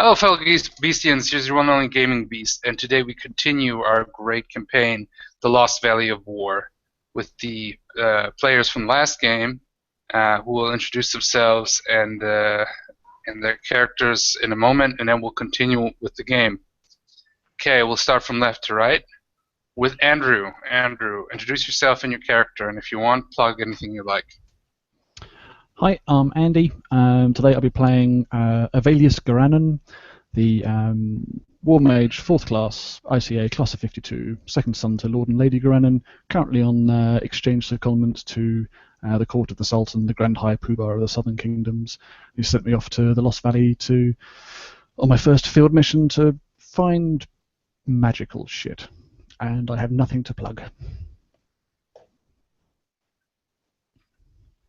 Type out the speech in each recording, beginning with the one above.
Hello, fellow Beastians. Here's your one and only Gaming Beast, and today we continue our great campaign, The Lost Valley of War, with the players from last game, who will introduce themselves and their characters in a moment, and then we'll continue with the game. Okay, we'll start from left to right with Andrew. Andrew, introduce yourself and your character, and if you want, plug anything you like. Hi, I'm Andy. Today I'll be playing Avelius Garanon, the War Mage, 4th class, ICA, class of 52, second son to Lord and Lady Garanon, currently on exchange secondment to the court of the Sultan, the Grand High Poobah of the Southern Kingdoms, who sent me off to the Lost Valley on my first field mission to find magical shit. And I have nothing to plug.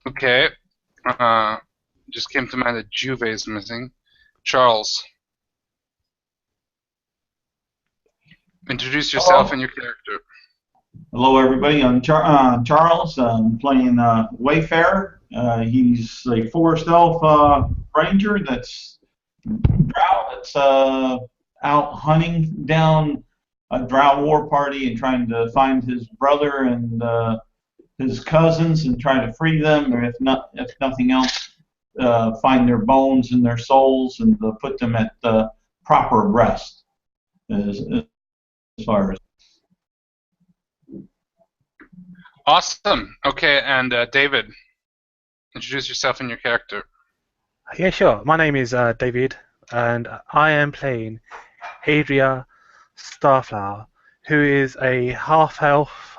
Okay. Just came to mind that Juve is missing. Charles, introduce yourself and your character. Hello, everybody. I'm Charles. I'm playing Wayfarer. He's a forest elf ranger that's out hunting down a drow war party and trying to find his brother and his cousins and try to free them, or if nothing else, find their bones and their souls and put them at proper rest. As far as Awesome. Okay, and David, introduce yourself and your character. Yeah, sure. My name is David, and I am playing Adria Starflower, who is a half-elf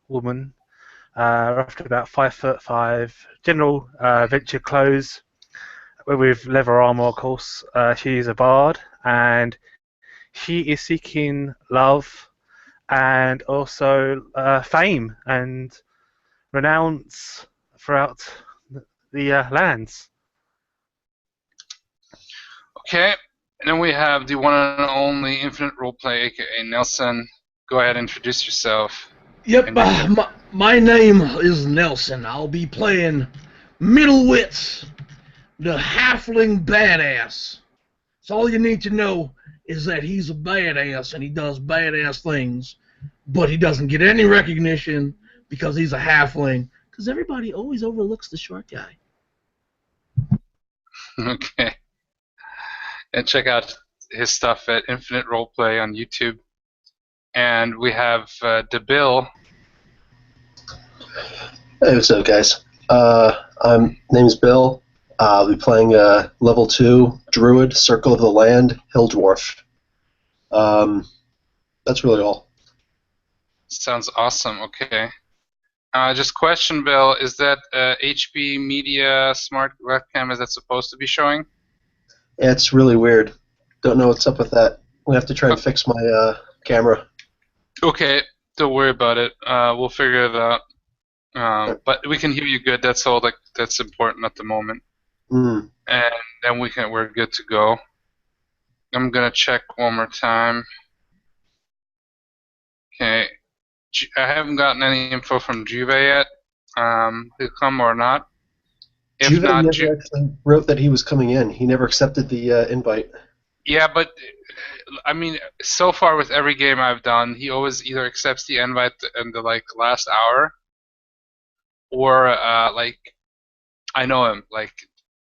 woman, roughly about 5'5", general venture clothes with leather armor, of course. She is a bard, and she is seeking love and also fame and renounce throughout the lands. Okay, and then we have the one and only Infinite Roleplay, aka Nelson. Go ahead and introduce yourself. Yep, my name is Nelson. I'll be playing Middlewits, the halfling badass. So all you need to know is that he's a badass and he does badass things, but he doesn't get any recognition because he's a halfling, because everybody always overlooks the short guy. Okay. And check out his stuff at Infinite Roleplay on YouTube. And we have DeBill. Hey, what's up, guys? Name's Bill. I'll be playing level 2 Druid, Circle of the Land, Hill Dwarf. That's really all. Sounds awesome. Okay. Just question, Bill, is that HB Media Smart Webcam, is that supposed to be showing? Yeah, it's really weird. Don't know what's up with that. We have to try and fix my camera. Okay, don't worry about it. We'll figure it out. But we can hear you good. That's all that's important at the moment. Mm. And then we're good to go. I'm gonna check one more time. Okay, I haven't gotten any info from Juve yet. He'll come or not. If Juve not, never actually wrote that he was coming in. He never accepted the invite. Yeah, but I mean, so far with every game I've done, he always either accepts the invite in the last hour, or I know him.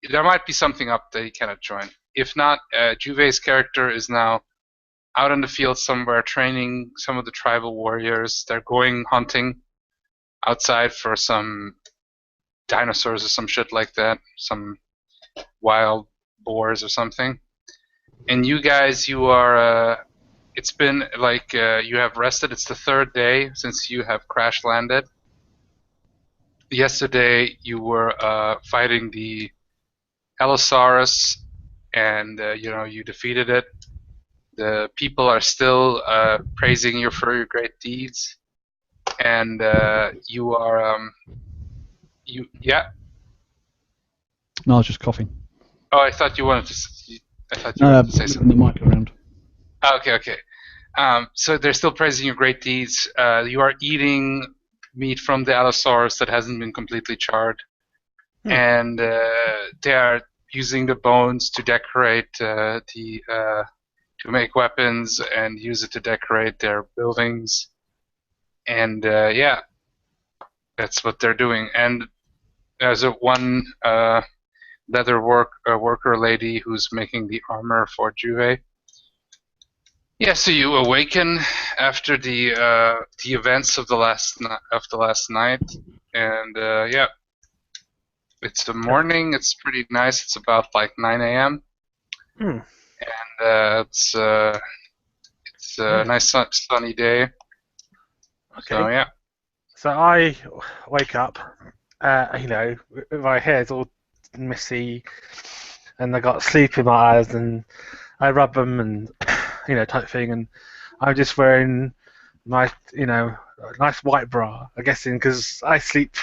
There might be something up that he cannot join. If not, Juve's character is now out in the field somewhere training some of the tribal warriors. They're going hunting outside for some dinosaurs or some shit like that, some wild boars or something. And you guys, you are, it's been you have rested. It's the 3rd day since you have crash landed. Yesterday you were fighting the Allosaurus, and you defeated it. The people are still praising you for your great deeds, and you are yeah. No, I was just coughing. Oh, I thought you wanted to. I thought you wanted to say something. The mic around. Okay. So they're still praising your great deeds. You are eating meat from the Allosaurus that hasn't been completely charred, and they are using the bones to decorate to make weapons and use it to decorate their buildings. And yeah, that's what they're doing. And there's one leather worker lady who's making the armor for Juve. Yeah, so you awaken after the events of the last night, and yeah, it's the morning. It's pretty nice. It's about like 9 a.m. Hmm. and it's a nice sunny day. Okay. So yeah. So I wake up, with my hair's all messy, and I got sleep in my eyes, and I rub them, and type thing, and I'm just wearing my, nice white bra, I'm guessing, because I sleep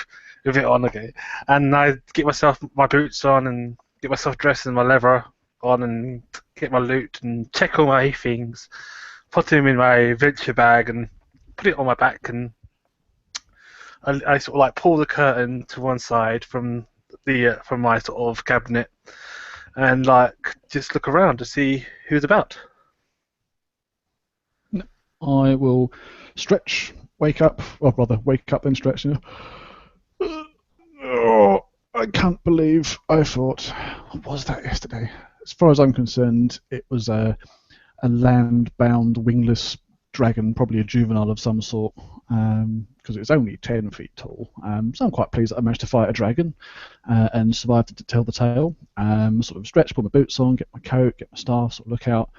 with it on, okay, and I get myself my boots on, and get myself dressed in my leather on, and get my loot, and check all my things, put them in my venture bag, and put it on my back, and I sort of like pull the curtain to one side from from my sort of cabinet, and like just look around to see who's about. I will stretch, wake up, or rather wake up and stretch. Oh, I can't believe I thought, what was that yesterday? As far as I'm concerned, it was a land-bound wingless dragon, probably a juvenile of some sort, because it was only 10 feet tall. So I'm quite pleased that I managed to fight a dragon and survived to tell the tale. Sort of stretch, put my boots on, get my coat, get my staff, sort of look out.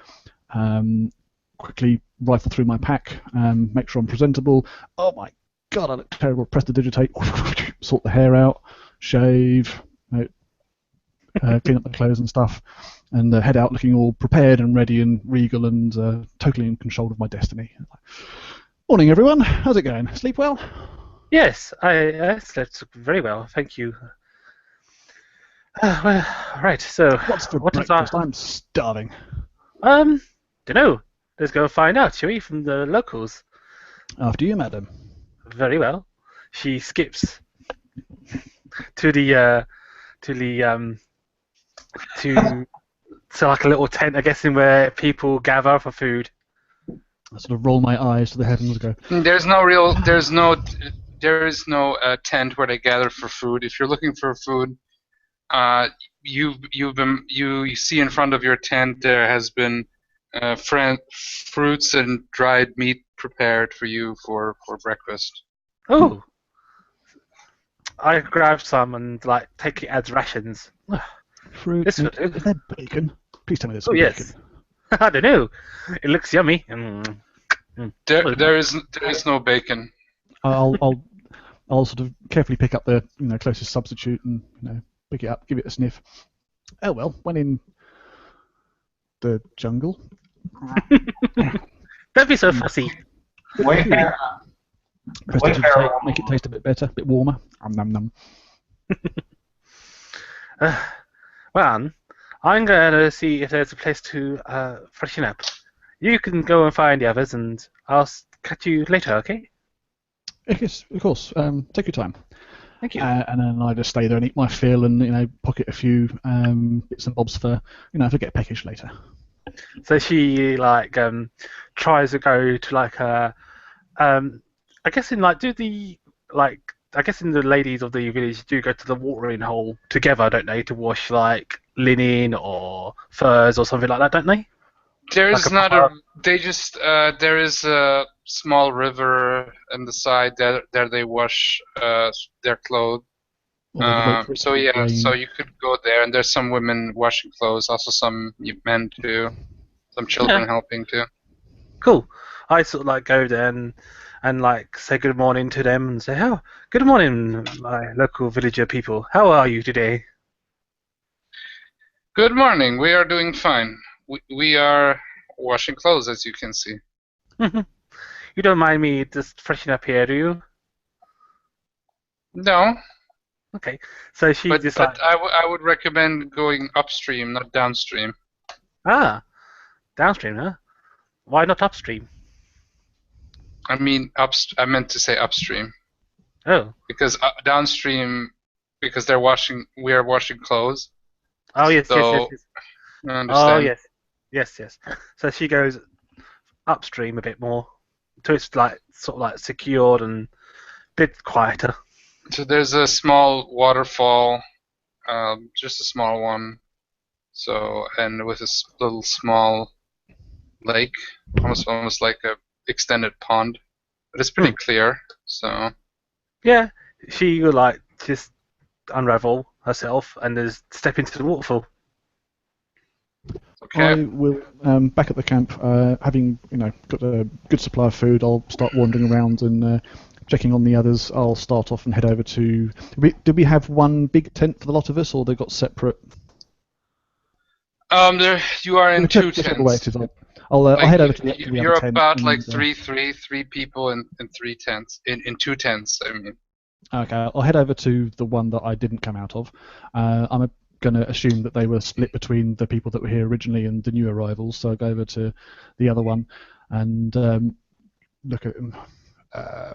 Quickly rifle through my pack, make sure I'm presentable. Oh my god, I look terrible. Press the digitate, sort the hair out, shave, clean up the clothes and stuff, and head out looking all prepared and ready and regal and totally in control of my destiny. Morning, everyone. How's it going? Sleep well? Yes, I slept very well, thank you. Well, right. So What's for what is breakfast? I'm starving. Dunno. Let's go find out, shall we, from the locals? After you, madam. Very well. She skips to the to like a little tent, I guess, in where people gather for food. I sort of roll my eyes to the heavens and go, There is no tent where they gather for food. If you're looking for food, you see in front of your tent there has been fruits and dried meat prepared for you for breakfast. Oh, I grab some and like take it as rations. fruit, This meat. would do. Is there bacon? Please tell me there's Oh some yes. bacon. I don't know. It looks yummy. There is no bacon. I'll sort of carefully pick up the closest substitute and pick it up, give it a sniff. Oh well, when in the jungle. Don't be so fussy. Wayfarer, Press the Wayfarer digitate, make it taste a bit better, a bit warmer. Num num. Well, I'm going to see if there's a place to freshen up. You can go and find the others, and I'll catch you later, okay? Yes, of course. Take your time. Thank you. And then I just stay there and eat my fill, and pocket a few bits and bobs for if I get peckish later. So she tries to go to I guess in I guess in the ladies of the village do go to the watering hole together, don't they, to wash like linen or furs or something like that, don't they? There Like is a not proper- a. They just there is a small river on the side there they wash their clothes. Or they wait for it So to yeah, rain. so you could go there, and there's some women washing clothes, also some men too, some children helping too. Cool. I sort of like go there and like say good morning to them and say, "Oh, good morning, my local villager people. How are you today?" Good morning. We are doing fine. We are washing clothes, as you can see. You don't mind me just freshening up here, do you? No, Okay. So she but just I would recommend going upstream, not downstream. downstream, huh? Why not upstream? I mean I meant to say upstream Oh, because downstream, because we are washing clothes. Oh yes, yes, yes, So yes. I Oh understand. yes, yes, yes. So she goes upstream a bit more, so it's like sort of like secured and a bit quieter. So there's a small waterfall, just a small one. So and with a little small lake, almost like a extended pond, but it's pretty Hmm. clear. So Yeah, she would like just unravel herself and just step into the waterfall. okay. I will back at the camp, having got a good supply of food. I'll start wandering around and checking on the others. I'll start off and head over to. Did we have one big tent for the lot of us, or they got separate? There you are in two Whichever way it tents. is, I'll Like head over to the other you're tent about like and. three people in three tents in two tents. I mean, Okay, I'll head over to the one that I didn't come out of. I'm going to assume that they were split between the people that were here originally and the new arrivals, so I'll go over to the other one and look at them. Uh,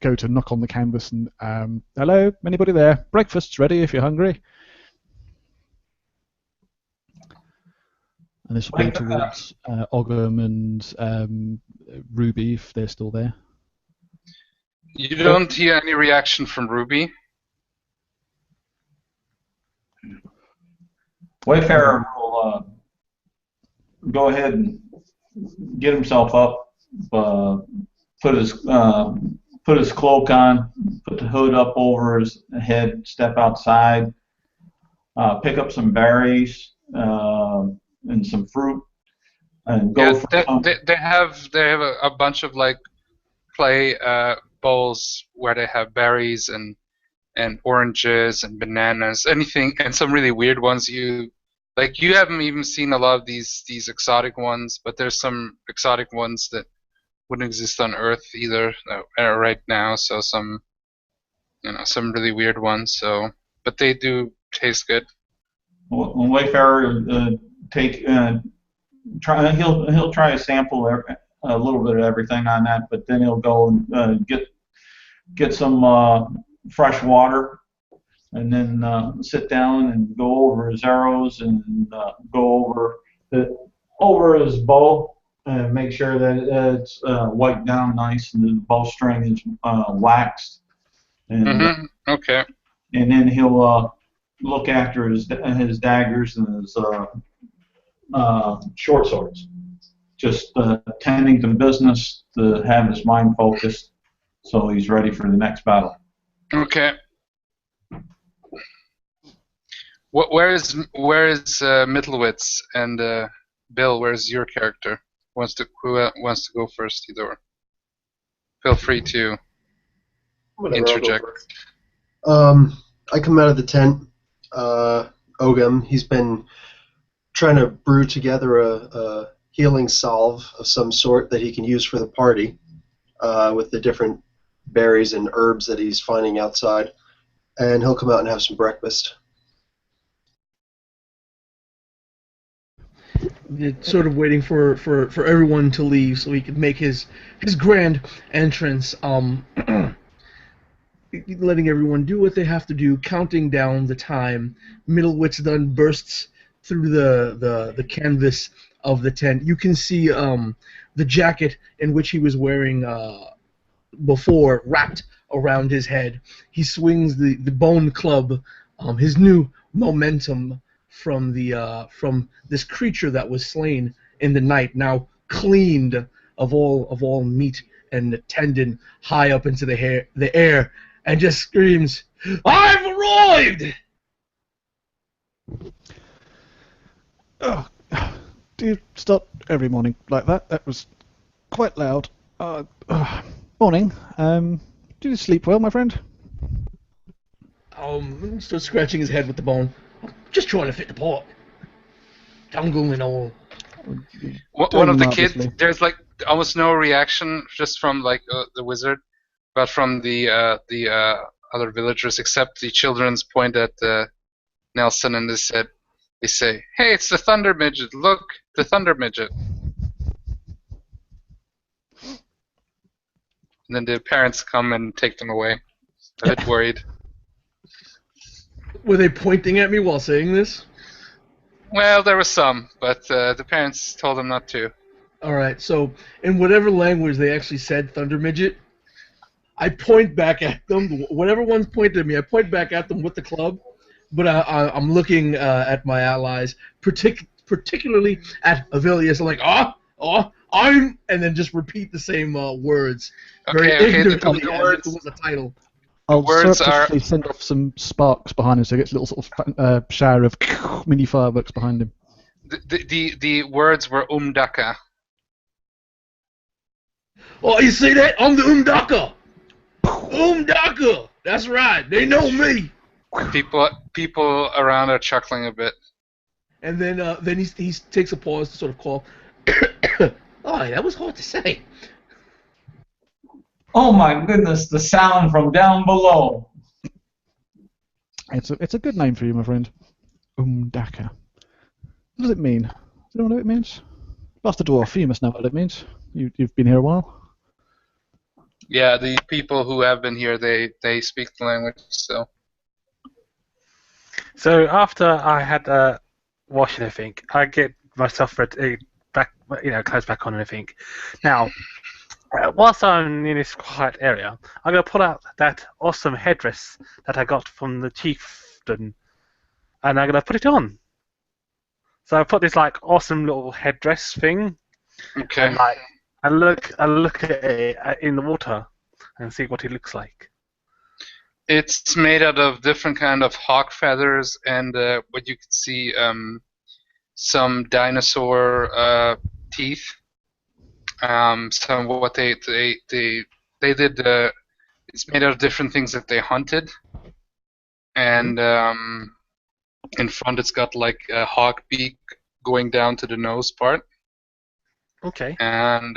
Go to knock on the canvas and hello, anybody there? Breakfast's ready if you're hungry. And this will be towards Ogham and Ruby if they're still there. you don't hear any reaction from Ruby. Wayfarer will go ahead and get himself up, put his cloak on, put the hood up over his head, step outside, pick up some berries and some fruit, and go Yeah, for some. they have a bunch of like clay bowls where they have berries and oranges and bananas, anything, and some really weird ones. You haven't even seen a lot of these exotic ones, but there's some exotic ones that wouldn't exist on Earth either right now. So some really weird ones. So, but they do taste good. When Wayfarer take try he'll try to sample a little bit of everything on that, but then he'll go and get some fresh water, and then sit down and go over his arrows and go over his bow and make sure that it's wiped down nice and the bowstring is waxed, and Okay. and then he'll look after his daggers and his short swords, just tending to business to have his mind focused so he's ready for the next battle. Okay. Where is Mittelwitz and Bill? Where's your character? Who wants to go first? Either or. Feel free to Whatever, I'll go interject. first. I come out of the tent. Ogum, he's been trying to brew together a healing salve of some sort that he can use for the party with the different berries and herbs that he's finding outside. And he'll come out and have some breakfast. Sort of waiting for everyone to leave so he could make his grand entrance. Letting everyone do what they have to do, counting down the time. Middlewitz then bursts through the canvas of the tent. You can see the jacket in which he was wearing before wrapped around his head. He swings the bone club, his new momentum from this creature that was slain in the night, now cleaned of all meat and tendon, high up into the air, and just screams, "I've arrived!" Oh, do you start every morning like that? That was quite loud. Morning. Did you sleep well, my friend? Starts scratching his head with the bone. Just trying to fit the part. Jungle and all. One Doing of the kids, marvelously. there's like almost no reaction just from like the wizard, but from the other villagers, except the children's point at Nelson and they say, "Hey, it's the Thunder Midget! Look, the Thunder Midget!" And then the parents come and take them away, a bit worried. Were they pointing at me while saying this? Well, there was some, but the parents told them not to. All right. So in whatever language they actually said Thunder Midget, I point back at them. Whatever one's pointed at me, I point back at them with the club. But I'm looking at my allies, particularly at Avilius. I'm like, I'm, and then just repeat the same words very Okay. ignorantly The as if it was a title. I'll words are- surreptitiously send off some sparks behind him so he gets a little sort of shower of mini fireworks behind him. The words were umdaka. Oh, you see that? I'm the Umdaka. Umdaka. That's right. They know me. People around are chuckling a bit. And then he takes a pause to sort of call. Oh, that was hard to say. Oh my goodness, the sound from down below. It's a good name for you, my friend. Umdaka. What does it mean? Does anyone know what it means? Master Dwarf, you must know what it means. You've been here a while. Yeah, the people who have been here, they speak the language. So after I had wash and everything, I get myself back, clothes back on and everything. Now, whilst I'm in this quiet area, I'm going to pull out that awesome headdress that I got from the chieftain, and I'm going to put it on. So I put this like awesome little headdress thing, Okay. and like I look at it in the water and see what it looks like. It's made out of different kind of hawk feathers and what you could see some dinosaur teeth. Some what they did. It's made out of different things that they hunted, and in front it's got like a hawk beak going down to the nose part. Okay. And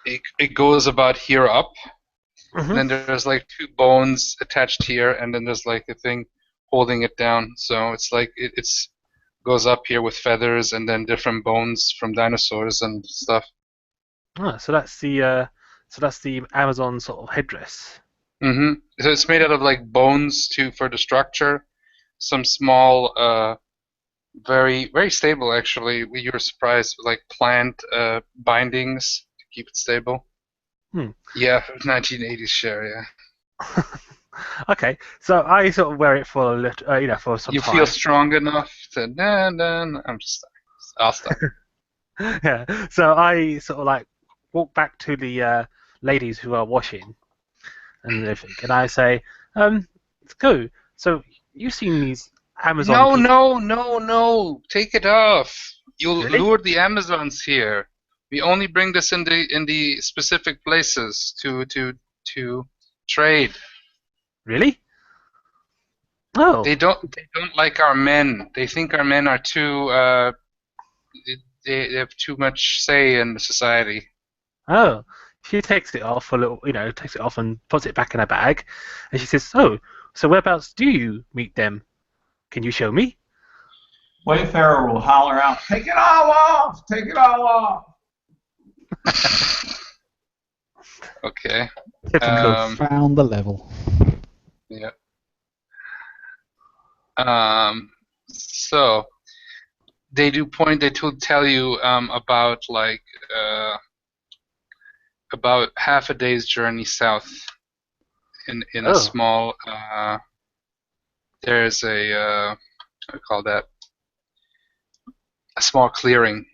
it goes about here up. Mhm. And then there's like two bones attached here, and then there's like a thing holding it down. So it's like it's goes up here with feathers, and then different bones from dinosaurs and stuff. Ah, so that's the Amazon sort of headdress. So it's made out of like bones for the structure, some small, very very stable actually. You were surprised, like plant bindings to keep it stable. Yeah, 1980s share, yeah. Okay, so I sort of wear it for a little, for some You time. feel strong enough to I'll stop. Yeah, so I sort of like walk back to the ladies who are washing and everything, and I say, let's go. So you've seen these Amazon No, take it off. You'll Really? lure the Amazons here. We only bring this in the specific places to trade. Really? Oh. They don't like our men. They think our men are too they have too much say in the society. Oh. She takes it off a little, takes it off and puts it back in her bag, and she says, "Oh, so whereabouts do you meet them? Can you show me?" Wayfarer will holler out, "Take it all off! Take it all off!" Okay. Typical. Found the level. Yeah. So they do tell you about like about half a day's journey south in a small there's a what do you call that, a small clearing.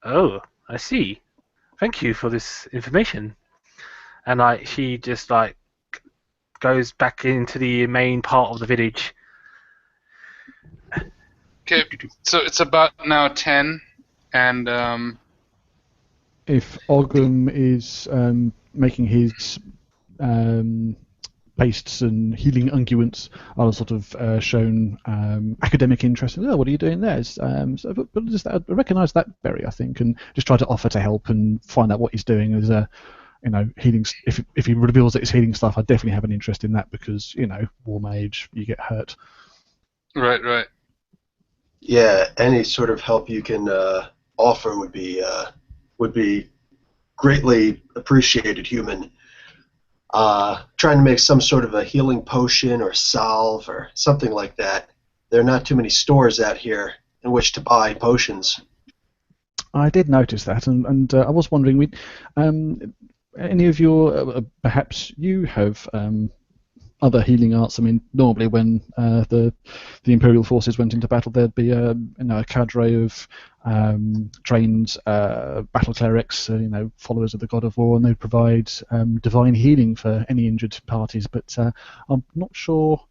Oh, I see. Thank you for this information. And she just like goes back into the main part of the village. Okay, so it's about now 10, and If Ogum is making his pastes and healing unguents, I'll sort of shown academic interest. Oh, what are you doing there? But just, I recognise that berry, I think, and just try to offer to help and find out what he's doing. As healing. If he reveals that it's healing stuff, I definitely have an interest in that because war mage, you get hurt. Right. Yeah, any sort of help you can offer would be greatly appreciated, human. trying to make some sort of a healing potion or salve or something like that. There are not too many stores out here in which to buy potions. I did notice that, and I was wondering, any of your, perhaps you have other healing arts. I mean, normally when the Imperial forces went into battle, there'd be a cadre of trained battle clerics, followers of the God of War, and they'd provide divine healing for any injured parties. But I'm not sure.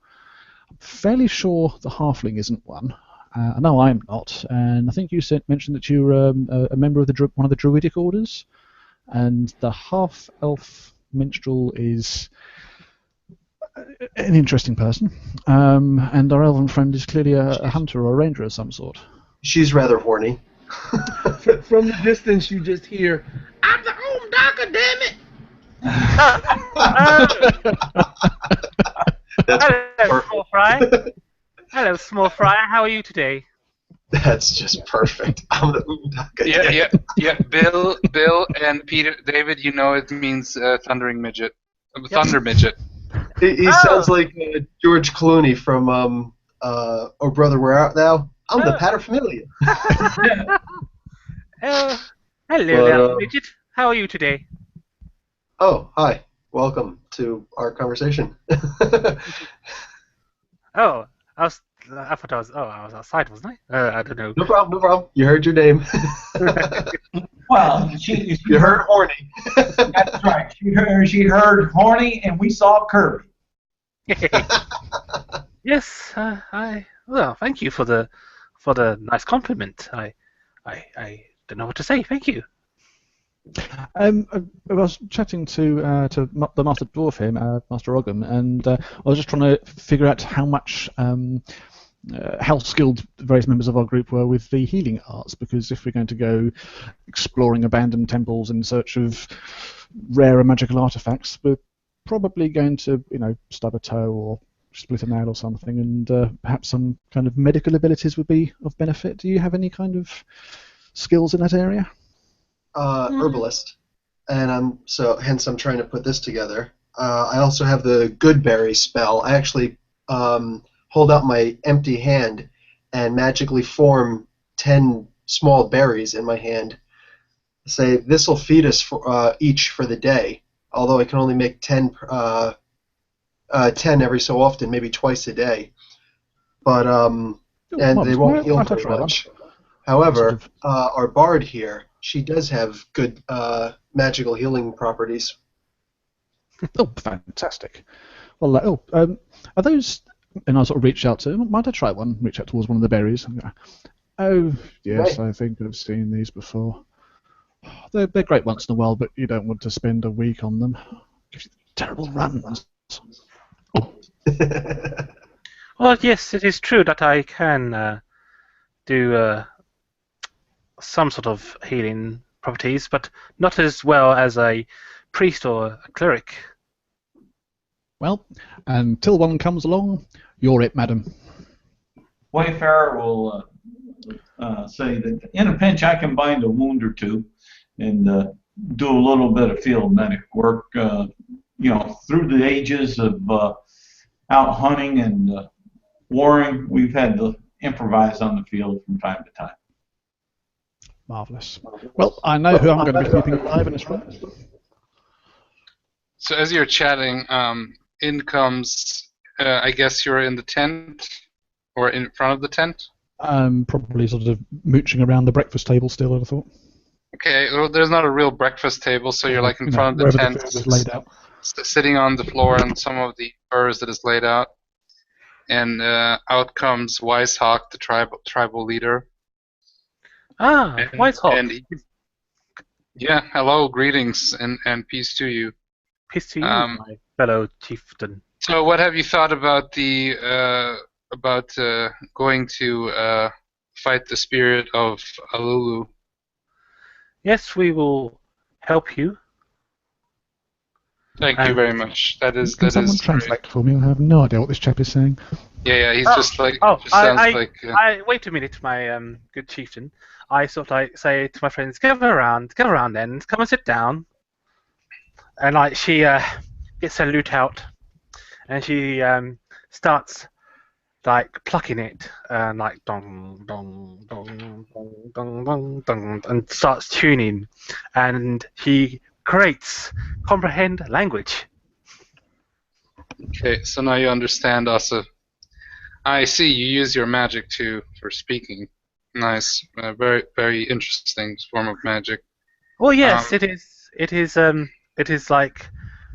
I'm fairly sure the halfling isn't one. I know I'm not, and I think you mentioned that you were a member of one of the druidic orders, and the half-elf minstrel is an interesting person, and our elven friend is clearly a hunter or a ranger of some sort. She's rather horny. From the distance, you just hear, "I'm the home doctor, damn it!" That's Hello, perfect. Small Fry. Hello, Small Fry. How are you today? That's just perfect. I'm the Oondaka. Yeah. Bill, and Peter, David. You know it means thundering midget, thunder midget. He sounds like George Clooney from Oh Brother, Where Art Thou? I'm the paterfamilias. Oh, hello But, there, midget. How are you today? Oh, hi. Welcome to our conversation. Oh, I thought I was outside, wasn't I? I don't know. No problem, no problem. You heard your name. Well, she You heard horny. That's right. She heard horny, and we saw Kirby. Yes, well, thank you for the nice compliment. I don't know what to say. Thank you. I was chatting to the Master Dwarf here, Master Ogham, and I was just trying to figure out how skilled the various members of our group were with the healing arts, because if we're going to go exploring abandoned temples in search of rarer magical artifacts, we're probably going to, stub a toe or split a nail or something, and perhaps some kind of medical abilities would be of benefit. Do you have any kind of skills in that area? Herbalist, and hence I'm trying to put this together. I also have the good berry spell. I actually hold out my empty hand and magically form 10 small berries in my hand. Say this will feed us each for the day. Although I can only make 10 every so often, maybe twice a day. But and they won't heal very much. However, our bard here, she does have good magical healing properties. Oh, fantastic. Well, are those... And I sort of reach out to... Might I try one? Reach out towards one of the berries. Oh, yes, Right. I think I've seen these before. They're great once in a while, but you don't want to spend a week on them. Gives you terrible runs. Well, yes, it is true that I can do some sort of healing properties, but not as well as a priest or a cleric. Well, until one comes along, you're it, madam. Wayfarer will say that in a pinch I can bind a wound or two and do a little bit of field medic work. Through the ages of out hunting and warring, we've had to improvise on the field from time to time. Marvellous. Well, I know who I'm going to be keeping alive in this room. So as you're chatting, in comes. I guess you're in the tent, or in front of the tent. Probably sort of mooching around the breakfast table still, I'd have thought. Okay, well, there's not a real breakfast table, so you're like in front of the wherever tent, the food was laid out. sitting on the floor on some of the furs that is laid out, and out comes Wisehawk, the tribal leader. Ah, Wisehawk. And yeah, hello, greetings, and peace to you. Peace to you, my fellow chieftain. So, what have you thought about going to fight the spirit of Alulu? Yes, we will help you. Thank you very much. Can someone translate for me? I have no idea what this chap is saying. Yeah, he's just like. Wait a minute, my good chieftain. I sort of like say to my friends, gather around then, come and sit down. And like she gets her lute out, and she starts like plucking it, like dong dong dong dong dong dong dong, and starts tuning, and he creates comprehend language. Okay, so now you understand also. I see you use your magic too for speaking. Nice, very very interesting form of magic. Well, yes, Um, it is. It is. It is like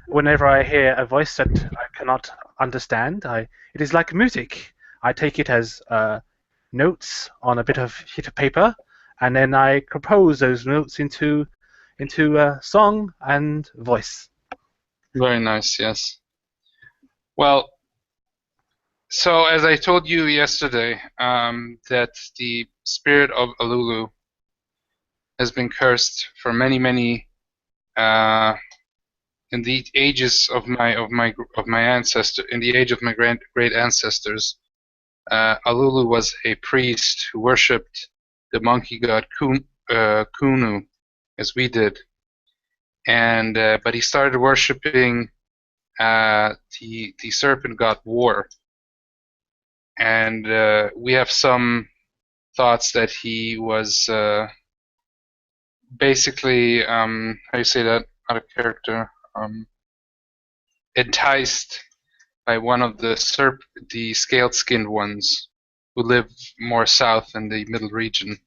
whenever I hear a voice that I cannot understand, it is like music. I take it as notes on a bit of sheet of paper, and then I compose those notes into song and voice. Very nice, yes. Well, so as I told you yesterday, that the spirit of Alulu has been cursed for many, many in the ages of my ancestor, in the age of my great ancestors. Alulu was a priest who worshipped the monkey god Kunu, as we did, and but he started worshipping the serpent god War, and we have some thoughts that he was basically how you say that out of character, enticed by one of the scaled-skinned ones who live more south in the middle region.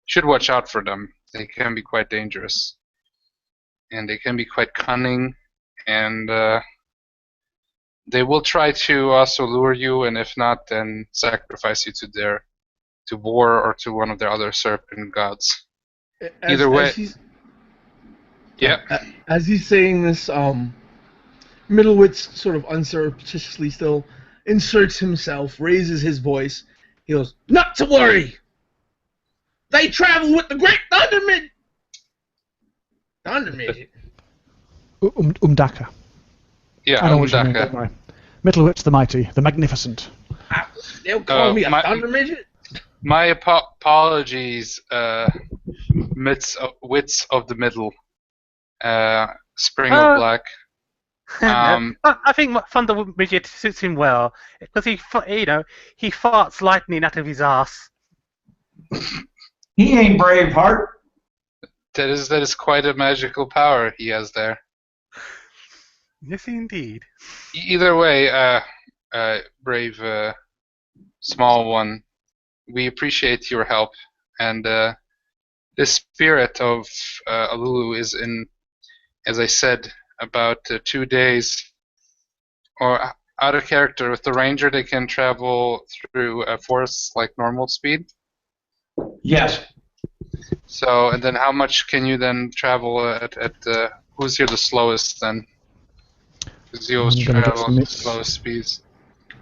Should watch out for them. They can be quite dangerous, and they can be quite cunning, and they will try to also lure you, and if not, then sacrifice you to War or to one of their other serpent gods. Either way, yeah. As he's saying this, Middlewitz sort of unsurreptitiously still inserts himself, raises his voice. He goes, "Not to worry. They travel with the great Thunder Midget." Thunder Midget. Umdaka. Yeah, I know what you mean, Umdaka. don't worry. Mittelwitz the Mighty, the Magnificent. They'll call me a Thunder Midget. My apologies, wits of the middle, Spring of Black. No, I think Thunder Midget suits him well because he farts lightning out of his ass. He ain't Braveheart. That is quite a magical power he has there. Yes, indeed. Either way, brave small one, we appreciate your help, and the spirit of Alulu is in, as I said, about 2 days, or out of character. With the ranger, they can travel through forests like normal speed. Yes. So, and then how much can you then travel at who's here the slowest then? Because you always I'm gonna get travel some at the mitts. slowest speeds.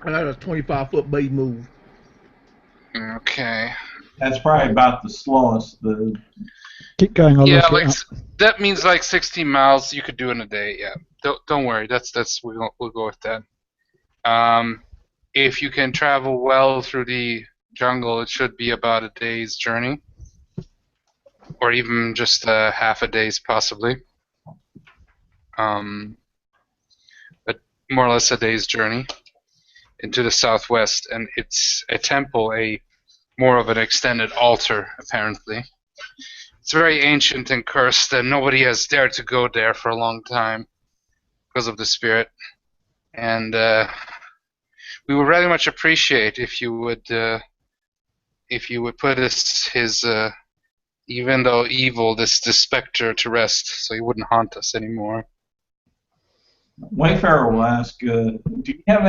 I got a 25-foot base move. Okay. That's probably about the slowest. Keep going, I'll Yeah, look like it up. that means like 16 miles you could do in a day. Yeah. Don't worry. That's we'll go with that. If you can travel well through the jungle, it should be about a day's journey, or even just half a day's possibly. But more or less a day's journey into the southwest, and it's a temple, more of an extended altar apparently. It's very ancient and cursed, and nobody has dared to go there for a long time because of the spirit. And we would very much appreciate if you would put his even though evil, this specter to rest, so he wouldn't haunt us anymore. Wayfarer will ask, do you have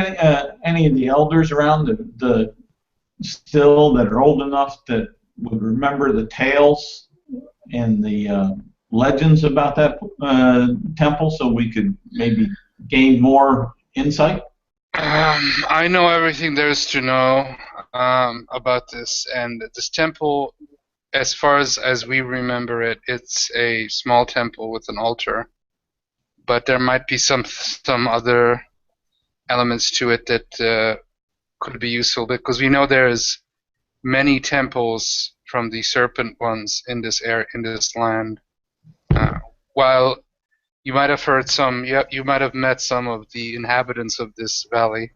any of the elders around the still that are old enough that would remember the tales and the legends about that temple, so we could maybe gain more insight? I know everything there is to know about this, and this temple, as far as we remember it, it's a small temple with an altar. But there might be some other elements to it that could be useful, because we know there's many temples from the serpent ones in this area, in this land. While You might have heard some. You might have met some of the inhabitants of this valley,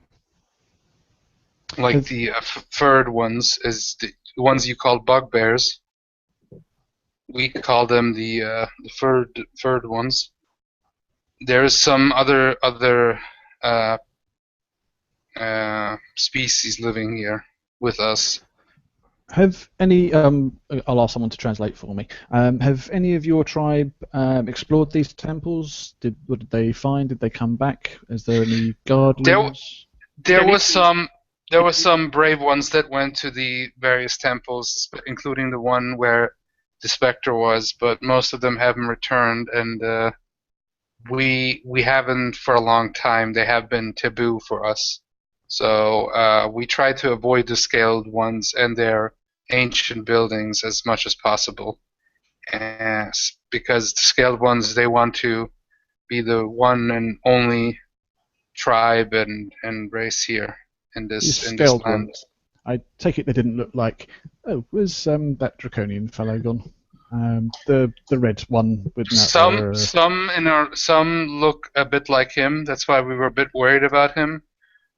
like Have- the furred ones, as the ones you call bugbears. We call them the furred ones. There's some other uh, species living here with us. Have any? I'll ask someone to translate for me. Have any of your tribe explored these temples? What did they find? Did they come back? Is there any guard There, looms? there was some. There were some brave ones that went to the various temples, including the one where the specter was, but most of them haven't returned, and we haven't for a long time. They have been taboo for us, so we try to avoid the scaled ones and their ancient buildings as much as possible. Because the scaled ones, they want to be the one and only tribe and race here in These this scaled land. ones. I take it they didn't look like. Oh, was that draconian fellow gone? The red one with Some look a bit like him. That's why we were a bit worried about him.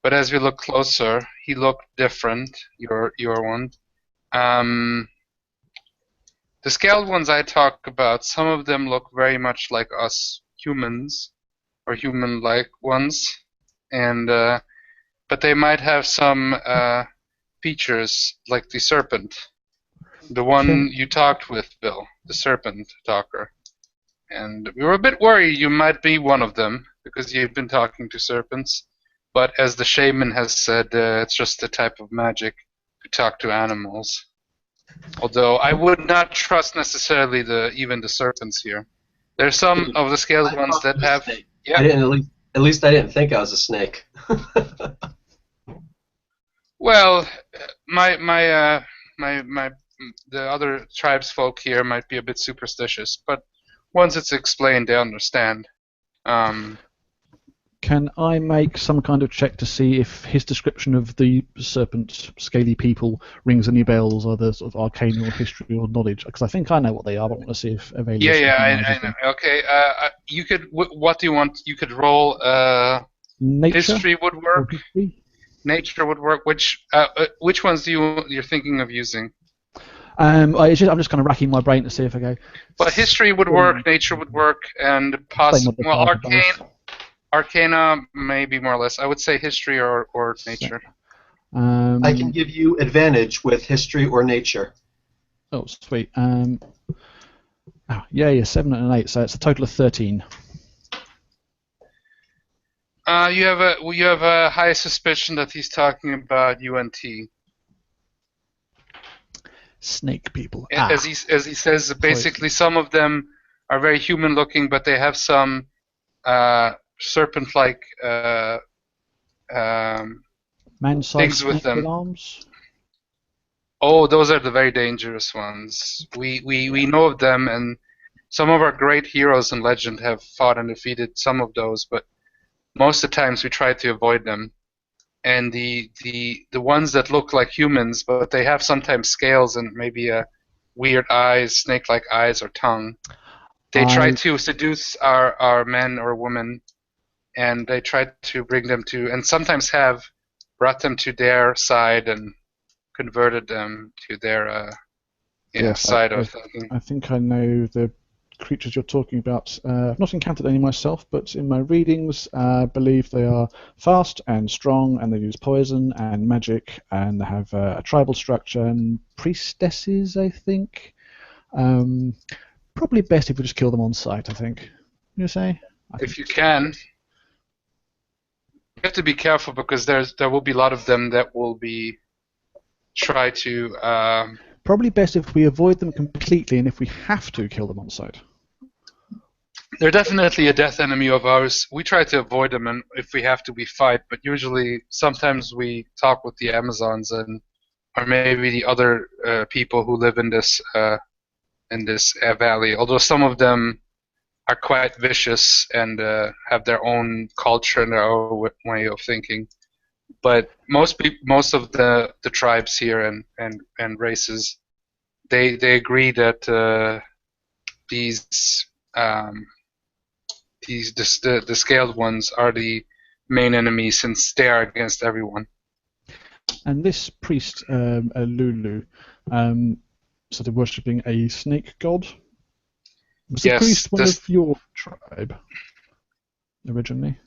But as we look closer, he looked different. Your one. The scaled ones I talk about, some of them look very much like us humans, or human-like ones, and but they might have some features like the serpent, the one you talked with, Bill, the serpent talker. And we were a bit worried you might be one of them because you've been talking to serpents. But as the shaman has said, it's just a type of magic to talk to animals. Although I would not trust necessarily even the serpents here. There's some of the scaled ones that have. Yeah. I didn't at least I didn't think I was a snake. Well, my the other tribesfolk here might be a bit superstitious, but once it's explained, they understand. Can I make some kind of check to see if his description of the serpent, scaly people rings any bells, either sort of arcane or history or knowledge? Because I think I know what they are, but I want to see if Avelius I recognises know. them. Okay, you could. What do you want? You could roll. Nature? History would Or work. history? Nature would work. Which ones you're thinking of using? I'm just kind of racking my brain to see if I go. But history would work. Nature would work, and Arcana, maybe more or less. I would say history or nature. I can give you advantage with history or nature. Oh, sweet. Yeah, 7 and an 8, so it's a total of 13. You have a high suspicion that he's talking about UNT. Snake people. As he says, basically some of them are very human looking, but they have some serpent-like things with them. Arms? Oh, those are the very dangerous ones. We know of them, and some of our great heroes in legend have fought and defeated some of those, but most of the times we try to avoid them. And the ones that look like humans, but they have sometimes scales and maybe weird eyes, snake-like eyes or tongue. They try to seduce our men or women, and they try to bring them to, and sometimes have brought them to their side and converted them to their side of thinking. I think I know the creatures you're talking about. I've not encountered any myself, but in my readings, I believe they are fast and strong, and they use poison and magic, and they have a tribal structure and priestesses, I think. Probably best if we just kill them on sight, I think. You say? If you can. You have to be careful because there will be a lot of them that will be try to. Probably best if we avoid them completely, and if we have to, kill them on sight. They're definitely a death enemy of ours. We try to avoid them, and if we have to, we fight. But usually, sometimes we talk with the Amazons and, or maybe the other people who live in this valley. Although some of them are quite vicious and have their own culture and their own way of thinking. But most of the tribes here and races, they agree that these the scaled ones are the main enemy since they are against everyone. And this priest, Lulu, sort of worshipping a snake god. Was the Yes, priest one of your tribe originally?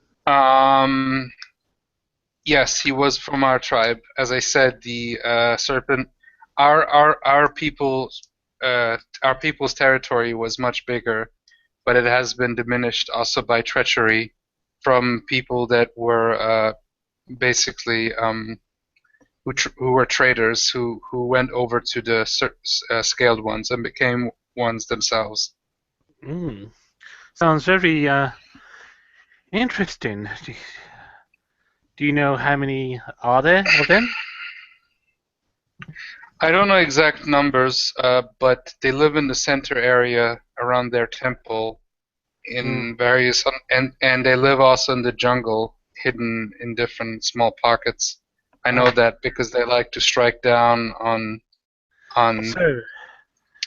Yes, he was from our tribe. As I said, the serpent, our people's territory was much bigger, but it has been diminished also by treachery from people that were basically who were traders who went over to the scaled ones and became ones themselves. Mm. Sounds very interesting. Do you know how many are there of them? I don't know exact numbers, but they live in the center area around their temple in various, and they live also in the jungle, hidden in different small pockets. I know that because they like to strike down on So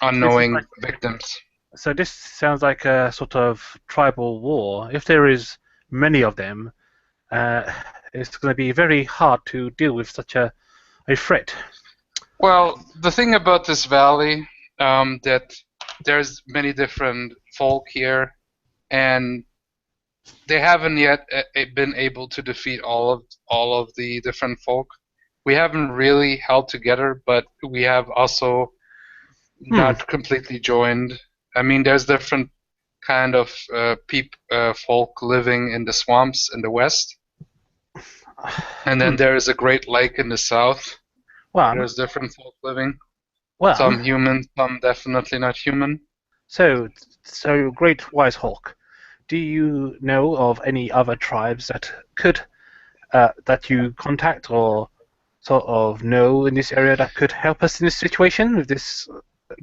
unknowing victims. So this sounds like a sort of tribal war. If there is many of them, it's going to be very hard to deal with such a threat. Well, the thing about this valley, that there's many different folk here, and they haven't yet been able to defeat all of the different folk. We haven't really held together, but we have also not completely joined. I mean, there's different kind of folk living in the swamps in the west, and then there is a great lake in the south. There's different folk living. Some human, some definitely not human. So Great Wise Hawk, do you know of any other tribes that could that you contact or sort of know in this area that could help us in this situation with this?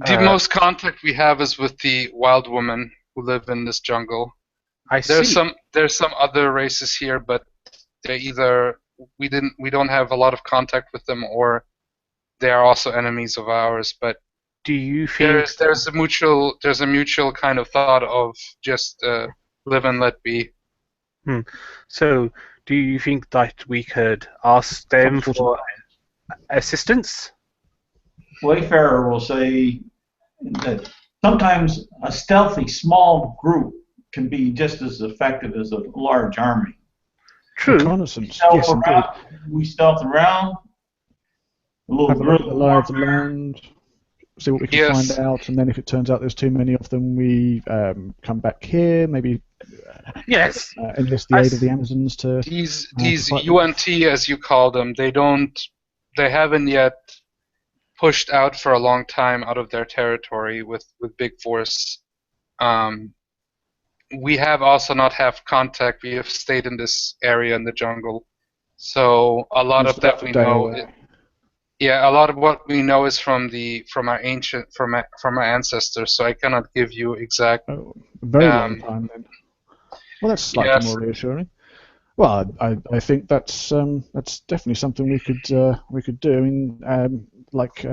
The most contact we have is with the wild women who live in this jungle. There's some other races here, but they either we don't have a lot of contact with them, or they are also enemies of ours. But do you think there's a mutual kind of thought of just live and let be. So do you think that we could ask them for assistance? Wayfarer will say that sometimes a stealthy small group can be just as effective as a large army. True. Reconnaissance. Yes, indeed. We stealth around. Have a look at the lie of the land, see what we can find out, and then if it turns out there's too many of them, we come back here, maybe enlist the aid of the Amazons to... These UNT, as you call them, they haven't yet pushed out for a long time out of their territory with big force. We have also not have contact. We have stayed in this area in the jungle, so a lot of that we know. A lot of what we know is from our ancestors. So I cannot give you exact. Very long time then. Well, that's slightly more reassuring. Well, I think that's definitely something we could do. I mean, like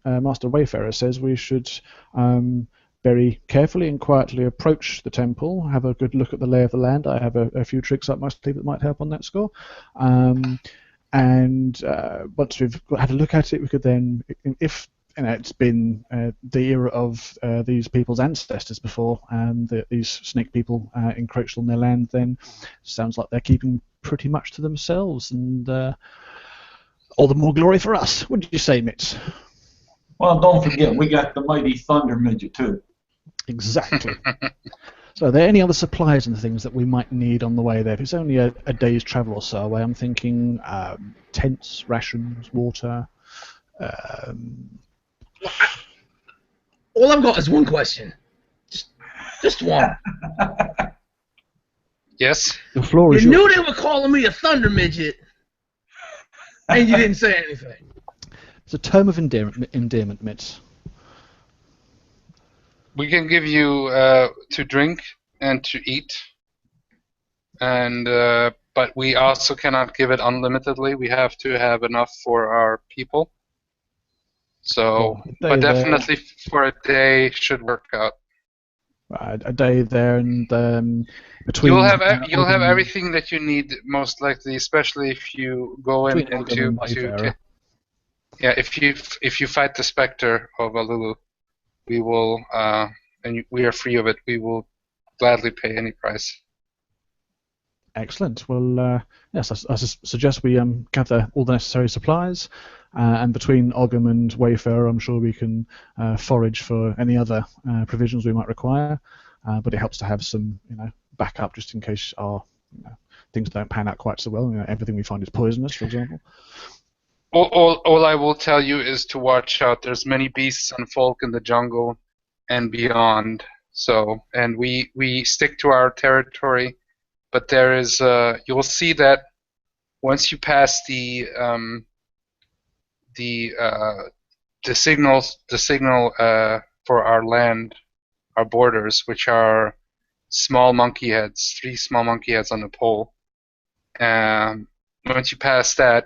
Master Wayfarer says, we should very carefully and quietly approach the temple, have a good look at the lay of the land. I have a few tricks up my sleeve that might help on that score. And once we've had a look at it, we could then, if it's been the era of these people's ancestors before, and these snake people encroached on their land, then sounds like they're keeping pretty much to themselves, and all the more glory for us. What did you say, Mitz? Well, don't forget, we got the mighty Thunder Midget, too. Exactly. So are there any other supplies and things that we might need on the way there? If it's only a day's travel or so away, I'm thinking tents, rations, water. All I've got is one question. Just one. Yes? The floor is yours. You yours. knew they were calling me a thunder midget, and you didn't say anything. It's a term of endearment, Mitz. We can give you to drink and to eat, and but we also cannot give it unlimitedly. We have to have enough for our people. So, but definitely for a day should work out. A day there, and between You'll have Ogden, everything that you need most likely, especially if you go between Ogden into and Wayfarer. yeah. If you fight the Spectre of Alulu, we will we are free of it. We will gladly pay any price. Excellent. Well, yes, I suggest we gather all the necessary supplies, and between Ogham and Wayfarer, I'm sure we can forage for any other provisions we might require. But it helps to have some, backup just in case our things don't pan out quite so well. Everything we find is poisonous, for example. All I will tell you is to watch out. There's many beasts and folk in the jungle and beyond. So, and we stick to our territory. But there is, you'll see that once you pass the signal for our land, our borders, which are small monkey heads, 3 small monkey heads on a pole. Once you pass that,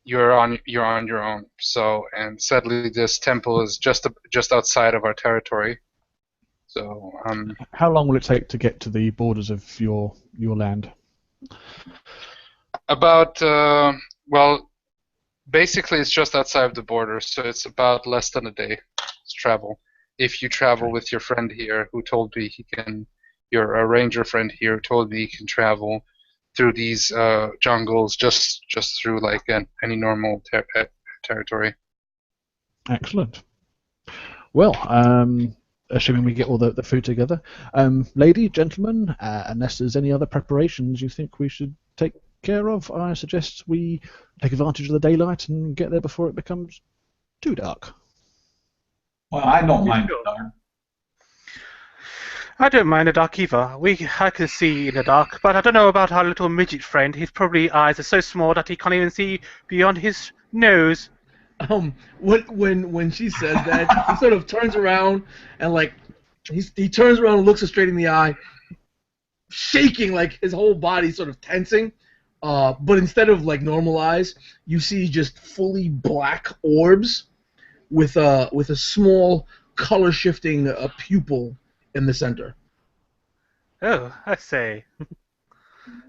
you're on your own. So, and sadly, this temple is just outside of our territory. So, how long will it take to get to the borders of your land? About well, basically it's just outside of the border, so it's about less than a day's travel. If you travel with your friend here, who told me he can, your ranger friend here, who told me he can travel through these jungles just through like any normal territory. Excellent. Well, assuming we get all the food together, lady, gentlemen, unless there's any other preparations you think we should take care of, I suggest we take advantage of the daylight and get there before it becomes too dark. Well, I don't mind the dark. I don't mind the dark either. I can see in the dark, but I don't know about our little midget friend. His probably eyes are so small that he can't even see beyond his nose. When she says that, he sort of turns around and he turns around and looks her straight in the eye, shaking, like his whole body sort of tensing. But instead of like normal eyes, you see just fully black orbs with a small color shifting pupil in the center. Oh, I say.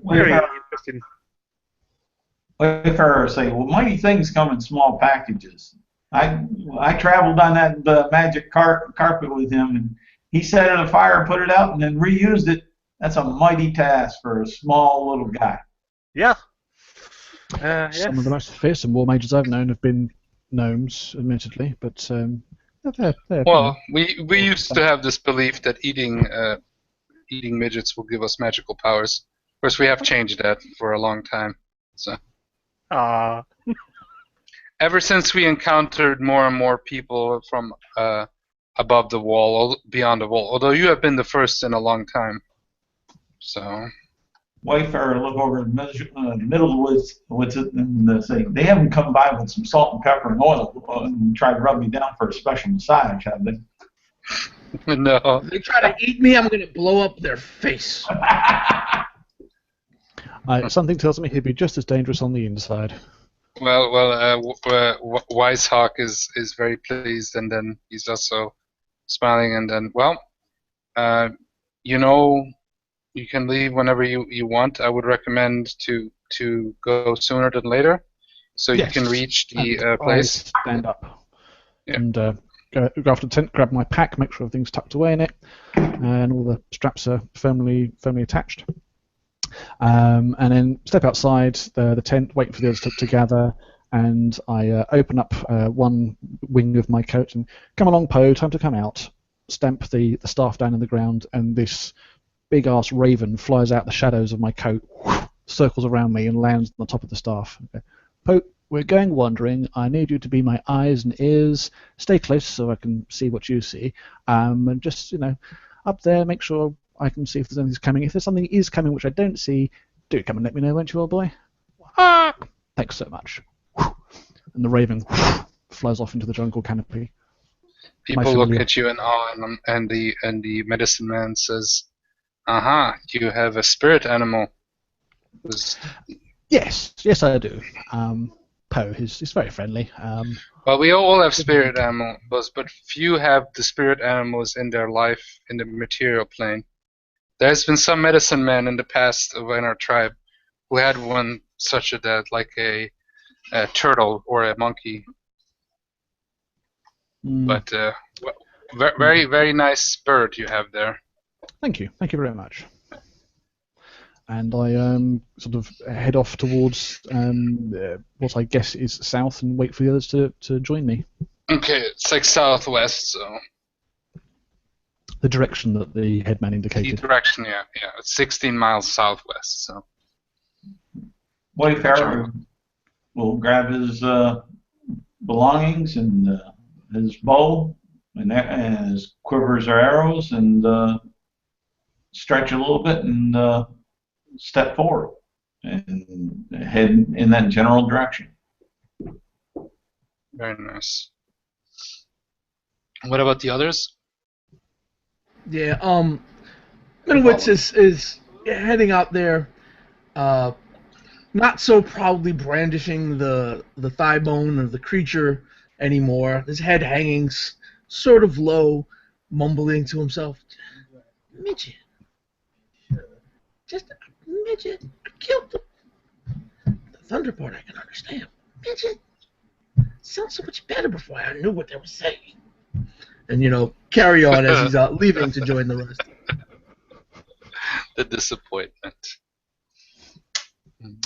Very interesting. Wayfarer say, well, mighty things come in small packages. I traveled on that magic carpet with him, and he set it afire, put it out, and then reused it. That's a mighty task for a small little guy. Yeah. Some of the most fearsome war mages I've known have been gnomes, admittedly, but they're well, we used to have this belief that eating midgets will give us magical powers. Of course, we have changed that for a long time. So. Ever since we encountered more and more people from above the wall, beyond the wall, although you have been the first in a long time. So. Wayfarer look over in the middle of the woods and say, they haven't come by with some salt and pepper and oil and tried to rub me down for a special massage, have they? No. If they try to eat me, I'm going to blow up their face. Something tells me he'd be just as dangerous on the inside. Well, Weishawk is very pleased, and then he's also smiling, and then, well, you can leave whenever you want. I would recommend to go sooner than later, so yes. You can reach the place. I'll stand up and go after the tent, grab my pack, make sure everything's tucked away in it, and all the straps are firmly attached. And then step outside the tent, wait for the others to gather, and I open up one wing of my coat and come along, Poe, time to come out. Stamp the staff down in the ground, and this big-ass raven flies out the shadows of my coat, circles around me, and lands on the top of the staff. Okay. Poe, we're going wandering. I need you to be my eyes and ears. Stay close so I can see what you see. And just, up there, make sure I can see if there's anything coming. If there's something is coming which I don't see, do come and let me know, won't you, old boy? Thanks so much. And the raven flies off into the jungle canopy. People look at you in awe, and the medicine man says, "Aha, you have a spirit animal." Yes, I do. Poe. He's very friendly. Well, we all have spirit animals, but few have the spirit animals in their life in the material plane. There's been some medicine men in the past in our tribe who had one such a that, like a turtle or a monkey. But very, very nice bird you have there. Thank you very much. And I sort of head off towards what I guess is south and wait for the others to join me. Okay, it's like southwest, so. The direction that the headman The indicated. direction, yeah. It's 16 miles southwest, so. Wayfarer will grab his belongings and his bow and his quivers or arrows and stretch a little bit and step forward and head in that general direction. Very nice. What about the others? Yeah, Minowitz is heading out there, not so proudly brandishing the thigh bone of the creature anymore. His head hanging sort of low, mumbling to himself. Midget. Just a midget. I killed them. The thunder part I can understand. Midget. Sounds so much better before I knew what they were saying. And, carry on as he's leaving to join the rest. The disappointment.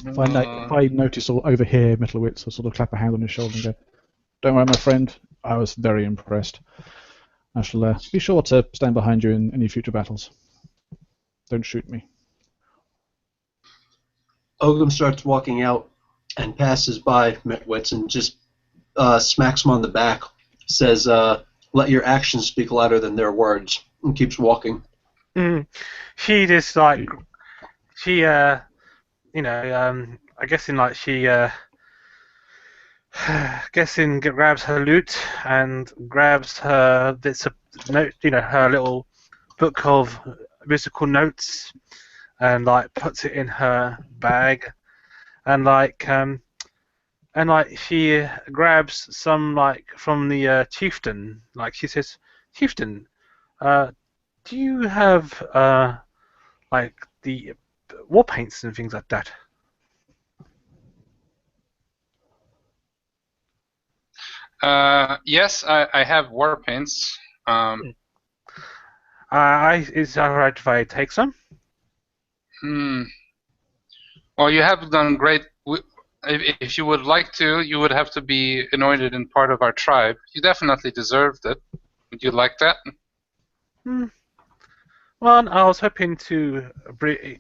If I notice or overhear Metalwitz, I'll sort of clap a hand on his shoulder and go, "Don't worry, my friend. I was very impressed. I shall be sure to stand behind you in any future battles. Don't shoot me." Ogum starts walking out and passes by Metwitz and just smacks him on the back. Says, "Let your actions speak louder than their words," and keeps walking. She just like I guess grabs her lute and grabs her bits of note, her little book of musical notes, and puts it in her bag, and she grabs some from the chieftain. She says, "Chieftain, do you have the war paints and things like that?" Yes, I have war paints. Is that alright if I take some? Well, you have done great. If you would like to, you would have to be anointed in part of our tribe. You definitely deserved it. Would you like that? Well, I was hoping to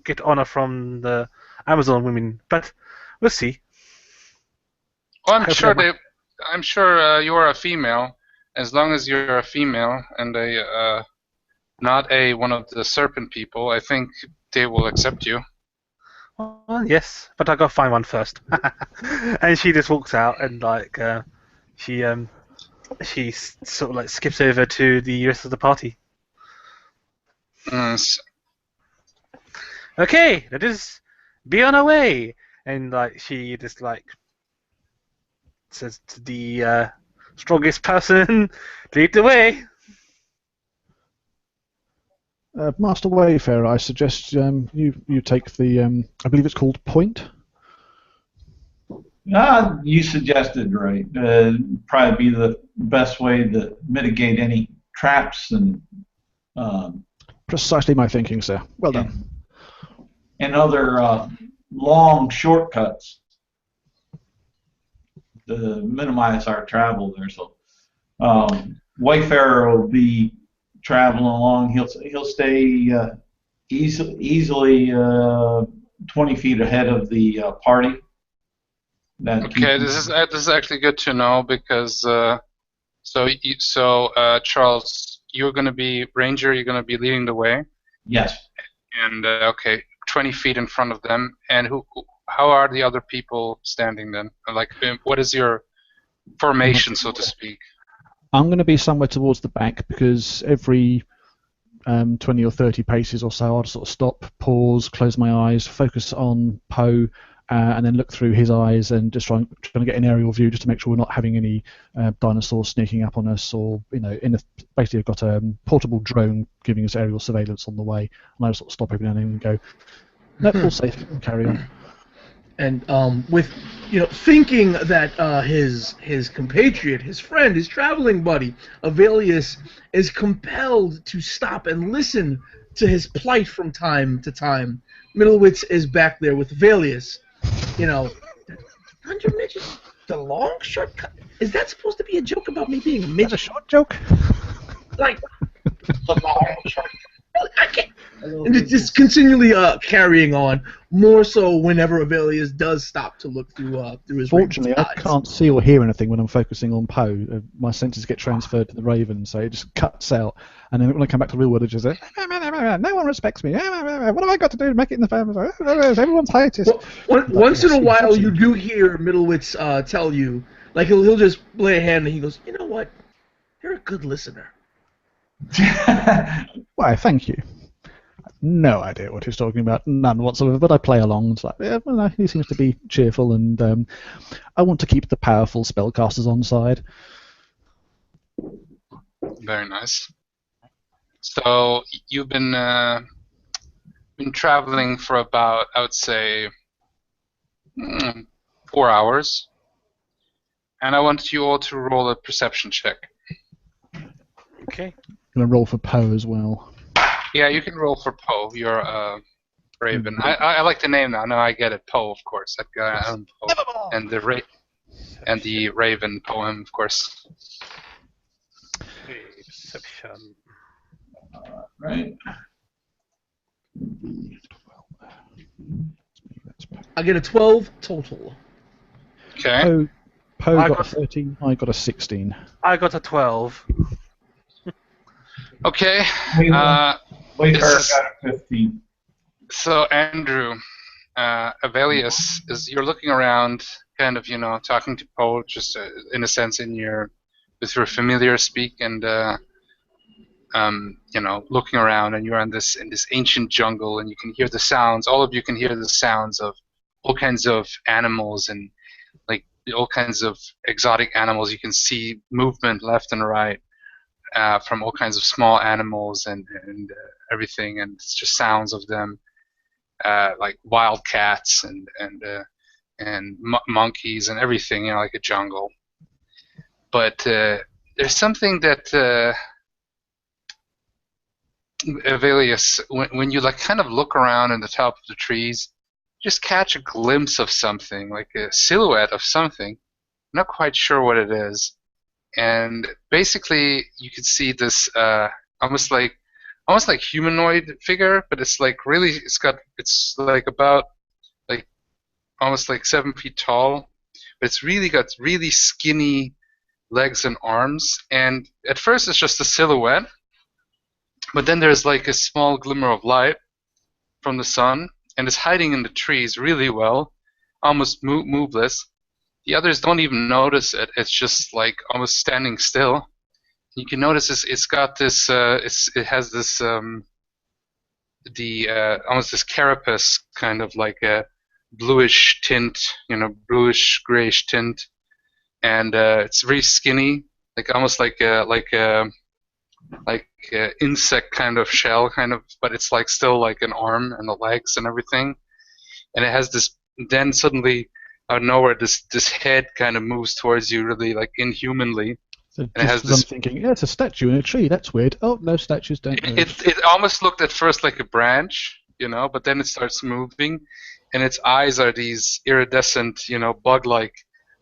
get honor from the Amazon women, but we'll see. Well, I'm sure you are a female. As long as you're a female and not one of the serpent people, I think they will accept you. Well, yes, but I gotta find one first. And she just walks out and she sort of skips over to the rest of the party. Okay, let us be on our way. And she just says to the strongest person, "Lead the way." Master Wayfarer, I suggest you take the I believe it's called point. You suggested right. Probably be the best way to mitigate any traps and Precisely my thinking, sir. Well done. And other long shortcuts to minimize our travel there. So Wayfarer will be traveling along. He'll stay easily 20 feet ahead of the party. Okay, this is actually good to know because Charles, you're going to be ranger. You're going to be leading the way. Yes. And okay, 20 feet in front of them. And how are the other people standing then? What is your formation, so to speak? I'm going to be somewhere towards the back because every 20 or 30 paces or so, I'll sort of stop, pause, close my eyes, focus on Poe, and then look through his eyes and just trying to get an aerial view just to make sure we're not having any dinosaurs sneaking up on us, or basically I've got a portable drone giving us aerial surveillance on the way, and I just sort of stop every now and then and go, nope, all safe, and carry on. And with thinking that his compatriot, his friend, his traveling buddy, Avelius, is compelled to stop and listen to his plight from time to time, Middlewitz is back there with Avelius. Dungeon Midget, the long shortcut. Is that supposed to be a joke about me being a midget? That's a short joke. Like the long shortcut. I can't. And it's just continually carrying on, more so whenever Avelius does stop to look through his Fortunately, Raven's I eyes. can't see or hear anything when I'm focusing on Poe. My senses get transferred to the Raven, so it just cuts out. And then when I come back to the real world, it just says, no one respects me. What have I got to do to make it in the family? Everyone's haters. Well, once in a while, you do hear Middlewitz tell you, like he'll just lay a hand and he goes, you know what? You're a good listener. Why, thank you. No idea what he's talking about, none whatsoever, but I play along. It's like, yeah, well, no, he seems to be cheerful, and I want to keep the powerful spellcasters on side. Very nice. So you've been traveling for about, I would say, 4 hours, and I want you all to roll a perception check. Okay. I'm going to roll for Poe as well. Yeah, you can roll for Poe. You're Raven. I like the name now. No, I get it. Poe, of course. That guy, Poe. And the Raven poem, of course. Perception. Right. I get a 12 total. Okay. Poe I got a got- 13, I got a 16. I got a 12. Okay. Wayfarer This- got a 15. So Andrew, Avelius, you're looking around, kind of, talking to Poe, just in a sense, with your familiar speak, and looking around, and you're in this ancient jungle, and you can hear the sounds. All of you can hear the sounds of all kinds of animals, and like all kinds of exotic animals. You can see movement left and right from all kinds of small animals and everything, and it's just sounds of them, like wild cats and monkeys and everything, like a jungle. But there's something that Avelius, when you like kind of look around in the top of the trees, just catch a glimpse of something, like a silhouette of something. I'm not quite sure what it is. And basically, you can see this almost like humanoid figure, but it's like really, it's like about like almost like 7 feet tall, but it's really got really skinny legs and arms. And at first, it's just a silhouette, but then there's like a small glimmer of light from the sun, and it's hiding in the trees really well, almost moveless. The others don't even notice it. It's just like almost standing still. You can notice it's got this. It has this almost this carapace, kind of like a bluish tint, bluish grayish tint, and it's very skinny, like almost like a insect kind of shell, kind of, but it's like still like an arm and the legs and everything, and it has this. Then suddenly, out of nowhere, this head kind of moves towards you, really like inhumanly. So And it has just I'm this- thinking, yeah, it's a statue in a tree. That's weird. Oh, no statues don't move. It almost looked at first like a branch, but then it starts moving, and its eyes are these iridescent, bug-like,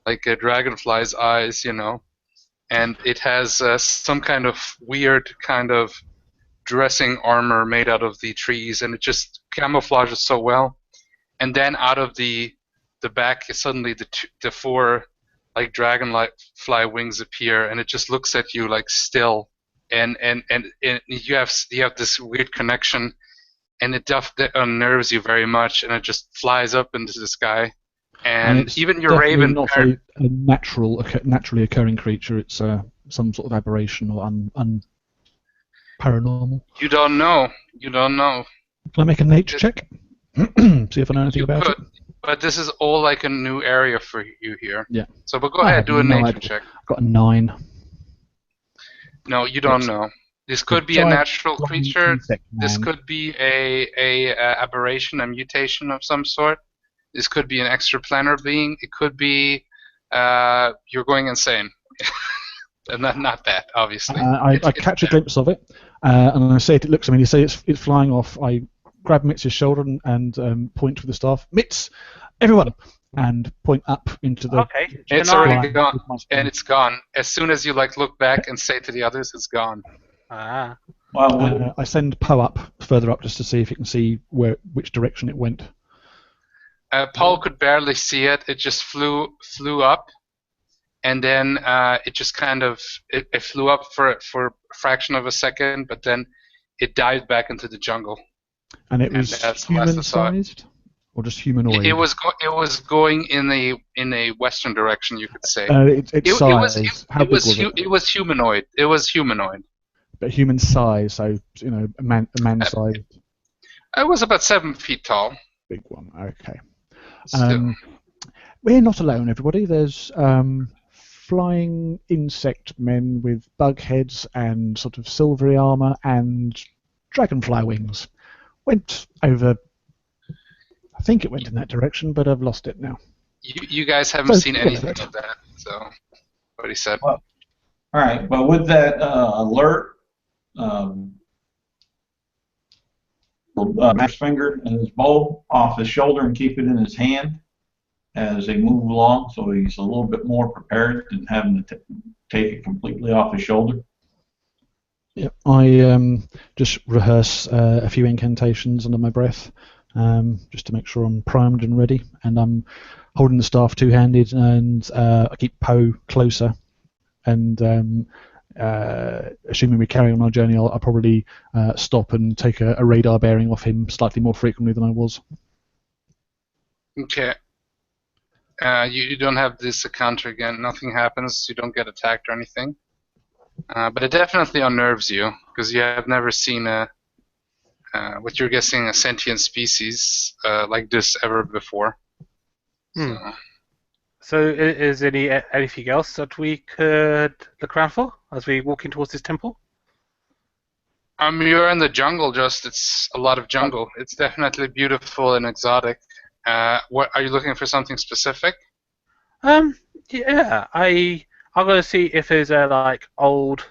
like a dragonfly's eyes, and it has some kind of weird kind of dressing armor made out of the trees, and it just camouflages so well. And then out of the back, suddenly the four like dragonfly wings appear, and it just looks at you like still, and you have this weird connection, and it unnerves you very much, and it just flies up into the sky, and it's even your definitely raven not a naturally occurring creature. It's some sort of aberration or paranormal. You don't know. Can I make a nature check? See if I know anything You about could, it. But this is all like a new area for you here. Yeah. So, but go I ahead, have do a no nature idea. check. I've got a 9. No, you don't It's know. This a could be a giant natural flying creature. insect This man. could be a aberration, a mutation of some sort. This could be an extraplanar being. It could be you're going insane. And not that, obviously. I It's catch a there. glimpse of it, and I say it looks at me. You say it's flying off. I grab Mitz's shoulder and point with the staff. Mitz, everyone, and point up into the. Okay. It's Can already I? gone, with my and staff. it's gone. As soon as you look back and say to the others, it's gone. Ah. Well, I send Poe up further up just to see if he can see which direction it went. Paul could barely see it. It just flew up, and then it just kind of it flew up for a fraction of a second, but then it dived back into the jungle. And it And was that's the last I saw it. human-sized, or just humanoid. It was going in a western direction, you could say. Its It size. was How big was it? it was humanoid. It was humanoid. But human size, so a man-sized It was about 7 feet tall. big one. Okay. Still. We're not alone, everybody. There's flying insect men with bug heads and sort of silvery armor and dragonfly wings. Went over. I think it went in that direction, but I've lost it now. You guys haven't So, seen yeah, anything right. of that, so what he said. all right, but with that alert, Matt's finger and his bow off his shoulder and keep it in his hand as they move along, so he's a little bit more prepared than having to take it completely off his shoulder. Yep. I just rehearse a few incantations under my breath, just to make sure I'm primed and ready. And I'm holding the staff two-handed, and I keep Poe closer. And assuming we carry on our journey, I'll probably stop and take a radar bearing off him slightly more frequently than I was. Okay. You don't have this encounter again. Nothing happens. You don't get attacked or anything. But it definitely unnerves you because you have never seen what you're guessing, a sentient species like this ever before. So is anything else that we could look around for as we walk in towards this temple? You're in the jungle. It's a lot of jungle. It's definitely beautiful and exotic. What are you looking for? Something specific? Yeah, I'm gonna see if there's like old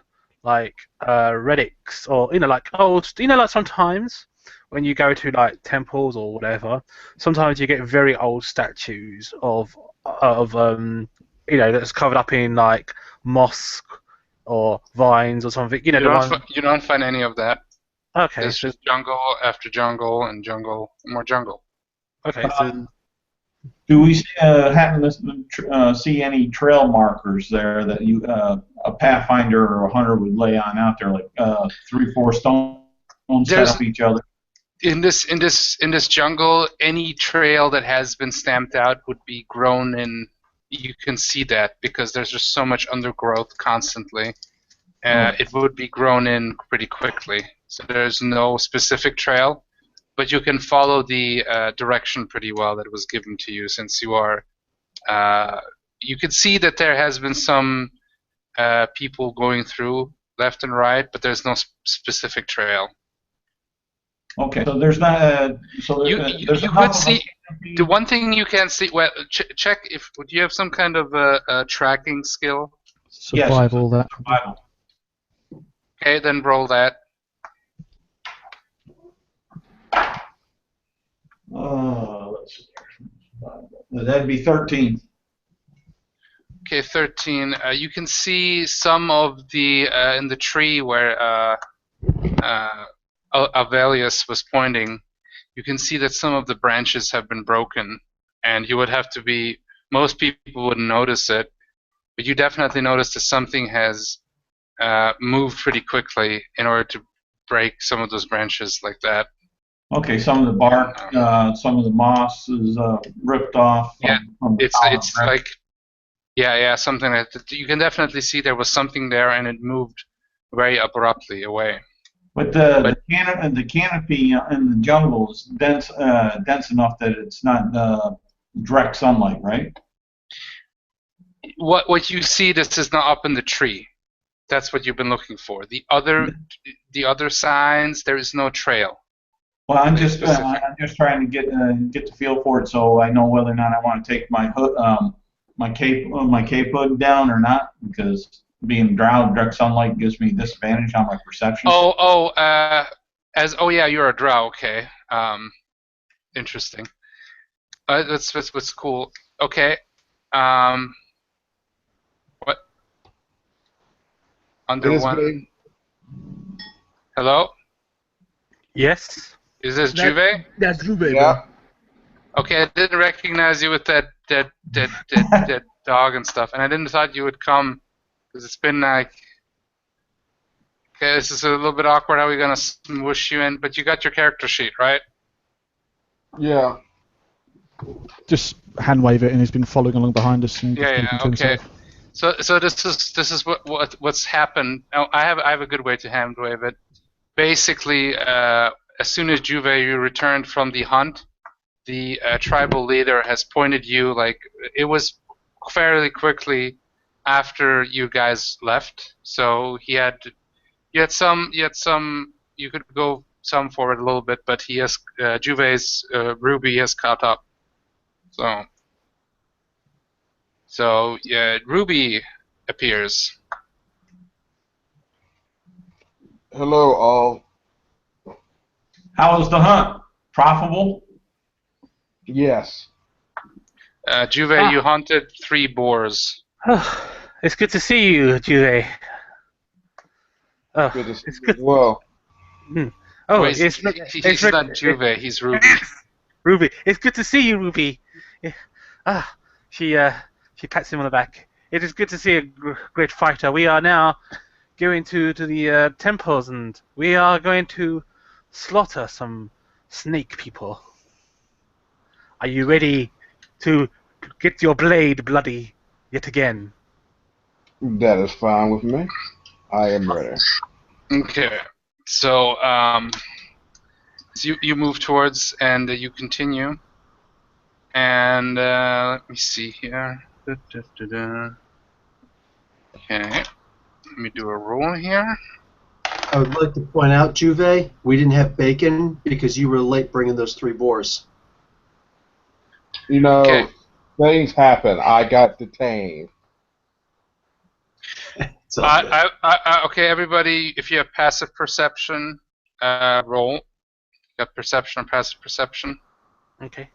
relics or like old like sometimes when you go to like temples or whatever, sometimes you get very old statues of that's covered up in like moss or vines or something. You don't find any of that. Okay. There's just jungle after jungle and jungle, more jungle. Okay. So do we happen to see any trail markers there that a pathfinder or a hunter would lay on out there, like 3-4 stones set up each other? In this jungle, any trail that has been stamped out would be grown in. You can see that because there's just so much undergrowth constantly. It would be grown in pretty quickly. So there's no specific trail, but you can follow the direction pretty well that was given to you since you are. You can see that there has been some people going through left and right, but there's no specific trail. Okay, so there's not. You could see the one thing you can see. Well, check if do you have some kind of tracking skill? Survival. Yes, that. survival. Okay, then roll that. Let's see. That'd be 13. Okay, 13. You can see some of the in the tree where Avelius was pointing. You can see that some of the branches have been broken, and you would have to be. Most people wouldn't notice it, but you definitely notice that something has moved pretty quickly in order to break some of those branches like that. Okay, some of the bark, some of the moss is ripped off. From it's like something like that. You can definitely see there was something there, and it moved very abruptly away. But the canopy in the jungle is dense enough that it's not direct sunlight, right? What you see, this is not up in the tree. That's what you've been looking for. The other signs, there is no trail. Well, I'm Like just specific. I'm just trying to get the feel for it, so I know whether or not I want to take my hood, my cape hood down or not, because being drow, direct sunlight gives me disadvantage on my perception. Yeah, you're a drow. Okay. Interesting. That's what's cool. Okay. What? Under It is one. big. Hello? Yes. Is this That- Juve? That's Juve, bro. Yeah. Okay, I didn't recognize you with that dog and stuff, and I didn't thought you would come because it's been like. Okay, this is a little bit awkward. How are we gonna smoosh you in? But you got your character sheet, right? Yeah. Just hand wave it, and he's been following along behind us and just keeping to Okay. himself. So this is what's happened. Now, I have a good way to hand wave it. Basically, as soon as Juve you returned from the hunt, the tribal leader has pointed you like it was fairly quickly after you guys left. So you had some you could go some forward a little bit, but he has Juve's Ruby has caught up. So yeah, Ruby appears. Hello, all. How was the hunt? Profitable? Yes. Juve, you hunted 3 boars. Oh, it's good to see you, Juve. Oh, Good to see it's you good. as well. Oh, Wait, he's not Juve, he's Ruby. Ruby. It's good to see you, Ruby. She pats him on the back. It is good to see a great fighter. We are now going to the temples, and we are going to slaughter some snake people. Are you ready to get your blade bloody yet again? That is fine with me. I am ready. Okay, so you move towards and you continue, and let me see here. Okay, let me do a roll here. I would like to point out, Juve, we didn't have bacon because you were late bringing those 3 boars. You know, Okay. things happen. I got detained. It's all good. Okay, everybody, if you have passive perception, roll. Got perception or passive perception. Okay.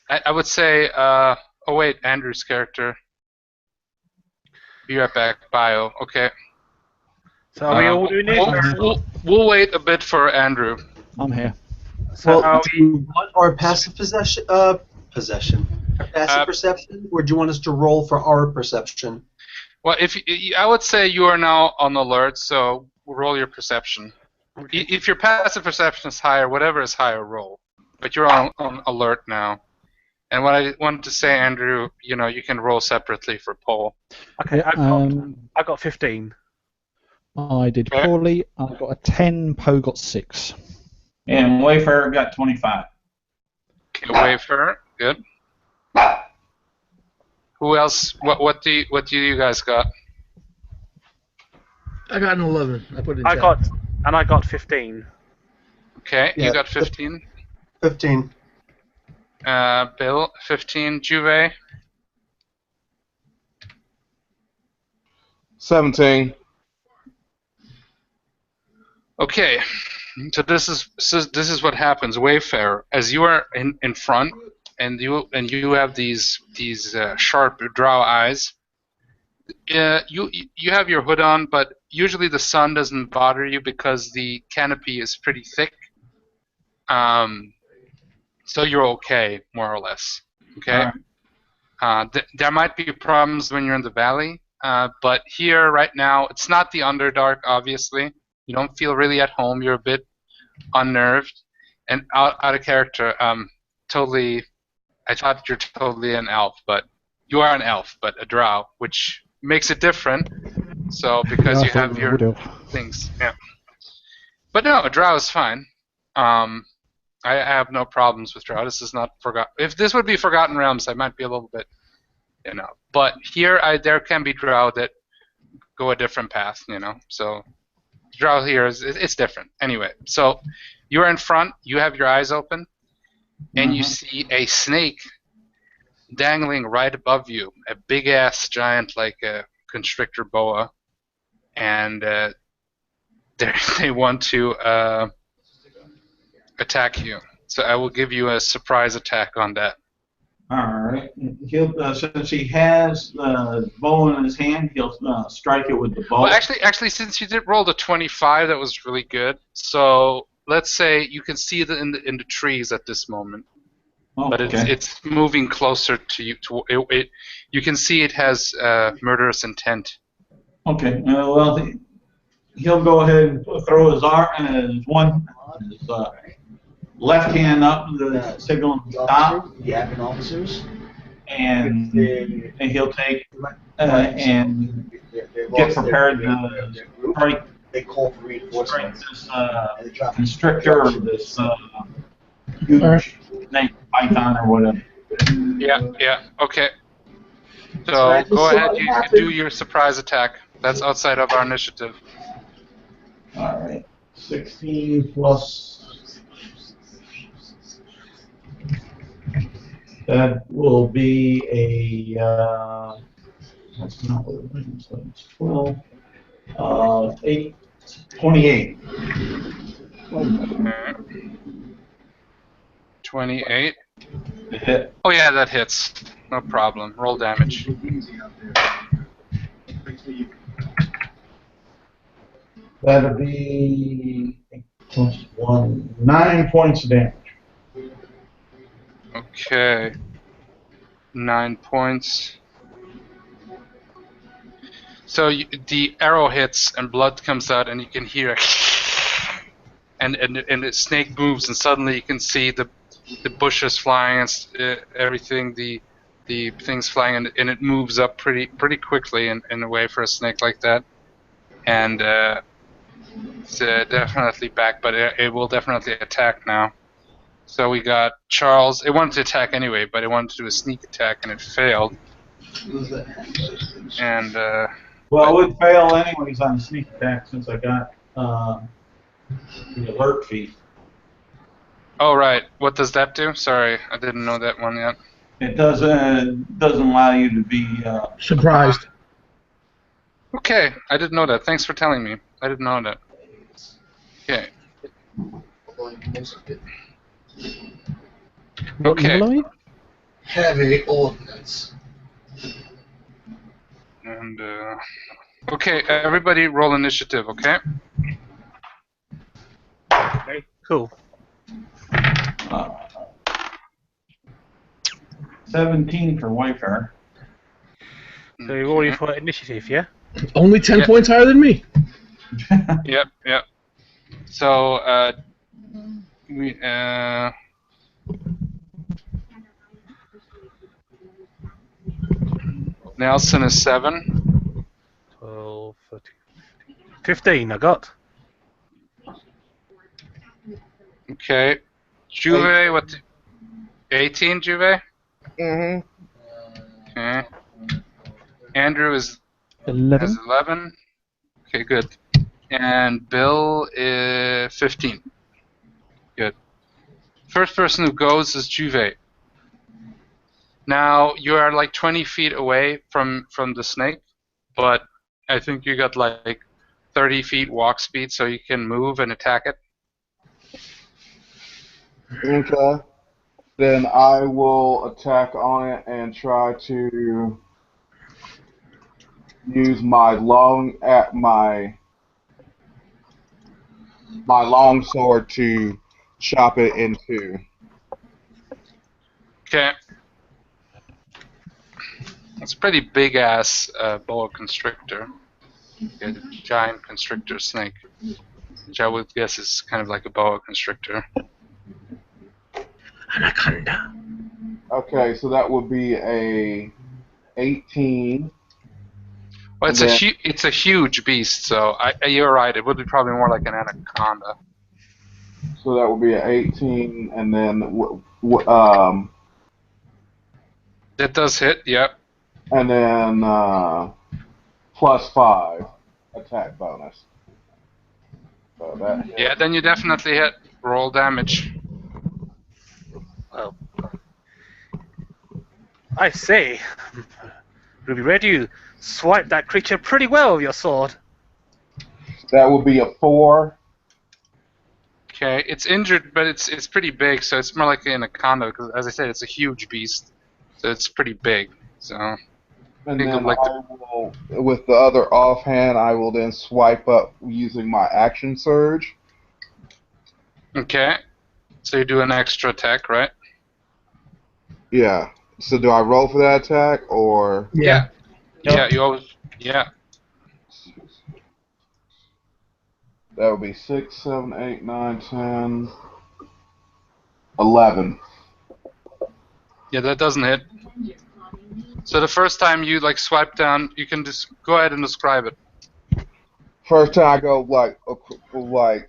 I would say, oh wait, Andrew's character. Be right back, bio. Okay. So are we all doing it? We'll wait a bit for Andrew. I'm here. So Well, are do we? you want our passive possession? Our passive perception, or do you want us to roll for our perception? Well, I would say you are now on alert, so roll your perception. Okay. If your passive perception is higher, whatever is higher, roll. But you're on alert now. And what I wanted to say, Andrew, you can roll separately for Paul. Okay, I got 15. I did Okay. poorly. I got a 10. Poe got 6. And Wayfarer got 25. Okay, Wayfarer, good. Who else? What do you guys got? I got an 11. I put it in I chat. got 15. Okay, Yeah. you got 15. 15. Bill, 15. Juve, 17. okay. So this is what happens. Wayfarer, as you are in front, and you have these sharp drow eyes. You have your hood on, but usually the sun doesn't bother you because the canopy is pretty thick. So you're okay, more or less. Okay. There might be problems when you're in the valley, but here right now it's not the Underdark. Obviously, you don't feel really at home. You're a bit unnerved and out of character. Totally. I thought you're totally an elf, but you are an elf, but a drow, which makes it different. So because you have your things, yeah. But no, a drow is fine. I have no problems with Drow. This is not forgotten. If this would be Forgotten Realms, I might be a little bit, But here, there can be Drow that go a different path, So Drow here it's different. Anyway, so you're in front. You have your eyes open, and you see a snake dangling right above you, a big ass giant like a constrictor boa, and they want to attack you. So I will give you a surprise attack on that. All right. He'll since he has the bow in his hand, he'll strike it with the bow. Well, actually, since you did roll the 25, that was really good. So let's say you can see it in the trees at this moment. Oh, But okay. it's moving closer to you. You can see it has murderous intent. Okay. Well, he'll go ahead and throw his left hand up the signal stop. The admin officers. And he'll take and get prepared to strike. They call for reinforcements. This constrictor or this huge snake python or whatever. Yeah. Okay. So go ahead. You can do your surprise attack. That's outside of our initiative. All right. 16 plus. That will be a. That's not what it means. So it's 12. 28. 28. To hit. Oh yeah, that hits. No problem. Roll damage. That'll be plus 1. 9 points of damage. Okay. 9 points. So the arrow hits and blood comes out, and you can hear, and the snake moves, and suddenly you can see the bushes flying and everything, the things flying, and it moves up pretty quickly in a way for a snake like that, and it's definitely back, but it will definitely attack now. So we got Charles. It wanted to attack anyway, but it wanted to do a sneak attack, and it failed. And well, it would fail anyways on the sneak attack since I got the alert feat. Oh right, what does that do? Sorry, I didn't know that one yet. It doesn't allow you to be surprised. Okay, I didn't know that. Thanks for telling me. I didn't know that. Okay. Okay. Heavy ordnance. And okay, everybody roll initiative, okay? Okay, cool. 17 for Wayfair. So you're rolling for initiative, yeah? Only 10 points higher than me. Yep. So Nelson is 7. 12, 13, 15 I got. Okay. Juve, what? 18, Juve? Okay. Andrew is 11. has 11. Okay, good. And Bill is 15. Good. First person who goes is Juve. Now you are like 20 feet away from the snake, but I think you got like 30 feet walk speed, so you can move and attack it. Okay. Then I will attack on it and try to use my long sword to chop it in two. Okay. It's a pretty big ass boa constrictor. A giant constrictor snake, which I would guess is kind of like a boa constrictor. Anaconda. Okay, so that would be a 18. Well, it's a huge beast, so you're right. It would be probably more like an anaconda. So that would be an 18, and then That does hit. Yep. and then +5 attack bonus. So that hit. Yeah, then you definitely hit. Roll damage. Well, I say, Ruby Red, you swipe that creature pretty well with your sword. That would be a 4. Okay, it's injured, but it's pretty big, so it's more like an anaconda. Because as I said, it's a huge beast, so it's pretty big. So And think of then like I will, with the other offhand, I will then swipe up using my action surge. okay. So you do an extra attack, right? Yeah. So do I roll for that attack or? Yeah. Yep. Yeah. You always. Yeah. That would be 6, 7, 8, 9, 10, 11. Yeah, that doesn't hit. So the first time you like swipe down, you can just go ahead and describe it. First time I go like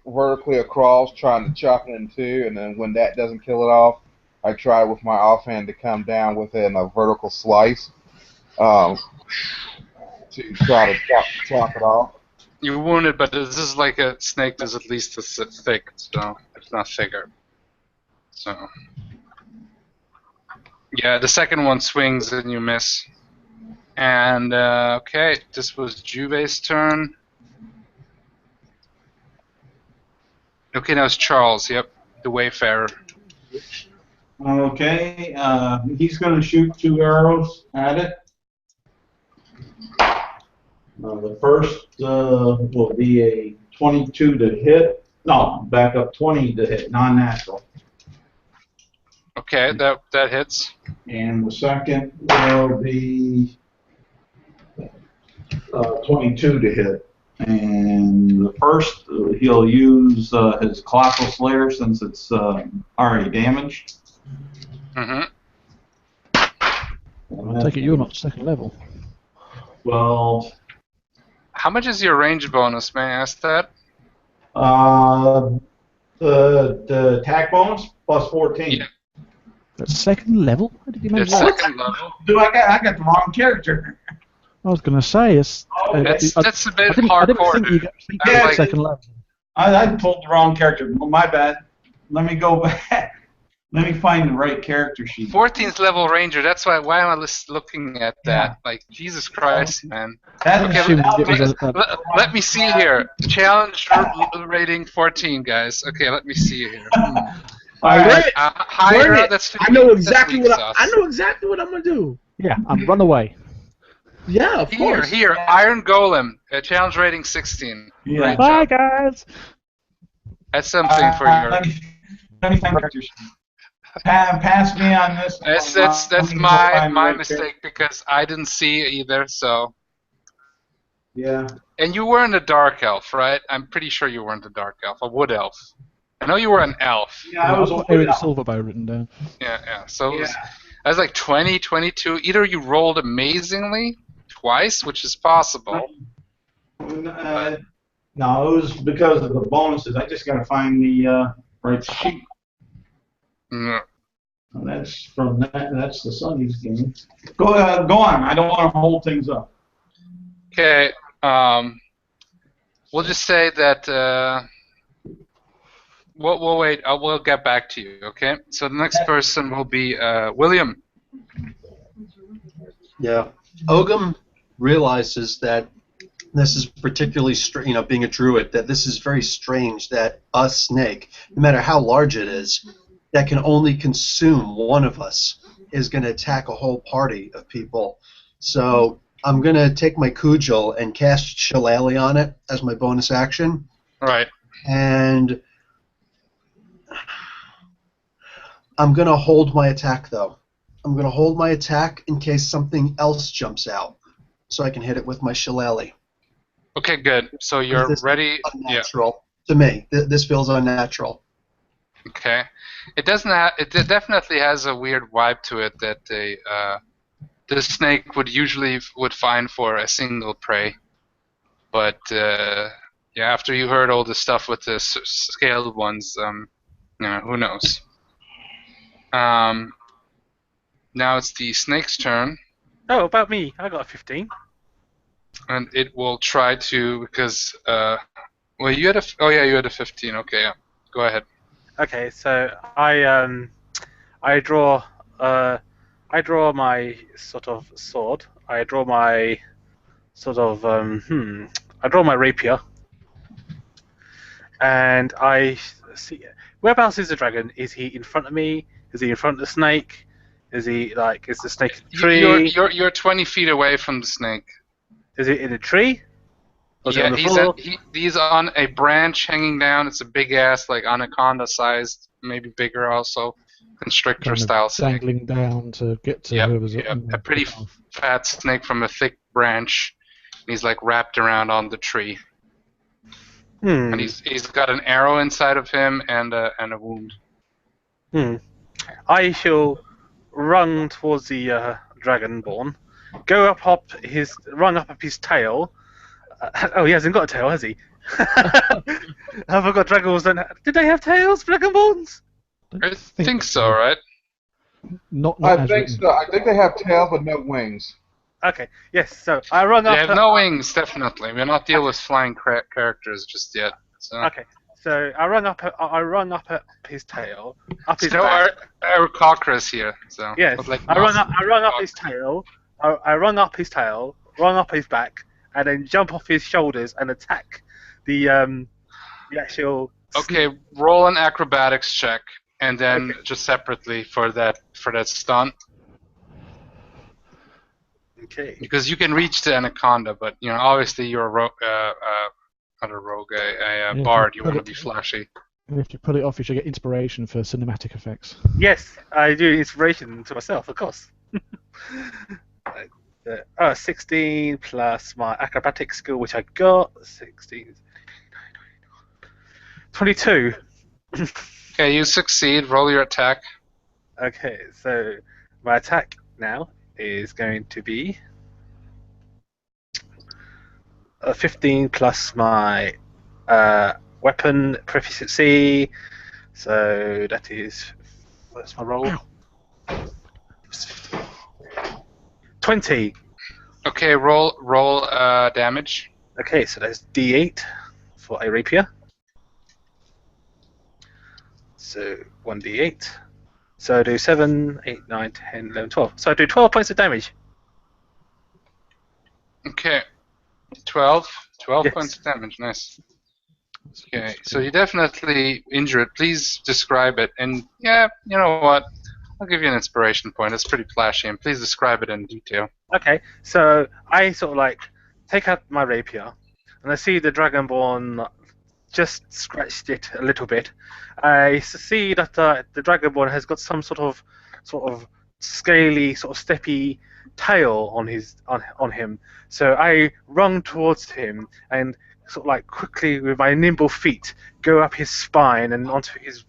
vertically across, trying to chop it in two, and then when that doesn't kill it off, I try with my offhand to come down within a vertical slice to try to chop it off. You wound it, but this is like a snake that's at least this thick, so it's not thicker. So yeah, the second one swings and you miss. And okay, this was Juve's turn. Okay, now it's Charles. Yep, the Wayfarer. Okay, he's going to shoot 2 arrows at it. The first will be a 22 to hit. No, back up 20 to hit, non-natural. Okay, that hits. And the second will be 22 to hit. And the first, he'll use his Colossal Slayer since it's already damaged. Mm-hmm. I take it you're not second level. Well, How much is your range bonus? May I ask that? the attack bonus plus 14. Yeah. That's second level? How did you make It's that? second level. Dude, I got the wrong character. I was going to say, it's... That's a bit I didn't hardcore. think you got Yeah, like- second level. I pulled the wrong character. Well, my bad. Let me go back. Let me find the right character sheet. 14th level ranger. That's why am I looking at that? Yeah. Like Jesus Christ, man. That's Okay, assumed it was let me see here. Challenge rating 14, guys. Okay, let me see here. All right. Hydra, Bring it. that's 15. I know exactly that's what weak I sauce. know exactly what I'm gonna do. Yeah, and run away. Yeah, of course. Here, Iron Golem, challenge rating 16. Yeah. Great Bye, job. guys! That's something for your. Let me find the character sheet. Pass me on this. That's Let me go my find the right mistake because I didn't see it either. So. Yeah. And you weren't a dark elf, right? I'm pretty sure you weren't a dark elf, a wood elf. I know you were an elf. Yeah, I was I've a got Eric wood elf. Silverbow written down. Yeah. So Yeah. I was like 20, 22. Either you rolled amazingly twice, which is possible. No, it was because of the bonuses. I just gotta find the right sheet. Mm, And that's from that. That's the Sundays game. Go on. I don't want to hold things up. Okay. We'll just say that. We'll wait. We'll get back to you. Okay. So the next person will be William. Yeah. Ogum realizes that this is particularly, being a druid, that this is very strange that a snake, no matter how large it is, that can only consume one of us, is going to attack a whole party of people. So I'm going to take my cudgel and cast Shillelagh on it as my bonus action. Right. And I'm going to hold my attack, though. I'm going to hold my attack in case something else jumps out, so I can hit it with my Shillelagh. Okay. Good. So you're This ready. is unnatural to me. This feels unnatural. Okay. It doesn't. It definitely has a weird vibe to it that the snake would find for a single prey, but yeah, Yeah, after you heard all the stuff with the scaled ones, who knows? Now it's the snake's turn, Oh, about me. I got a 15. and it will try to because well, you had you had a 15. Okay, yeah, go ahead. Okay, so I draw my sort of sword. I draw my sort of I draw my rapier, and I see whereabouts is the dragon? Is he in front of me? Is he in front of the snake? Is the snake in the tree? You're 20 feet away from the snake. Is it in a tree? Or is it on Yeah, the floor? he's on a branch hanging down. It's a big ass, like anaconda-sized, maybe bigger also, constrictor Kind of style snake. dangling down to get to Yep, whoever's yep. on A pretty above. fat snake from a thick branch. He's like wrapped around on the tree, and he's got an arrow inside of him and a wound. I shall run towards the dragonborn, run up his tail. Oh, he hasn't got a tail, has he? I forgot dragons don't. Did they have tails, dragonborns? I think so, right? Not I as think written. so. I think they have tails but no wings. Okay, yes. So I run They up. have no wings, definitely. We're not dealing with flying characters just yet. So. Okay, so I run up his tail, up his no back. Aracocras here. So. Yes, Like I run up his tail. I run up his tail, run up his back, and then jump off his shoulders and attack the actual. Okay, roll an acrobatics check, and then just separately for that stunt. Okay. Because you can reach the anaconda, but obviously you're not a rogue, a bard. You want to be flashy. And if you put it off, you should get inspiration for cinematic effects. Yes, I do inspiration to myself, of course. 16 plus my acrobatic skill, which I got. 16. 22. Okay, you succeed. Roll your attack. Okay, so my attack now is going to be 15 plus my weapon proficiency. So that is. What's my roll? 20. Okay, roll damage. Okay, so that's D8 for a rapier. So 1d8. So I do 7, 8, 9, 10, 11, 12. So I do 12 points of damage. Okay, 12 Yes. points of damage. Nice. Okay, so you definitely injured. Please describe it. And yeah, you know what? I'll give you an inspiration point. It's pretty flashy, and please describe it in detail. Okay, so I sort of like take out my rapier, and I see the Dragonborn just scratched it a little bit. I see that the Dragonborn has got some sort of scaly, sort of steppy tail on him. So I run towards him and sort of like quickly with my nimble feet go up his spine and onto his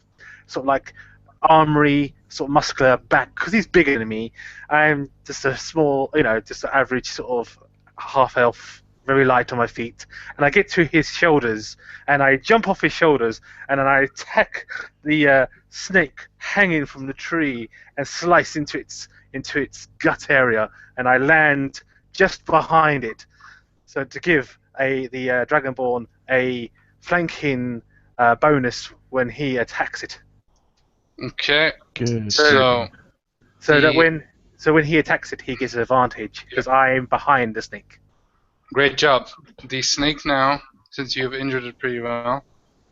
sort of like armory, sort of muscular back, because he's bigger than me. I'm just a small, just an average sort of half elf, very light on my feet, and I get to his shoulders, and I jump off his shoulders, and then I attack the snake hanging from the tree and slice into its gut area, and I land just behind it. So to give the Dragonborn a flanking bonus when he attacks it. Okay. Good. So when he attacks it, he gets an advantage because I'm behind the snake. Great job. The snake now, since you have injured it pretty well,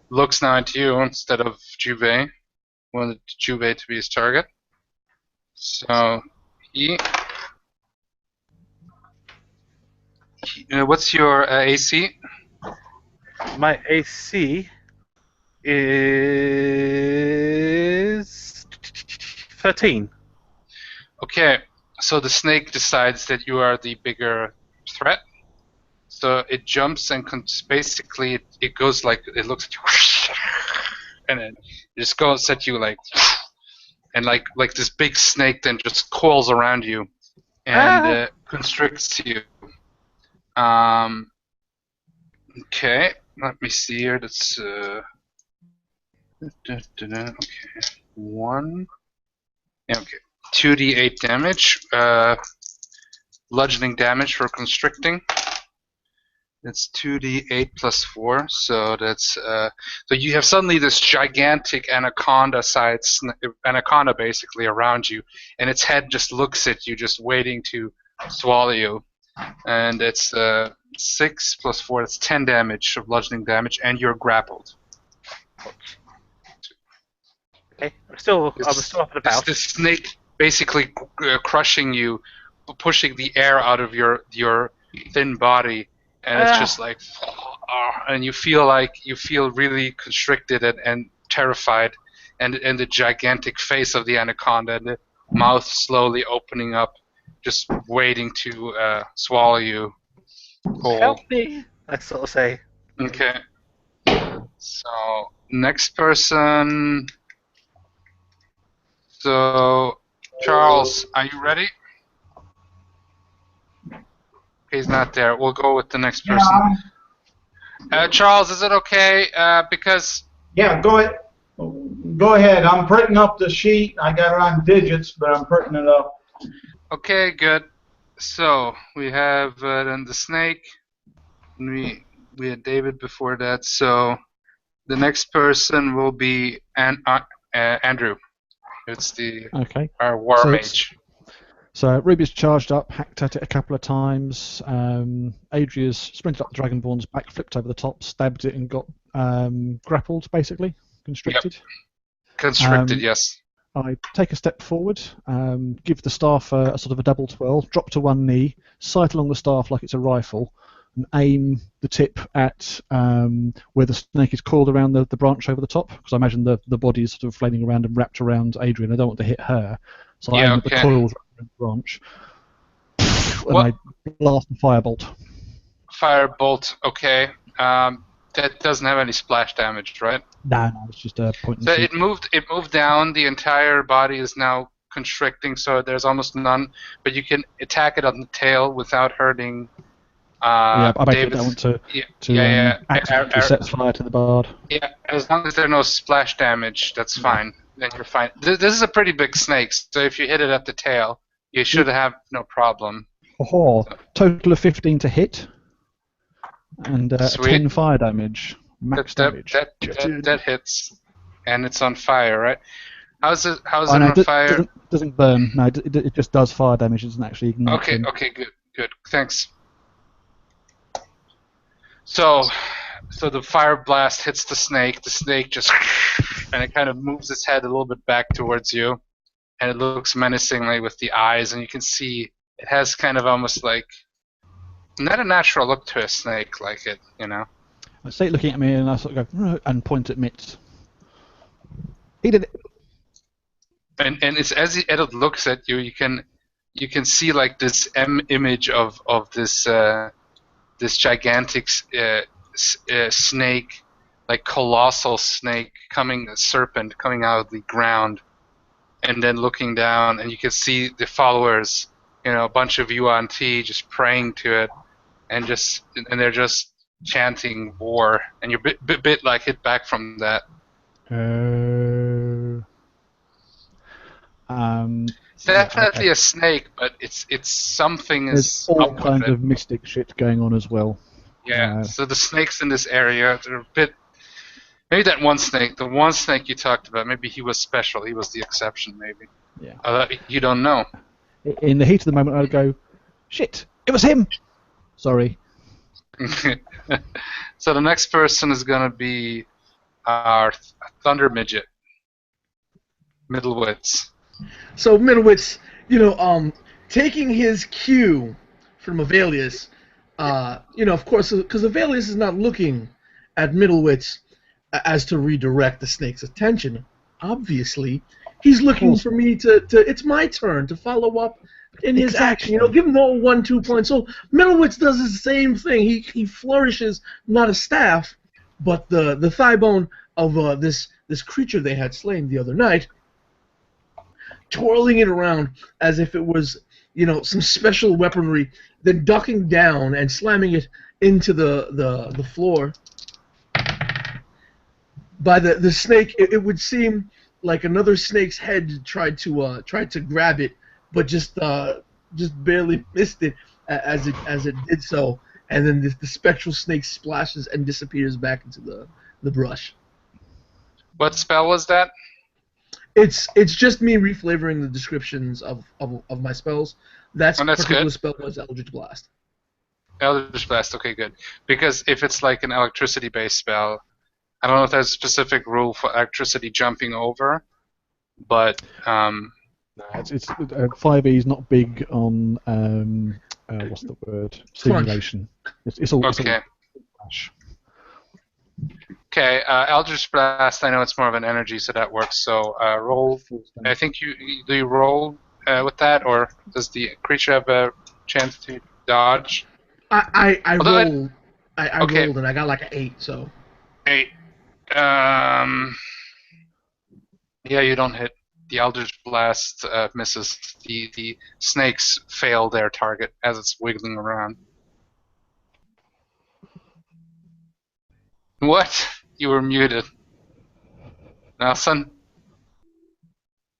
looks now at you instead of Juve. Wanted Juve to be his target. So what's your AC? My AC is 13. Okay, so the snake decides that you are the bigger threat. So it jumps and basically it goes like, it looks at you, and then it just goes at you like, and like this big snake then just coils around you and constricts you. Okay, Let me see here. That's okay. 1. Yeah, okay. 2d8 damage. Bludgeoning damage for constricting. That's 2d8 plus 4. So that's so you have suddenly this gigantic anaconda basically around you, and its head just looks at you, just waiting to swallow you. And it's 6 plus 4. That's 10 damage of bludgeoning damage, and you're grappled. Okay, I was still up and about. This snake basically crushing you, pushing the air out of your thin body, and it's just like, and you feel really constricted and terrified, and the gigantic face of the anaconda, and the mouth slowly opening up, just waiting to swallow you whole. Help me! I sort of say. Okay. So next person. So, Charles, are you ready? He's not there. We'll go with the next person. Charles, is it okay? Because Yeah, go ahead. Go ahead. I'm printing up the sheet. I got it on digits, but I'm printing it up. Okay, good. So we have then the snake. We had David before that. So the next person will be Andrew. It's our war mage. So Ruby's charged up, hacked at it a couple of times. Adria's sprinted up the Dragonborn's back, flipped over the top, stabbed it, and got grappled, basically, constricted. Yep. Constricted, yes. I take a step forward, give the staff a sort of a double twirl, drop to one knee, sight along the staff like it's a rifle, and aim the tip at where the snake is coiled around the branch over the top, because I imagine the body is sort of flailing around and wrapped around Adrian. I don't want to hit her, so I aim at the coils around the branch, and I blast the firebolt. Firebolt, okay. That doesn't have any splash damage, right? No, it's just a point. So it moved down. The entire body is now constricting, so there's almost none. But you can attack it on the tail without hurting. Yeah, I basically don't want to accidentally set fire to the bard. Yeah, as long as there's no splash damage, that's fine. Then you're fine. This is a pretty big snake, so if you hit it at the tail, you should have no problem. Oh, total of 15 to hit, and 10 fire damage. Max damage. That hits, and it's on fire, right? How's it on fire? Doesn't burn. No, it just does fire damage. It doesn't actually ignite. Okay, good. Thanks. So the fire blast hits the snake. The snake just and it kind of moves its head a little bit back towards you, and it looks menacingly with the eyes, and you can see it has kind of almost like not a natural look to a snake, like it, you know. I say looking at me, and I sort of go and point at Mitz. He did it. And it's as it looks at you, you can see like this image of this this gigantic snake, like colossal snake serpent coming out of the ground, and then looking down, and you can see the followers, a bunch of UNT just praying to it, and they're just chanting war, and you're bit like hit back from that. It's definitely a snake, but it's something. There's all kinds of mystic shit going on as well. Yeah. So the snakes in this area, they're a bit. Maybe that one snake, the one snake you talked about, maybe he was special. He was the exception, maybe. Yeah. You don't know. In the heat of the moment, I would go, "Shit! It was him." Sorry. So the next person is gonna be our Thunder Midget, Middlewitz. So Middlewitz, taking his cue from Avelius, of course, because Avelius is not looking at Middlewitz as to redirect the snake's attention. Obviously, he's looking for me to it's my turn to follow up in his action. Give him the old 1-2 point. So Middlewitz does the same thing. He flourishes not a staff, but the thigh bone of this creature they had slain the other night, twirling it around as if it was, some special weaponry, then ducking down and slamming it into the floor by the snake, it would seem like another snake's head tried to grab it, but just barely missed it as it did so, and then the spectral snake splashes and disappears back into the brush. What spell was that? It's just me reflavoring the descriptions of my spells. That Oh, that's particular good. spell was Eldritch Blast. Eldritch Blast. Okay, good. Because if it's like an electricity-based spell, I don't know if there's a specific rule for electricity jumping over, but No, it's 5e is not big on what's the word? Simulation. It's all okay. flash. Okay, Eldritch Blast, I know it's more of an energy, so that works. So roll. I think do you roll with that, or does the creature have a chance to dodge? I Although rolled. I okay. rolled and I got like an 8. So 8. Yeah, you don't hit. The Eldritch Blast misses. The snakes fail their target as it's wiggling around. What? You were muted. Nelson?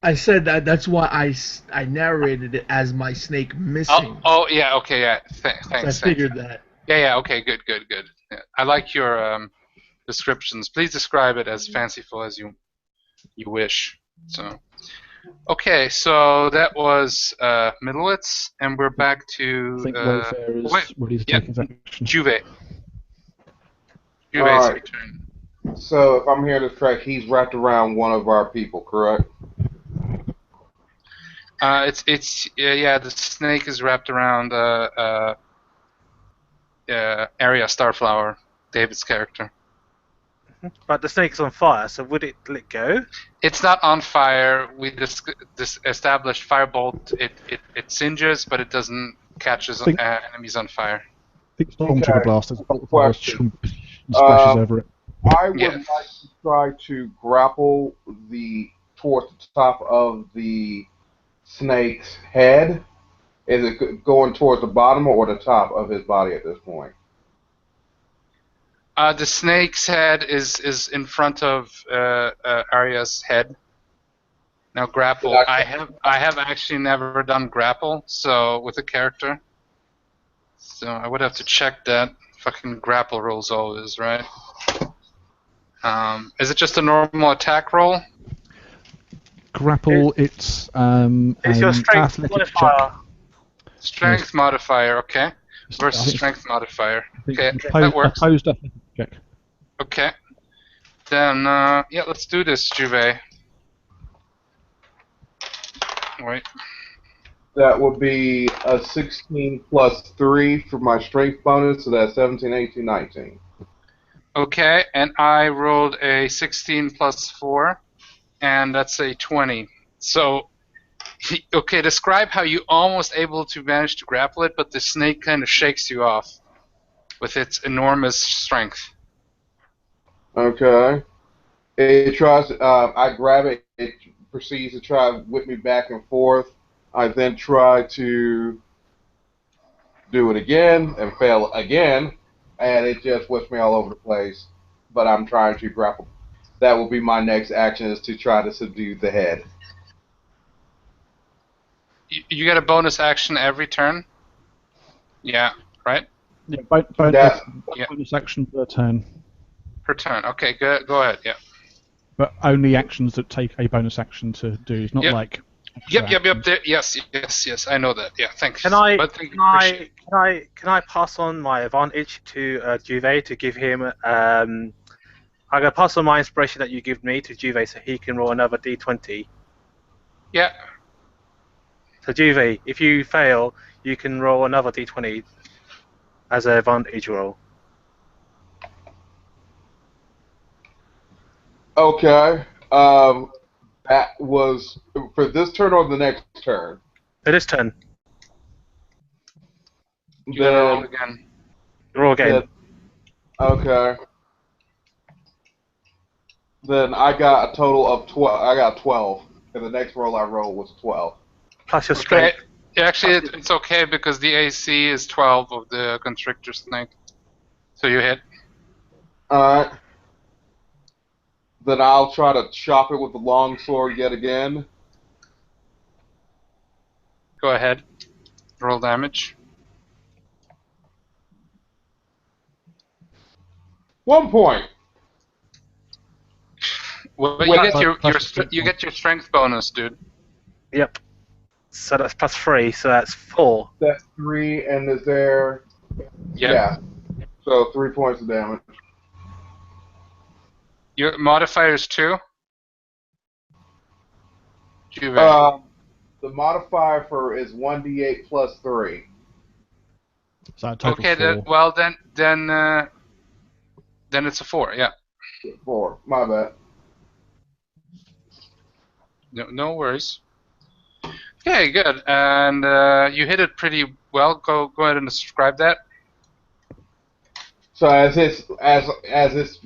I said that's why I narrated it as my snake missing. Oh, yeah, okay, yeah. Thanks. So I figured that. Yeah, okay, good. Yeah. I like your descriptions. Please describe it as fanciful as you wish. So, okay, so that was Middlewitz, and we're back to I think Wayfair is ready to take his action. Juve. Juve's Alright. your turn. So if I'm hearing this correct, he's wrapped around one of our people, correct? Yeah, the snake is wrapped around Arya Starflower, David's character. But the snake's on fire, so would it let go? It's not on fire. We established firebolt. It singes, but it doesn't catch enemies on fire. I think Stormtrooper Blast is Question. splashes over it. I would like to try to grapple towards the top of the snake's head. Is it going towards the bottom or the top of his body at this point? The snake's head is in front of Arya's head. Now grapple. I have actually never done grapple, so with a character. So I would have to check that. Fucking grapple rolls always, right? Is it just a normal attack roll? Grapple, it's your strength modifier. Strength modifier, okay. Versus strength modifier. Okay, that works. Opposed athletics check. Okay. Then, yeah, let's do this, Juve. Wait. That would be a 16 plus 3 for my strength bonus, so that's 17, 18, 19. Okay, and I rolled a 16 plus 4, and that's a 20. So, okay, describe how you almost able to manage to grapple it, but the snake kind of shakes you off with its enormous strength. Okay. It tries. I grab it. It proceeds to try to whip me back and forth. I then try to do it again and fail again, and it just whips me all over the place. But I'm trying to grapple. That will be my next action, is to try to subdue the head. You get a bonus action every turn? Yeah, right? Yeah, bonus action per turn. Per turn. Okay, go ahead, yeah. But only actions that take a bonus action to do. It's not like... Yep. Yes. I know that. Yeah, thanks. Can I pass on my advantage to Juve to give him? I'm gonna pass on my inspiration that you give me to Juve so he can roll another d20. Yeah. So Juve, if you fail, you can roll another d20 as an advantage roll. Okay. That was for this turn or the next turn? For this turn. You gotta roll again. Roll again. Okay. Then I got a total of 12. I got 12, and the next roll I rolled was 12. Plus your strength. Actually, it's okay because the AC is 12 of the constrictor snake. So you hit. Alright. then I'll try to chop it with the long sword yet again. Go ahead. Roll damage. 1 point. Well, you Wait, get your plus you get your strength bonus, dude. Yep. So that's +3, so that's 4. That's 3, and is there? Yep. Yeah. So 3 points of damage. Your modifier is 2. Juve. The modifier for is 1d8 plus 3. So total Okay, 4. well then it's a 4. Yeah. 4. My bad. No worries. Okay, good. And you hit it pretty well. Go ahead and describe that. So as it's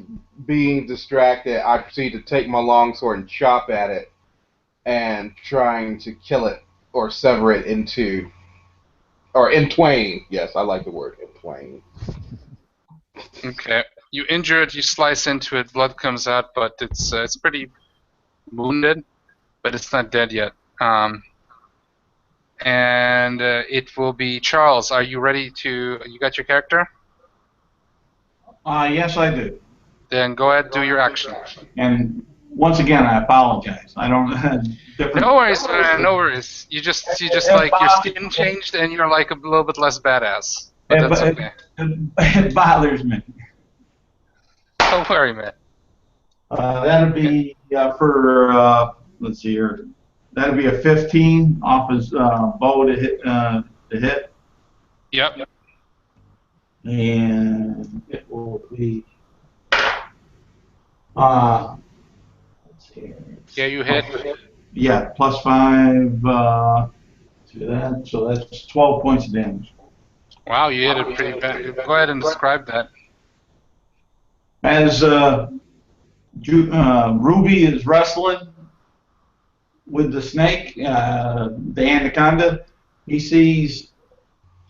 being distracted, I proceed to take my longsword and chop at it, and trying to kill it or sever it into, or in twain. Yes, I like the word in twain. Okay. You injure it. You slice into it. Blood comes out, but it's pretty wounded, but it's not dead yet. And it will be Charles. Are you ready to? You got your character? Yes, I do. Then go ahead, do your action. And once again, I apologize. I don't different. No worries, man. No worries. You just like your skin changed and you're like a little bit less badass. But that's okay. It bothers me. Don't worry, man. That'll be for let's see here. That'll be a 15 off his bow to hit. Yep. And it will be. Let's see here. Yeah, you hit. Yeah, +5 to that, so that's 12 points of damage. Wow, you hit it pretty bad. Go ahead and describe that. As Ruby is wrestling with the snake, the anaconda, he sees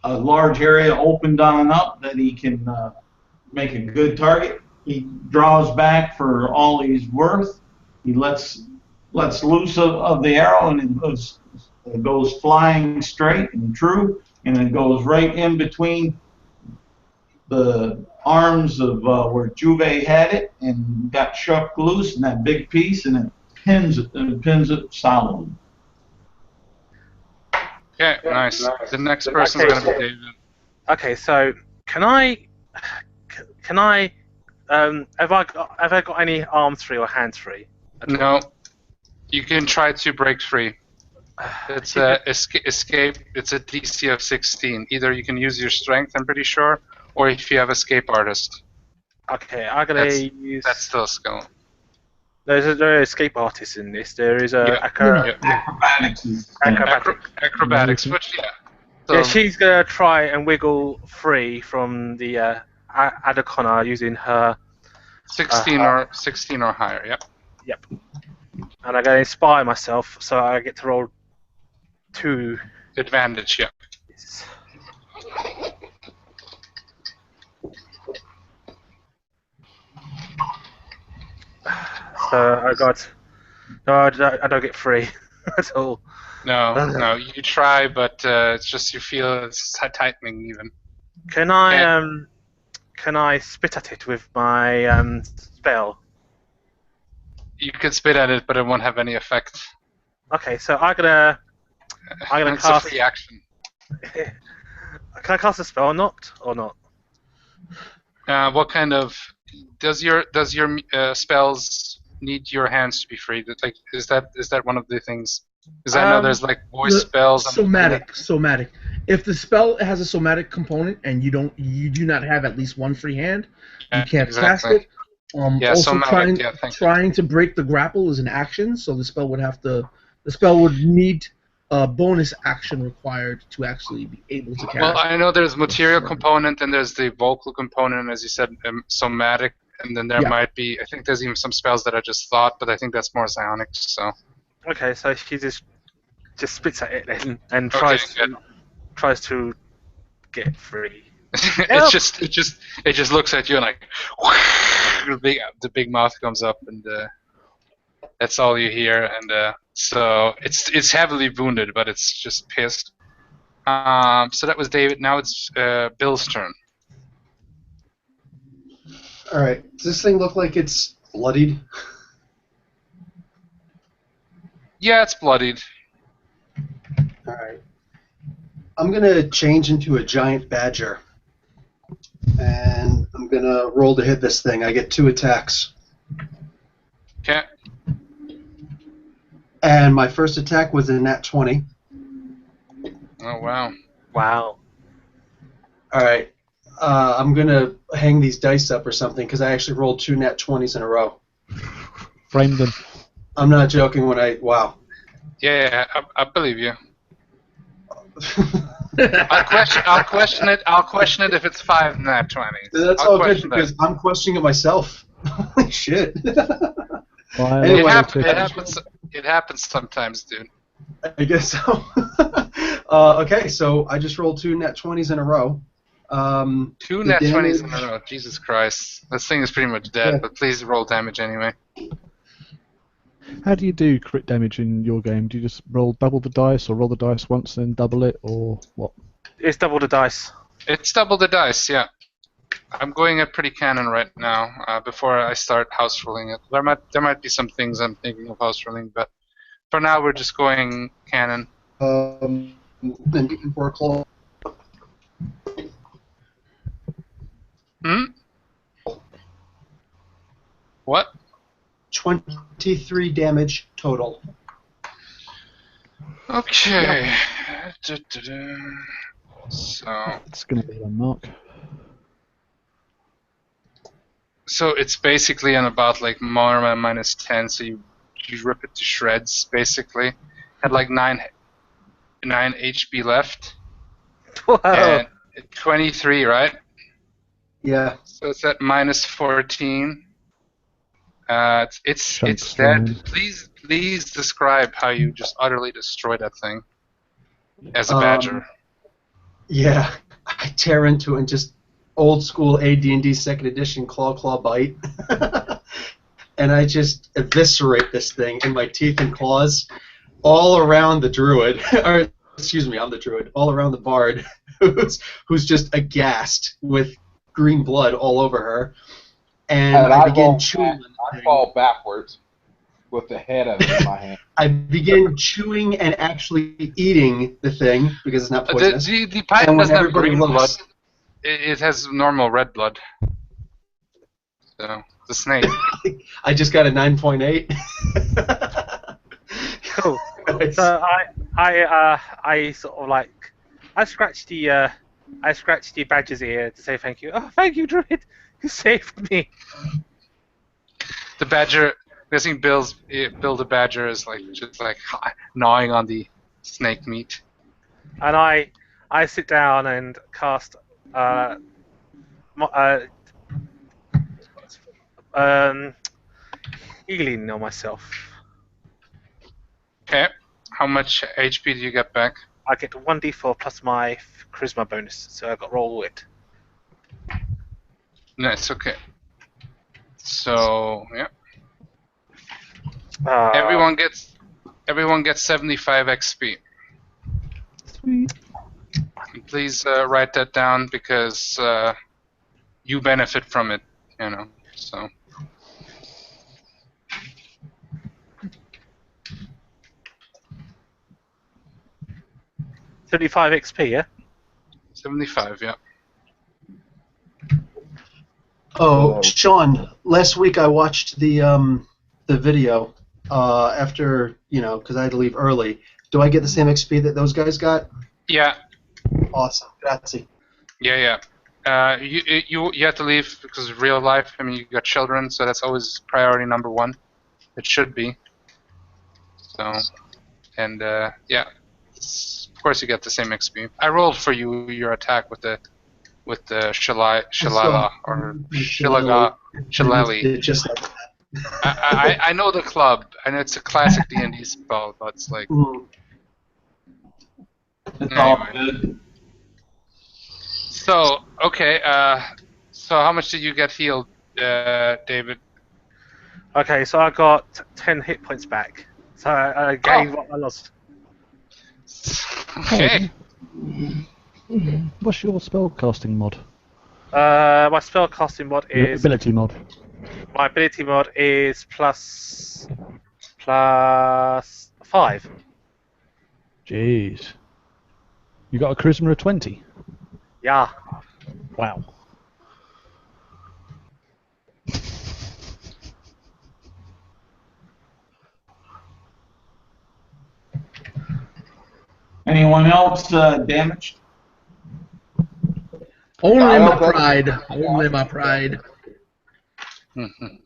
a large area opened on up that he can make a good target. He draws back for all he's worth. He lets loose of the arrow, and it goes flying straight and true, and it goes right in between the arms of where Juve had it, and got shoved loose in that big piece, and it pins it solidly. Okay, nice. The next person's gonna be David. Okay, so can I have I got any arms free or hands free? No. You can try to break free. It's escape. It's a DC of 16. Either you can use your strength, I'm pretty sure, or if you have escape artist. Okay, I'm gonna use. That's still a skill. There are escape artists in this. There is a Acrobatics. Acrobatics, which So, yeah, she's gonna try and wiggle free from the Adacona using her 16 or higher. Yep. Yep. And I'm gonna inspire myself, so I get to roll 2 advantage. Yep. So I got. No, I don't get 3 at all. No, you try, but it's just you feel it's tightening even. Can I spit at it with my spell? You could spit at it, but it won't have any effect. Okay, so I'm gonna it's cast. a free action. Can I cast a spell or not? What kind of does your spells need your hands to be free? Like, is that one of the things? Because I know there's like voice spells. Somatic. If the spell has a somatic component and you do not have at least one free hand, you can't cast it. Also, trying to break the grapple is an action, so the spell would need a bonus action required to actually be able to cast. Well, I know there's material component and there's the vocal component, as you said, somatic, and then there might be. I think there's even some spells that I just thought, but I think that's more psionics. So. Okay, so she just spits at it and tries to get free. it just looks at you and like the big mouth comes up and That's all you hear, and so it's heavily wounded, but it's just pissed. So that was David. Now it's Bill's turn. All right. Does this thing look like it's bloodied? Yeah, it's bloodied. All right. I'm gonna change into a giant badger, and I'm gonna roll to hit this thing. I get 2 attacks, Okay. and my first attack was a nat 20. Oh wow. Wow. All right. I'm gonna hang these dice up or something because I actually rolled 2 nat 20s in a row. Frame them. I'm not joking when I wow. Yeah, I believe you. I'll question it. I'll question it if it's 5 nat 20s. That's I'll all good question because I'm questioning it myself. Holy shit. Fire Anyway, it happens sometimes, dude. I guess so. Okay, so I just rolled 2 nat 20s in a row. 2 nat 20s in a row. Jesus Christ. This thing is pretty much dead, Yeah. but please roll damage anyway. How do you do crit damage in your game? Do you just roll double the dice, or roll the dice once and then double it, or what? It's double the dice. It's double the dice, yeah. I'm going at pretty cannon right now. Before I start house ruling it, there might be some things I'm thinking of house ruling, but for now we're just going cannon. And for a claw. Hmm. What? 23 damage total. Okay. Da-da-da. So It's going to be a mark. it's basically an about like Marma minus 10, so you rip it to shreds basically. Had like 9 HP left. Whoa. And 23, right? Yeah. So it's at minus 14. It's Chunks dead. flying. Please describe how you just utterly destroy that thing as a badger. Yeah. I tear into it and just old school AD&D 2nd edition claw bite. And I just eviscerate this thing in my teeth and claws all around the druid. Or excuse me, I'm the druid. All around the bard who's just aghast with green blood all over her. And I begin chewing. I fall backwards with the head of it in my hand. I begin chewing and actually eating the thing because it's not poisonous. The pipe And when doesn't have everybody green blood. looks, It has normal red blood. So the snake. I just got a 9.8. Cool. Nice. So I sort of like I scratched the badger's ear to say thank you. Oh, thank you, Druid. You saved me. The badger. I think Bill the badger is like just like gnawing on the snake meat. And I sit down and cast healing on myself. Okay. How much HP do you get back? I get 1d4 plus my charisma bonus, so I got roll it. Nice. Okay. So yeah. Uh, Everyone gets 75 XP. Sweet. And please write that down because you benefit from it, you know. So 75 XP, yeah. 75, yeah. Oh, Sean, last week I watched the video after, because I had to leave early. Do I get the same XP that those guys got? Yeah. Awesome. Grazie. Yeah. You have to leave because of real life. I mean, you got children, so that's always priority number 1. It should be. So, and yeah, of course you get the same XP. I rolled for you your attack with the Shalala or Shillelagh. It's just like that. I know the club, and it's a classic D&D spell, but it's like. It's all Anyway. good. So okay, so how much did you get healed, David? Okay, so I got 10 hit points back. So I gained what I lost. Okay. What's your spellcasting mod? My spell casting mod Your is ability mod. my ability mod is plus 5. Jeez. You got a charisma of 20. Yeah. Wow. Anyone else damaged? Only I my don't think- pride. Only my pride. Mhm.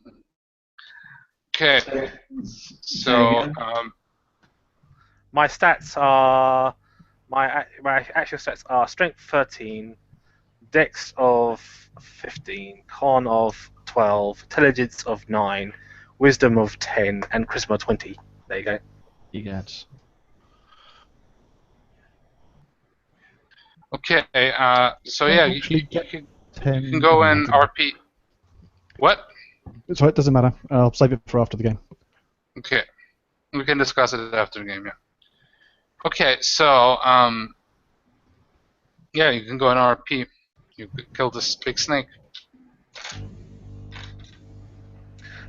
Okay. Say So, again. My stats are my actual stats are strength 13, dex of 15, con of 12, intelligence of 9, wisdom of 10, and charisma 20. There you go. You get. okay. So yeah, Actually you get can 10. go Never in mind. RP. What? It's alright, doesn't matter. I'll save it for after the game. Okay. We can discuss it after the game. Yeah. Okay. So yeah, you can go in RP. You kill this big snake.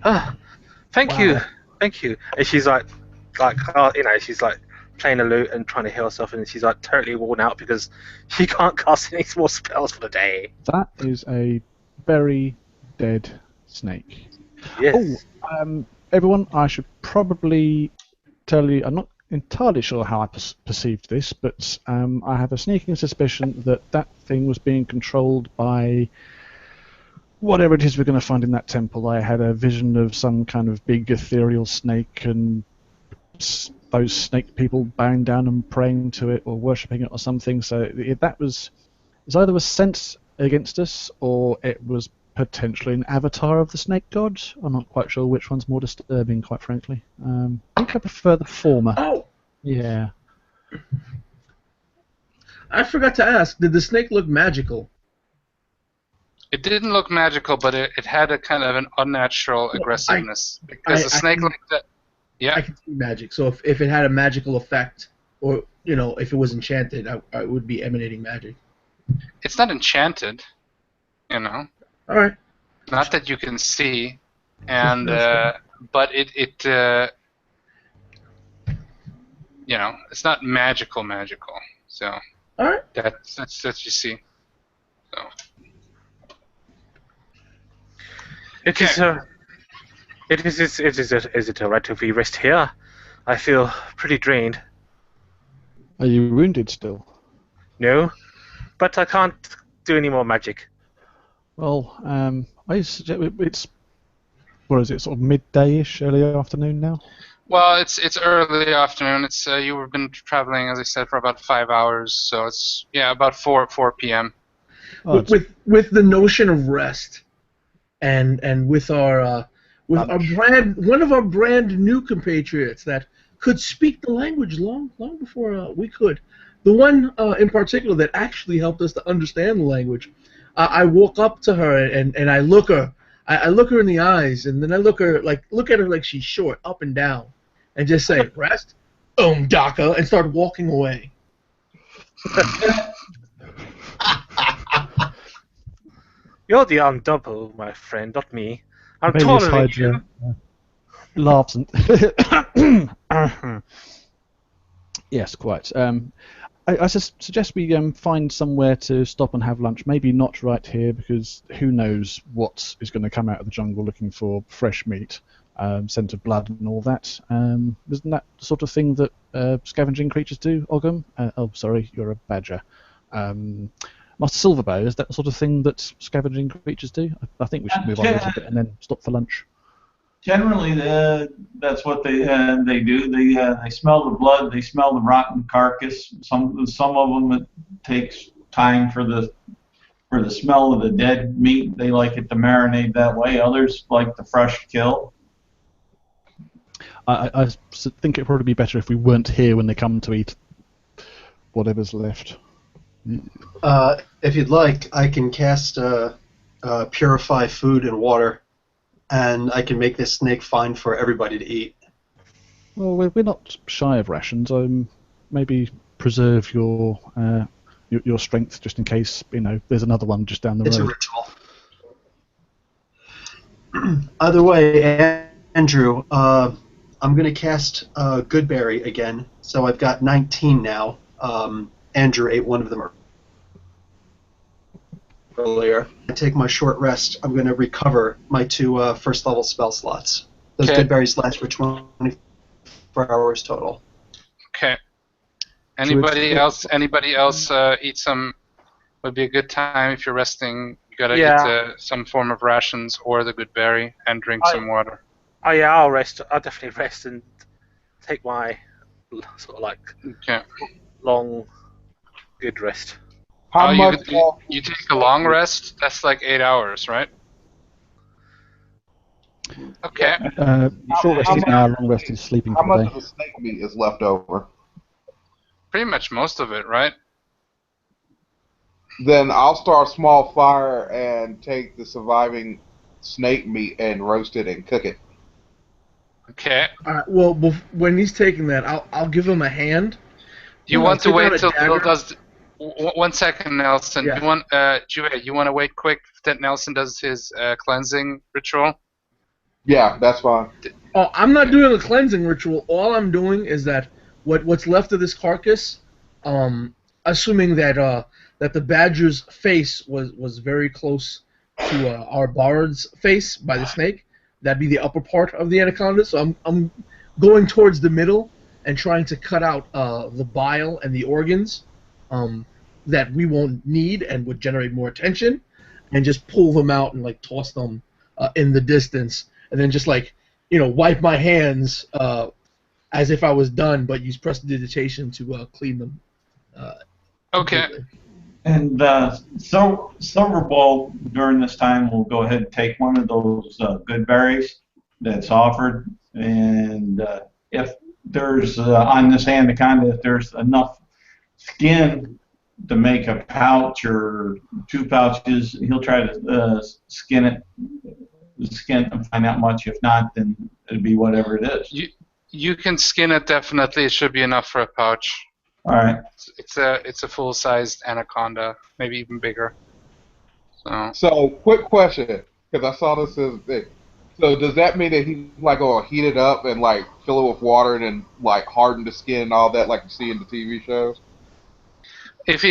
Ah, thank you. And she's like, she's like playing a lute and trying to heal herself, and she's like totally worn out because she can't cast any more spells for the day. That is a very dead snake. Yes. Oh, everyone, I should probably tell you, I'm not entirely sure how I perceived this, but I have a sneaking suspicion that that thing was being controlled by whatever it is we're going to find in that temple. I had a vision of some kind of big ethereal snake and those snake people bowing down and praying to it or worshipping it or something. So that was, it either was sent against us or it was potentially an avatar of the snake god. I'm not quite sure which one's more disturbing, quite frankly. I think I prefer the former. Oh, Yeah. I forgot to ask. Did the snake look magical? It didn't look magical, but it had a kind of an unnatural aggressiveness because the snake like that. Yeah. I can see magic. So if it had a magical effect, or if it was enchanted, I would be emanating magic. It's not enchanted, you know. All right. Not that you can see, and That's but it it's not magical. So all right. that's you see. So It is. Is it alright if we rest here? I feel pretty drained. Are you wounded still? No, but I can't do any more magic. Well, I suggest it's, what is it, sort of midday-ish, early afternoon now? well, it's early afternoon. It's you've been traveling, as I said, for about 5 hours, so it's about 4 p.m. Oh, With the notion of rest, and with our one of our brand new compatriots that could speak the language long before we could. The one in particular that actually helped us to understand the language. I walk up to her and I look her. I look her in the eyes, and then I look at her like she's short, up and down, and just say, "Rest, Daka," and start walking away. You're the undouble, my friend, not me. I'm Valius taller than you. Hydra laughs and yes, quite. I suggest we find somewhere to stop and have lunch. Maybe not right here, because who knows what is going to come out of the jungle looking for fresh meat, scent of blood and all that. Isn't that the sort of thing that scavenging creatures do, Ogham? Oh, sorry, you're a badger. Master Silverbow, is that the sort of thing that scavenging creatures do? I think we should move on a little bit and then stop for lunch. Generally, that's what they do. They smell the blood. They smell the rotten carcass. Some of them, it takes time for the smell of the dead meat. They like it to marinate that way. Others like the fresh kill. I think it'd probably be better if we weren't here when they come to eat whatever's left. If you'd like, I can cast Purify Food and Water and I can make this snake fine for everybody to eat. Well, we're not shy of rations. Maybe preserve your strength just in case there's another one just down the It's a road. ritual. Either way, Andrew, I'm going to cast Goodberry again, so I've got 19 now. Andrew ate one of them earlier. I take my short rest. I'm going to recover my 2 first level spell slots. Those Okay. Goodberries last for 24 hours total. Okay. Anybody else eat some? Would be a good time if you're resting. You gotta Yeah. eat some form of rations or the good berry and drink some water. Oh yeah, I'll rest. I'll definitely rest and take my sort of like Okay. long, good rest. How much? You take a long rest? That's like 8 hours, right? Okay. Short rest is an hour, long rest is sleeping How for much the of day. the snake meat is left over? Pretty much most of it, right? Then I'll start a small fire and take the surviving snake meat and roast it and cook it. Okay. All right. Well, when he's taking that, I'll give him a hand. Do you I'll want to take out wait a till Bill dagger. does? 1 second, Nelson. Yeah. You want you want to wait quick that Nelson does his cleansing ritual? Yeah, that's fine. Oh, I'm not doing a cleansing ritual. All I'm doing is that what's left of this carcass, assuming that that the badger's face was very close to our bard's face by the snake, that'd be the upper part of the anaconda. So I'm going towards the middle and trying to cut out the bile and the organs that we won't need and would generate more attention, and just pull them out and like toss them in the distance, and then just like wipe my hands as if I was done, but use prestidigitation to clean them. Okay. Completely. And Silverball during this time will go ahead and take one of those good berries that's offered, and if there's on this anaconda, if there's enough skin to make a pouch or 2 pouches, he'll try to skin it and find out much. If not, then it'd be whatever it is. You can skin it definitely. It should be enough for a pouch. All right. It's a full-sized anaconda, maybe even bigger. So, quick question, because I saw this as big. So, does that mean that he's like gonna heat it up and like fill it with water and then like harden the skin and all that, like you see in the TV shows? If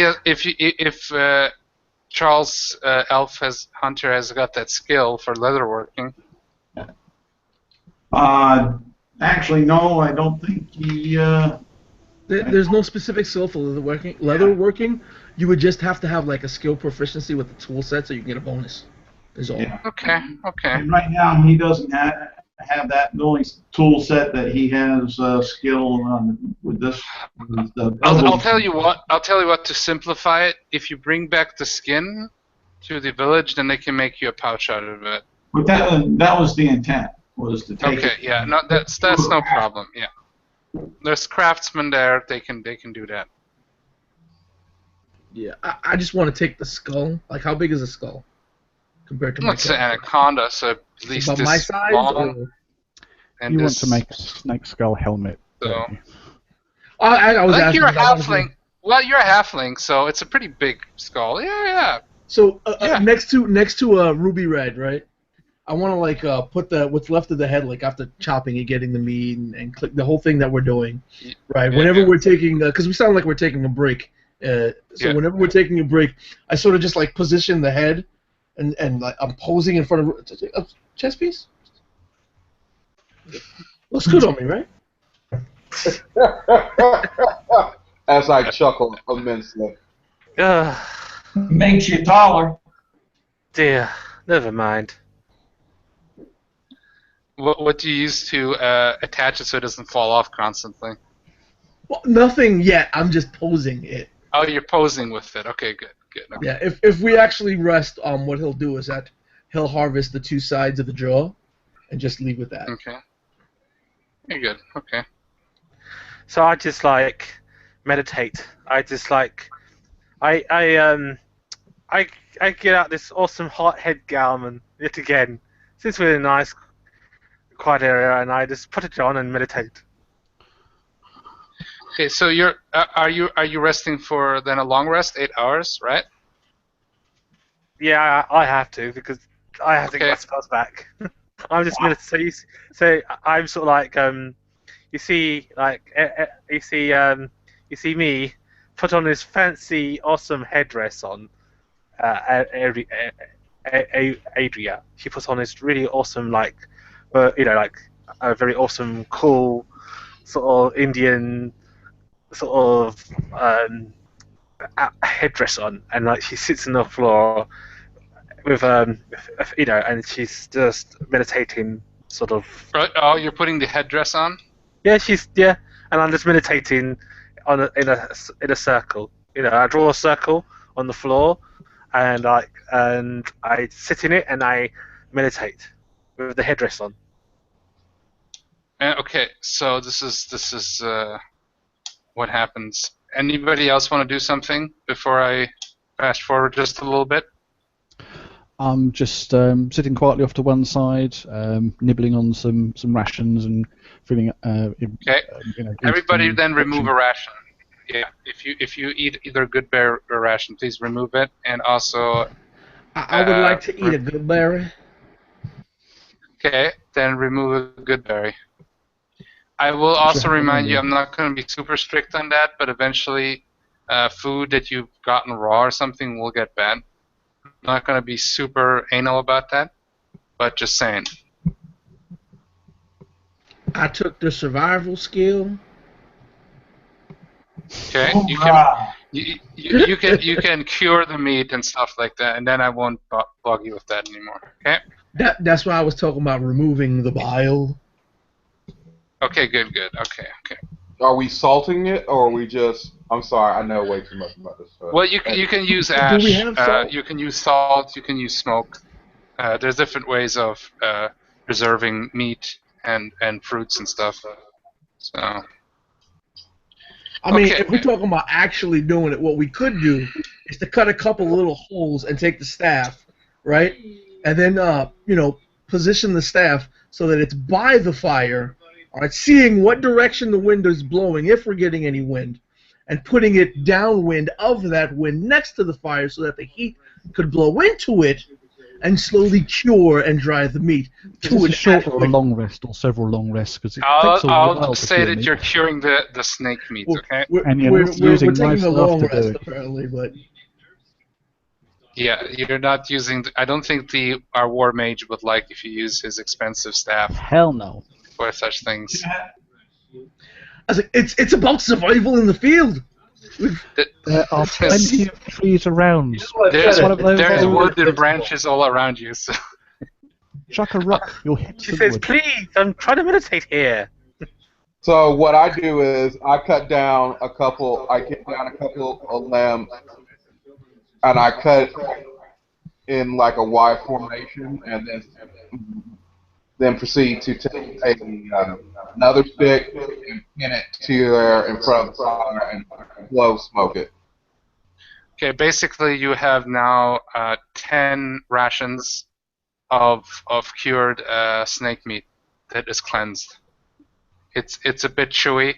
Charles Hunter has got that skill for leatherworking. Actually, no, I don't think he. There's no specific skill for leatherworking. You would just have to have like a skill proficiency with the tool set, so you can get a bonus. Is all. Yeah. Okay. And right now, he doesn't have that. The only tool set that he has skill with this. Is the I'll tell you what. To simplify it, if you bring back the skin to the village, then they can make you a pouch out of it. But that was the intent, was to take Okay. it. Yeah. No, that's no problem. Yeah. There's craftsmen there. They can do that. Yeah, I just want to take the skull. Like, how big is a skull compared to my? It's an anaconda, so at least about this my size. long. And You want this, to make a snake skull helmet. So, don't you? I was asking. you're a halfling. Well, you're a halfling, so it's a pretty big skull. Yeah. So Yeah. next to Ruby Red, right? I want to like put what's left of the head, like after chopping and getting the meat and click the whole thing that we're doing, right? Yeah, Whenever yeah. we're taking, because we sound like we're taking a break. So Yeah. whenever we're taking a break, I sort of just like position the head, and like I'm posing in front of a chess piece. Looks good on me, right? As I chuckle immensely. Makes you taller. Dear, never mind. What do you use to attach it so it doesn't fall off constantly? Well, nothing yet. I'm just posing it. Oh, you're posing with it. Okay, good. Okay. Yeah. If we actually rest, what he'll do is that he'll harvest the 2 sides of the jaw, and just leave with that. Okay. You're good. Okay. So I just like meditate. I just like I get out this awesome hot head garment yet again, It's really nice, quiet area, and I just put it on and meditate. Okay, so are you resting for then a long rest, 8 hours, right? Yeah, I have to because I have to get Okay. my spells back. I'm just meditating. So I'm sort of like you see you see me put on this fancy, awesome headdress on. Adria, she puts on this really awesome, like like a very awesome, cool sort of Indian sort of headdress on, and like she sits on the floor with and she's just meditating, sort of. Right. Oh, you're putting the headdress on? Yeah, and I'm just meditating in a circle. I draw a circle on the floor, and I sit in it and I meditate with the headdress on. Okay, so this is what happens. Anybody else want to do something before I fast forward just a little bit? I'm just sitting quietly off to one side, nibbling on some rations and feeling. Okay. Everybody then remove a ration. Yeah. If you eat either a good berry or ration, please remove it, and also. I would like to eat a good berry. Okay, then remove a good berry. I will also remind you, I'm not going to be super strict on that, but eventually, food that you've gotten raw or something will get banned. I'm not going to be super anal about that, but just saying. I took the survival skill. Okay, you can cure the meat and stuff like that, and then I won't bug you with that anymore. Okay. That's why I was talking about removing the bile. Okay, good. Okay. Are we salting it, or are we just? I'm sorry, I know way too much about this stuff. Well, you can use ash. Do we have salt? You can use salt. You can use smoke. There's different ways of preserving meat and fruits and stuff. So. I mean, Okay. if we're talking about actually doing it, what we could do is to cut a couple little holes and take the staff, right, and then position the staff so that it's by the fire, all right, seeing what direction the wind is blowing, if we're getting any wind, and putting it downwind of that wind next to the fire so that the heat could blow into it and slowly cure and dry the meat. Is this a short or a long rest, or several long rests? Because I'll say that you're curing the snake meat, okay? We're taking a long rest, apparently, but... Yeah, you're not using... I don't think our war mage would like if you use his expensive staff. Hell no. For such things. I was like, it's about survival in the field. There are plenty of trees around. There's wood and branches all around you, so... Chuck a rock, you'll hit She says, please, I'm trying to meditate here. So what I do is I get down a couple of limbs, and I cut in like a Y formation, and then proceed to take another stick and pin it to there in front of the fire and blow smoke it. Okay, basically you have now 10 rations of cured snake meat that is cleansed. It's a bit chewy,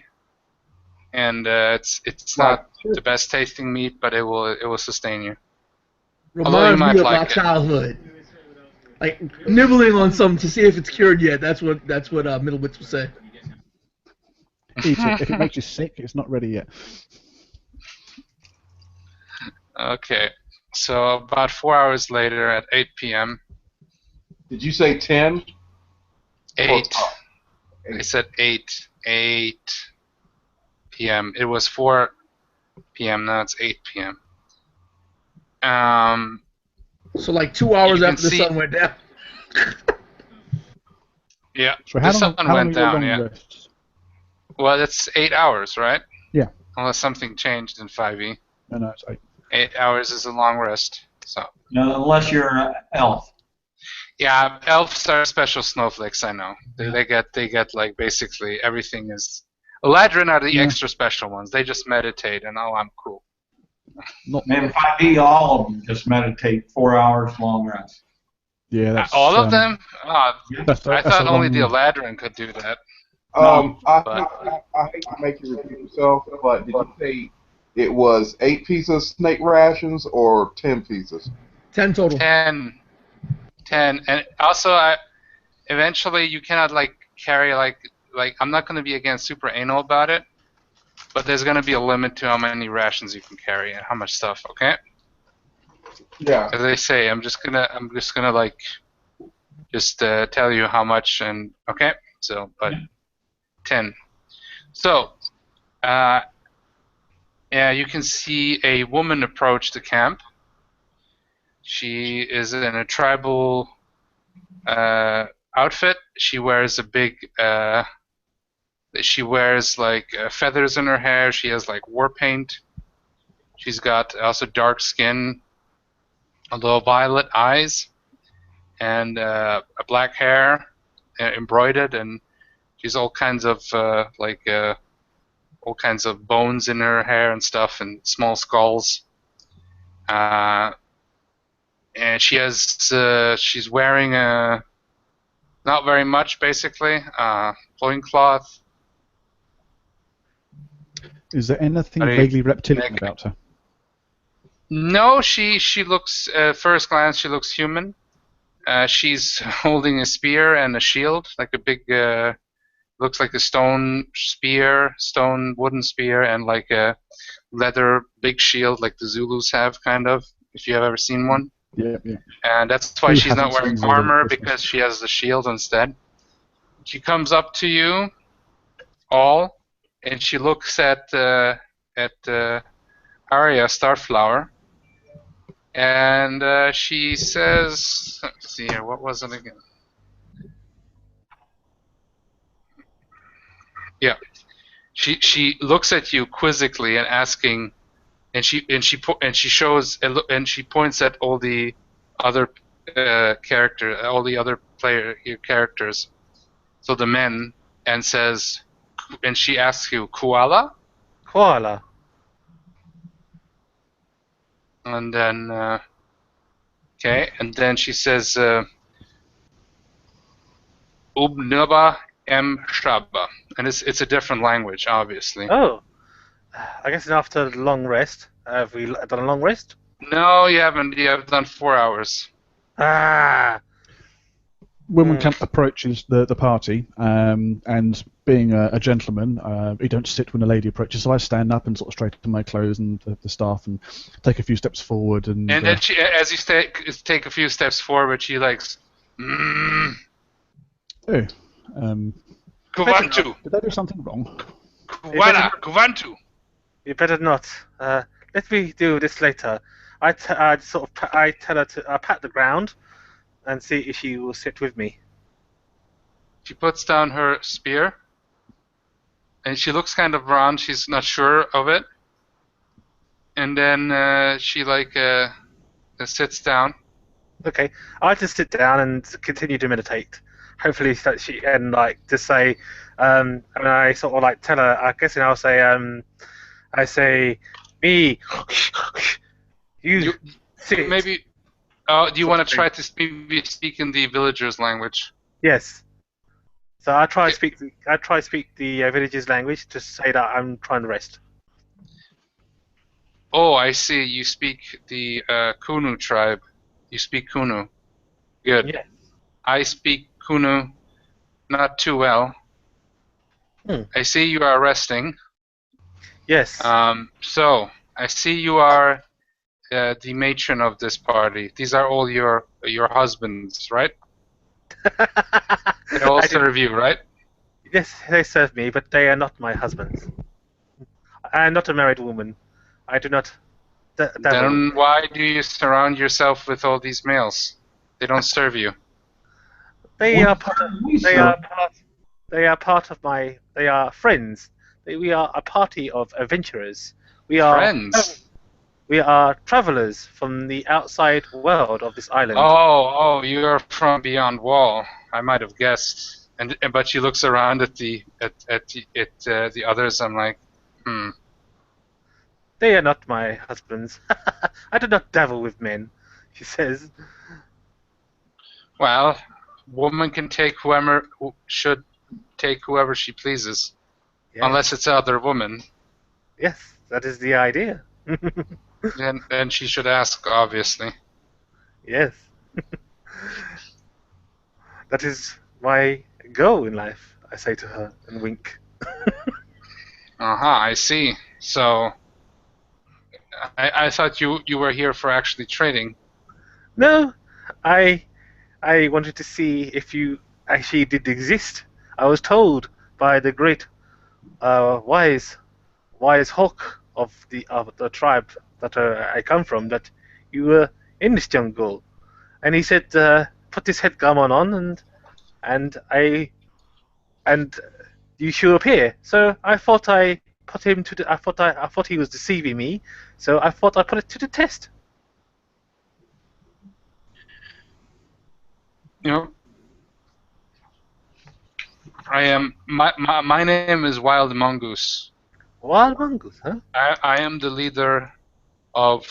and it's not the best tasting meat, but it will sustain you. Reminds me of my childhood. Like nibbling on something to see if it's cured yet. That's what Middlewitz would say. Eat it. If it makes you sick, it's not ready yet. Okay, so about 4 hours later at 8 p.m. Did you say 10? 8. I said 8 p.m. It was 4 p.m. Now it's 8 p.m. So like 2 hours after the sun went down. Yeah, so the sun went down. Yeah. Rests? Well, that's 8 hours, right? Yeah. Unless something changed in 5e. No, it's 8. 8 hours is a long rest. So. No, unless you're an elf. Yeah, elves are special snowflakes. I know. They get like basically everything is. Eladrin are the extra special ones. They just meditate and I'm cool. And 5e, all of them just meditate 4 hours long rest. Yeah, that's All of them? that's I that's a thought only the long. Eladrin could do that. No. But I hate to make you repeat yourself, but did you say it was 8 pieces of snake rations or 10 pieces? 10 total. 10, and also eventually you cannot like carry like I'm not going to be again super anal about it, but there's going to be a limit to how many rations you can carry and how much stuff. Okay. Yeah. As I say, I'm just gonna like just tell you how much and okay. So, but 10. So, yeah, you can see a woman approach the camp. She is in a tribal outfit. She wears a big. She wears like feathers in her hair. She has like war paint. She's got also dark skin, although violet eyes, and a black hair embroidered, and she's all kinds of all kinds of bones in her hair and stuff, and small skulls. And she's wearing a not very much basically loincloth. Is there anything Very vaguely reptilian naked. about her? No, she looks first glance she looks human. She's holding a spear and a shield, like a big looks like a stone wooden spear, and like a leather big shield like the Zulus have, kind of, if you have ever seen one. Yeah. And that's why Who she's not hasn't wearing seen Zulu armor, Christmas? because she has the shield instead. She comes up to you all, and she looks at Arya Starflower, and she says, let's see here, what was it again? Yeah, she looks at you quizzically and asking, and she points at all the other all the other characters, so the men, and says, and she asks you, koala, Koala. and then okay, and then she says, Ubnaba M Shaba, and it's a different language, obviously. Oh, I guess after a long rest. Have we done a long rest? No, you haven't. You have done 4 hours. Ah. When Camp approaches the party, and being a gentleman, you don't sit when a lady approaches. So I stand up and sort of straighten my clothes and the staff, and take a few steps forward. And then she, as you take a few steps forward, she likes, Kuvantu, did I do something wrong? Kuvantu. You better not. Let me do this later. I tell her to pat the ground and see if she will sit with me. She puts down her spear, and she looks kind of round. She's not sure of it, and then she sits down. Okay, I'll just sit down and continue to meditate. Hopefully, that she and like to say, and I sort of like tell her. I guess I'll say, I say, me, you sit. Maybe. Do you want to try to speak in the villagers' language? Yes. So I try to speak the villagers' language to say that I'm trying to rest. Oh, I see. You speak the Kunu tribe. You speak Kunu. Good. Yes. I speak Kunu not too well. I see you are resting. Yes. So I see you are the matron of this party. These are all your husbands, right? They all serve you, right? Yes, they serve me, but they are not my husbands. I am not a married woman. I do not. Then why do you surround yourself with all these males? They don't serve you. They are part of my. They are friends. We are a party of adventurers. We are friends. We are travelers from the outside world of this island. Oh, you are from beyond wall. I might have guessed. But she looks around at the others. I'm like, They are not my husbands. I do not dabble with men, she says. Well, woman can take should take whoever she pleases, Yes. unless it's other woman. Yes, that is the idea. Then she should ask, obviously. Yes. That is my goal in life, I say to her and wink. I see. So, I thought you were here for actually trading. No, I wanted to see if you actually did exist. I was told by the great wise hawk of the tribe that I come from that you were in this jungle, and he said put this head garment on and you should appear. So I thought I put him to the, I thought he was deceiving me, so I thought I put it to the test. You know, I am my name is Wild Mongoose. Wild mongoose, huh? I am the leader of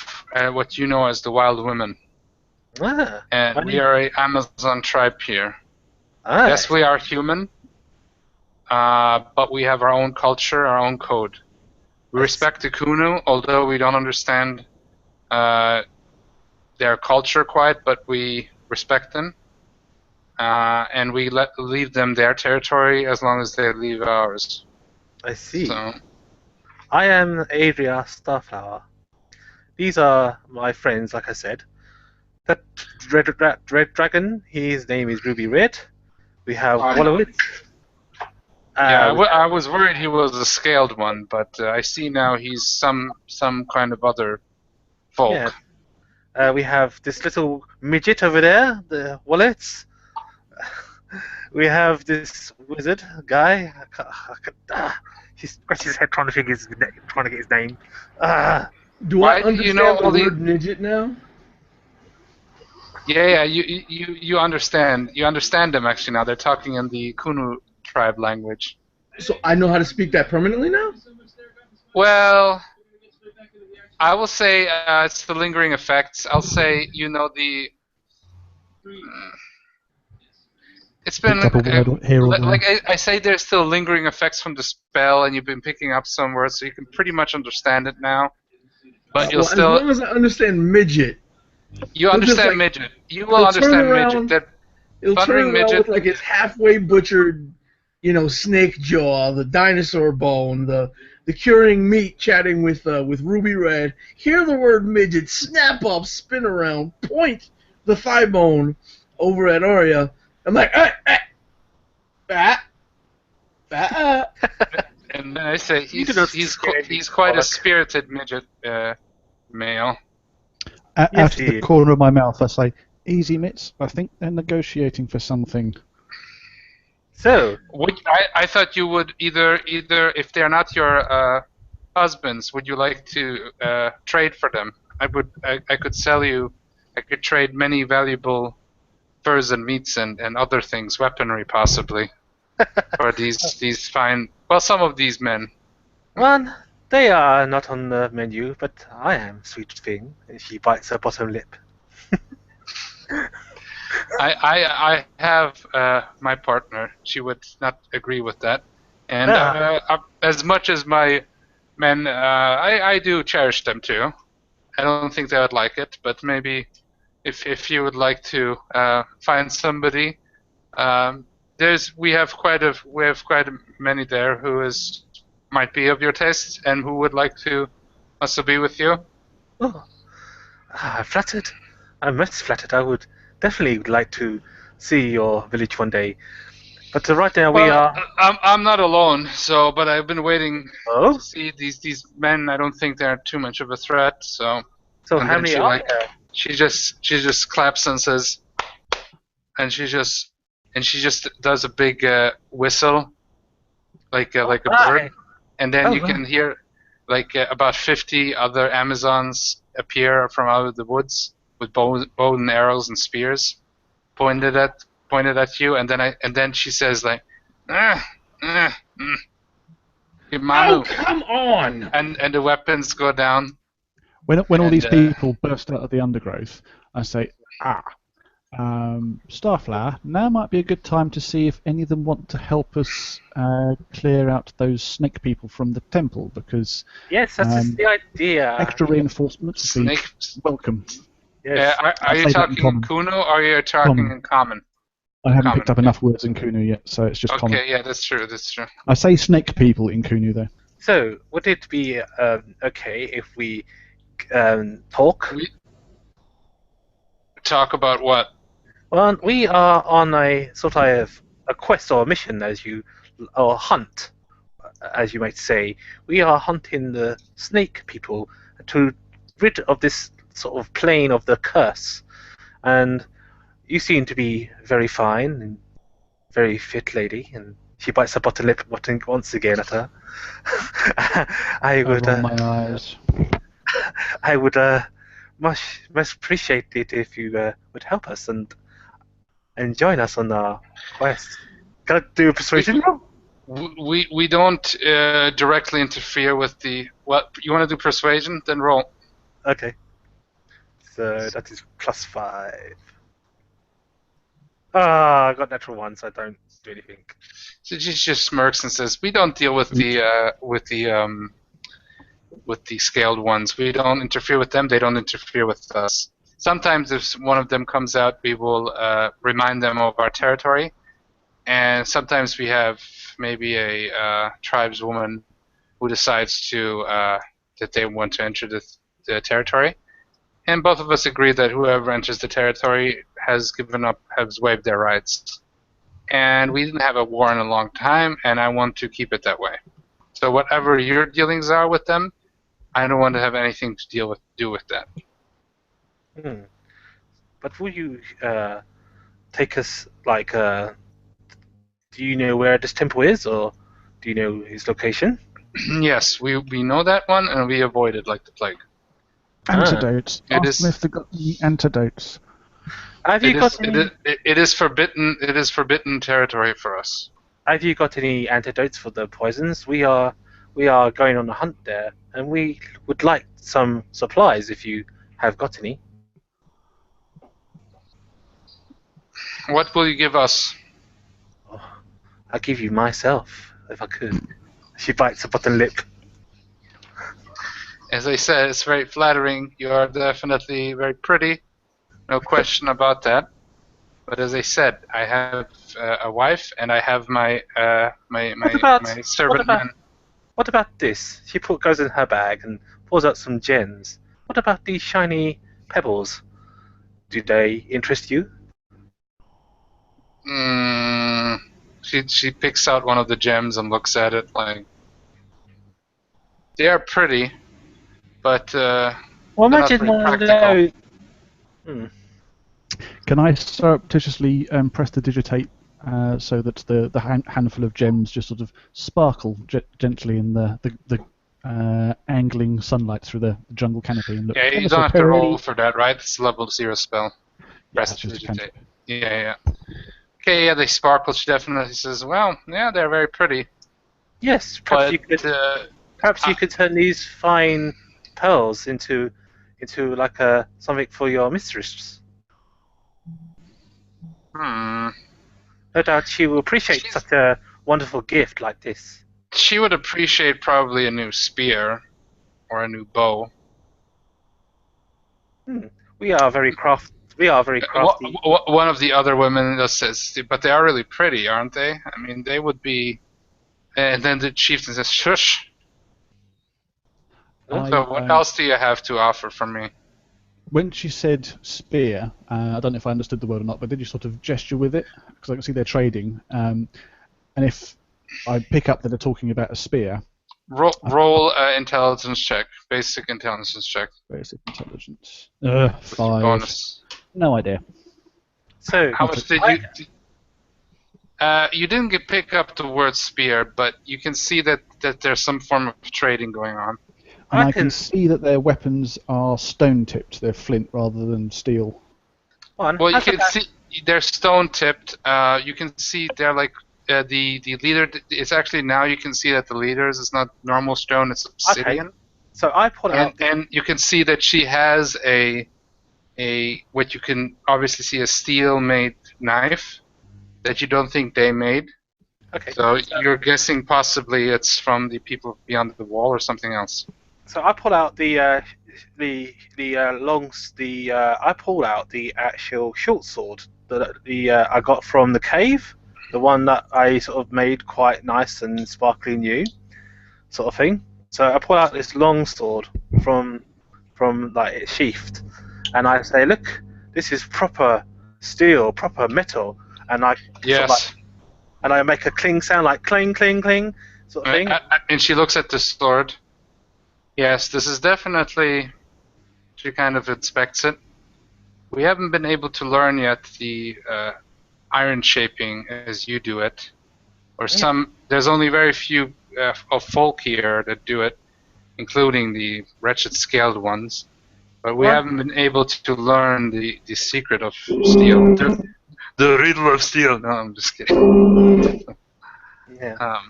what you know as the Wild Women, Ah, and we are a Amazon tribe here. ah, Yes, we are human, but we have our own culture, our own code. We respect the Kunu, although we don't understand their culture quite, but we respect them. And we leave them their territory as long as they leave ours. I see. So, I am Adria Starflower. These are my friends, like I said. That red dragon, his name is Ruby Red. We have Wallowitz. yeah, I was worried he was a scaled one, but I see now he's some kind of other folk. Yeah. We have this little midget over there, the Wallets. We have this wizard guy. He scratches his head trying to get his name. Do I understand the word midget now? Yeah, you understand. You understand them actually now. They're talking in the Kunu tribe language. So I know how to speak that permanently now? Well, I will say it's the lingering effects. I'll say the. It's been Picked up a word here or there. like I say, there's still lingering effects from the spell, and you've been picking up some words, so you can pretty much understand it now. But you'll well, still. As long as I understand midget. You understand midget. You will understand midget. That it'll turn around with like his halfway butchered, snake jaw, the dinosaur bone, the curing meat, chatting with Ruby Red. Hear the word midget, snap up, spin around, point the thigh bone over at Arya. I'm like, And then I say he's quite a spirited midget male. Out of the corner of my mouth, I say, "Easy, Mitts. I think they're negotiating for something." So, I thought you would either if they're not your husbands, would you like to trade for them? I could sell you. I could trade many valuable furs and meats and other things, weaponry possibly, for these fine. Well, some of these men. Well, they are not on the menu, but I am, sweet thing. And she bites her bottom lip. I have my partner. She would not agree with that, and as much as my men, I do cherish them too. I don't think they would like it, but maybe if you would like to find somebody, we have quite many there who might be of your taste and who would like to also be with you. Oh, I'm flattered. I'm most flattered. I would definitely like to see your village one day. But right now we are. I'm not alone. But I've been waiting to see these men. I don't think they're too much of a threat. So how many are there? She just claps and says, and she just does a big whistle, like a bird, and then you can hear about 50 other Amazons appear from out of the woods with bow and arrows and spears pointed at you, and then she says Imanu. Oh, come on! And the weapons go down. When all these people burst out of the undergrowth, I say, Starflower, now might be a good time to see if any of them want to help us clear out those snake people from the temple, because Yes, that's just the idea. extra reinforcements would be Snake. welcome. Yes. Are I you say that in talking in common. Kuno or are you talking in common? I haven't Common, picked up okay. enough words in Kunu yet, so it's just common. Okay, yeah, that's true. That's true. I say snake people in Kunu, though. So, would it be okay if we talk? We talk about what? Well, we are on a sort of a quest or a mission, or hunt, as you might say. We are hunting the snake people to rid of this sort of plane of the curse. And you seem to be very fine and very fit lady, and she bites her bottom lip once again at her. I would, roll my eyes. I would much appreciate it if you would help us and join us on our quest. Can I do a persuasion roll? We don't directly interfere with the what you want to do persuasion, then roll. Okay. So that is +5. I got natural 1, so I don't do anything. So she just smirks and says, "We don't deal with the scaled ones. We don't interfere with them. They don't interfere with us. Sometimes if one of them comes out, we will remind them of our territory, and sometimes we have maybe a tribeswoman who decides to that they want to enter the territory, and both of us agree that whoever enters the territory has waived their rights. And we didn't have a war in a long time, and I want to keep it that way. So whatever your dealings are with them, I don't want to have anything to do with that." But will you take us, like, do you know where this temple is, or do you know his location? Yes, we know that one, and we avoid it like the plague. Antidotes. It Ask them if they've got any antidotes. Have you got any? It is forbidden. It is forbidden territory for us. Have you got any antidotes for the poisons? We are going on a hunt there, and we would like some supplies if you have got any. What will you give us? I'll give you myself, if I could. She bites her bottom lip. As I said, it's very flattering. You are definitely very pretty. No question about that. But as I said, I have a wife, and I have my servant man. What about this? She goes in her bag and pulls out some gems. What about these shiny pebbles? Do they interest you? She picks out one of the gems and looks at it like, they are pretty, but well, imagine practical. Can I surreptitiously press the digitate so that the handful of gems just sort of sparkle gently in the angling sunlight through the jungle canopy? And look Yeah, you don't have to roll for that, right? It's a level 0 spell. Press digitate. Yeah. Okay, yeah, they sparkle. She definitely says, "Well, yeah, they're very pretty." Yes, perhaps you could turn these fine pearls into like something for your mistress. No doubt she will appreciate such a wonderful gift like this. She would appreciate probably a new spear or a new bow. We are very crafty. One of the other women just says, "But they are really pretty, aren't they? I mean, they would be." And then the chieftain says, "Shush." So what else do you have to offer from me? When she said spear, I don't know if I understood the word or not, but did you sort of gesture with it? Because I can see they're trading. And if I pick up that they're talking about a spear... Roll intelligence check. Basic intelligence check. Basic intelligence. 5. Bonus. No idea. So how much did you... you didn't pick up the word spear, but you can see that there's some form of trading going on. And I can see that their weapons are stone-tipped. They're flint rather than steel. Well, you can see they're stone-tipped. You can see they're like the leader. It's actually now you can see that the leader's is not normal stone. It's obsidian. Okay. So I pull out. And you can see that she has a what you can obviously see a steel-made knife that you don't think they made. Okay. So you're guessing possibly it's from the people beyond the wall or something else. So I pull out I pull out the actual short sword that I got from the cave, the one that I sort of made quite nice and sparkly new, sort of thing. So I pull out this long sword from like its sheathed, and I say, look, this is proper steel, proper metal, and I sort of like, Yes. and I make a cling sound like cling, cling, cling, sort of thing. And she looks at the sword. Yes, this is definitely. She kind of inspects it. We haven't been able to learn yet the iron shaping as you do it, or some. There's only very few of folk here that do it, including the wretched scaled ones. But we haven't been able to learn the secret of steel. The riddle of steel. No, I'm just kidding. Yeah.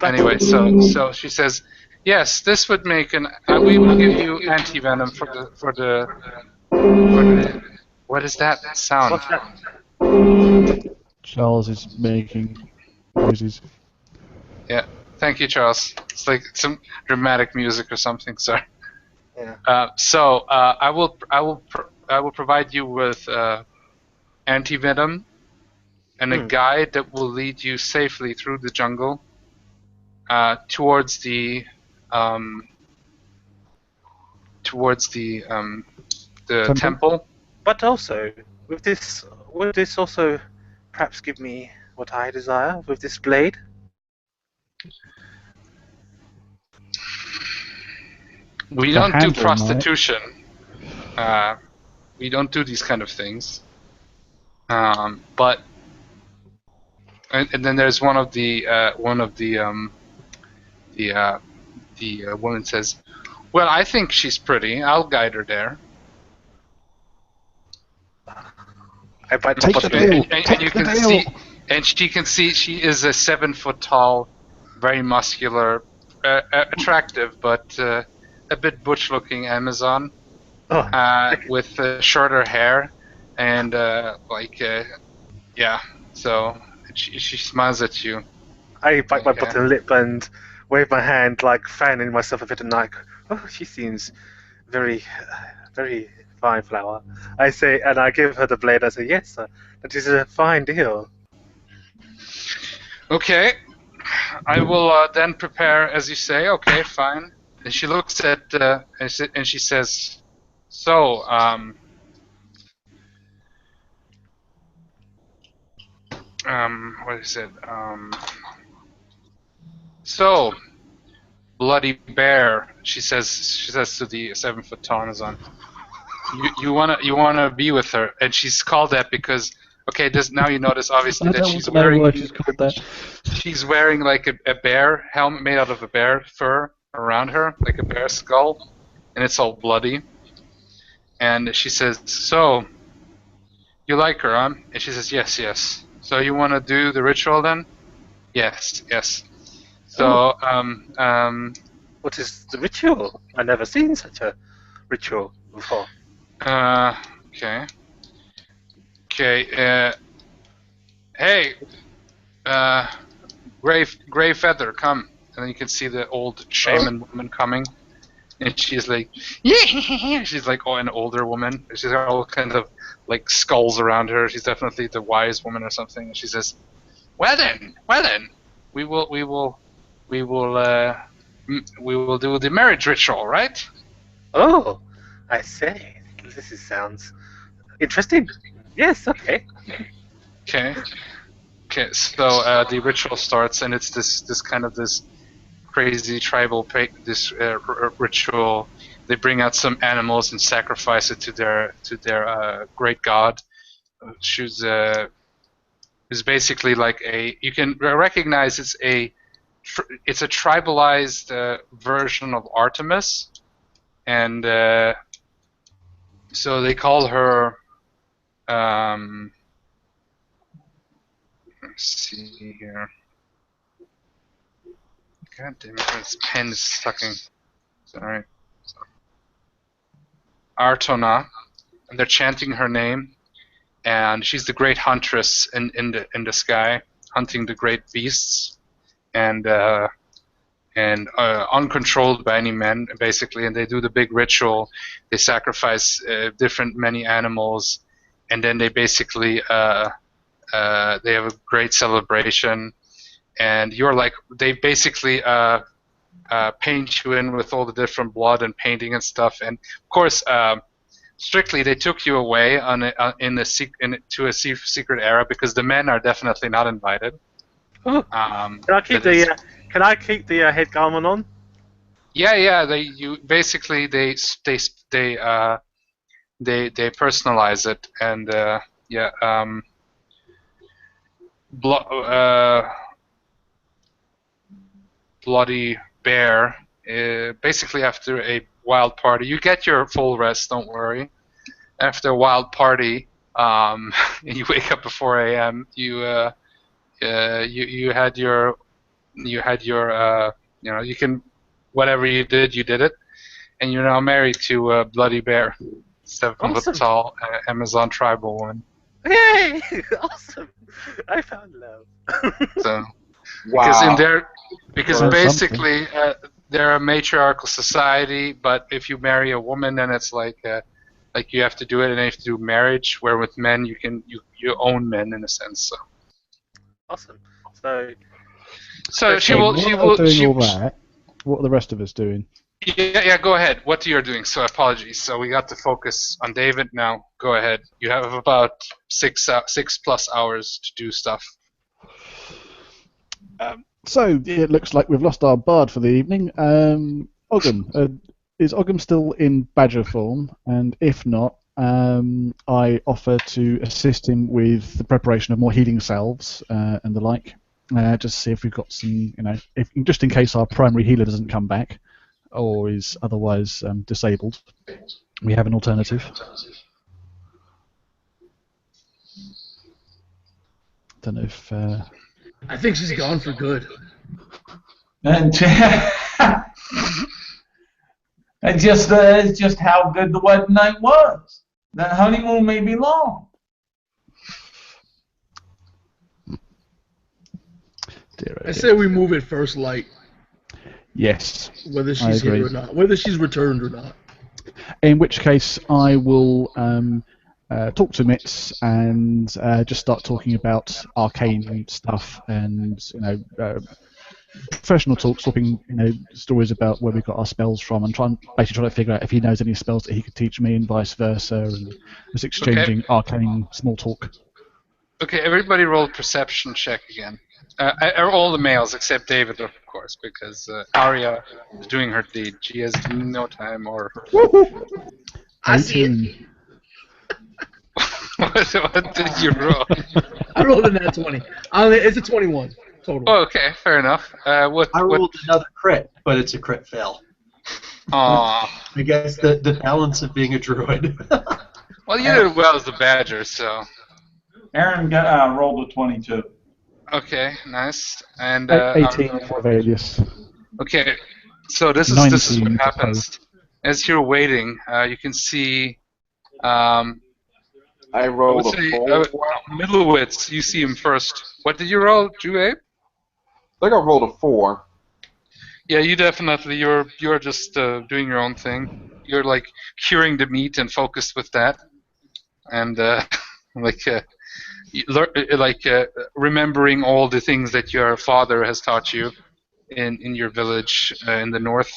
Anyway, so she says, yes, this would make an. We will give you anti-venom for the. What is that sound? What's that? Charles is making noises. Yeah, thank you, Charles. It's like some dramatic music or something. Sorry. Yeah. I will provide you with anti-venom and a guide that will lead you safely through the jungle towards the temple. But also, would this also perhaps give me what I desire with this blade? We don't do prostitution. We don't do these kind of things. But and then there's one of the woman says, "Well, I think she's pretty. I'll guide her there." I bite Take the deal. And you can see, and she can see she is a 7-foot tall, very muscular, attractive, but a bit butch-looking Amazon with shorter hair and yeah. So she smiles at you. I bite my bottom lip and wave my hand like fanning myself a bit and like, oh, she seems very, very fine flower. I say, and I give her the blade. I say, yes, that is a fine deal. Okay, I will then prepare as you say. Okay, fine. And she looks at and she says, "So, what is it? So, bloody bear." She says to the 7-foot tall Amazon, "You wanna be with her?" And she's called that because now you notice obviously that she's wearing. Why she's called that. She's wearing like a bear helmet made out of a bear fur around her, like a bear skull, and it's all bloody. And she says, "So, you like her, huh?" And she says, "Yes, yes." "So you want to do the ritual then?" "Yes, yes." So, what is the ritual? I've never seen such a ritual before. Okay. Okay. Hey, Gray Feather, come. And then you can see the old shaman woman coming. And she's like, yeah. She's like, an older woman. She's got all kinds of like skulls around her. She's definitely the wise woman or something. And she says, well then, we will do the marriage ritual, right? Oh, I say. This sounds interesting. Yes, okay. Okay. So the ritual starts, and it's this kind of this crazy tribal ritual. They bring out some animals and sacrifice it to their great god, who's basically like you can recognize it's a tribalized version of Artemis, and so they call her. Let's see here. God damn it, this pen is sucking. Sorry. Artona. and they're chanting her name, and she's the great huntress in the sky, hunting the great beasts, and uncontrolled by any men, basically. And they do the big ritual. They sacrifice many animals, and then they basically they have a great celebration. And you're like, they basically paint you in with all the different blood and painting and stuff. And of course, strictly, they took you away to a secret area because the men are definitely not invited. Oh, can I keep the head garment on? Yeah. They personalize it, and Bloody Bear. Basically, after a wild party, you get your full rest. Don't worry. After a wild party, and you wake up at 4 a.m. You had your you can whatever you did it, and you're now married to Bloody Bear, 7 foot tall Amazon tribal woman. Yay! Awesome! I found love. So, Wow. because basically they're a matriarchal society, but if you marry a woman, then it's like you have to do it, and you have to do marriage. Where with men, you own men in a sense. So. Awesome. So she all that. What are the rest of us doing? Yeah, go ahead. What you're doing. So apologies. So we got to focus on David now. Go ahead. You have about 6+ hours to do stuff. So it looks like we've lost our bard for the evening. Ogham, is Ogham still in badger form? And if not, I offer to assist him with the preparation of more healing salves and the like. Just to see if we've got some, just in case our primary healer doesn't come back or is otherwise disabled, we have an alternative. Don't know if. I think she's gone for good. And it's just how good the wedding night was. The honeymoon may be long. I say we move it first light. Yes. Whether she's here or not. Whether she's returned or not. In which case, I will talk to Mitz and just start talking about arcane stuff and professional talk, swapping stories about where we got our spells from, and basically trying to figure out if he knows any spells that he could teach me and vice versa, and just exchanging arcane small talk. Okay, everybody roll perception check again. All the males except David, of course, because Arya is doing her deed. She has no time or. I see it. What did you roll? I rolled a nat 20. It's a 21 total. Oh, okay, fair enough. I rolled another crit, but it's a crit fail. Aww. I guess the balance of being a druid. Well, you did well as the badger, so. Aaron rolled a 22. Okay, nice. And 18 for Valius. Okay, so this is what happens. As you're waiting, you can see. I rolled a 4. Middlewitz, you see him first. What did you roll, Juve? I think I rolled a 4. Yeah, you definitely. You're just doing your own thing. You're like curing the meat and focused with that, and remembering all the things that your father has taught you in your village in the north.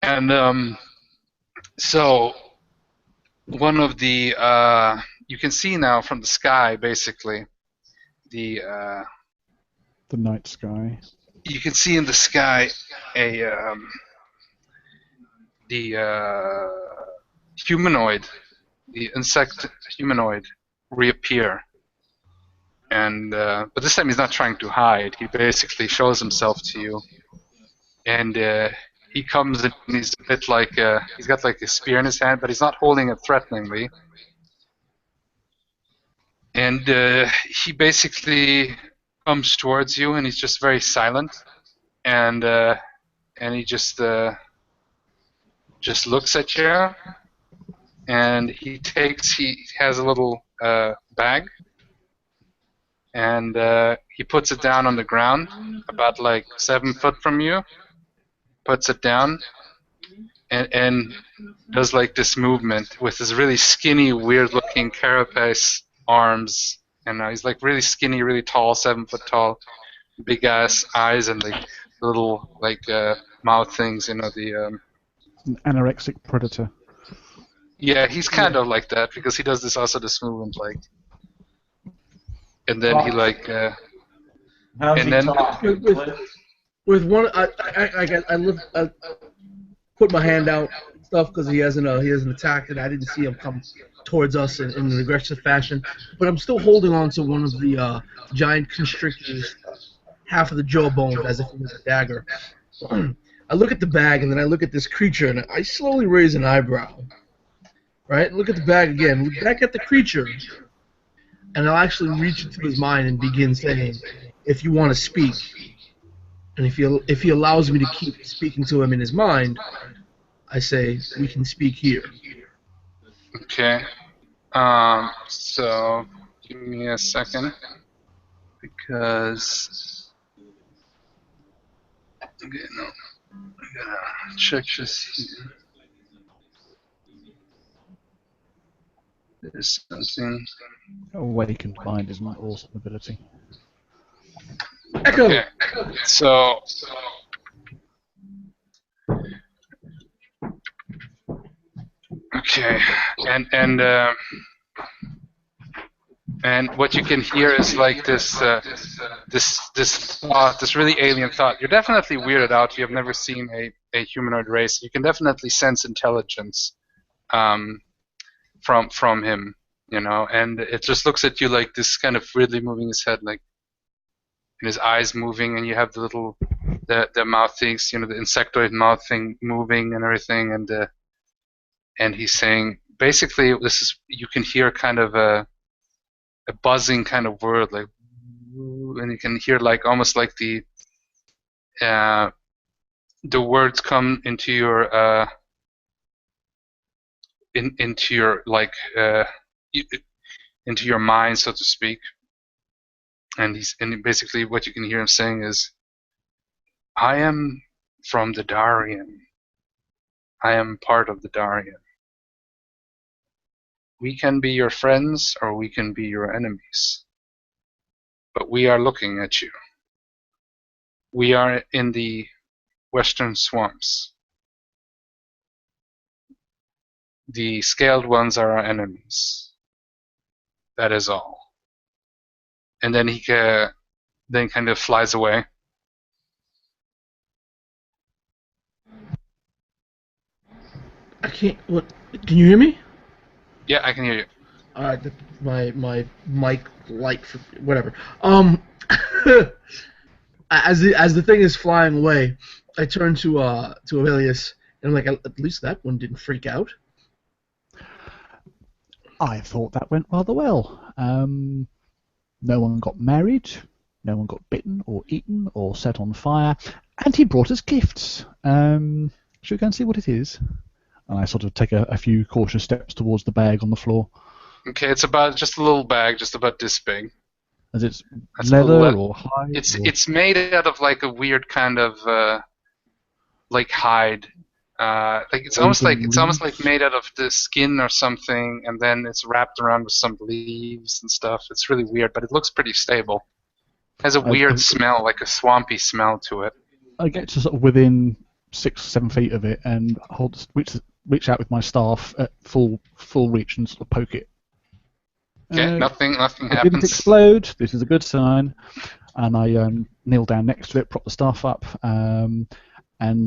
And so one of the you can see now from the sky, basically, the night sky. You can see in the sky the humanoid, the insect humanoid, reappear. And but this time he's not trying to hide. He basically shows himself to you, and he comes and he's a bit like he's got like a spear in his hand, but he's not holding it threateningly. And he basically comes towards you, and he's just very silent, and he just looks at you, and he has a little bag, and he puts it down on the ground, about like 7 foot from you. Puts it down, and does like this movement with his really skinny, weird-looking carapace arms, and he's like really skinny, really tall, 7 foot tall, big ass eyes, and like little like mouth things, you know the. An anorexic predator. Yeah, he's kind of like that because he does this movement like, and then he like, How's and he then talking, Cliff? With one, I put my hand out and stuff because he hasn't attacked, and I didn't see him come towards us in an aggressive fashion. But I'm still holding on to one of the giant constrictors, half of the jawbone, as if it was a dagger. I look at the bag, and then I look at this creature, and I slowly raise an eyebrow. Right? Look at the bag again. Look back at the creature, and I'll actually reach into his mind and begin saying, "If you want to speak." And if he allows me to keep speaking to him in his mind, I say we can speak here. okay, so give me a second because okay, no, I gotta check this here. There's something. Awakened mind is my awesome ability. Echo. Okay, so okay, and what you can hear is like this thought, this really alien thought. You're definitely weirded out. You have never seen a humanoid race. You can definitely sense intelligence from him, you know. And it just looks at you like this, kind of weirdly moving his head, like, and his eyes moving, and you have the little the mouth things, you know, the insectoid mouth thing moving and everything, and he's saying basically this is, you can hear kind of a buzzing kind of word, like, and you can hear like almost like the words come into your into your like into your mind, so to speak. And basically what you can hear him saying is, "I am from the Darien. I am part of the Darien. We can be your friends or we can be your enemies. But we are looking at you. We are in the western swamps. The scaled ones are our enemies. That is all." And then he then kind of flies away. I can't. What? Can you hear me? Yeah, I can hear you. All right. My mic light for whatever. As the thing is flying away, I turn to Aurelius and I'm like, at least that one didn't freak out. I thought that went rather well. No one got married, no one got bitten or eaten or set on fire, and he brought us gifts. Should we go and see what it is? And I sort of take a few cautious steps towards the bag on the floor. Okay, it's about just a little bag, just about this big. As it's That's leather or hide? It's made out of like a weird kind of like hide. Like it's almost like made out of the skin or something, and then it's wrapped around with some leaves and stuff. It's really weird, but it looks pretty stable. It has a weird smell, like a swampy smell to it. I get to sort of within 6-7 feet of it and reach out with my staff at full reach and sort of poke it. Okay, nothing It happens. didn't explode. This is a good sign. And I kneel down next to it, prop the staff up, and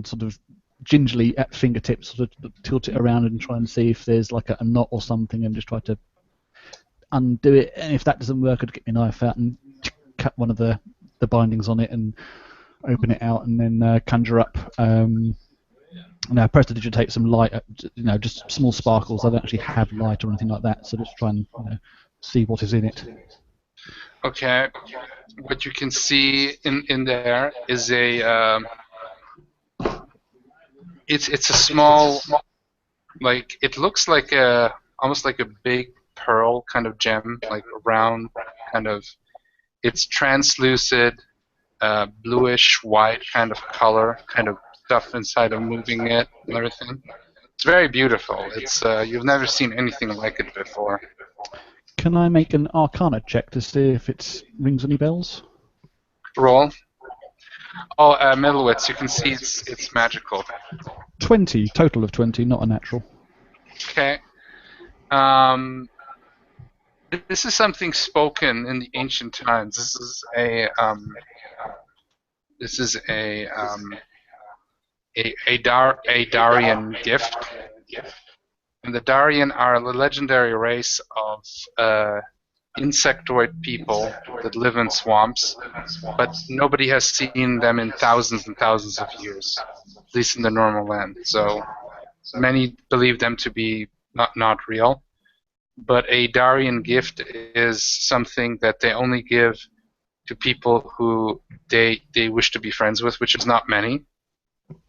sort of gingerly at fingertips sort of tilt it around and try and see if there's like a knot or something, and just try to undo it. And if that doesn't work, I'd get my knife out and cut one of the bindings on it and open it out, and then conjure up. Prestidigitate some light, just small sparkles. I don't actually have light or anything like that, so just try and see what is in it. Okay, what you can see in there is a it's a small Like it looks like a almost like a big pearl kind of gem, like a round kind of. It's translucid, bluish white kind of color, kind of stuff inside of moving it and everything. It's very beautiful. It's you've never seen anything like it before. Can I make an Arcana check to see if it rings any bells? Roll. Oh, Middlewitz, you can see it's magical. 20, total of 20, not a natural. Okay. This is something spoken in the ancient times. This is a Darien gift, and the Darien are the legendary race of insectoid people that live in swamps, but nobody has seen them in thousands and thousands of years, at least in the normal land. So many believe them to be not real. But a Darien gift is something that they only give to people who they wish to be friends with, which is not many,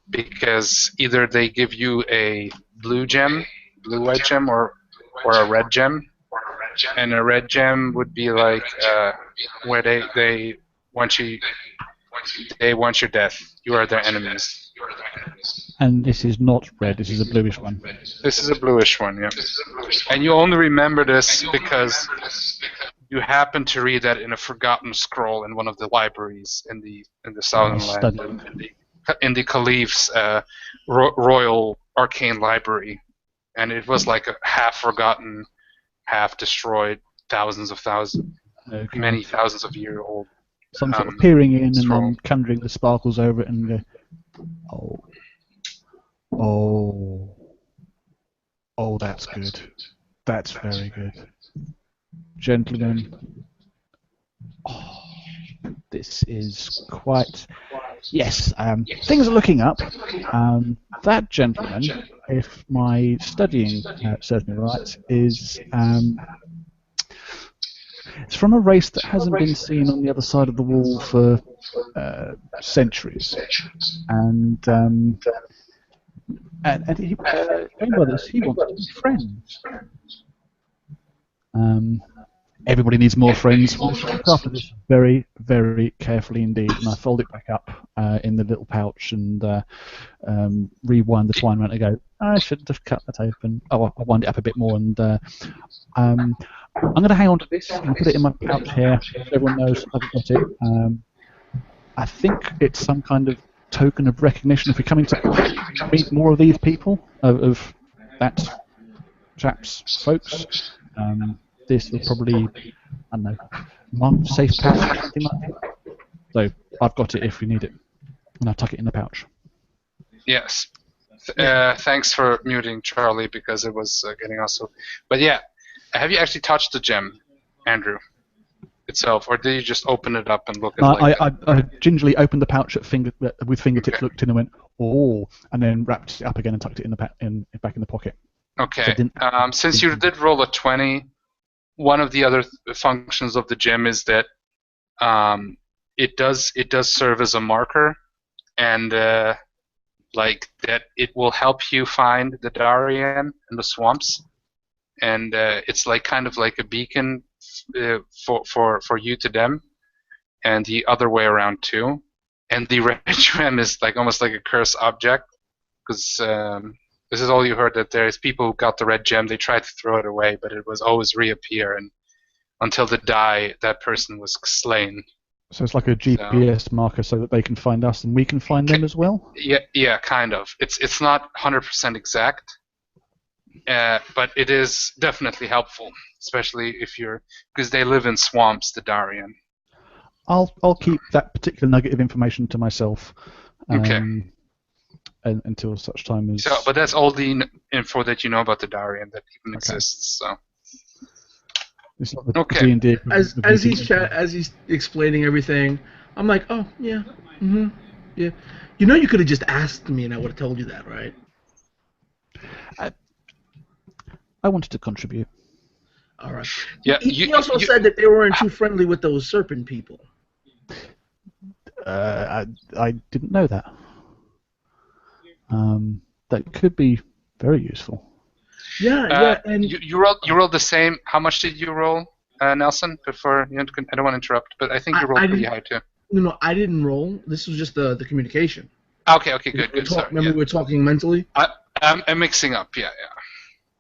because either they give you a blue gem, blue white gem, or a red gem, and a red gem would be like where they want you they want your death. You are their enemies. And this is not red, this is a bluish one. This is a bluish one, yeah. And you only remember this because you happen to read that in a forgotten scroll in one of the libraries in the southern land, in the Caliph's royal arcane library, and it was like a half forgotten, half destroyed, many thousands of year old. So I'm sort of peering in scroll. and then conjuring the sparkles over it and go, oh, that's good. That's very good. Gentlemen, this is quite... Yes, things are looking up. That gentleman, if my studying serves me right, is... it's from a race that hasn't been seen on the other side of the wall for centuries. And he, going by this, he wants to be friends. Everybody needs more friends. We'll look after this very, very carefully indeed. And I fold it back up in the little pouch and rewind the twine around and go, I shouldn't have cut that open. Oh, I wind it up a bit more and I'm going to hang on to this and put it in my pouch here so everyone knows I've got it. I think it's some kind of token of recognition if we're coming to meet more of these people, of that chap's folks. This will probably, I don't know, mark safe passage or something like that. So I've got it if we need it, and I'll tuck it in the pouch. Yes. Thanks for muting Charlie because it was getting also. But yeah, have you actually touched the gem, Andrew, itself, or did you just open it up and look at it? I gingerly opened the pouch with fingertips, looked in and went, oh, and then wrapped it up again and tucked it in the back in the pocket. Okay. So since you did roll a 20, one of the other functions of the gem is that it does serve as a marker, and like that it will help you find the Darien in the swamps, and it's like kind of like a beacon for you to them, and the other way around too. And the red gem is like almost like a cursed object, because this is all you heard, that there's people who got the red gem, they tried to throw it away, but it was always reappear, and until the die, that person was slain. So it's like a GPS marker so that they can find us and we can find them as well? Yeah, kind of. It's not 100% exact, but it is definitely helpful, especially if you're, because they live in swamps, the Darien. I'll keep that particular nugget of information to myself. Okay. Until such time as. So, but that's all the info that you know about the Darien that even exists. So. It's like the okay. D&D as he's explaining everything, I'm like, oh yeah, yeah. You know, you could have just asked me, and I would have told you that, right? I wanted to contribute. All right. Yeah. He also said that they weren't too friendly with those serpent people. I didn't know that. That could be very useful. Yeah, and You rolled the same. How much did you roll, Nelson? Before I don't want to interrupt, but I think you rolled pretty high too. no, I didn't roll. This was just the communication. Okay, good. Sorry. Remember, we were talking mentally. I'm mixing up. Yeah.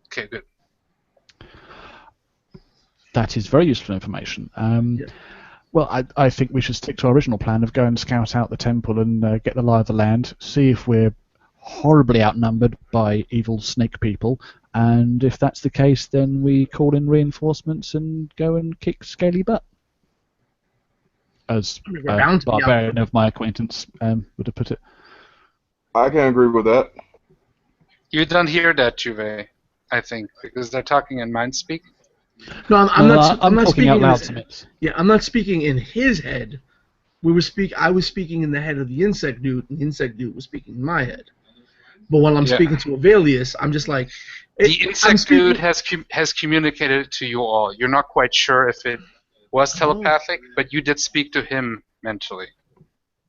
Okay, good. That is very useful information. Well, I think we should stick to our original plan of go and scout out the temple and get the lie of the land, see if we're horribly outnumbered by evil snake people, and if that's the case, then we call in reinforcements and go and kick Scaly butt. As We're a bound to be barbarian outnumbered. of my acquaintance would have put it. I can agree with that. You don't hear that, Juve, I think, because they're talking in mind speak. No, I'm not talking speaking out in loud his, to Mitz. Yeah, I'm not speaking in his head. I was speaking in the head of the insect dude, and the insect dude was speaking in my head. But when I'm speaking to Avelius, I'm just like, the insect dude has communicated to you all. You're not quite sure if it was telepathic, but you did speak to him mentally.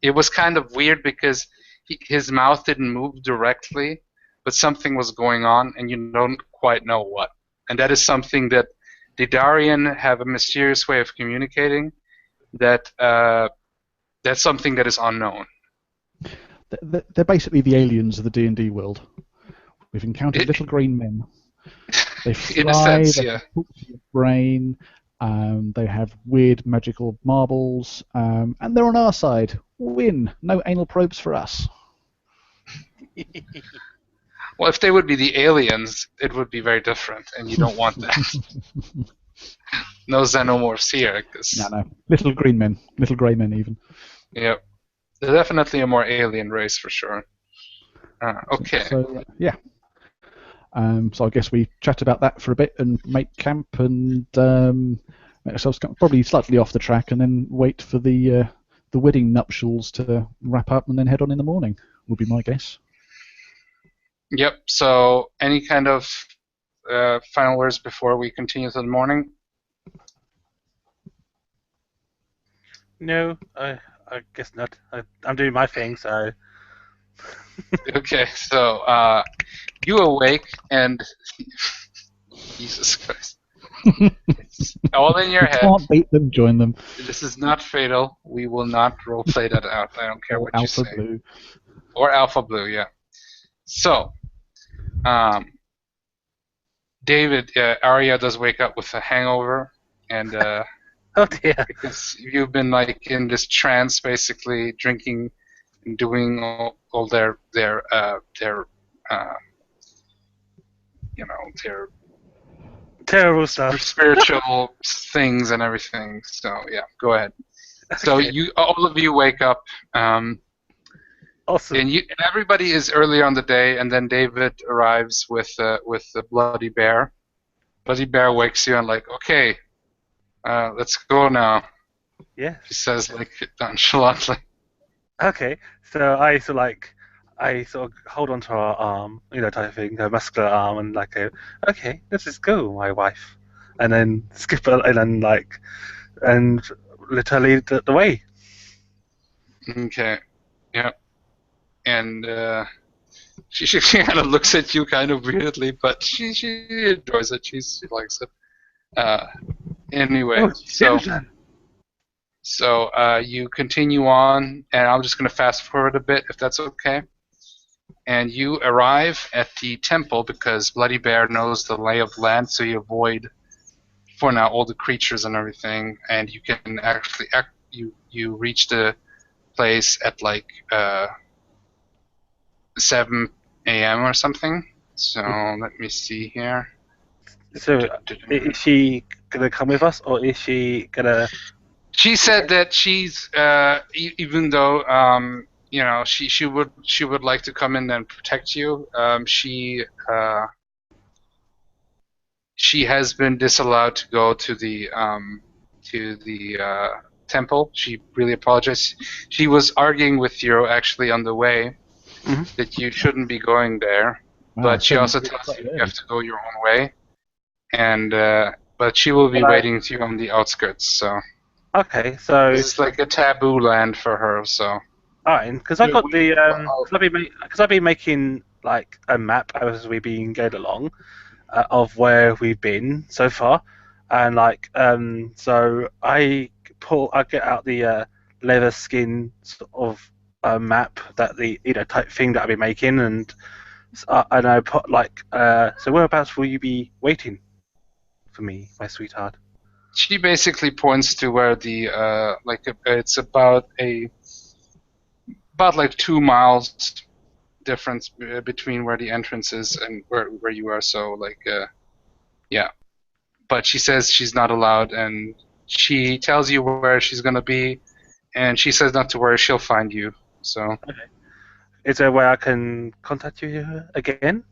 It was kind of weird because his mouth didn't move directly, but something was going on, and you don't quite know what. And that is something that the Darian have a mysterious way of communicating. That's something that is unknown. They're basically the aliens of the D&D world. We've encountered little green men. They fly, in a sense, they yeah. talk to your brain, they have weird magical marbles, and they're on our side. Win. No anal probes for us. Well, if they would be the aliens, it would be very different, and you don't want that. No xenomorphs here. No. Little green men. Little grey men, even. Yep. They're definitely a more alien race, for sure. Okay. So yeah. So I guess we chat about that for a bit and make camp and make ourselves probably slightly off the track and then wait for the wedding nuptials to wrap up and then head on in the morning, would be my guess. Yep. So any kind of final words before we continue to the morning? No, I guess not. I'm doing my thing, so. Okay, so you awake and Jesus Christ, it's all in your head. Can't beat them, join them. This is not fatal. We will not roleplay that out. I don't care Or what you Alpha say. Blue. Or Alpha Blue, yeah. So, David, Arya does wake up with a hangover, and Oh dear. because you've been like in this trance, basically drinking and doing all their Terrible stuff. spiritual things and everything. So yeah, go ahead. So all of you wake up, Awesome. and everybody is earlier on the day, and then David arrives with the bloody bear. Bloody bear wakes you and like, okay, let's go now. Yeah. He says like nonchalantly. Okay. So I sort of hold onto her arm, type of thing, her muscular arm, and like, okay, let's just go, my wife, and then skip her, and then and literally the way. Okay, yeah, and she kind of looks at you kind of weirdly, but she enjoys it. She likes it. Anyway, so you continue on, and I'm just going to fast forward a bit, if that's okay. And you arrive at the temple because Bloody Bear knows the lay of the land, so you avoid, for now, all the creatures and everything, and you can actually you reach the place at like 7 a.m. or something. So let me see here. So is she gonna come with us, or is she gonna? She said that she's even though she would like to come in and protect you. She has been disallowed to go to the temple. She really apologized. She was arguing with you actually on the way that you shouldn't be going there, but she also tells you you have to go your own way, and but she will be waiting to you on the outskirts. So. Okay, so It's like a taboo land for her, so. Alright, because I got because I've been making like a map as we've been going along, of where we've been so far, and so I get out the leather skin sort of map that the type thing that I'll be making, and I put so whereabouts will you be waiting for me, my sweetheart? She basically points to where the it's about like 2 miles difference between where the entrance is and where you are. So yeah. But she says she's not allowed, and she tells you where she's gonna be, and she says not to worry, she'll find you. So Is there a way I can contact you again?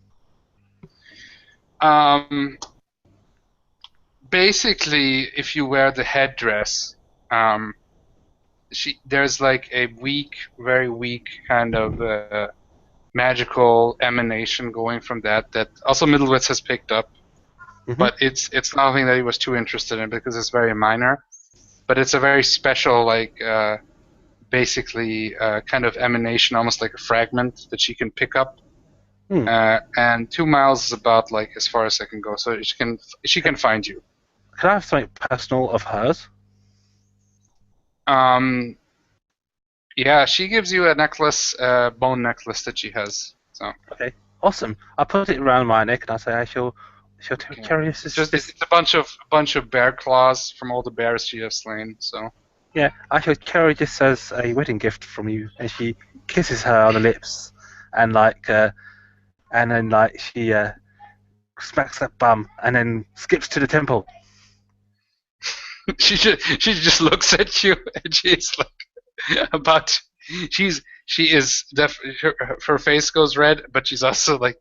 Basically, if you wear the headdress, there's like a very weak kind of magical emanation going from that also Middlewitz has picked up, but it's nothing that he was too interested in because it's very minor. But it's a very special, basically kind of emanation, almost like a fragment that she can pick up. And 2 miles is about like as far as I can go, so she can find you. Can I have something personal of hers? Yeah, she gives you a necklace, bone necklace that she has. So okay, awesome. I put it around my neck and I say I shall carry this. It's a bunch of bear claws from all the bears she has slain. So yeah, I shall carry this as a wedding gift from you. And she kisses her on the lips, and then she smacks that bum, and then skips to the temple. she just looks at you, and she's like her face goes red, but she's also like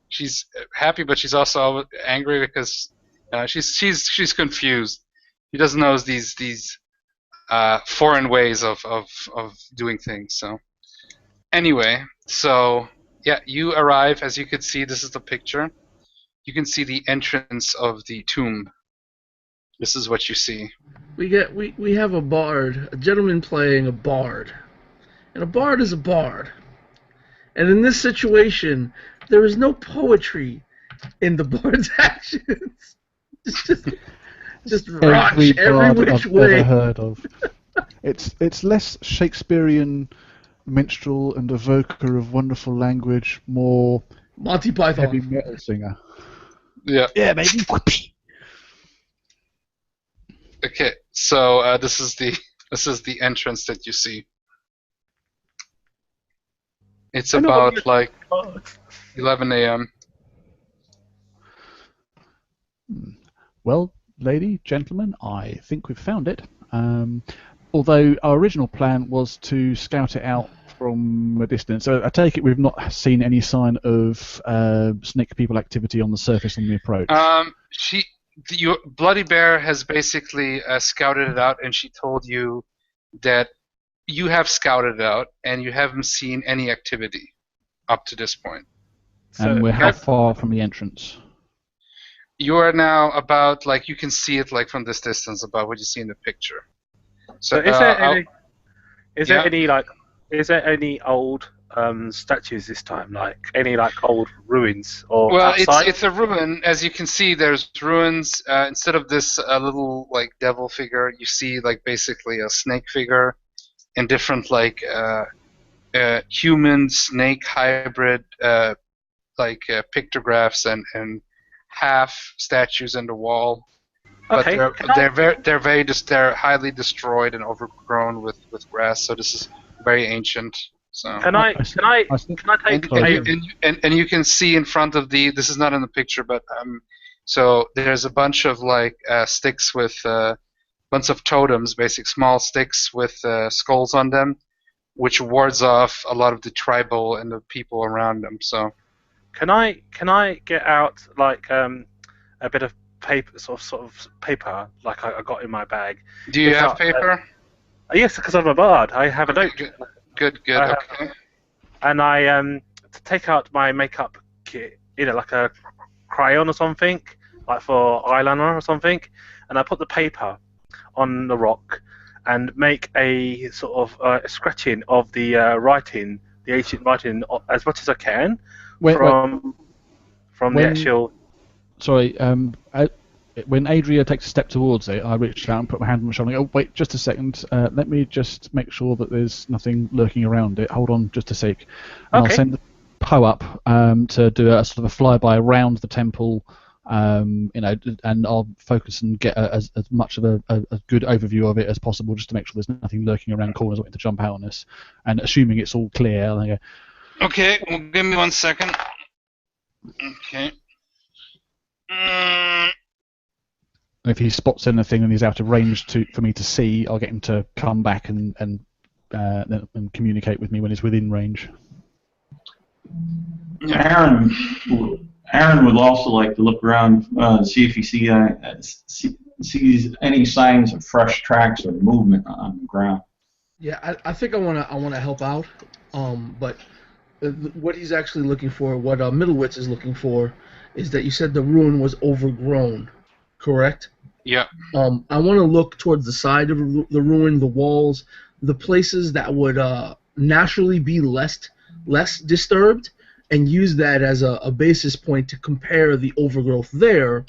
she's happy, but she's also angry because she's confused. She doesn't know these foreign ways of doing things. So anyway, so yeah, you arrive. As you can see, this is the picture. You can see the entrance of the tomb. This is what you see. We have a bard, a gentleman playing a bard, and a bard is a bard. And in this situation, there is no poetry in the bard's actions. just rush every bard which I've way. ever heard of. It's less Shakespearean minstrel and evoker of wonderful language, more Monty Python heavy metal singer. Yeah. Yeah, baby. Okay, so this is the entrance that you see. It's about like 11 a.m. Well, lady, gentlemen, I think we've found it. Although our original plan was to scout it out from a distance. So I take it we've not seen any sign of snake people activity on the surface on the approach. Your Bloody Bear has basically scouted it out, and she told you that you have scouted it out, and you haven't seen any activity up to this point. And we're how far from the entrance? You are now about, like, you can see it like from this distance, about what you see in the picture. So is there any old statues this time, like any old ruins or outside? It's a ruin. As you can see, there's ruins. Instead of this little like devil figure, you see like basically a snake figure and different like human snake hybrid pictographs and half statues in the wall. Okay. But they're highly destroyed and overgrown with grass. So this is very ancient. So can I take and you can see in front of this is not in the picture, but so there's a bunch of like sticks with bunch of totems, basic small sticks with skulls on them, which wards off a lot of the tribal and the people around them. So can I get out like a bit of paper, sort of paper, like I got in my bag? Do you have paper? Yes, because I'm a bard. I have a note. Good. Okay. And I take out my makeup kit, like a crayon or something, like for eyeliner or something, and I put the paper on the rock and make a sort of scratching of the writing, the ancient writing, as much as I can from the actual. Sorry. When Adria takes a step towards it, I reach out and put my hand on my shoulder and go, oh, wait, just a second. Let me just make sure that there's nothing lurking around it. Hold on just a sec. And I'll send Poe up to do a sort of a flyby around the temple, and I'll focus and get as much of a good overview of it as possible, just to make sure there's nothing lurking around corners waiting to jump out on us. And assuming it's all clear, I go, Okay, well, give me 1 second. Okay. if he spots anything and he's out of range for me to see, I'll get him to come back and communicate with me when he's within range. Aaron would also like to look around, see if he sees any signs of fresh tracks or movement on the ground. Yeah, I think I wanna help out. But what he's actually looking for, what Middlewitz is looking for, is that you said the ruin was overgrown, correct? Yeah. I want to look towards the side of the ruin, the walls, the places that would naturally be less disturbed, and use that as a basis point to compare the overgrowth there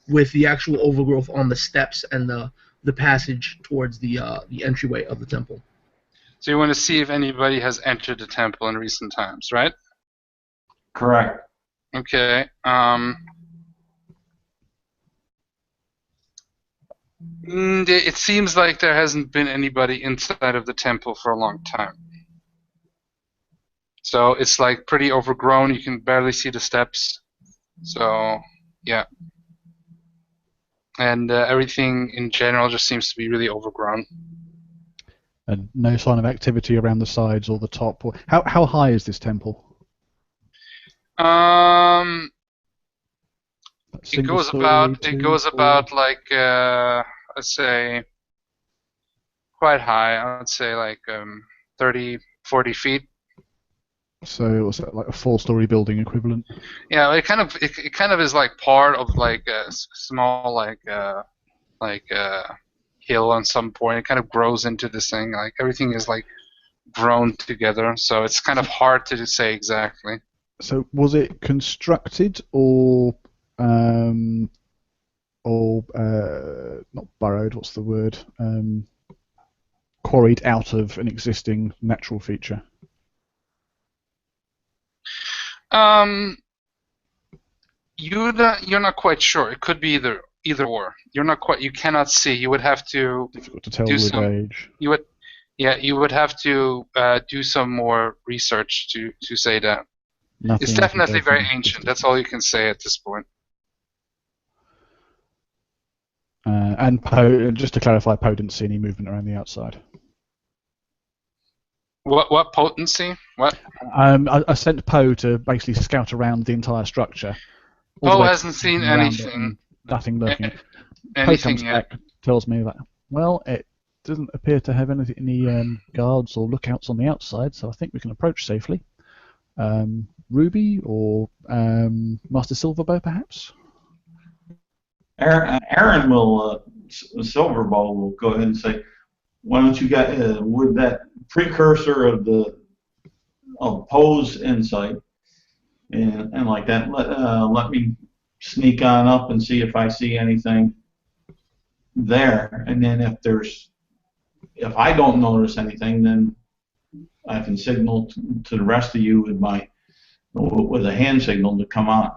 with the actual overgrowth on the steps and the passage towards the entryway of the temple. So you want to see if anybody has entered the temple in recent times, right? Correct. Okay. It seems like there hasn't been anybody inside of the temple for a long time. So it's like pretty overgrown. You can barely see the steps. So, yeah. And everything in general just seems to be really overgrown. And no sign of activity around the sides or the top. How high is this temple? It goes about like let's say quite high. I would say like 30, 40 feet. So what's that, like a 4-story building equivalent? Yeah, it kind of is like part of like a small hill on some point. It kind of grows into this thing. Like everything is like grown together, so it's kind of hard to say exactly. So was it constructed or not burrowed? What's the word? Quarried out of an existing natural feature? You're not quite sure. It could be either or. You cannot see. You would have to Difficult to tell do with some. age. You would have to do some more research to say that. Nothing It's definitely very ancient. That's all you can say at this point. And Poe, just to clarify, Poe didn't see any movement around the outside. What potency? What? I sent Poe to basically scout around the entire structure. Poe hasn't seen anything. Nothing lurking. Anything Poe comes yet. back, tells me that, well, it doesn't appear to have any guards or lookouts on the outside, so I think we can approach safely. Ruby or Master Silverbow, perhaps? Aaron will, Silverbow will go ahead and say, why don't you get with that precursor of Poe's insight and like that, let me sneak on up and see if I see anything there, and then if I don't notice anything, then I can signal to the rest of you with a hand signal to come on.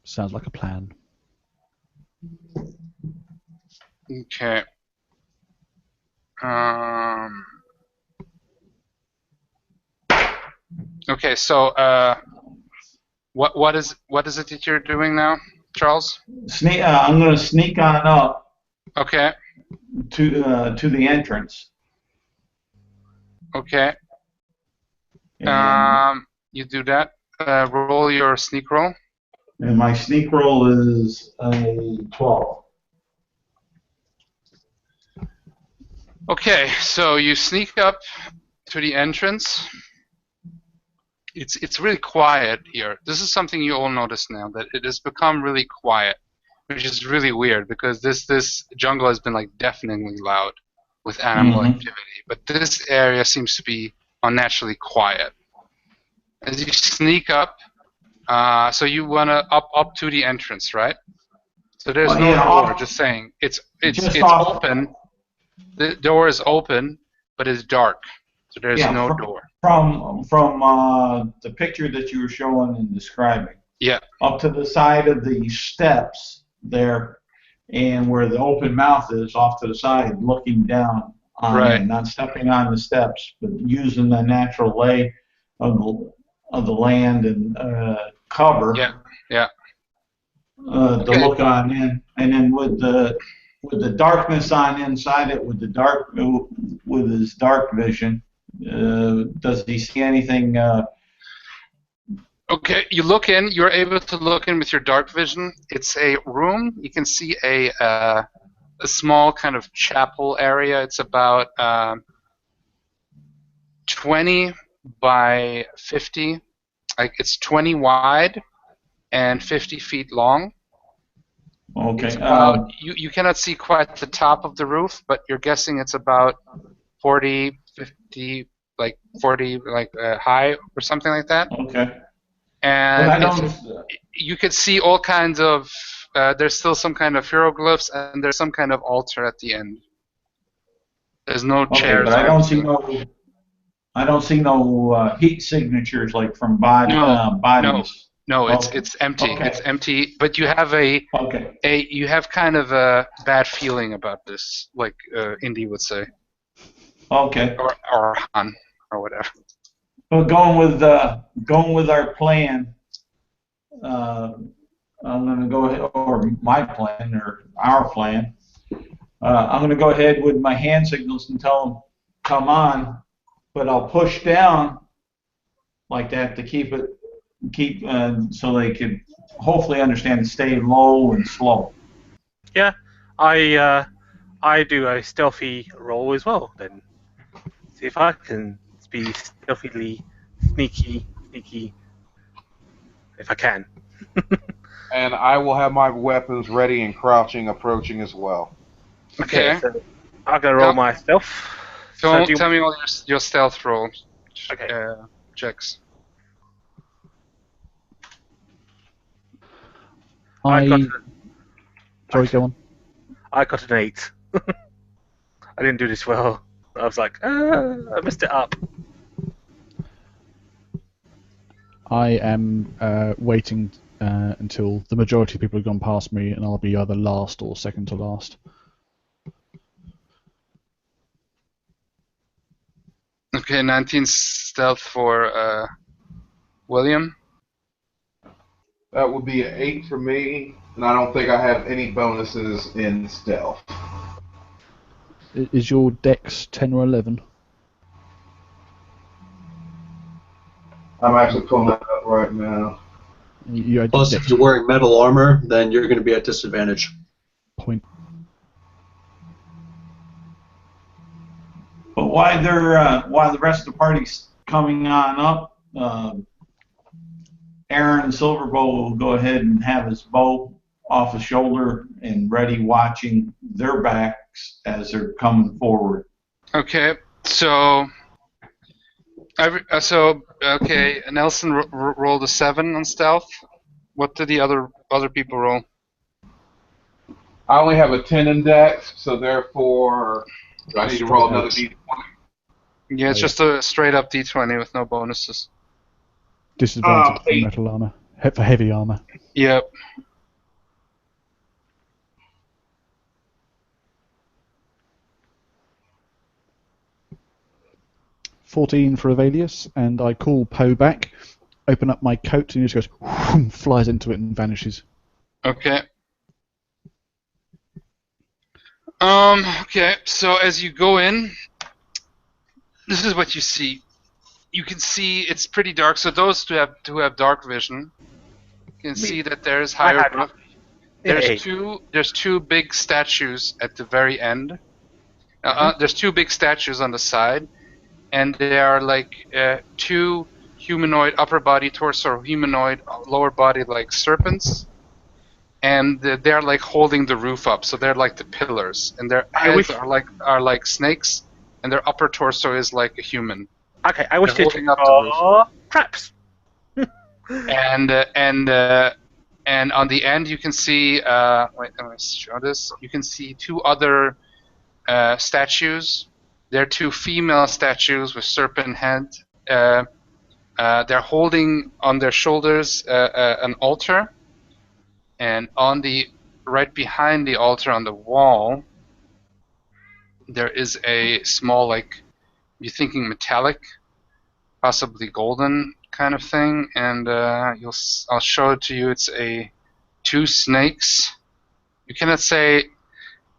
Sounds like a plan. Okay. Okay. So, what is it that you're doing now, Charles? I'm going to sneak on up. Okay. To the entrance. Okay. You do that. Roll your sneak roll. And my sneak roll is a 12. Okay, so you sneak up to the entrance. It's really quiet here. This is something you all notice now, that it has become really quiet, which is really weird because this jungle has been like deafeningly loud with animal activity, but this area seems to be unnaturally quiet. As you sneak up, So you wanna up to the entrance, right? So there's no Yeah, door. off, Just saying, it's just off. open. The door is open, but it's dark. So there's Yeah, no door. from the picture that you were showing and describing. Yeah. Up to the side of the steps there, and where the open mouth is off to the side, looking down on Right. in, not stepping on the steps, but using the natural lay of the land and cover. Yeah. Yeah. To Okay. look on in, and then with the darkness on inside it, with his dark vision, does he see anything? Okay, you look in. You're able to look in with your dark vision. It's a room. You can see a small kind of chapel area. It's about 20 by 50. Like it's 20 wide and 50 feet long. Okay. It's about, you cannot see quite the top of the roof, but you're guessing it's about 40, 50, like 40, like high or something like that. Okay. And But I don't. you could see all kinds of. There's still some kind of hieroglyphs, and there's some kind of altar at the end. There's no Okay, chairs. but I or don't see anything. I don't see no heat signatures like from bodies. No, it's Okay. it's empty. Okay. It's empty. But you have you have kind of a bad feeling about this, like Indy would say, Okay. or Han, or whatever. Well, going with our plan, I'm going to go ahead, or my plan, or our plan. I'm going to go ahead with my hand signals and tell them, come on, but I'll push down like that to keep so they could hopefully understand to stay low and slow. Yeah, I do a stealthy roll as well. Then see if I can be stealthily sneaky, if I can. And I will have my weapons ready and crouching, approaching as well. Okay. So I'm gonna roll my stealth. Don't do you- tell me all your stealth roll Okay. checks. Sorry, go on. I got an 8. I didn't do this well. I was like, I messed it up. I am waiting until the majority of people have gone past me, and I'll be either last or second to last. Okay, 19 stealth for William. That would be an 8 for me, and I don't think I have any bonuses in stealth. Is your dex 10 or 11? I'm actually pulling that up right now. You had Plus, dex if you're wearing metal armor, then you're going to be at disadvantage. point. But while the rest of the party's coming on up, Aaron Silverbow will go ahead and have his bow off his shoulder and ready, watching their backs as they're coming forward. Okay, so okay, Nelson rolled a 7 on stealth. What did the other people roll? I only have a 10 in dex, so therefore I need to roll another d20. Yeah, it's just a straight up d20 with no bonuses. Disadvantage for 8. metal armor. For heavy armor. Yep. $14 for Avelius, and I call Poe back, open up my coat, and he just goes, whoom, flies into it and vanishes. Okay. Okay, so as you go in, this is what you see. You can see it's pretty dark, so those who have dark vision can see that there's hieroglyph. There's two big statues at the very end. There's two big statues on the side, and they are like two humanoid upper body, torso, humanoid lower body, like serpents. And they're like holding the roof up, so they're like the pillars, and their heads are like snakes, and their upper torso is like a human. Okay, I wish They're to holding up the roof. traps. And on the end you can see. Wait, let me show this. You can see two other statues. They're two female statues with serpent head. They're holding on their shoulders an altar, and on the right behind the altar on the wall, there is a small, like, you're thinking metallic, possibly golden kind of thing, and I'll show it to you. It's two snakes. You cannot say.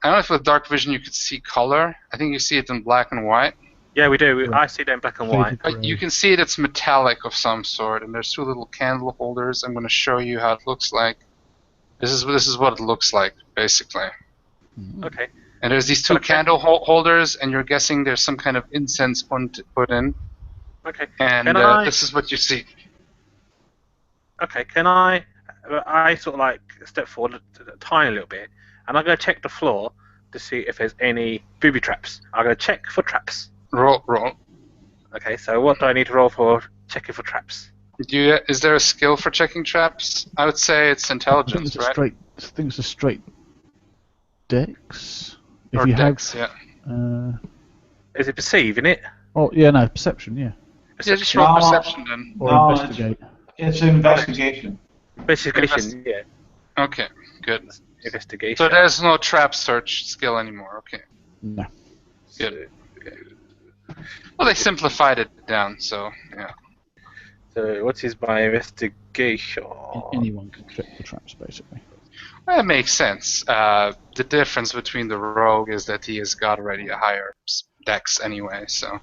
I don't know if with dark vision you could see color. I think you see it in black and white. Yeah, we do. Right. I see them in black and white. Faded But you grey. can see it's metallic of some sort, and there's two little candle holders. I'm going to show you how it looks like. This is what it looks like, basically. Okay. And there's these two Okay. candle holders, and you're guessing there's some kind of incense put in. Okay. And Can I? this is what you see. Okay. Can I? I sort of like step forward a tiny little bit, and I'm going to check the floor to see if there's any booby traps. I'm going to check for traps. Roll. Okay. So what do I need to roll for checking for traps? Is there a skill for checking traps? I would say it's I think intelligence, it's right? a straight dex. If Or you dex, yeah. have, Is it perceive in it? oh yeah, no, perception, yeah, Yeah, just roll No. perception then. or No, investigate. It's investigation. Investigation. Yeah. Okay, good. Investigation. So there's no trap search skill anymore. Okay, No, good. Well, they simplified it down, so yeah. So what is my investigation? anyone can check the traps basically. That makes sense. The difference between the rogue is that he has got already a higher dex anyway, so.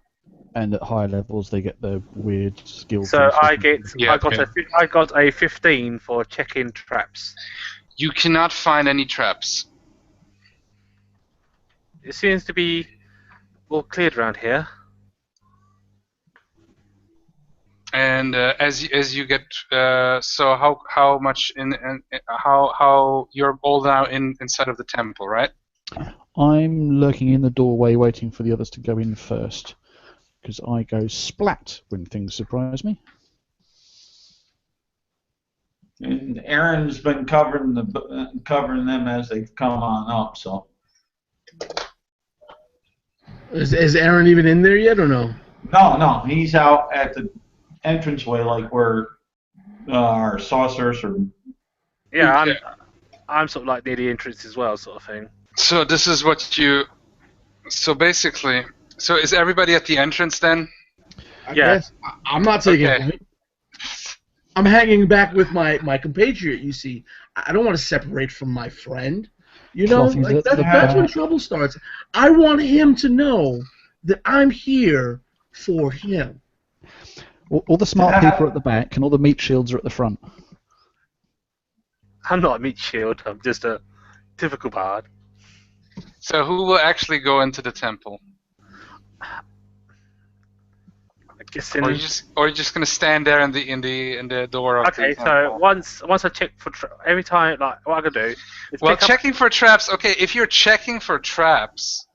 And at higher levels, they get the weird skill. So bonuses. I got a 15 for checking traps. You cannot find any traps. It seems to be all cleared around here. And as you get, so how much how you're all now inside of the temple, right? I'm lurking in the doorway, waiting for the others to go in first, because I go splat when things surprise me. And Aaron's been covering them as they've come on up. So Is Aaron even in there yet or no? no, he's out at the entranceway, like where our sorcerers are. Yeah, Okay. I'm sort of like near the entrance as well, sort of thing. So this is what you. So basically, so is everybody at the entrance then? I Yeah. guess. I'm not taking Okay. it. I'm hanging back with my compatriot, you see. I don't want to separate from my friend. You know, Fluffy's like at the that's when back. trouble starts. I want him to know that I'm here for him. All the smart people are at the back, and all the meat shields are at the front. I'm not a meat shield. I'm just a typical bard. So who will actually go into the temple? I guess Or you're just gonna stand there in the door of Okay, the so temple? once I check for every time, like what I gotta do is Well, pick up. checking for traps. Okay, if you're checking for traps,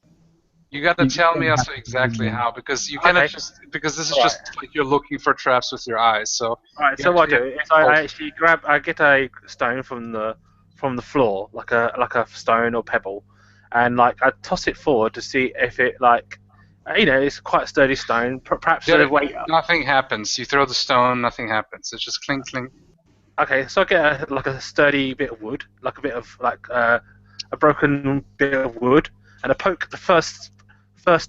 you gotta You tell don't me have also to exactly do that. how, because you cannot Okay. just because this is Alright. just like you're looking for traps with your eyes. So Alright, you so what I actually do have is to I focus. actually I get a stone from the floor, like a stone or pebble, and like I toss it forward to see if it it's quite a sturdy stone. Perhaps Yeah, the weight. nothing happens. You throw the stone, nothing happens. It's just clink clink. Okay, so I get a sturdy bit of wood, like a bit of a broken bit of wood, and I poke the first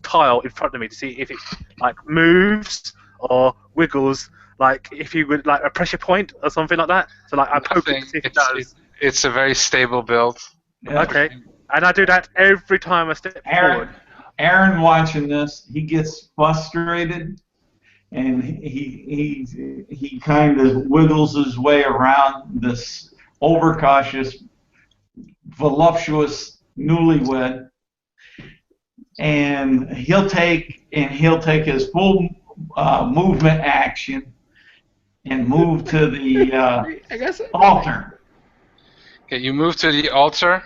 tile in front of me to see if it like moves or wiggles, like if you would like a pressure point or something like that. So like I poke it Nothing. to see if it does. It's a very stable build. Okay, and I do that every time I step forward. Aaron watching this, he gets frustrated, and he kind of wiggles his way around this overcautious, voluptuous newlywed, and he'll take his full movement action and move to the I guess altar. Okay, you move to the altar.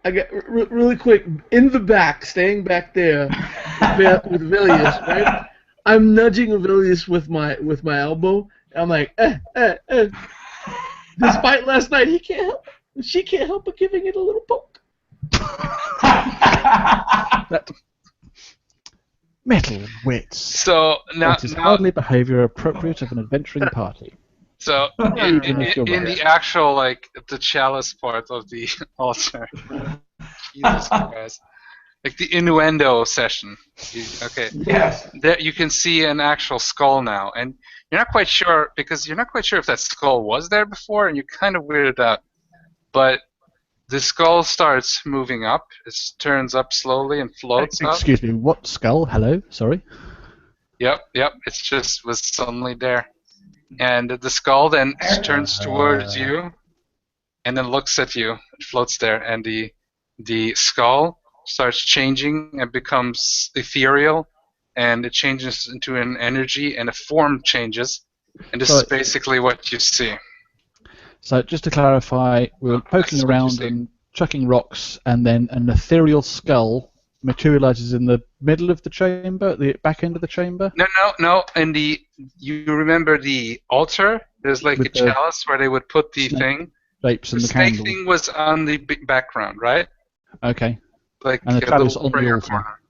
I get really quick in the back, staying back there with Vilius, right? I'm nudging Vilius with my elbow, I'm like, Despite last night, she can't help but giving it a little poke. Metal wits. So now, That is hardly behaviour appropriate of an adventuring party. So Even if you're in right. the actual the chalice part of the altar, Jesus Christ, like the innuendo session. Okay. Yes. There you can see an actual skull now, and you're not quite sure because you're not quite sure if that skull was there before, and you're kind of weirded out. But the skull starts moving up. It turns up slowly and floats up. Excuse me, what skull? Hello? Sorry? Yep. It just was suddenly there. And the skull then turns towards you and then looks at you. It floats there, and the skull starts changing and becomes ethereal, and it changes into an energy, and a form changes. And this is basically what you see. So just to clarify, we were poking around and chucking rocks, and then an ethereal skull materializes in the middle of the chamber, the back end of the chamber? No. And you remember the altar? There's like With a chalice where they would put the thing. Shapes and the snake candle. thing was on the background, right? Okay. Like And the a chalice little on the prayer altar. corner.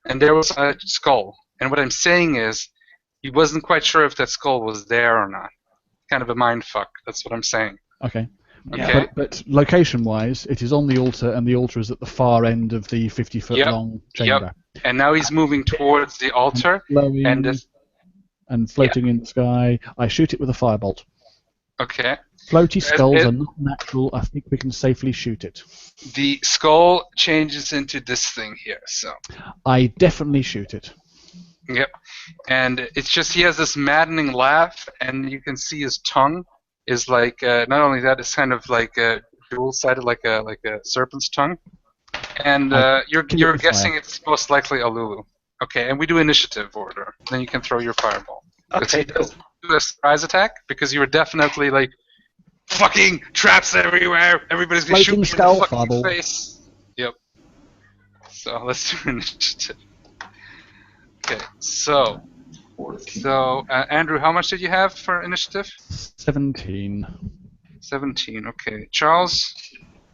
And there was a skull. And what I'm saying is, he wasn't quite sure if that skull was there or not. Kind of a mind fuck. That's what I'm saying. Okay. Okay. But location-wise, it is on the altar, and the altar is at the far end of the 50-foot-long chamber. Yep. And now he's moving towards the altar, and floating in the sky. I shoot it with a firebolt. Okay. Floaty skulls are not natural. I think we can safely shoot it. The skull changes into this thing here. So. I definitely shoot it. Yep. And it's just he has this maddening laugh, and you can see his tongue is like not only that, it's kind of like dual-sided, like a serpent's tongue. And you're guessing it's most likely a Lulu. Okay, and we do initiative order. Then you can throw your fireball. Okay. He does do a surprise attack because you were definitely like fucking traps everywhere. Everybody's gonna shoot me in the fucking face. Yep. So let's do initiative. Okay, so Andrew, how much did you have for initiative? 17. 17. Okay, Charles.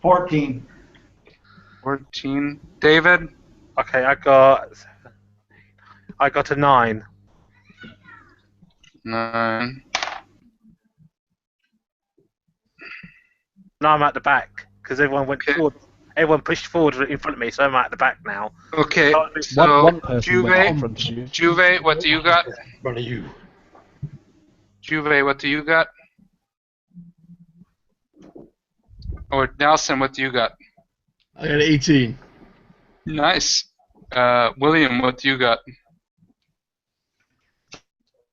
14. 14. David. Okay, I got a 9. 9. Now I'm at the back because everyone went forward. Everyone pushed forward in front of me, so I'm at the back now. Okay, so one person went in front of you. Juve, what do you got? Front of you. Juve, what do you got? Or Nelson, what do you got? I got 18. Nice. William, what do you got?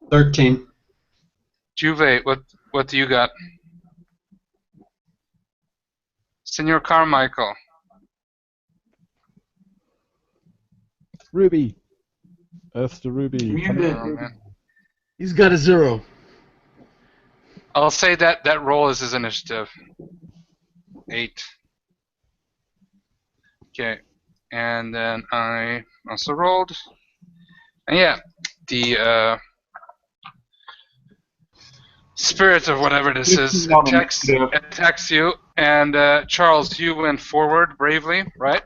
13. Juve, what do you got? Senor Carmichael. Ruby. Earth to Ruby. Muted. He's got a 0. I'll say that roll is his initiative. 8. Okay. And then I also rolled. And yeah, the spirit of whatever this is attacks you. And Charles, you went forward bravely, right?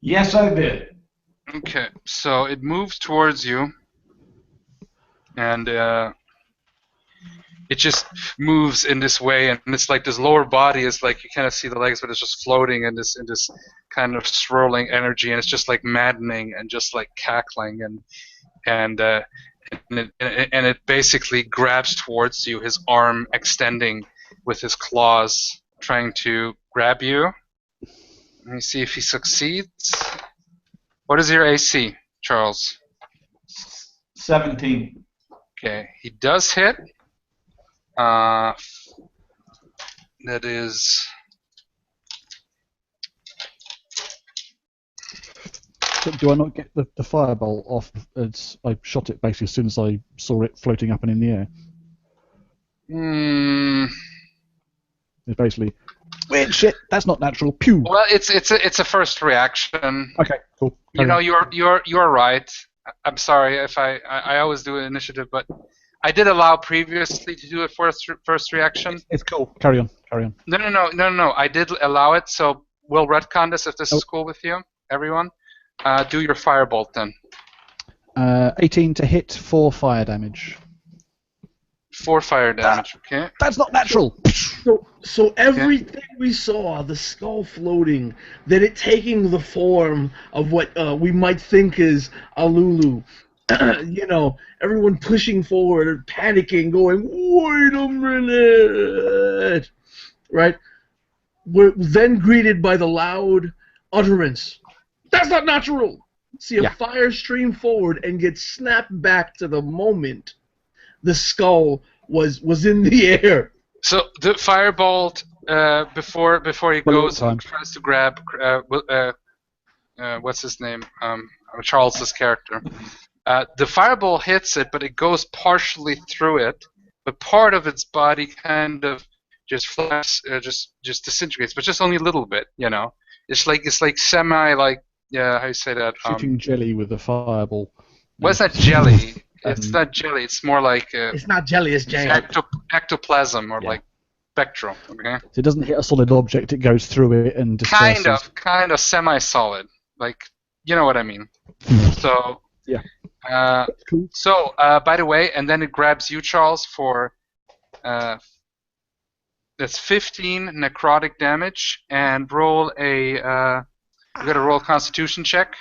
Yes, I did. Okay, so it moves towards you, and it just moves in this way, and it's like this lower body is like you kind of see the legs, but it's just floating in this kind of swirling energy, and it's just like maddening and just like cackling, and it basically grabs towards you, his arm extending with his claws, trying to grab you. Let me see if he succeeds. What is your AC, Charles? 17. Okay, he does hit. That is... Do I not get the fireball off? I shot it basically as soon as I saw it floating up and in the air. It's basically weird shit. That's not natural. Pew. Well, it's a first reaction. Okay, cool. You know, you're right. I'm sorry if I always do initiative, but I did allow previously to do a first reaction. It's cool. Carry on. Carry on. No. I did allow it, so we'll retcon this if this Oh. is cool with you, everyone. Do your firebolt then. 18 to hit, 4 fire damage. 4 fire damage, okay? That's not natural. So everything we saw, the skull floating, then it taking the form of what we might think is a Lulu. You know, everyone pushing forward, panicking, going, "Wait a minute!" Right? We're then greeted by the loud utterance. That's not natural. See a fire stream forward and get snapped back to the moment the skull was in the air. So the firebolt before he goes and tries to grab what's his name? Charles's character. The fireball hits it, but it goes partially through it. But part of its body kind of just flaps, just disintegrates, but just only a little bit. You know, it's like semi like how you say that? Shooting jelly with a fireball. Well, it's not jelly. It's not jelly. It's more like it's not jelly. It's jam. Ectoplasm or like spectrum. Okay. So it doesn't hit a solid object; it goes through it and disperses. Kind of semi-solid. Like, you know what I mean. So. Yeah. Cool. So, by the way, and then it grabs you, Charles, for that's 15 necrotic damage, and roll a. You got to roll a Constitution check.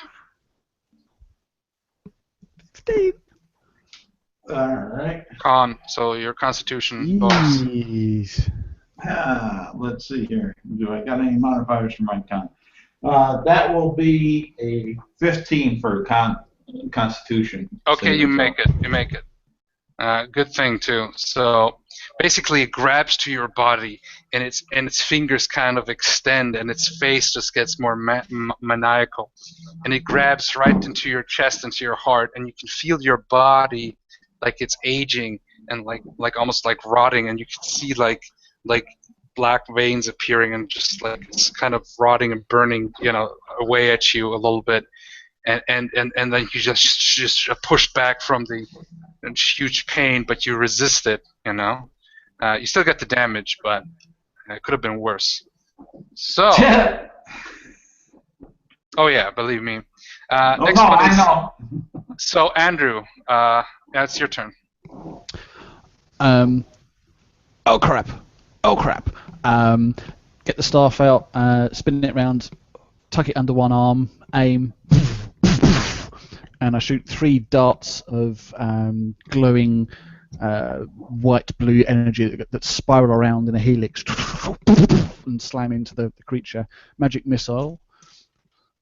15. All right. Con. So your Constitution bonus. Jeez. Let's see here. Do I got any modifiers for my con? That will be a 15 for Constitution. Okay, you make it. You make it. Good thing too. So basically, it grabs to your body, and its fingers kind of extend, and its face just gets more maniacal, and it grabs right into your chest, into your heart, and you can feel your body like it's aging and like almost like rotting, and you can see like black veins appearing, and just like it's kind of rotting and burning, you know, away at you a little bit. And then you just push back from the huge pain, but you resist it. You know, you still get the damage, but it could have been worse. So, oh yeah, believe me. Next one is. I know. So Andrew, it's your turn. Oh crap! Get the staff out, spin it round, tuck it under one arm, aim. And I shoot 3 darts of glowing white-blue energy that spiral around in a helix and slam into the creature. Magic missile.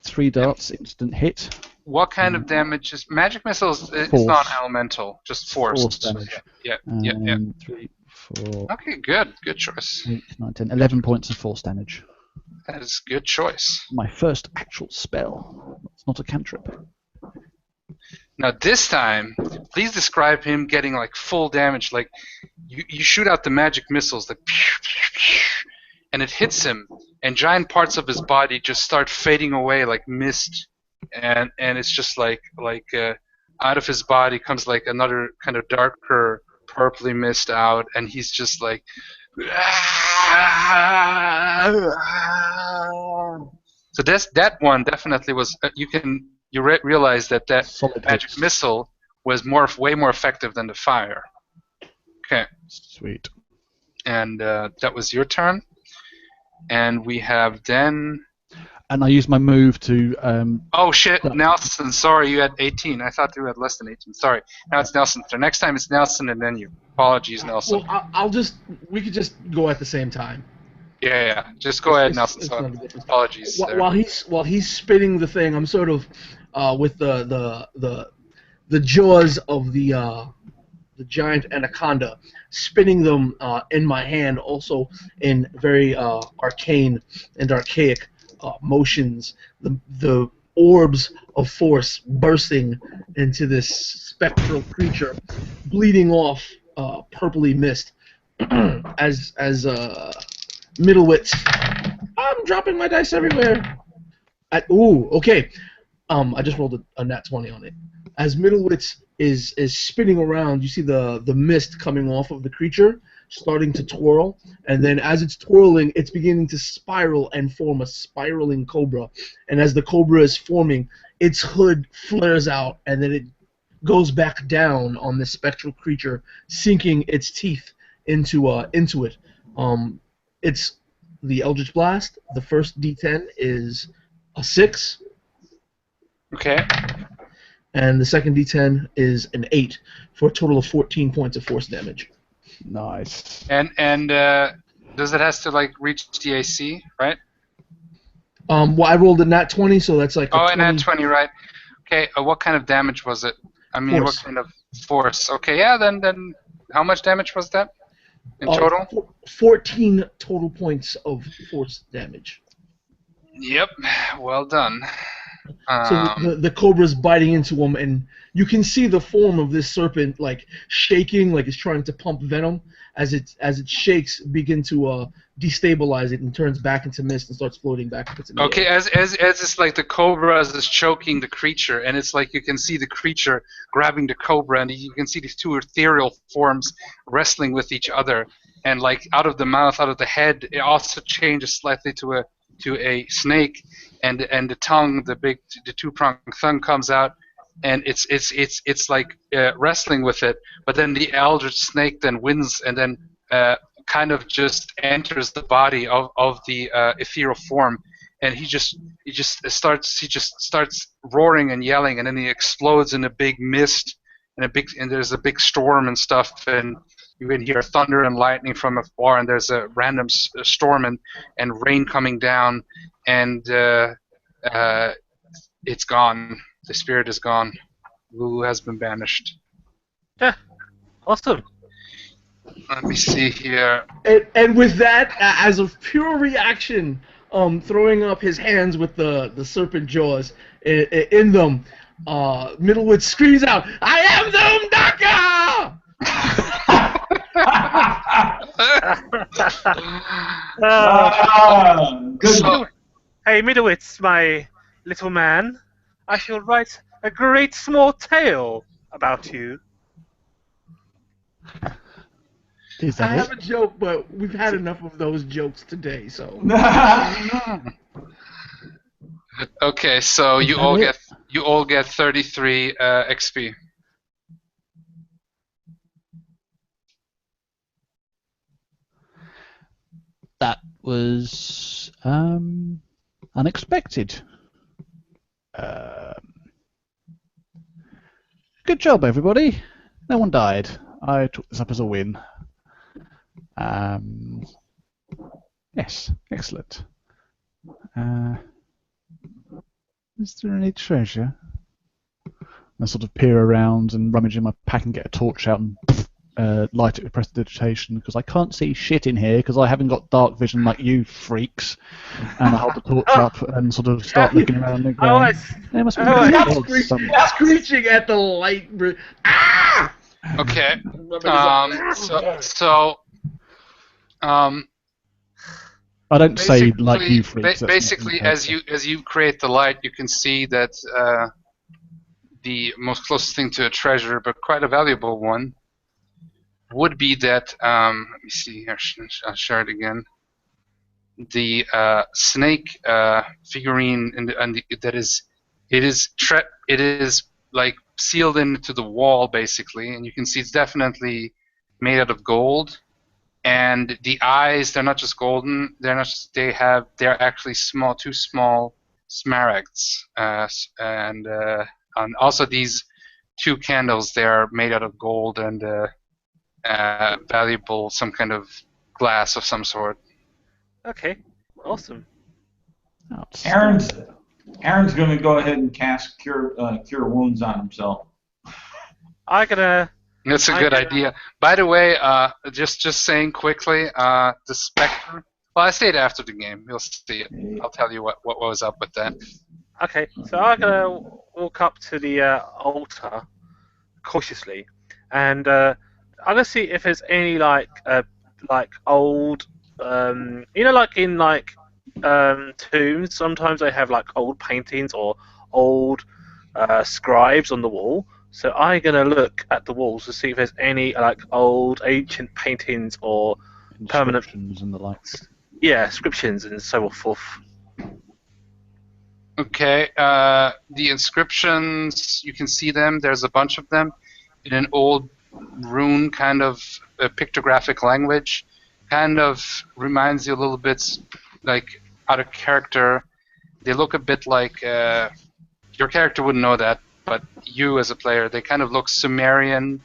3 darts, instant hit. What kind of damage is magic missiles? It's not elemental, just force. Force damage. Yeah. 3, 4. Okay, good choice. 8, 9, 10, 11 points of force damage. That is a good choice. My first actual spell. It's not a cantrip. Now this time, please describe him getting like full damage. Like you shoot out the magic missiles, like, and it hits him, and giant parts of his body just start fading away like mist, and it's just like out of his body comes like another kind of darker purpley mist out, and he's just like. So that one definitely was. You realize that solid magic hits. missile was way more effective than the fire. Okay. Sweet. And that was your turn. And we have then. And I used my move to. Oh shit, Nelson! Sorry, you had 18. I thought you had less than 18. Sorry. Now it's Nelson. So next time it's Nelson and then you. Apologies, Nelson. Well, we could just go at the same time. Yeah. Just go ahead, Nelson. So, apologies. While he's spinning the thing, I'm sort of with the jaws of the giant anaconda, spinning them in my hand, also in very arcane and archaic motions. The orbs of force bursting into this spectral creature, bleeding off purpley mist as middlewits. I'm dropping my dice everywhere. Okay. I just rolled a nat 20 on it. as Middlewitz is spinning around, you see the mist coming off of the creature starting to twirl, and then as it's twirling, it's beginning to spiral and form a spiraling cobra. And as the cobra is forming, its hood flares out, and then it goes back down on this spectral creature, sinking its teeth into it. It's the Eldritch Blast. The first D10 is a 6. Okay. And the second D10 is an 8 for a total of 14 points of force damage. Nice. And does it has to like reach the AC, right? Well, I rolled a nat 20, so that's like a 20. And at 20, right? Okay. What kind of damage was it? I mean, Force. what kind of force? Okay. Yeah. Then how much damage was that in total? 14 total points of force damage. Yep. Well done. So the cobra's biting into him, and you can see the form of this serpent like shaking, like it's trying to pump venom. As it shakes, begin to destabilize it and turns back into mist and starts floating back up into the Okay, air. as it's like the cobra is choking the creature, and it's like you can see the creature grabbing the cobra, and you can see these two ethereal forms wrestling with each other, and like out of the mouth, out of the head, it also changes slightly to a snake, and the tongue, the two-pronged tongue comes out, and it's like wrestling with it, but then the eldritch snake then wins, and then kind of just enters the body of the ethereal form, and he just starts roaring and yelling, and then he explodes in a big mist and there's a big storm and stuff, and you can hear thunder and lightning from afar, and there's a random storm and rain coming down, and it's gone. The spirit is gone. Lulu has been banished. Yeah, awesome. Let me see here. And with that, as a pure reaction, throwing up his hands with the serpent jaws in them, Middlewitz screams out, "I am the Good. Hey, Middlewitz, my little man, I shall write a great small tale about you. Is I that have it? a joke, but we've had enough of those jokes today, so. Okay, so Is you that all it? get 33 XP. That was unexpected. Good job, everybody. No one died. I took this up as a win. Yes, excellent. Is there any treasure? I sort of peer around and rummage in my pack and get a torch out and light it with prestidigitation, because I can't see shit in here because I haven't got dark vision like you freaks. And I hold the torch up and sort of start looking around and going, there must be Screeching at the light. Ah! Okay. I don't say like you freaks. Basically, as you create the light, you can see that the most closest thing to a treasure, but quite a valuable one, would be that. Let me see here. I'll share it again. The snake figurine, that is, it is like sealed into the wall basically, and you can see it's definitely made out of gold. And the eyes, they're not just golden. They're actually two small smaragds, and also these two candles. They are made out of gold and valuable, some kind of glass of some sort. Okay, awesome. Aaron's going to go ahead and cast cure wounds on himself. That's a good idea. By the way, just saying quickly, the Spectre. Well, I say it after the game. You'll see it. I'll tell you what was up with that. Okay, so I'm gonna walk up to the altar cautiously, and I'm gonna see if there's any like old, like in tombs. Sometimes they have like old paintings or old scribes on the wall. So I'm gonna look at the walls to see if there's any like old ancient paintings or permanent, Inscriptions and the like. inscriptions and so forth. Okay, the inscriptions, you can see them. There's a bunch of them in an old rune kind of pictographic language. Kind of reminds you a little bit like out of character. They look a bit like your character wouldn't know that, but you as a player, they kind of look Sumerian,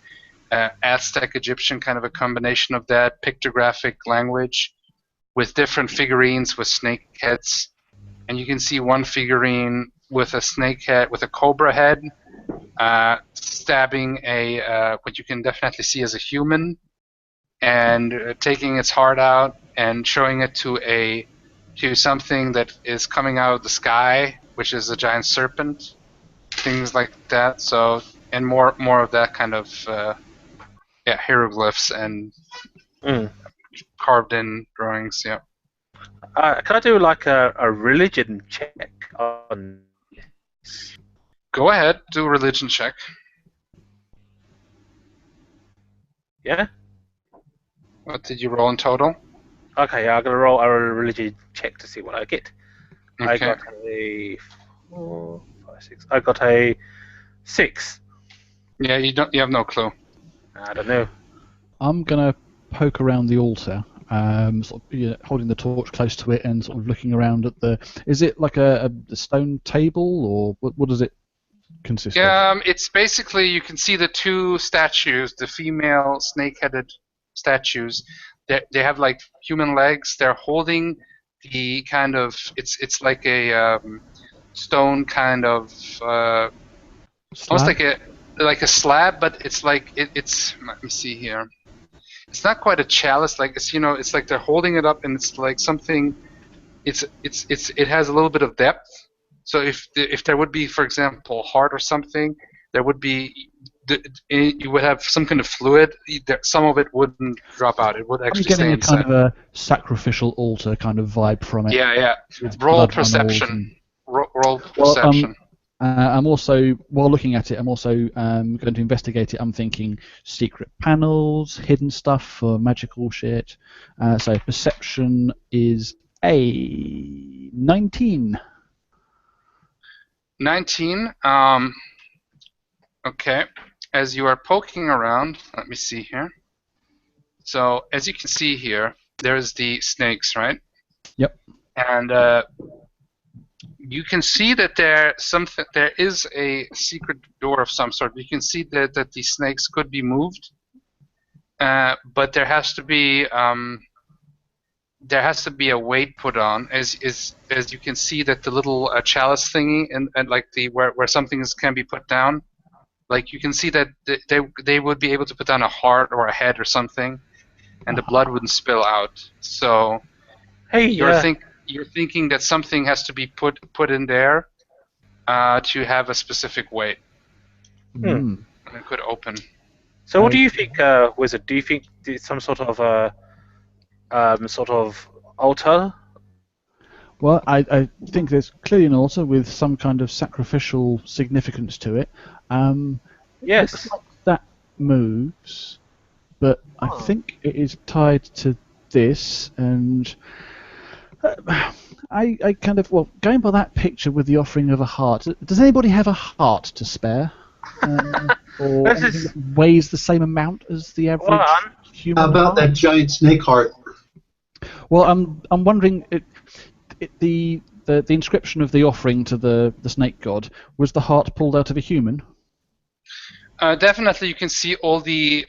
Aztec, Egyptian, kind of a combination of that pictographic language with different figurines with snake heads. And you can see one figurine with a snake head, with a cobra head, stabbing what you can definitely see as a human, and taking its heart out and showing it to something that is coming out of the sky, which is a giant serpent, things like that. So, and more of that kind of hieroglyphs and carved in drawings. Yeah. Can I do like a religion check on this? Go ahead, do a religion check. Yeah? What did you roll in total? Okay, I'm gonna roll a religion check to see what I get. Okay. I got a 4, 5, 6. I got a 6. Yeah, you have no clue. I don't know. I'm gonna poke around the altar, sort of, holding the torch close to it and sort of looking around at the. Is it like a stone table, or what does it consist of? It's basically, you can see the two statues, the female snake-headed statues. They have like human legs. They're holding the kind of it's like a stone kind of almost like a slab, but it's like it's. Let me see here. It's not quite a chalice. Like it's like they're holding it up, and it's like something. It has a little bit of depth. So if there would be, for example, heart or something, there would be you would have some kind of fluid. Some of it wouldn't drop out. It would actually I'm getting stay a inside. kind of a sacrificial altar kind of vibe from it. Yeah. With Roll blood perception. animals Roll perception. I'm also, while looking at it, I'm also going to investigate it. I'm thinking secret panels, hidden stuff for magical shit. So perception is a 19. 19. Okay. As you are poking around, let me see here. So as you can see here, there's the snakes, right? Yep. And you can see that there is a secret door of some sort. You can see that the snakes could be moved, but there has to be a weight put on. As you can see that the little chalice thingy and like where something can be put down, like you can see that they would be able to put down a heart or a head or something, and the blood wouldn't spill out. So Hey, you're thinking that something has to be put in there to have a specific weight. And it could open. So what do you think, Wizard? Do you think it's some sort of altar? Well, I think there's clearly an altar with some kind of sacrificial significance to it. Yes. Looks like that moves, but I think it is tied to this, and I kind of, well, going by that picture with the offering of a heart, does anybody have a heart to spare? Or anything that weighs the same amount as the average human How about heart? that giant snake heart? Well, I'm wondering, the inscription of the offering to the snake god, was the heart pulled out of a human? Definitely, you can see all the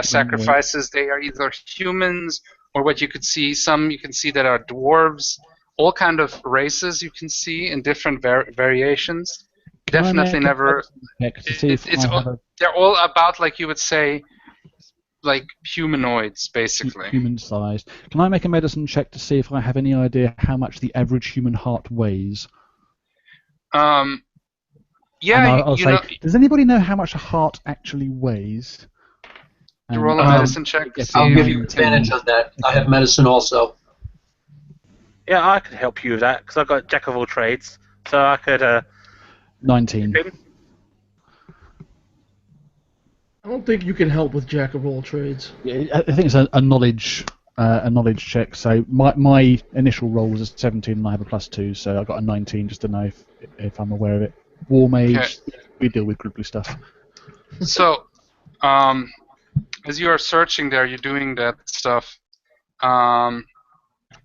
sacrifices. They are either humans or what you could see. Some you can see that are dwarves. All kind of races you can see in different variations. Definitely never. They're all about, like you would say, like humanoids, basically. Human-sized. Can I make a medicine check to see if I have any idea how much the average human heart weighs? Yeah, I'll say, does anybody know how much a heart actually weighs? You roll a medicine check. I'll give you advantage on that. I have medicine also. Yeah, I could help you with that because I've got jack of all trades, so I could 19. I don't think you can help with jack of all trades. Yeah, I think it's a knowledge check. So my initial roll was a 17, and I have a +2, so I got a 19 just to know if I'm aware of it. War mage, we deal with grouply stuff. So, as you are searching there, you're doing that stuff.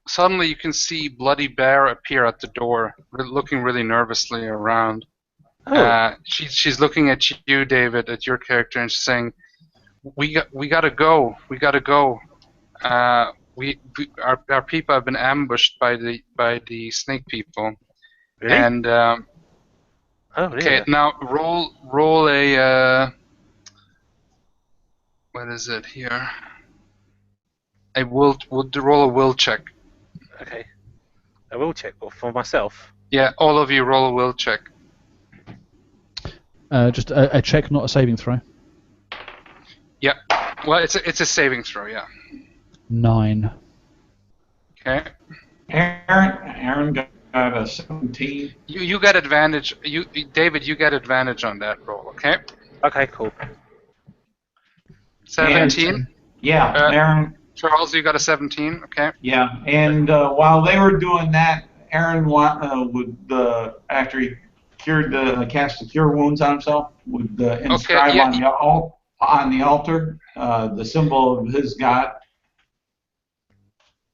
Suddenly, you can see Bloody Bear appear at the door, looking really nervously around. Oh, She's looking at you, David, at your character, and she's saying, "We gotta go. We gotta go. Our people have been ambushed by the snake people." really? And Oh, okay, dear. now roll a what is it here? We'll roll a will check. Okay. I will check for myself. Yeah, all of you roll a will check. Just a check, not a saving throw. Yeah. Well, it's a saving throw. Yeah. 9. Okay. Aaron got a 17. You got advantage. David, you get advantage on that roll. Okay. Okay, cool. 17. Yeah, Aaron. Charles, you got a 17. Okay. Yeah, and while they were doing that, Aaron would after he cast the cure wounds on himself, would inscribe on the altar the symbol of his god.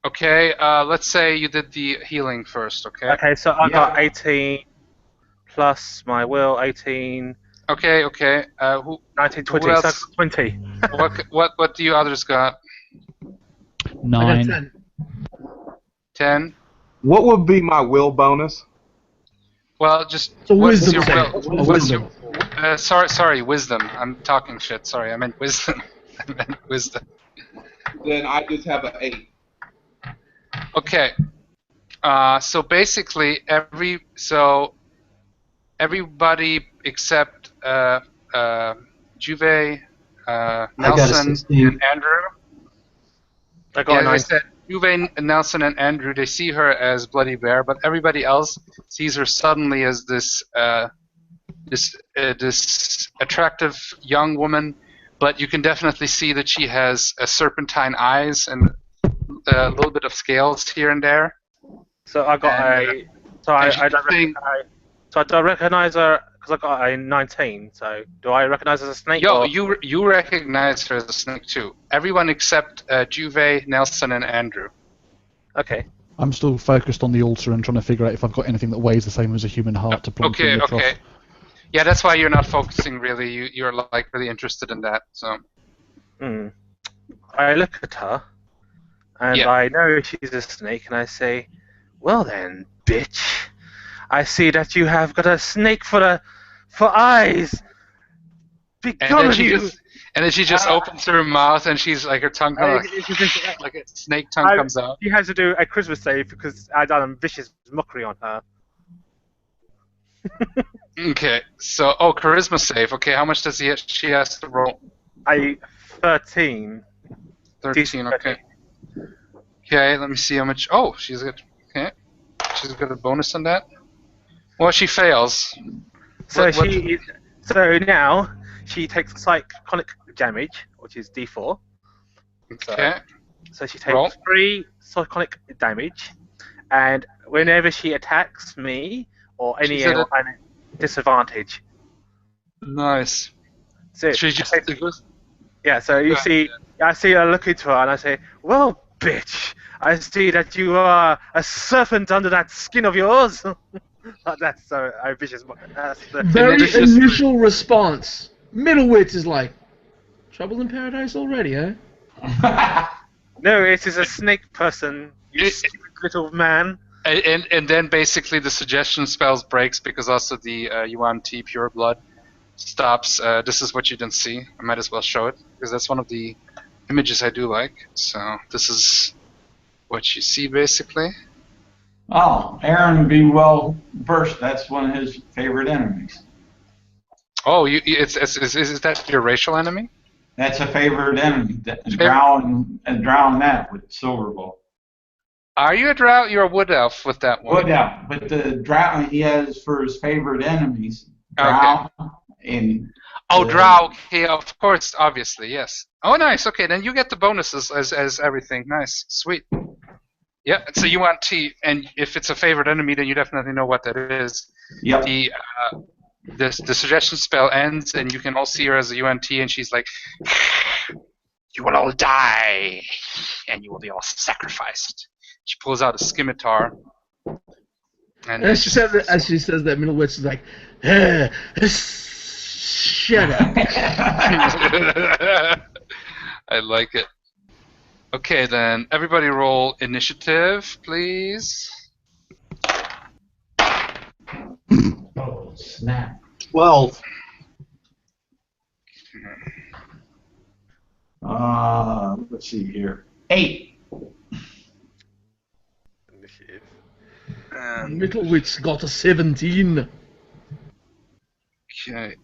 Okay. Let's say you did the healing first. Okay. Okay, so I got 18 plus my will, 18. Okay. 19, 20. Who So I else? got 20. What do you others got? 9. I got 10. 10. What would be my will bonus? Well, just So what's wisdom your save. will? What's your sorry, wisdom. I'm talking shit. Sorry, I meant wisdom. I meant wisdom. Then I just have an 8. Okay. So basically, everybody except Juve, Nelson, and Andrew. I got a 9. I said Juve, Nelson, and Andrew. They see her as Bloody Bear, but everybody else sees her suddenly as this attractive young woman. But you can definitely see that she has serpentine eyes and a little bit of scales here and there. So I got And, So I don't recognize her because I got a 19. So do I recognize her as a snake? Yo, or? you recognize her as a snake too. Everyone except Juve, Nelson, and Andrew. Okay. I'm still focused on the altar and trying to figure out if I've got anything that weighs the same as a human heart to plump through the trough. Okay. Yeah, that's why you're not focusing really. You're like really interested in that. So. I look at her, and I know she's a snake, and I say, "Well then, bitch, I see that you have got a snake for eyes. Begone with you!" And then she just opens her mouth, and she's like her tongue like a snake tongue comes out. She has to do a charisma save because I done a vicious mockery on her. Okay, so charisma save. Okay, how much does she has to roll? 13. 13. Okay. Okay, let me see how much. Oh, she's got. Okay, she's got a bonus on that. Well, she fails. So So now she takes psychic damage, which is D4. Okay. So she takes 3 psychic damage, and whenever she attacks me or any disadvantage. Nice. So she just so you see, I see her look into her, and I say, "Well, bitch, I see that you are a serpent under that skin of yours." That's so vicious. That's the very initial response. Middleweight is like, trouble in paradise already, huh? No, it is a snake person, you little man. And then basically the suggestion spells breaks because also the UNT pure blood stops. This is what you didn't see. I might as well show it because that's one of the images I do like. So this is what you see basically. Oh, Aaron would be well versed. That's one of his favorite enemies. Oh, is that your racial enemy? That's a favorite enemy. Drown that with Silverbow. Are you a drow? You're a wood elf with that one. Wood elf, but the drow he has for his favorite enemies, Okay. drow and. Oh, drow. Okay, of course, obviously, yes. Oh, nice. Okay, then you get the bonuses as everything. Nice, sweet. Yeah. So you want tea, and if it's a favorite enemy, then you definitely know what that is. Yep. The suggestion spell ends, and you can all see her as a UNT, and she's like, "You will all die, and you will be all sacrificed." She pulls out a scimitar, And as she says that, Middle Witch is like, shut up. I like it. Okay, then everybody roll initiative, please. Oh, snap. 12. Let's see here. 8. Middle Witch got a 17. Okay.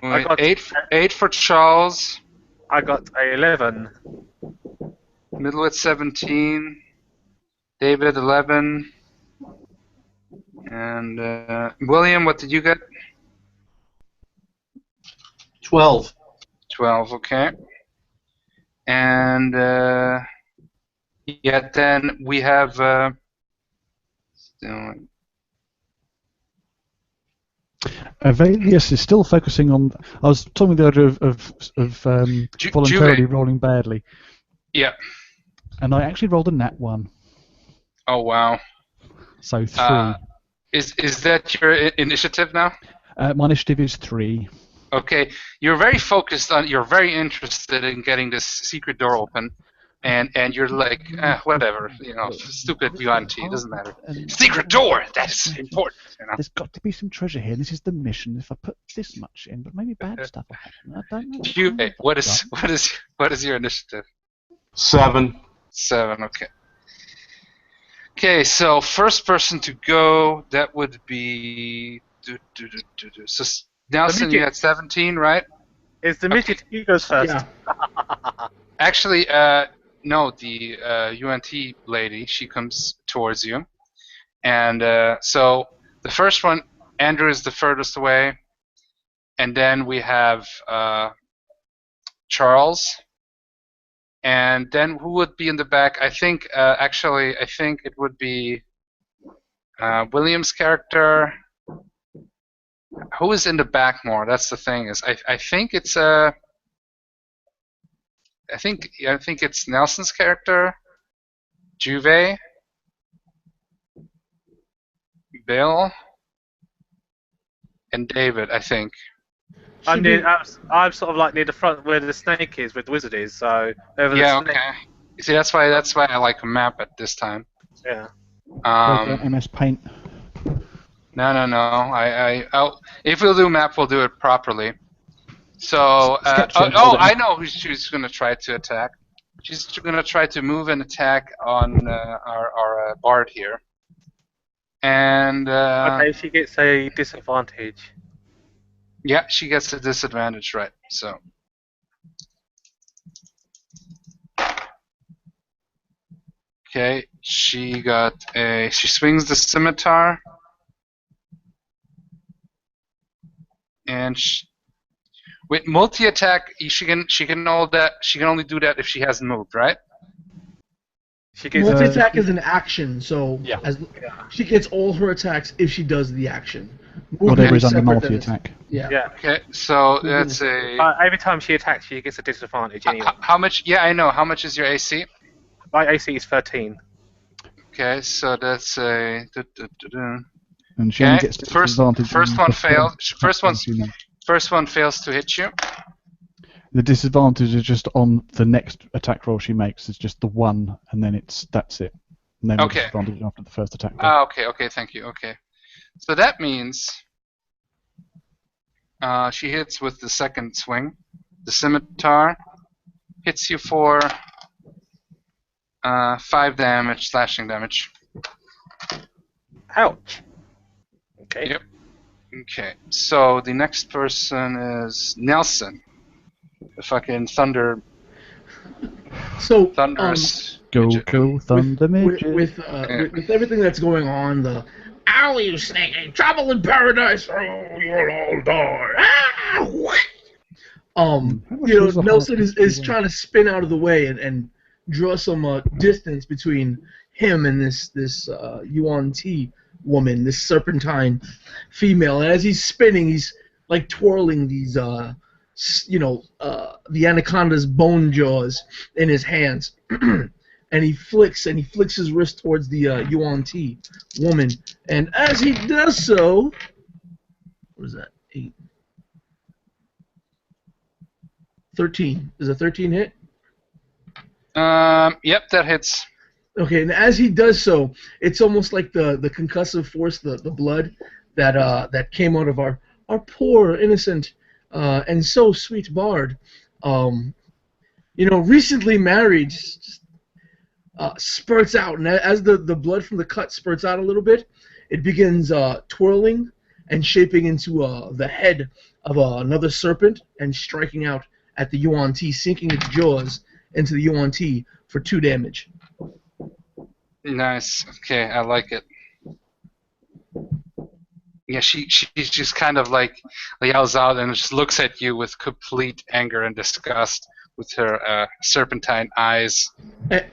I got eight for Charles. I got a 11. Middle at 17. David 11. And William, what did you get? 12. 12. Okay. And yeah, then we have. Avelius is still focusing on. I was talking the idea of voluntarily Juve. rolling badly. Yeah. And I actually rolled a nat 1. Oh wow. So 3. Is that your initiative now? My initiative is 3. Okay, you're very focused on. You're very interested in getting this secret door open, and you're like, whatever, stupid UNT, it doesn't matter. Secret door, that's important. There's got to be some treasure here. This is the mission. If I put this much in, but maybe bad stuff will happen. I don't know. What is your initiative? 7. 7. Okay. Okay, so first person to go, that would be. So Nelson, you had 17, right? Is the midget he goes first? Yeah. Actually, no, the UNT lady, she comes towards you. And so the first one, Andrew is the furthest away. And then we have Charles. And then who would be in the back? I think it would be William's character. Who is in the back more? That's the thing. I think it's I think it's Nelson's character, Juve, Bill, and David. I think. I'm sort of like near the front where the snake is, where the wizard is. So over the snake. Okay. You see, that's why I like a map at this time. Yeah. MS Paint. No. If we'll do map, we'll do it properly. So, I know who she's going to try to attack. She's going to try to move and attack on our bard here. And Okay, she gets a disadvantage. Yeah, she gets a disadvantage, right? So. Okay, she swings the scimitar. And with multi-attack, she can only do that if she hasn't moved, right? Multi-attack is an action, so yeah. She gets all her attacks if she does the action. Whatever is under multi-attack. Yeah. Okay, so that's a. Every time she attacks, she gets a disadvantage anyway. How much? Yeah, I know. How much is your AC? My AC is 13. Okay, so that's a. And she only gets disadvantage. First one fails. First one fails to hit you. The disadvantage is just on the next attack roll she makes. It's just the one, and then that's it. And then the disadvantage after the first attack roll. Okay, thank you. Okay, so that means she hits with the second swing. The scimitar hits you for 5 damage, slashing damage. Ouch. Okay. Yep. Okay, so the next person is Nelson. The fucking thunderous. Go, midget. go, Thunder Midget. With everything that's going on, the ow, you snake, ain't trouble in paradise. Oh, you'll all die. Ah, what? How much You know, is a Nelson harpoon is anyway? trying to spin out of the way and draw some distance between him and this Yuan Ti woman, this serpentine female. And as he's spinning, he's like twirling these the anaconda's bone jaws in his hands. And he flicks his wrist towards the Yuan Ti woman. And as he does so, what is that? 8. 13. Is a 13 hit? Yep, that hits. Okay, and as he does so, it's almost like the concussive force, the blood that came out of our poor, innocent, and so sweet bard. Recently married, spurts out, and as the blood from the cut spurts out a little bit, it begins twirling and shaping into the head of another serpent and striking out at the Yuan Ti, sinking its jaws into the Yuan Ti for 2 damage. Nice. Okay, I like it. Yeah, she's just kind of like yells out and just looks at you with complete anger and disgust with her serpentine eyes.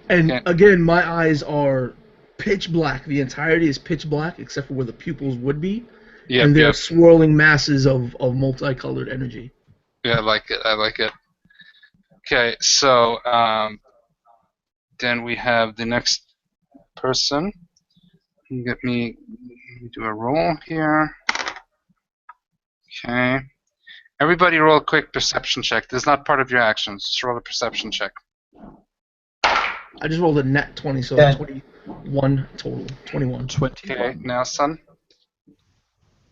And again, my eyes are pitch black. The entirety is pitch black except for where the pupils would be. Yep, and they're yep. swirling masses of multicolored energy. Yeah, I like it. I like it. Okay, so then we have the next person. Let me do a roll here. Okay. Everybody roll a quick perception check. This is not part of your actions. Just roll a perception check. I just rolled a net 20, so 21 total. 21. 20. Okay, Nelson.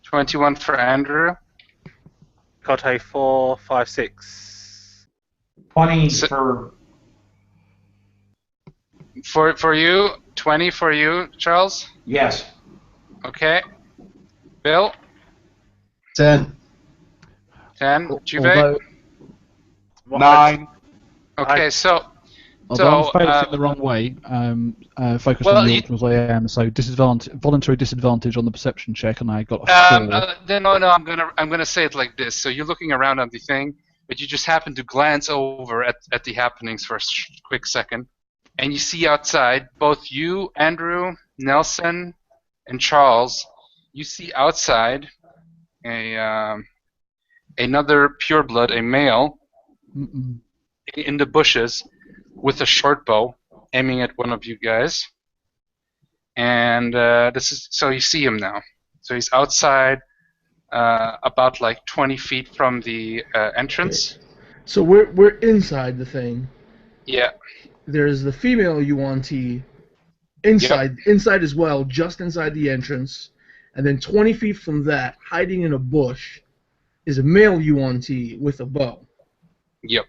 21 for Andrew. Got a 4, 5, 6. 20 So- For you, 20 for you, Charles. Yes. Okay. Bill, 10. 10. Juve. Although, 9. Okay, so although So, I'm facing the wrong way, focused well, on the you- ultimate as I am, so voluntary disadvantage on the perception check, and I got a 4. no, I'm gonna say it like this. So you're looking around on the thing, but you just happen to glance over at the happenings for a quick second, and you see outside both you, Andrew, Nelson, and Charles. You see outside another pureblood, a male, Mm-mm. in the bushes with a short bow, aiming at one of you guys. And so you see him now. So he's outside, about like 20 feet from the entrance. So we're inside the thing. Yeah. There's the female Yuan Ti inside as well, just inside the entrance. And then 20 feet from that, hiding in a bush, is a male Yuan Ti with a bow. Yep.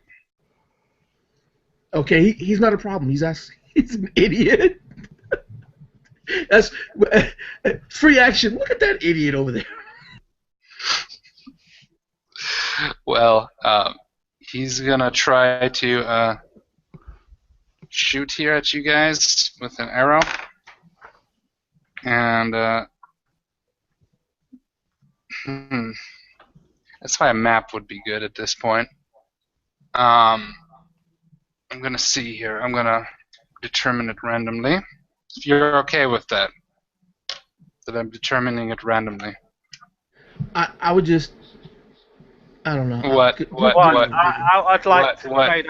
Okay, he's not a problem. He's an idiot. That's free action. Look at that idiot over there. Well, he's gonna try to shoot here at you guys with an arrow, and that's why a map would be good at this point. I'm gonna see here. I'm gonna determine it randomly. If you're okay with that I'm determining it randomly. I would just. I don't know. What? I'd like to. What? Okay,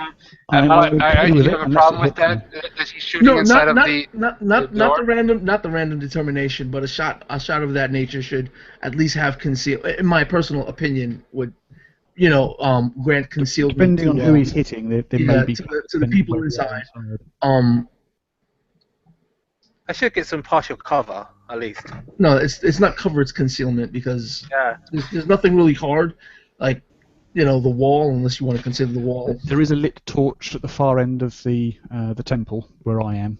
I'm You okay with it, have a unless problem it with hits me. that? That he's shooting No, inside not of not door? the random determination, but a shot of that nature should at least have conceal. In my personal opinion, would grant concealment. Depending on to, who he's hitting, there may be to the people inside. I should get some partial cover at least. No, it's not cover. It's concealment because Yeah. there's nothing really hard, like the wall, unless you want to consider the wall. There is a lit torch at the far end of the temple where I am.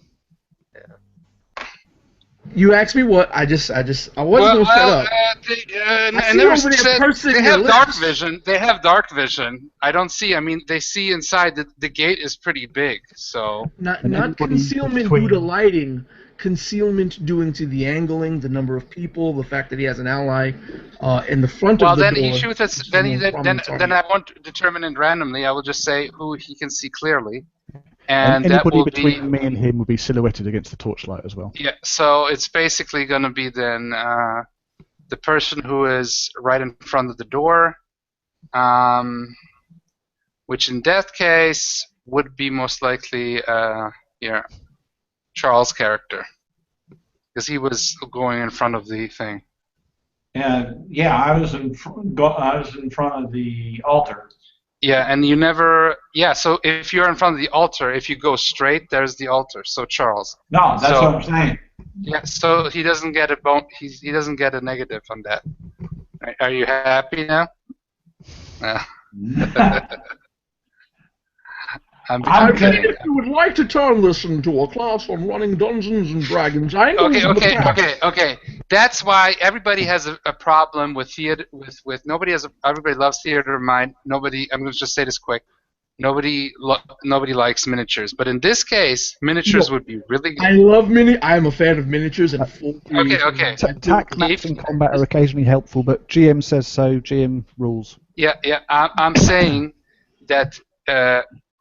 You asked me what? I wasn't Well, gonna shut up. I I see never over there said pursing they your have dark lips. vision. They have dark vision. I don't see. I mean, they see inside. The gate is pretty big, so Not And not anybody concealment due to between lighting. Concealment due to the angling, the number of people, the fact that he has an ally in the front well, of the then he door. shoots us. Which is a Then he more prominent then target. I won't determine it randomly. I will just say who he can see clearly, and and that anybody will be between me and him will be silhouetted against the torchlight as well. yeah. So it's basically going to be then the person who is right in front of the door, which in that case would be most likely yeah, Charles' character, because he was going in front of the thing. And yeah, I was in front of the altar. Yeah, and you never. Yeah, so if you're in front of the altar, if you go straight, there's the altar. So Charles. No, that's So- what I'm saying. Yeah, so he doesn't get a he doesn't get a negative on that. Are you happy now? I'm I kidding. if you would like to turn this into a class on running Dungeons and Dragons, Okay. That's why everybody has a problem with theater. With nobody has. Everybody loves theater of mind. Nobody. I'm going to just say this quick. Nobody likes miniatures, but in this case, miniatures would be really good. I love I am a fan of miniatures and full. Okay. Tac maps in combat are occasionally helpful, but GM says so. GM rules. Yeah. I'm saying that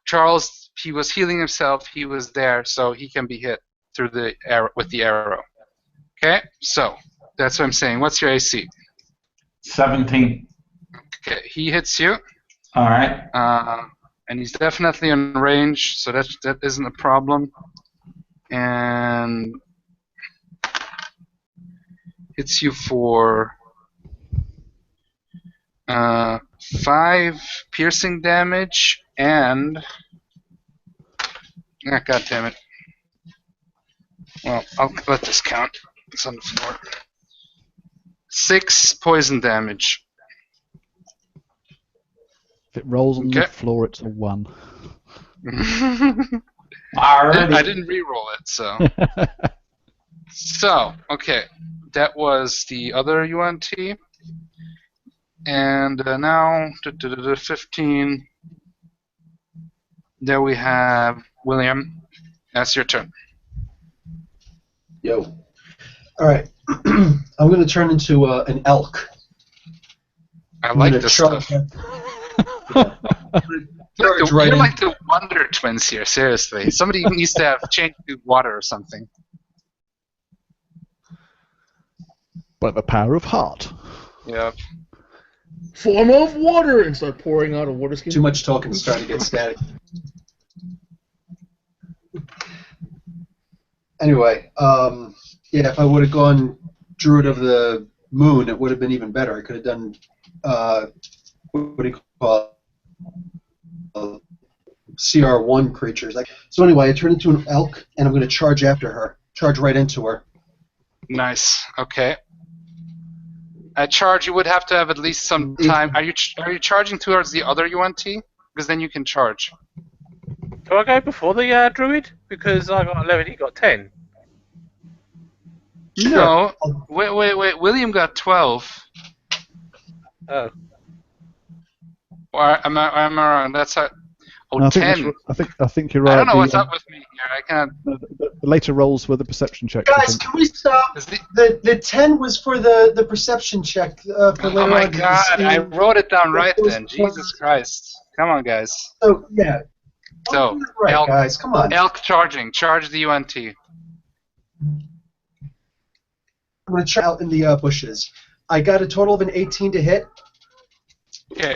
Charles, he was healing himself. He was there, so he can be hit through the arrow with the arrow. Okay, so that's what I'm saying. What's your AC? 17. Okay, he hits you. All right. And he's definitely in range, so that isn't a problem. And hits you for 5 piercing damage and God damn it. Well, I'll let this count. It's on the floor. 6 poison damage. If it rolls on the Okay. floor, it's a 1. I didn't re-roll it, so. So, okay. That was the other UNT. And now, 15. There we have William. That's your turn. Yo. All right. I'm going to turn into an elk. I like this charge- stuff. Charge You're right in. like the Wonder Twins here, seriously. Somebody needs to have changed to water or something. By the power of heart. Yep. Form of water and start pouring out a water skin. Too much talking, starting to get static. Anyway, yeah, if I would have gone Druid of the Moon, it would have been even better. I could have done, what do you call it? CR1 creatures. So anyway, I turn into an elk, and I'm going to charge after her. Charge right into her. Nice. Okay. At charge, you would have to have at least some time. Are you charging towards the other UNT? Because then you can charge. Do I go before the druid? Because I got 11, he got 10. No. Wait. William got 12. Oh. Or am I wrong? That's how. Oh, No, 10. I think you're right. I don't know what's up with me here. I can't. The later rolls were the perception checks. I Guys, think. can we stop? The 10 was for the perception check. For Oh later my on. God! I wrote it down right then. Jesus Christ! Come on, guys. So, yeah. So, Right, elk, guys, come on. elk charging. Charge the UNT. I'm going to try out in the bushes. I got a total of an 18 to hit. Okay.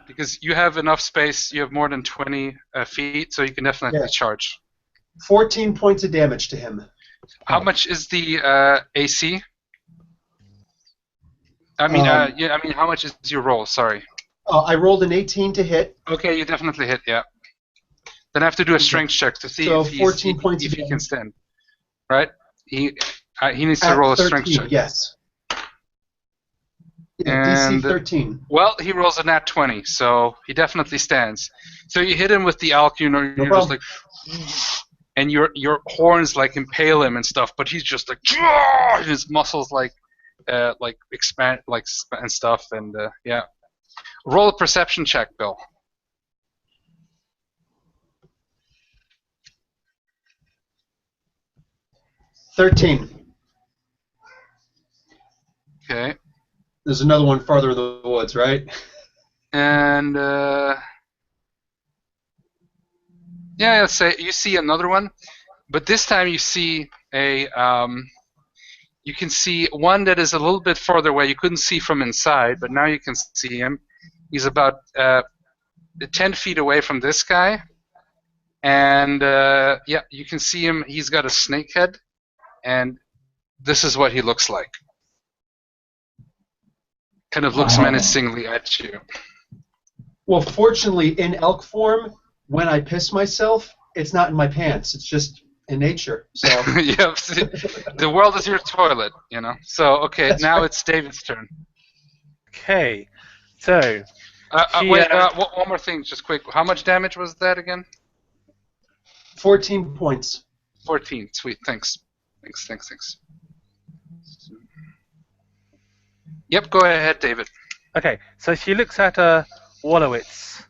Because you have enough space, you have more than 20 feet, so you can definitely charge. 14 points of damage to him. How much is the AC? I mean, how much is your roll? Sorry. I rolled an 18 to hit. Okay, you definitely hit. Yeah. Then I have to do a strength check to see So if, 14 points if of he can damage. stand. Right? He needs to At roll a 13, strength check. yes. Yeah, And, DC 13. Well, he rolls a nat 20, so he definitely stands. So you hit him with the elk, you're just problem. like, and your horns like impale him and stuff, but he's just like, and his muscles like expand and stuff, and yeah. Roll a perception check, Bill. $13. Okay. There's another one farther in the woods, right? And yeah, let's say you see another one, but this time you see you can see one that is a little bit further away. You couldn't see from inside, but now you can see him. He's about 10 feet away from this guy, and yeah, you can see him. He's got a snake head, and this is what he looks like. Kind of looks menacingly at you. Well, fortunately, in elk form, when I piss myself, it's not in my pants. It's just in nature. So yeah, the world is your toilet, you know. So okay, That's now right. it's David's turn. Okay, so Wait, one more thing, just quick. How much damage was that again? 14 points. 14. Sweet. Thanks. Thanks. Yep. Go ahead, David. okay, so she looks at Wallowitz.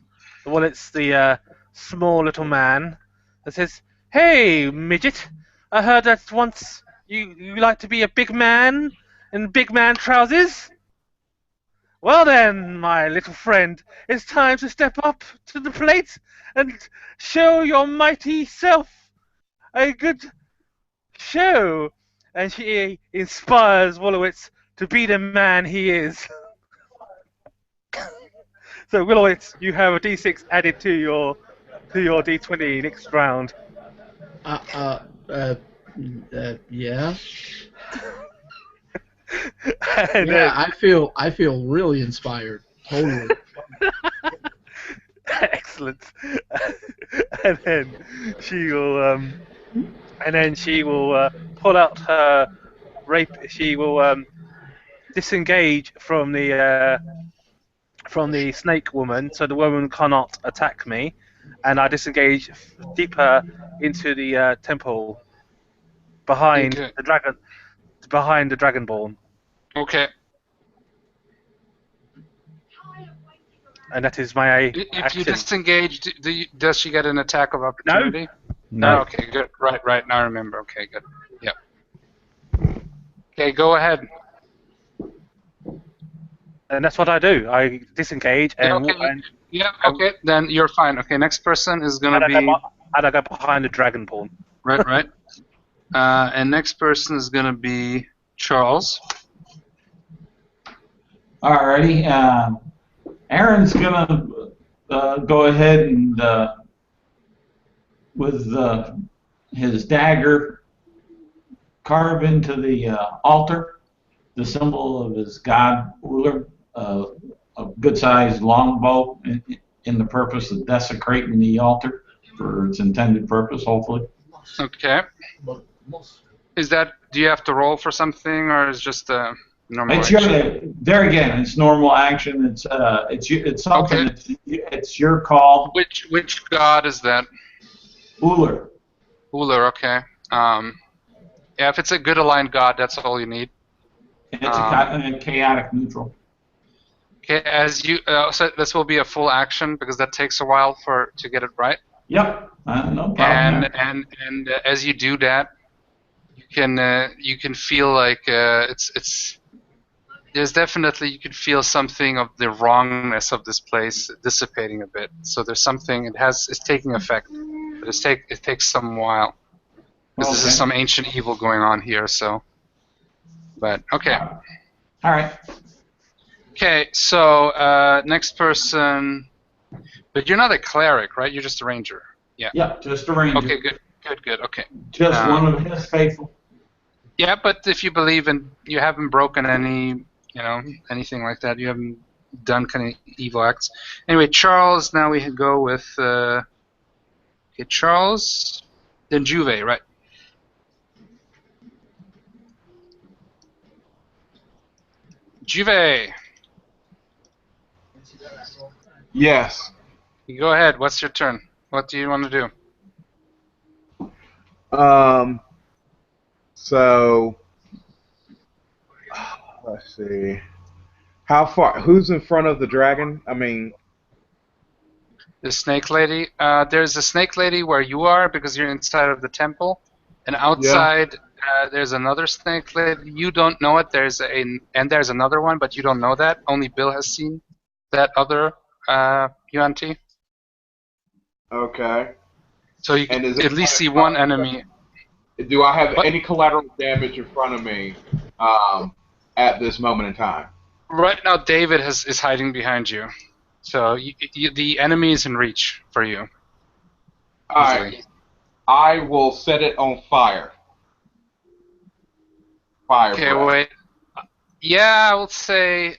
Wallowitz, the small little man, and says, "Hey, midget! I heard that once you like to be a big man in big man trousers. Well then, my little friend, it's time to step up to the plate and show your mighty self a good show." And she inspires Wallowitz to be the man he is. So Willowitz, you have a D6 added to your D20 next round. Yeah. And Yeah, I feel really inspired. Totally. excellent. And then she will pull out her rape. She will disengage from the snake woman, so the woman cannot attack me, and I disengage deeper into the temple behind Okay. the dragonborn, Okay. and that is my If action. you disengage, does she get an attack of opportunity? No. Okay, good. Right. Now I remember. Okay, good. Yep. Okay, go ahead. And that's what I do. I disengage and Okay. Then you're fine. Okay, next person is gonna be I go behind the dragonborn. right. And next person is gonna be Charles. Alrighty. Aaron's gonna go ahead and with his dagger carve into the altar the symbol of his god Uller, a good-sized longbow in the purpose of desecrating the altar for its intended purpose, hopefully. Okay. Is that? Do you have to roll for something, or is just a normal? It's there again. It's normal action. It's something. Okay. It's your call. Which god is that? Uller. Uller. Okay. Yeah, if it's a good aligned god, that's all you need. It's a chaotic neutral. Okay, so this will be a full action because that takes a while to get it right. Yep, no problem. And as you do that, you can feel like there's definitely, you can feel something of the wrongness of this place dissipating a bit. So there's something, it's taking effect, but it takes some while because this is some ancient evil going on here. So, but okay. All right. Okay, so next person, but you're not a cleric, right? You're just a ranger. Yeah. Yep, just a ranger. Okay, good. Okay. Just one of his faithful. Yeah, but if you believe in, you haven't broken anything like that. You haven't done kind of evil acts. Anyway, Charles. Now we go with Charles, then Juve, right? Juve. Yes. You go ahead. What's your turn? What do you want to do? So let's see. How far? Who's in front of the dragon? I mean, The snake lady. There's a snake lady where you are because you're inside of the temple, and yeah. outside there's another snake lady. You don't know it. And there's another one, but you don't know that. Only Bill has seen that other Yuan-Ti. Okay. So you And can is at least anyone see in front one of enemy. me? Do I have But any collateral damage in front of me at this moment in time? right now, David is hiding behind you. So the enemy is in reach for you All easily. right. I will set it on fire. Fire Okay, breath. wait. Yeah, I would say.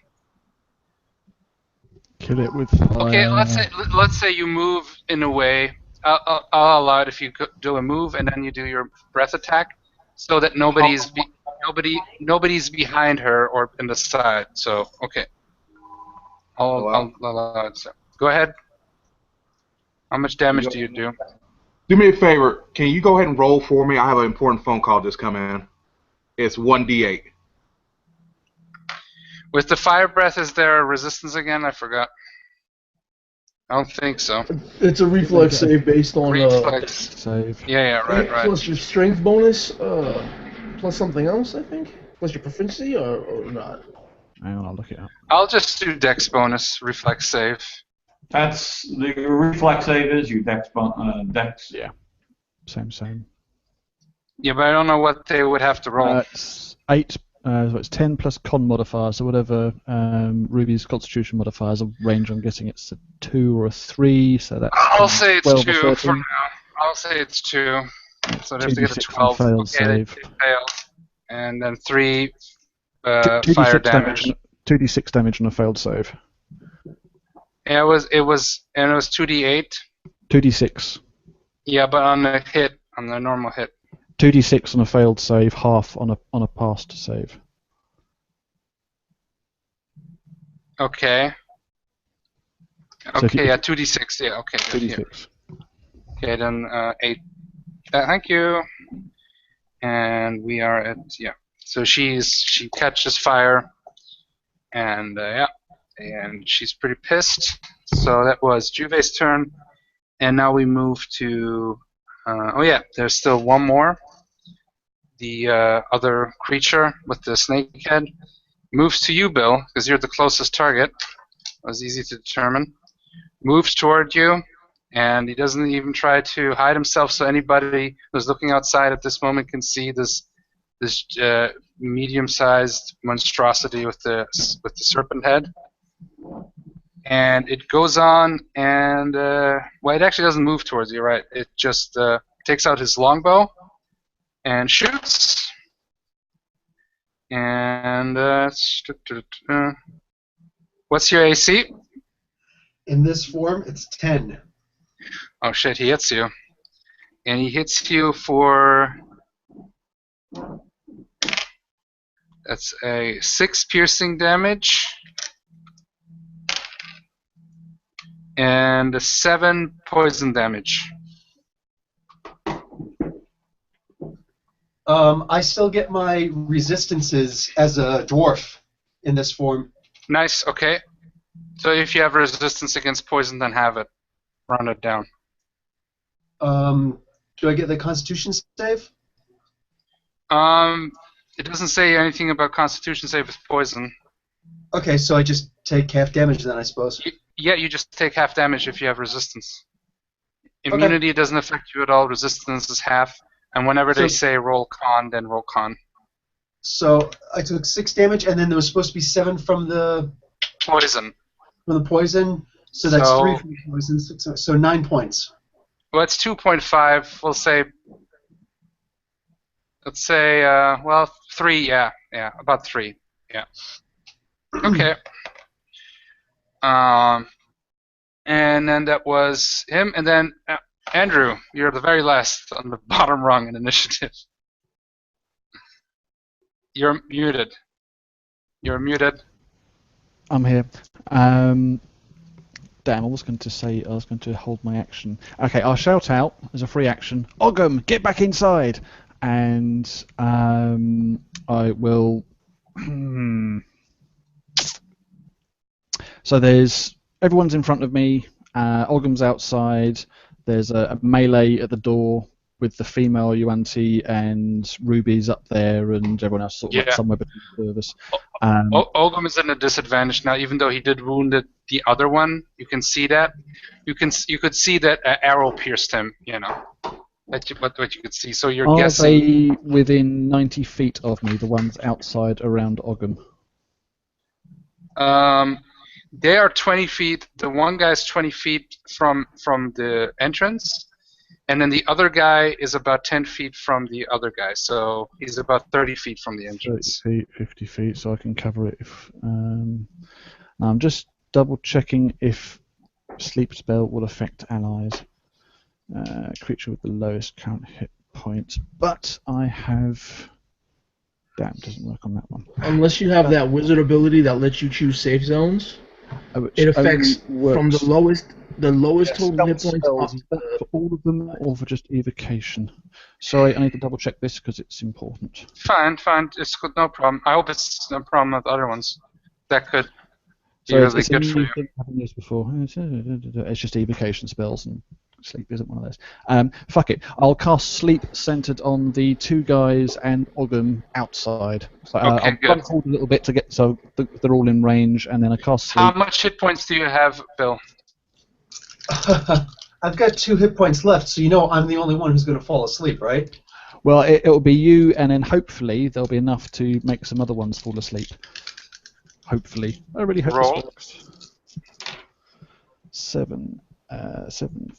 Kill it with Okay, fire. let's say you move in a way. I'll allow it if you do a move and then you do your breath attack, so that nobody's behind her or in the side. So okay, I'll Hello? allow it. So go ahead. How much damage do you do? Do me a favor. Can you go ahead and roll for me? I have an important phone call just come in. It's 1d8. With the fire breath, is there a resistance again? I forgot. I don't think so. It's a reflex save based on Reflex. Save. Yeah, right. plus your strength bonus, plus something else, I think. Plus your proficiency, or not. Hang on, I'll look it up. I'll just do dex bonus, reflex save. That's the reflex save is your dex. Yeah. Same. Yeah, but I don't know what they would have to roll. It's 8. So it's 10 plus con modifier, so whatever Ruby's constitution modifiers are range, I'm guessing it's a 2 or a 3, so that's I'll say it's 12 2 or 13. for now. I'll say it's 2. So they have to get a 2d6 on 12. failed Okay, save. they failed. And then 3 2d6 fire damage. 2d6 damage on a failed save. Yeah, it was 2d8. 2d6. Yeah, but on the normal hit. 2d6 on a failed save, half on a passed save. Okay. So Okay, yeah, 2d6. Yeah, okay. 2d6. Okay, then 8. Thank you. And we are at So she catches fire, and and she's pretty pissed. So that was Juve's turn, and now we move to. There's still one more. The other creature with the snake head moves to you, Bill, because you're the closest target. It was easy to determine. Moves toward you, and he doesn't even try to hide himself, so anybody who's looking outside at this moment can see this medium-sized monstrosity with the serpent head. And it goes on, and it actually doesn't move towards you, right? It just takes out his longbow and shoots. And what's your AC? In this form, it's 10. Oh shit, he hits you. And he hits you for... That's a 6 piercing damage. And a 7 poison damage. I still get my resistances as a dwarf in this form. Nice, okay. So if you have resistance against poison, then have it. Round it down. Do I get the Constitution save? It doesn't say anything about Constitution save with poison. Okay, so I just take half damage then, I suppose. Yeah, you just take half damage if you have resistance. Immunity doesn't affect you at all. Resistance is half. And whenever they say roll con, then roll con. So I took 6 damage, and then there was supposed to be 7 from the poison. From the poison. So that's 3 from the poison. So 9 points. Well, it's 2.5. We'll say. Let's say 3. Yeah, about 3. Yeah. Okay. And then that was him, and then Andrew, you're the very last on the bottom rung in initiative. You're muted. You're muted. I'm here. Damn, I was going to say I was going to hold my action. Okay, I'll shout out as a free action. Ogham, get back inside, and I will. So there's everyone's in front of me. Ogham's outside. There's a melee at the door with the female Yuan-Ti and Ruby's up there, and everyone else sort of like somewhere between the two of us. Ogham is in a disadvantage now, even though he did wound the other one. You can see that. You could see that arrow pierced him. You know, what you could see. So you're Are guessing. they within 90 feet of me? The ones outside around Ogham. They are 20 feet. The one guy's 20 feet from the entrance, and then the other guy is about 10 feet from the other guy. So he's about 30 feet from the entrance. 30 feet, 50 feet, so I can cover it if. Now I'm just double checking if sleep spell will affect allies. Creature with the lowest current hit point, but I have. Damn, doesn't work on that one. Unless you have that wizard ability that lets you choose safe zones, it affects from the lowest total hit points. Spells, is that for all of them or for just evocation? Sorry, I need to double check this because it's important. Fine. It's good, no problem. I hope it's no problem with other ones. That could be So really it's good a for new you. thing I haven't used before. It's just evocation spells, and sleep isn't one of those. Fuck it. I'll cast sleep centered on the two guys and Ogham outside. So Okay, I'll good. run forward a little bit to get so they're all in range, and then I cast sleep. How much hit points do you have, Bill? I've got 2 hit points left, so you know I'm the only one who's going to fall asleep, right? Well, it'll be you, and then hopefully there'll be enough to make some other ones fall asleep. Hopefully. I really hope Roll. this works. 7,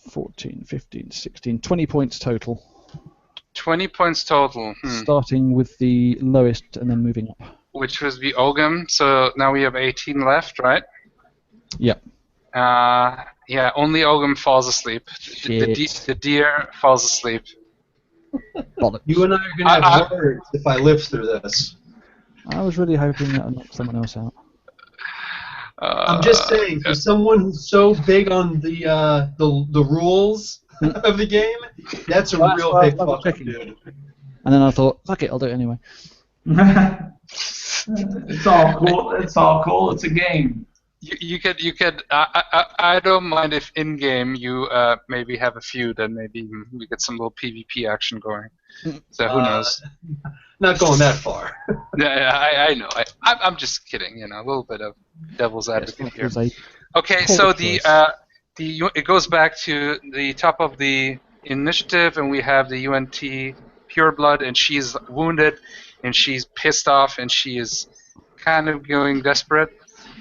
14, 15, 16, 20 points total. 20 points total. Starting with the lowest and then moving up. Which was the Ogham. So now we have 18 left, right? Yep. Yeah, only Ogham falls asleep. The deer falls asleep. You and I are going to have words if I live through this. I was really hoping that I'd knock someone else out. I'm just saying, for someone who's so big on the rules of the game, that's a real big fuck up, dude. And then I thought, fuck it, I'll do it anyway. It's all cool. It's all cool. It's a game. You could. I don't mind if in game you maybe have a feud and maybe we get some little PvP action going. So who knows? Not going that far. Yeah, I know. I'm just kidding. You know, a little bit of devil's advocate here. Okay, so it goes back to the top of the initiative, and we have the UNT Pureblood, and she's wounded, and she's pissed off, and she is kind of going desperate.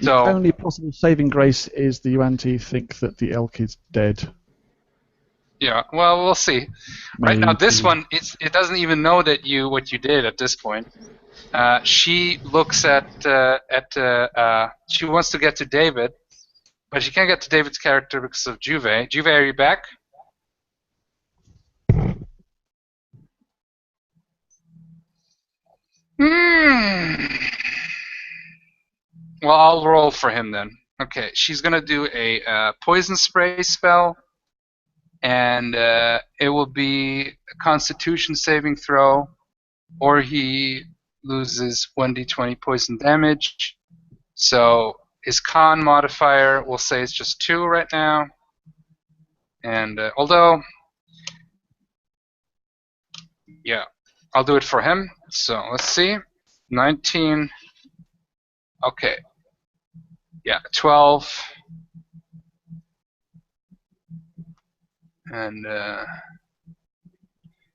So the only possible saving grace is the Yuan-Ti think that the elk is dead. Yeah, well, we'll see. Right now, this one, it doesn't even know that what you did at this point. She looks at she wants to get to David, but she can't get to David's character because of Juve. Juve, are you back? Well, I'll roll for him then. Okay, she's gonna do a poison spray spell, and it will be a Constitution saving throw, or he loses 1d20 poison damage. So his Con modifier, we'll say it's just 2 right now. And although, yeah, I'll do it for him. So let's see, 19. Okay. Yeah, 12. And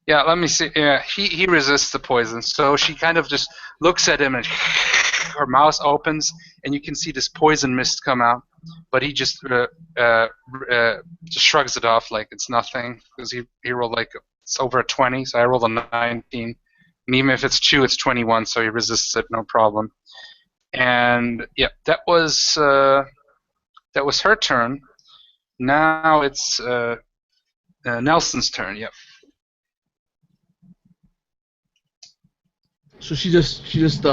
yeah, let me see. Yeah, he resists the poison, so she kind of just looks at him, and her mouth opens, and you can see this poison mist come out. But he just shrugs it off like it's nothing, because he rolled like it's over a 20, so I rolled a 19, and even if it's 2, it's 21, so he resists it no problem. And yeah, that was her turn. Now it's Nelson's turn. Yep. So she just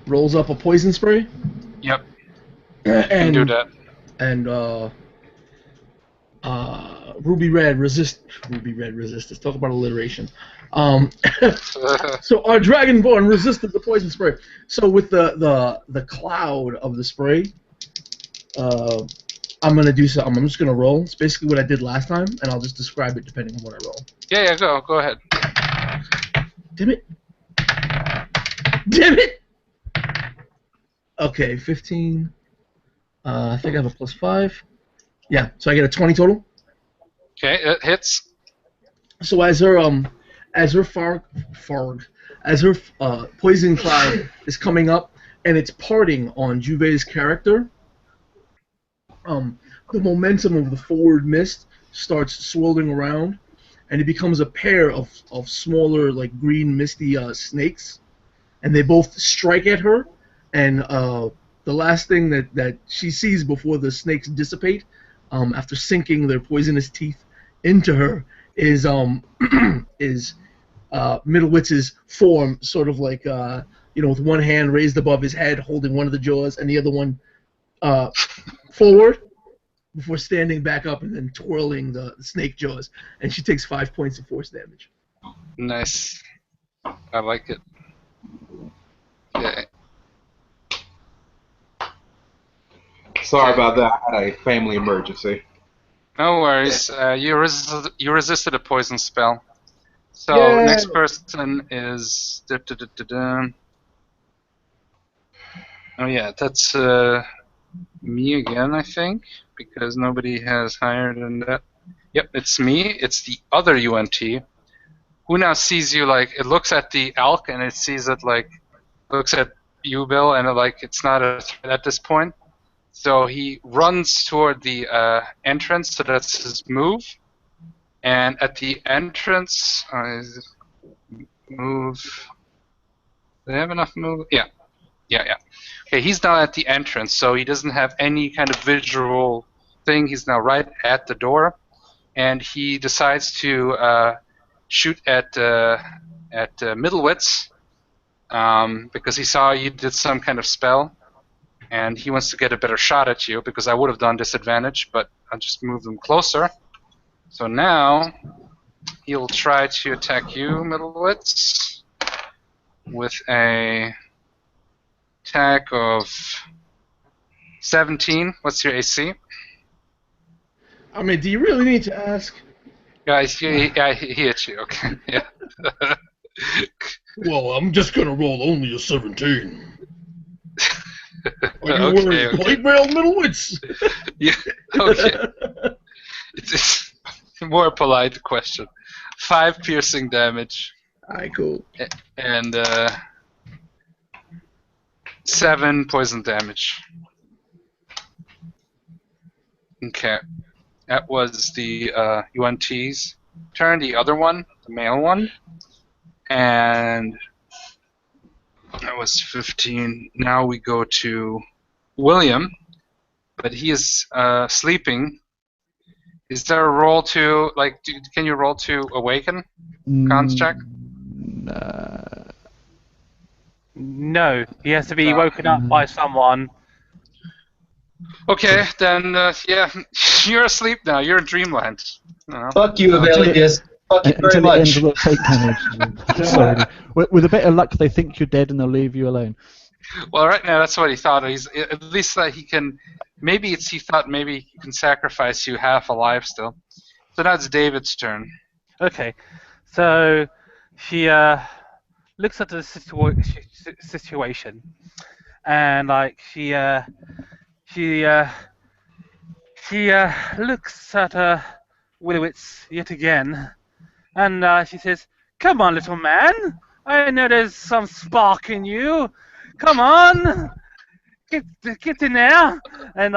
rolls up a poison spray. Yep. And do that. And Ruby Red resist. Ruby Red resistance. Talk about alliteration. So our Dragonborn resisted the poison spray. So with the cloud of the spray, I'm gonna do so. I'm just gonna roll. It's basically what I did last time, and I'll just describe it depending on what I roll. Yeah, go ahead. Damn it! Damn it! Okay, 15. I think I have a +5. Yeah, so I get a 20 total. Okay, it hits. So as her poison cloud is coming up and it's parting on Juve's character, the momentum of the forward mist starts swirling around, and it becomes a pair of smaller, like green misty snakes, and they both strike at her, and the last thing that she sees before the snakes dissipate, after sinking their poisonous teeth into her, is Middlewitz's form, sort of like with one hand raised above his head, holding one of the jaws, and the other one forward, before standing back up and then twirling the snake jaws, and she takes 5 points of force damage. Nice. I like it. Okay. Sorry about that. I had a family emergency. No worries. You resisted a poison spell. So Yay! next person is. Oh yeah, that's me again, I think, because nobody has higher than that. Yep, it's me. It's the other UNT, who now sees you like it looks at the elk and it sees it like looks at you, Bill, and it's not a threat at this point. So he runs toward the entrance. So that's his move. And at the entrance, move. Do they have enough move? Yeah. Okay, he's now at the entrance, so he doesn't have any kind of visual thing. He's now right at the door, and he decides to shoot at Middlewitz because he saw you did some kind of spell, and he wants to get a better shot at you because I would have done disadvantage, but I'll just move them closer. So now he'll try to attack you, Middlewitz, with a attack of 17. What's your AC? I mean, do you really need to ask? Yeah, he hit you. Okay. Yeah. Well, I'm just gonna roll only a 17. Are you Okay, wearing plate mail, Middlewitz? Yeah. Okay. It's a more polite question. 5 piercing damage. Alright, cool. And 7 poison damage. Okay. That was the UNT's turn. The other one, the male one. And that was 15. Now we go to William. But he is sleeping. Is there a roll to, can you roll to awaken? Cons check? No, he has to be woken up by someone. Okay, then, yeah, you're asleep now. You're in dreamland. Fuck you, Avelius. Fuck you very Until it ends much. will take damage. Sorry. With a bit of luck, they think you're dead and they'll leave you alone. Well, right now that's what he thought. He's at least that he can. Maybe he thought maybe he can sacrifice you half alive still. So now it's David's turn. Okay, so she looks at the situation, and she looks at Willowitz yet again, and she says, "Come on, little man. I know there's some spark in you. Come on, get in there." And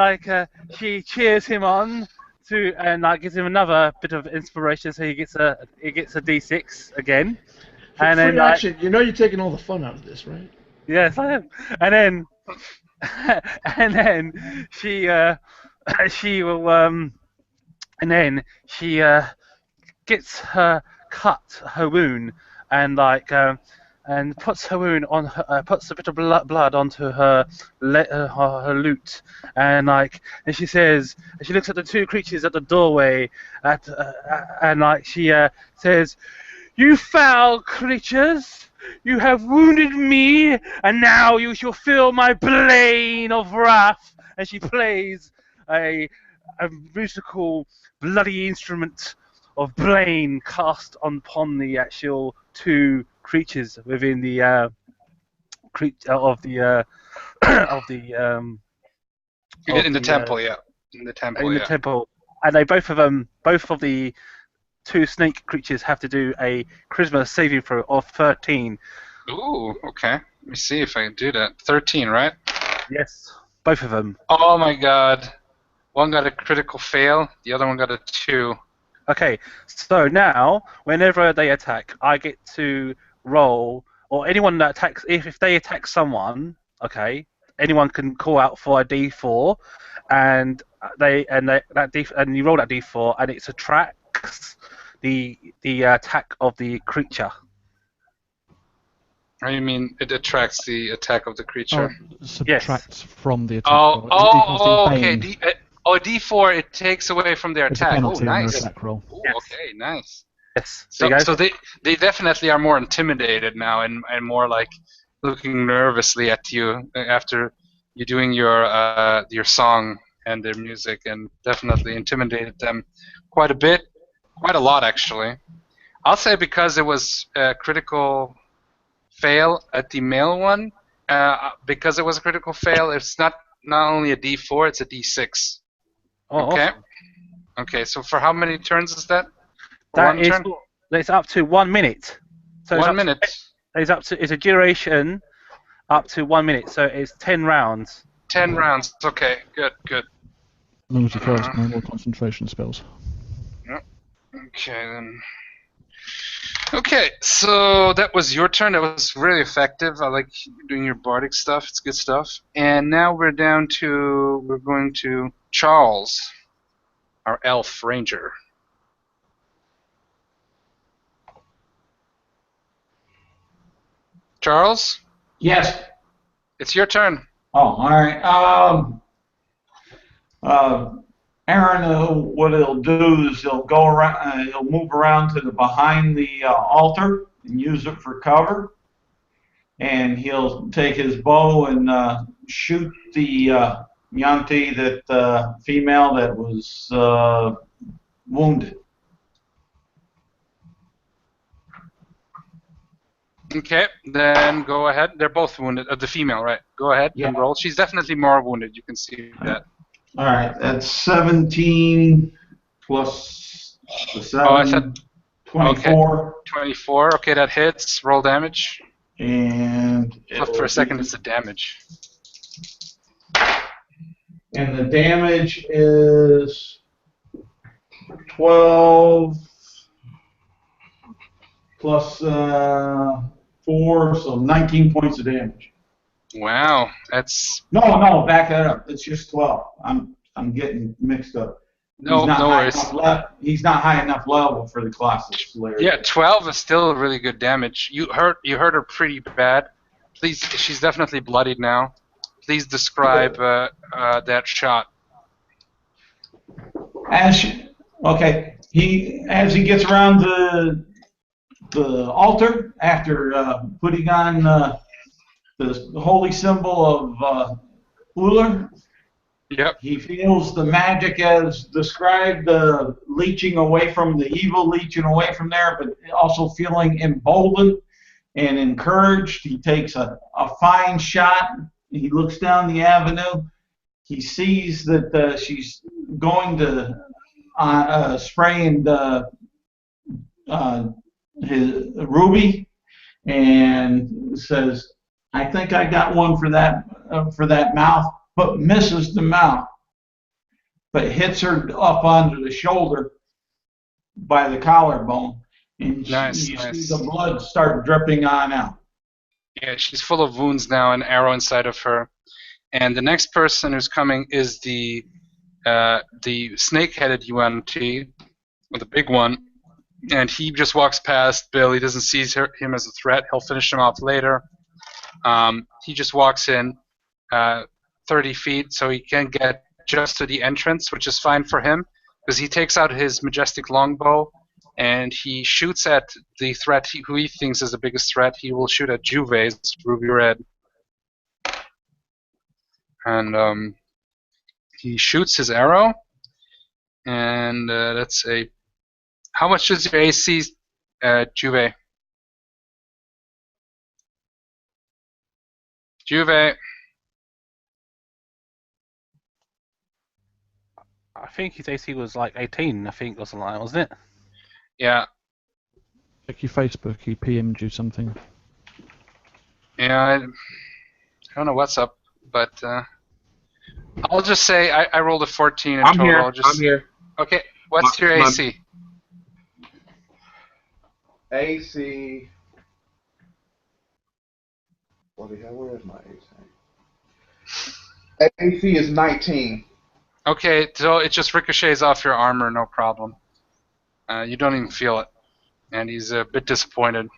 she cheers him on and gives him another bit of inspiration, so he gets a D6 again. And Free then action. You know you're taking all the fun out of this, right? yes, I am. And then and then she will and then she gets her wound, and and puts her wound on her, puts a bit of blood onto her her lute, and she says, and she looks at the two creatures at the doorway, and she says, "You foul creatures, you have wounded me, and now you shall feel my blade of wrath." And she plays a musical bloody instrument of blame cast upon the actual two creatures within the of the of the In the temple, yeah. In the temple, in the yeah. temple, and they both of the two snake creatures have to do a charisma saving throw of 13. Ooh, okay. Let me see if I can do that. 13, right? Yes, both of them. Oh my god. One got a critical fail, the other one got a 2. Okay, so now whenever they attack, I get to roll, or anyone that attacks, if they attack someone, okay, anyone can call out for a D4, and and you roll that D4, and it attracts the attack of the creature. Or you mean it attracts the attack of the creature? Subtracts from the attack Oh, roll. It equals the okay. bane. D4, it takes away from their It's a attack. Oh, penalty on their nice. attack roll. Ooh, okay, nice. Yes. So they definitely are more intimidated now and more like looking nervously at you after you doing your song and their music, and definitely intimidated them quite a bit, quite a lot actually. I'll say because it was a critical fail at the male one, because it was a critical fail, it's not only a D4, it's a D6. Oh, Okay. awesome. Okay, so for how many turns is that? That One turn? It's up to 1 minute. So 1 minute. It's a duration up to 1 minute, so it's 10 rounds. 10 rounds. Okay, good. As long as you cast no more concentration spells. Yep. Okay, then. Okay, so that was your turn. That was really effective. I like doing your bardic stuff. It's good stuff. And now we're going to Charles, our elf ranger. Charles? Yes. It's your turn. Oh, all right. Aaron, what he'll do is he'll go around. He'll move around to the behind the altar and use it for cover. And he'll take his bow and shoot the Yanti, that female that was wounded. Okay, then go ahead. They're both wounded. The female, right? Go ahead and roll. She's definitely more wounded. You can see that. All right, that's 17 plus the 7. Oh, I said 24. Okay, 24. Okay, that hits. Roll damage. And Thought for a second it's the damage. And the damage is 12 plus 4, so 19 points of damage. Wow, that's No, back that up. It's just 12. I'm getting mixed up. no worries. He's not high enough level for the Colossus Slayer. Yeah, 12 is still really good damage. You hurt her pretty bad. Please, she's definitely bloodied now. Please describe that shot. As he gets around the altar after putting on the holy symbol of Uller. Yep. He feels the magic as described, leeching away from the evil, leeching away from there, but also feeling emboldened and encouraged. He takes a fine shot. He looks down the avenue. He sees that she's going to spray his ruby, and says, "I think I got one for that mouth," but misses the mouth, but hits her up onto the shoulder by the collarbone, and you see the blood start dripping on out. Yeah, she's full of wounds now, an arrow inside of her. And the next person who's coming is the snake-headed UNT, or the big one. and he just walks past Bill. He doesn't see him as a threat. He'll finish him off later. He just walks in 30 feet, so he can get just to the entrance, which is fine for him, because he takes out his majestic longbow, and he shoots at the threat who he thinks is the biggest threat. He will shoot at Juve's ruby red. And he shoots his arrow, and that's a... How much is your AC, Juve? Juve. I think his AC was like 18, I think, or something like that, wasn't it? Yeah. Check your Facebook, he PM'd you something. Yeah, I don't know what's up, but I'll just say I rolled a 14 in I'm total. here. I'm here. Okay, what's your AC? AC. What the hell? Where is my AC? AC is 19. Okay, so it just ricochets off your armor, no problem. You don't even feel it, and he's a bit disappointed,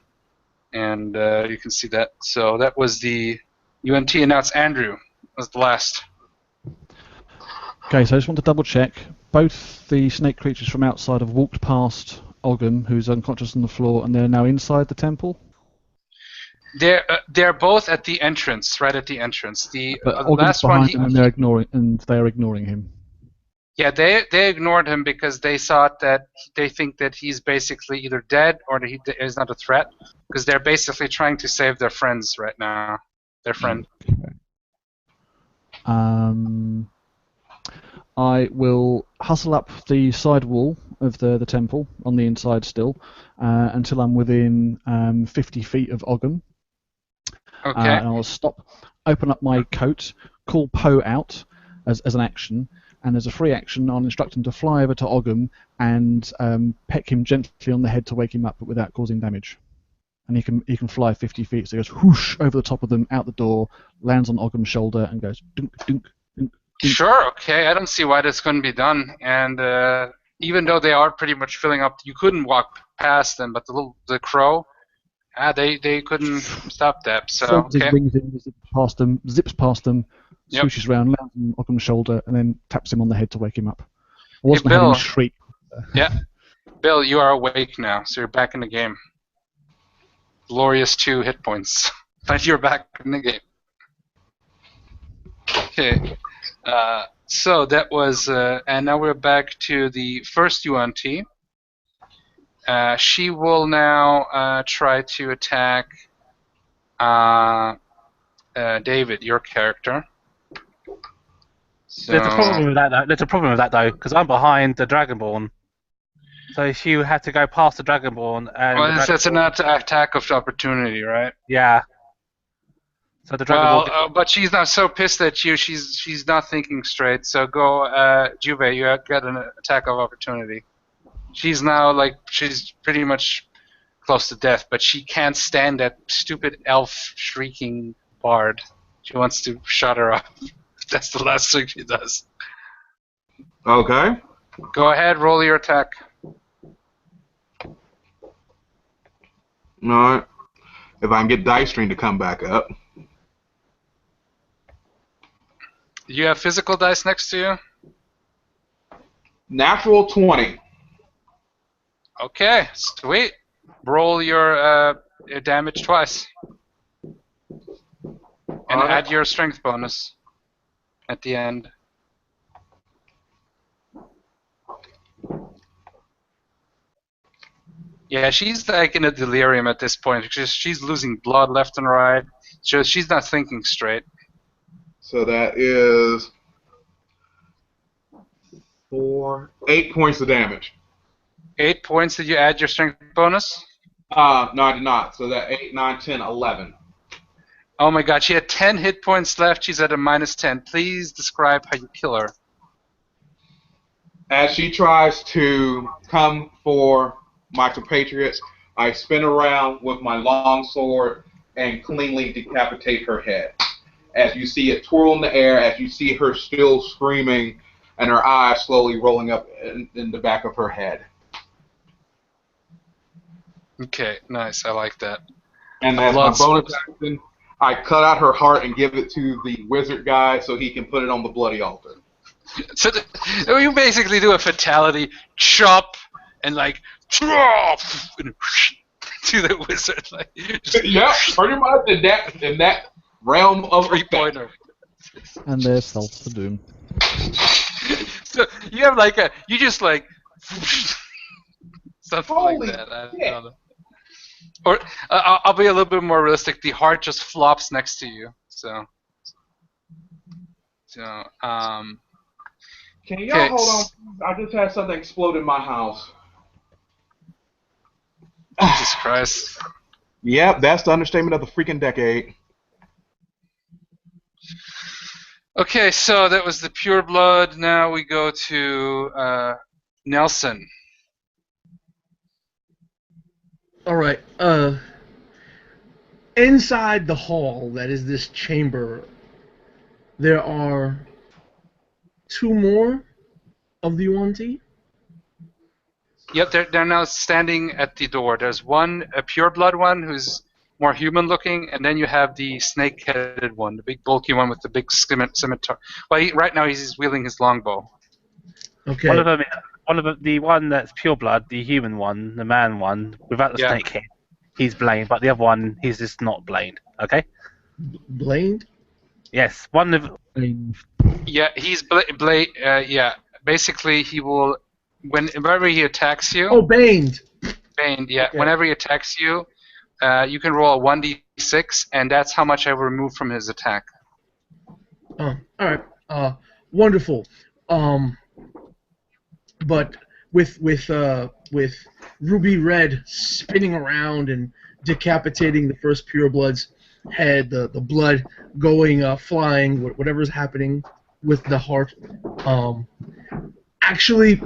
and you can see that. So that was the UNT, and now it's Andrew. Was the last. Okay, so I just want to double check. Both the snake creatures from outside have walked past Ogum, who's unconscious on the floor, and they're now inside the temple. They're both at the entrance, right at the entrance. The But Ogum's last one, behind them, and they're ignoring him. yeah, they ignored him because they thought that they think that he's basically either dead or that he is not a threat, because they're basically trying to save their friends right now. Their friend. Okay. I will hustle up the side wall of the temple on the inside still until I'm within 50 feet of Ogum. Okay. And I'll stop, open up my coat, call Poe out as an action, and as a free action, I'll instruct him to fly over to Ogum and peck him gently on the head to wake him up, but without causing damage. And he can fly 50 feet, so he goes whoosh over the top of them, out the door, lands on Ogum's shoulder, and goes dunk, dunk, dunk. Sure, okay, I don't see why this couldn't be done. And even though they are pretty much filling up, you couldn't walk past them, but the crow, they couldn't stop that. So Folds his okay. wings in, zips past them, Yep. swooshes round, lands on Ogum's shoulder, and then taps him on the head to wake him up. I wasn't Hey, having Bill. a shriek. Yeah, Bill, you are awake now, so you're back in the game. Glorious 2 hit points, but you're back in the game. Okay. So that was, and now we're back to the first UNT. She will now try to attack David, your character. So, There's a problem with that, though. There's a problem with that, though, because I'm behind the Dragonborn. So she had to go past the Dragonborn, and well, that's an attack of opportunity, right? yeah. So the Dragonborn. Well, but she's not so pissed at you. She's not thinking straight. So go, Juve. You get an attack of opportunity. She's now she's pretty much close to death, but she can't stand that stupid elf shrieking bard. She wants to shut her up. That's the last thing she does. Okay. Go ahead, roll your attack. Alright. If I can get Dice Stream to come back up. Do you have physical dice next to you? Natural 20. Okay, sweet. Roll your damage twice. And add your strength bonus at the end. Yeah, she's like in a delirium at this point. She's losing blood left and right. She's not thinking straight. So that is 8 points of damage. 8 points. Did you add your strength bonus? No, I did not. So that 8, 9, 10, 11. Oh my god, she had 10 hit points left. She's at a -10. Please describe how you kill her. As she tries to come for my compatriots, I spin around with my long sword and cleanly decapitate her head. As you see it twirl in the air, as you see her still screaming, and her eyes slowly rolling up in the back of her head. Okay, nice. I like that. And A as my blood bonus source. action, I cut out her heart and give it to the wizard guy so he can put it on the bloody altar. So you basically do a fatality, chop, and like chop to the wizard, like just Yeah, pretty much in that realm of effect. 3-pointer. And there's Self for Doom. So you have you just like something Holy like that. I shit. don't know. Or I'll be a little bit more realistic. The heart just flops next to you. So Can y'all okay. hold on? I just had something explode in my house. Jesus Christ. Yep, that's the understatement of the freaking decade. Okay, so that was the pure blood. Now we go to Nelson. All right. Inside the hall that is this chamber, there are 2 more of the Yuan-Ti. Yep, they're now standing at the door. There's one, a pure blood one, who's more human looking, and then you have the snake-headed one, the big bulky one with the big scimitar. Well, right now he's wielding his longbow. Okay. One of them, the one that's pure blood, the human one, the man one, without the Yeah. snake head, he's blamed, but the other one, he's just not blamed. Okay? Blamed? Yes, one of Yeah, he's yeah. Basically, he will whenever he attacks you. Oh, baned. Baned. Yeah. Okay. Whenever he attacks you, you can roll a 1d6, and that's how much I will remove from his attack. Oh, all right. Wonderful. But with Ruby Red spinning around and decapitating the first pureblood's head, the blood going flying, whatever's happening with the heart. Actually,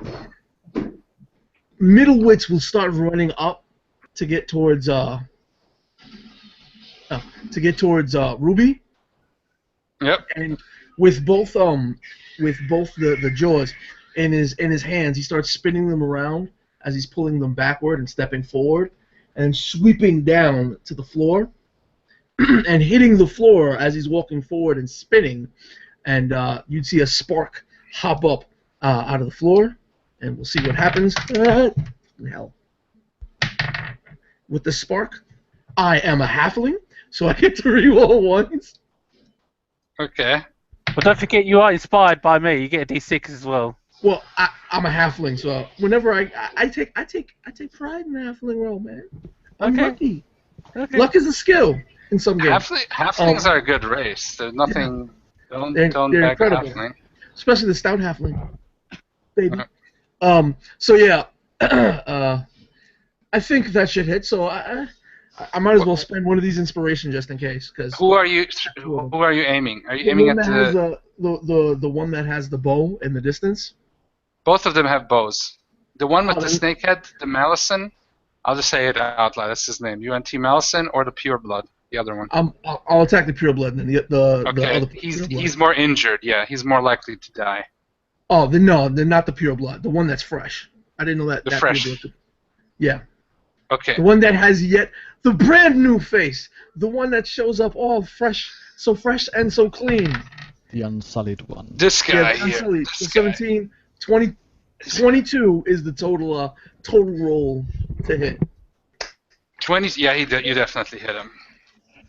middlewits will start running up to get towards Ruby. Yep. And with both the jaws in his hands, he starts spinning them around as he's pulling them backward and stepping forward, and sweeping down to the floor, and hitting the floor as he's walking forward and spinning. And you'd see a spark hop up out of the floor, and we'll see what happens. Hell. With the spark, I am a halfling, so I get to reroll ones. Okay. But don't forget, you are inspired by me. You get a D6 as well. Well, I'm a halfling, so whenever I take pride in the halfling role, man. I'm lucky. Okay. Luck is a skill in some games. Halflings are a good race. There's nothing. They're Don't back a incredible. halfling. Especially the stout halfling, baby. Uh-huh. So yeah, I think that should hit. So I might as well spend one of these inspiration just in case. Cause Who are you aiming? Are you aiming at the one that has the bow in the distance? Both of them have bows. The one with the then- snake head, the Malison. I'll just say it out loud. That's his name. UNT Malison, or the pure blood, the other one. I'll attack the pure blood, and then the Okay. other He's more injured. Yeah, he's more likely to die. Oh, then no, then not the pure blood. The one that's fresh. I didn't know that. The that fresh. pure blood. Yeah. Okay. The one that has yet the brand new face. The one that shows up all fresh, so fresh and so clean. The Unsullied one. This guy Yeah, here. absolutely. This The guy. 17, 20, 22 is the total roll to hit. 20. Yeah, you definitely hit him.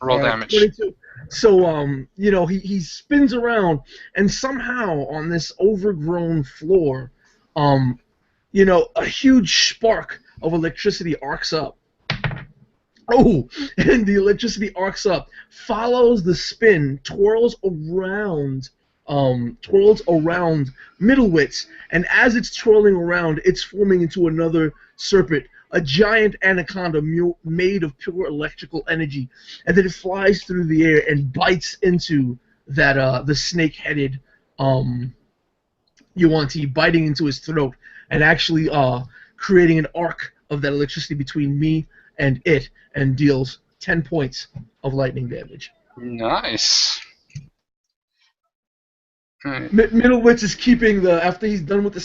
Roll Alright, damage. 22. So he spins around, and somehow on this overgrown floor, a huge spark of electricity arcs up. Oh, and the electricity arcs up, follows the spin, twirls around Middlewits, and as it's twirling around, it's forming into another serpent, a giant anaconda made of pure electrical energy, and then it flies through the air and bites into that the snake-headed Yuan-Ti, biting into his throat, and actually creating an arc of that electricity between me and it, and deals 10 points of lightning damage. Nice. Alright. Middlewitz is keeping after he's done with the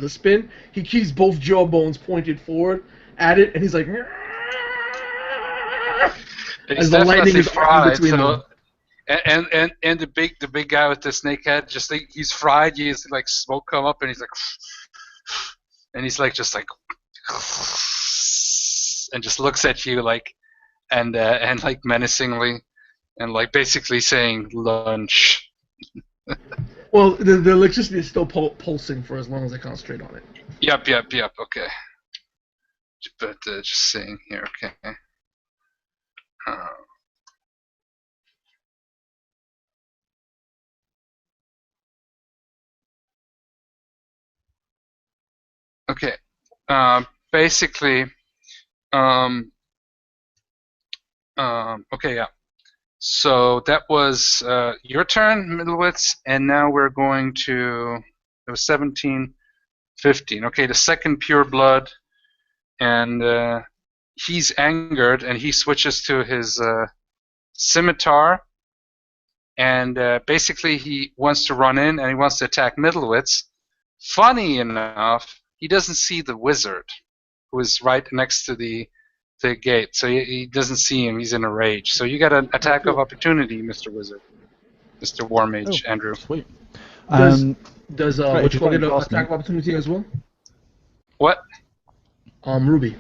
spin, he keeps both jawbones pointed forward at it, and he's like, He's as the lightning definitely is arcing fried. between So them. and the big guy with the snake head, just like he's fried. He's like smoke come up, and he's like, and he's like just like, and just looks at you like, and like menacingly, and like basically saying lunch. Well, the electricity is still pulsing for as long as I concentrate on it. Yep. Okay. But just saying here. Okay. Uh, okay. Basically, um, okay, yeah. So that was your turn, Middlewitz, and now we're going to. It was 17, 15. Okay, the second pure blood, and he's angered, and he switches to his scimitar, and basically he wants to run in and he wants to attack Middlewitz. Funny enough, he doesn't see the wizard, who is right next to the gate, so he doesn't see him. He's in a rage. So you got an attack of opportunity, Mr. Wizard, Mr. War Mage, Andrew. Sweet. Does Right, which if one you're get an running past me- attack of opportunity as well? What? Ruby.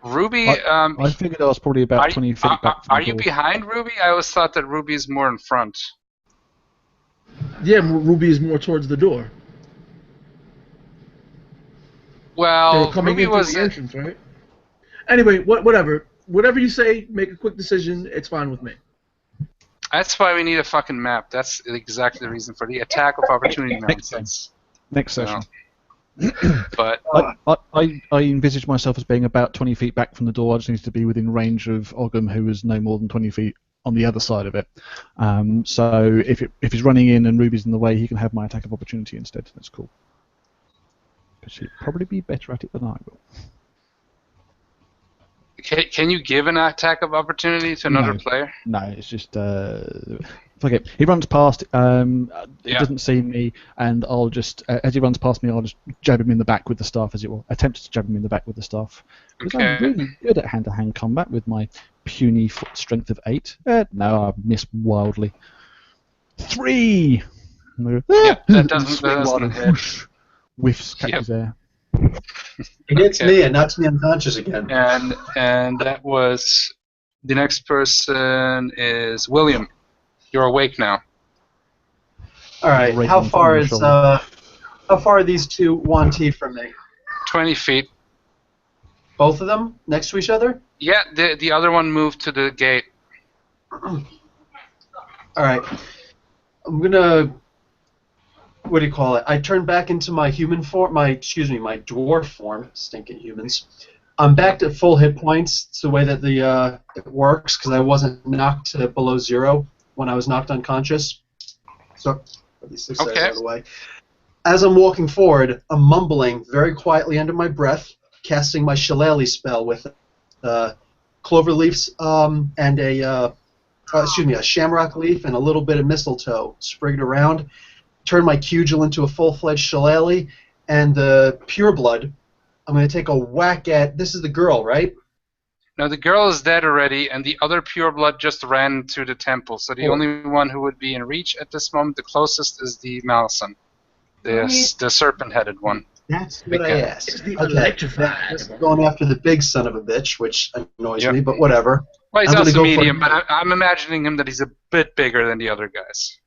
Ruby. I figured I was probably about 20 feet back from Are the you door. behind Ruby? I always thought that Ruby is more in front. Yeah, Ruby is more towards the door. They Well, were coming Ruby in through was. the entrance, right? Anyway, whatever. Whatever you say, make a quick decision. It's fine with me. That's why we need a fucking map. That's exactly the reason for the attack of opportunity nonsense. Next session. But I envisage myself as being about 20 feet back from the door. I just need to be within range of Ogham, who is no more than 20 feet on the other side of it. So if he's running in and Ruby's in the way, he can have my attack of opportunity instead. That's cool. Because she'd probably be better at it than I will. can you give an attack of opportunity to another player? No, it's just fuck it. He runs past. He doesn't see me, and I'll just as he runs past me, I'll just jab him in the back with the staff, as it will. Attempt to jab him in the back with the staff. Because I'm really good at hand-to-hand combat with my puny foot strength of 8. No, I miss wildly. 3. Yeah, that doesn't hit. Whoosh, whiffs, catches air. He hits me and knocks me unconscious again. And that was the next person is William. You're awake now. All right. How far are these two Wanti from me? 20 feet. Both of them next to each other? Yeah, the other one moved to the gate. All right. I'm gonna. What do you call it? I turn back into my human form. My dwarf form. Stinking humans. I'm back to full hit points. It's the way that it works because I wasn't knocked to below 0 when I was knocked unconscious. So at least this out of the way. As I'm walking forward, I'm mumbling very quietly under my breath, casting my shillelagh spell with clover leaves and a shamrock leaf and a little bit of mistletoe sprigged around. Turn my cudgel into a full-fledged shillelagh, and the pure blood. I'm going to take a whack at. This is the girl, right? No, the girl is dead already, and the other pure blood just ran to the temple. So the only one who would be in reach at this moment, the closest, is the Malison, the serpent-headed one. That's what I asked. It's the Okay. electrified. That's going after the big son of a bitch, which annoys me, but whatever. Well, he's I'm gonna also go medium, but I'm imagining him that he's a bit bigger than the other guys.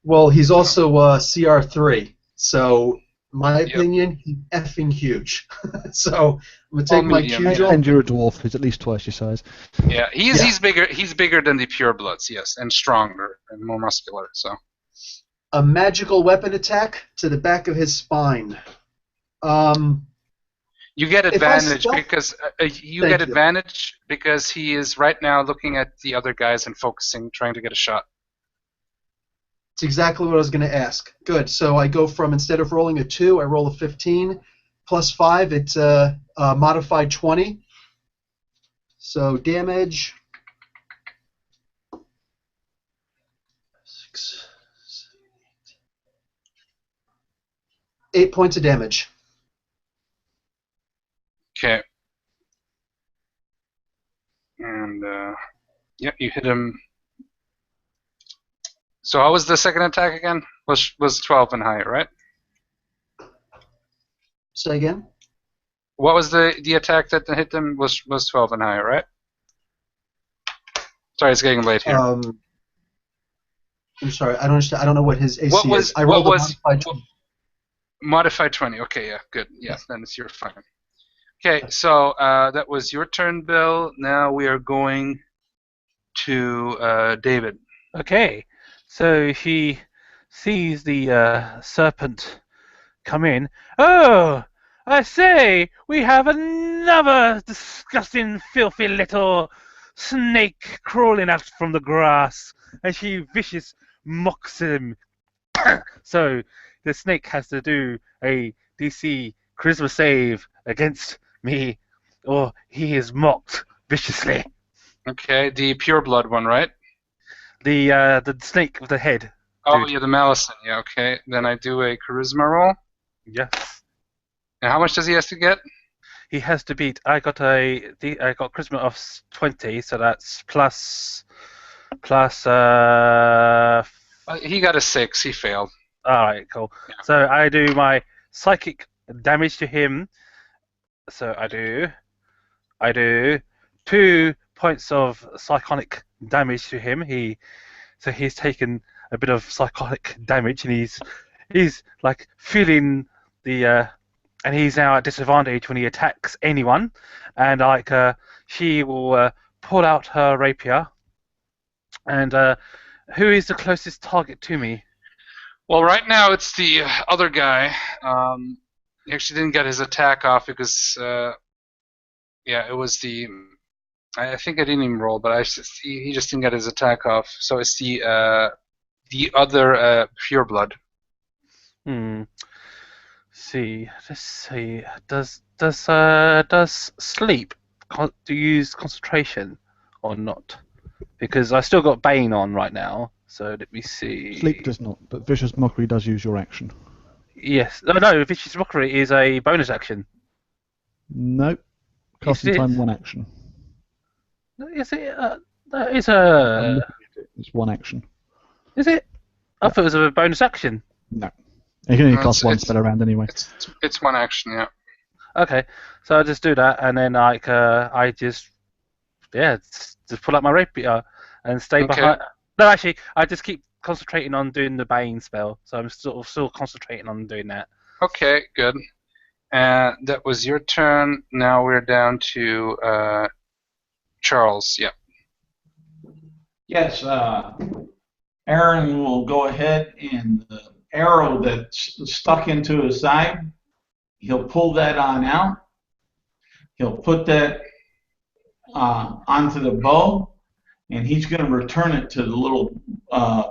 Well, he's also CR3, so my opinion, he's effing huge. So I'm gonna take my cudgel. And you're a dwarf who's at least twice your size. Yeah, he's bigger. He's bigger than the pure bloods, yes, and stronger and more muscular. So a magical weapon attack to the back of his spine. You get advantage because he is right now looking at the other guys and focusing, trying to get a shot. It's exactly what I was going to ask. Good. So I go from, instead of rolling a 2, I roll a 15. Plus 5, it's a modified 20. So damage. 6, 7, 8 points of damage. Okay. And yeah, you hit him. So how was the second attack again? Was 12 and higher, right? Say again? What was the attack that hit them? Was 12 and higher, right? Sorry, it's getting late here. I'm sorry, I don't understand. I don't know what his AC What was is. I rolled what a was modified what, modified 20? Okay, yeah, good. Yeah, then you're fine. Okay, so that was your turn, Bill. Now we are going to David. Okay, so he sees the serpent come in. Oh, I say, we have another disgusting, filthy little snake crawling out from the grass, and she vicious mocks him. So the snake has to do a DC charisma save against me, or he is mocked viciously. Okay, the pure blood one, right? The snake with the head. Oh, Dude. yeah, the Malison. Yeah, okay. Then I do a charisma roll. Yes. And how much does he have to get? He has to beat. I got charisma of 20, so that's plus. He got a 6. He failed. All right, cool. Yeah. So I do my psychic damage to him. So I do 2 points of psychotic damage to him. He's taken a bit of psychotic damage, and he's like feeling the and he's now at disadvantage when he attacks anyone. And like she will pull out her rapier. And who is the closest target to me? Well, right now it's the other guy. He actually didn't get his attack off because, yeah, it was the. I think I didn't even roll, but he just didn't get his attack off. So it's the other pure blood. See, let's see. Does sleep do you use concentration or not? Because I still got Bane on right now. So let me see. Sleep does not, but Vicious Mockery does use your action. Yes. No, Vicious Mockery is a bonus action. Nope. Casting Yes, it time, is. one action. Is it? It's a. It's one action. Is it? I thought it was a bonus action. No. You can only No, cast one spell around anyway. It's one action, yeah. Okay, so I just do that, and then like I just pull out my rapier and stay Okay. behind. No, actually, I just keep concentrating on doing the Bane spell, so I'm still concentrating on doing that. Okay, good. That was your turn. Now we're down to Charles. Yeah. Yes, Aaron will go ahead and the arrow that's stuck into his side, he'll pull that on out. He'll put that onto the bow, and he's going to return it to the little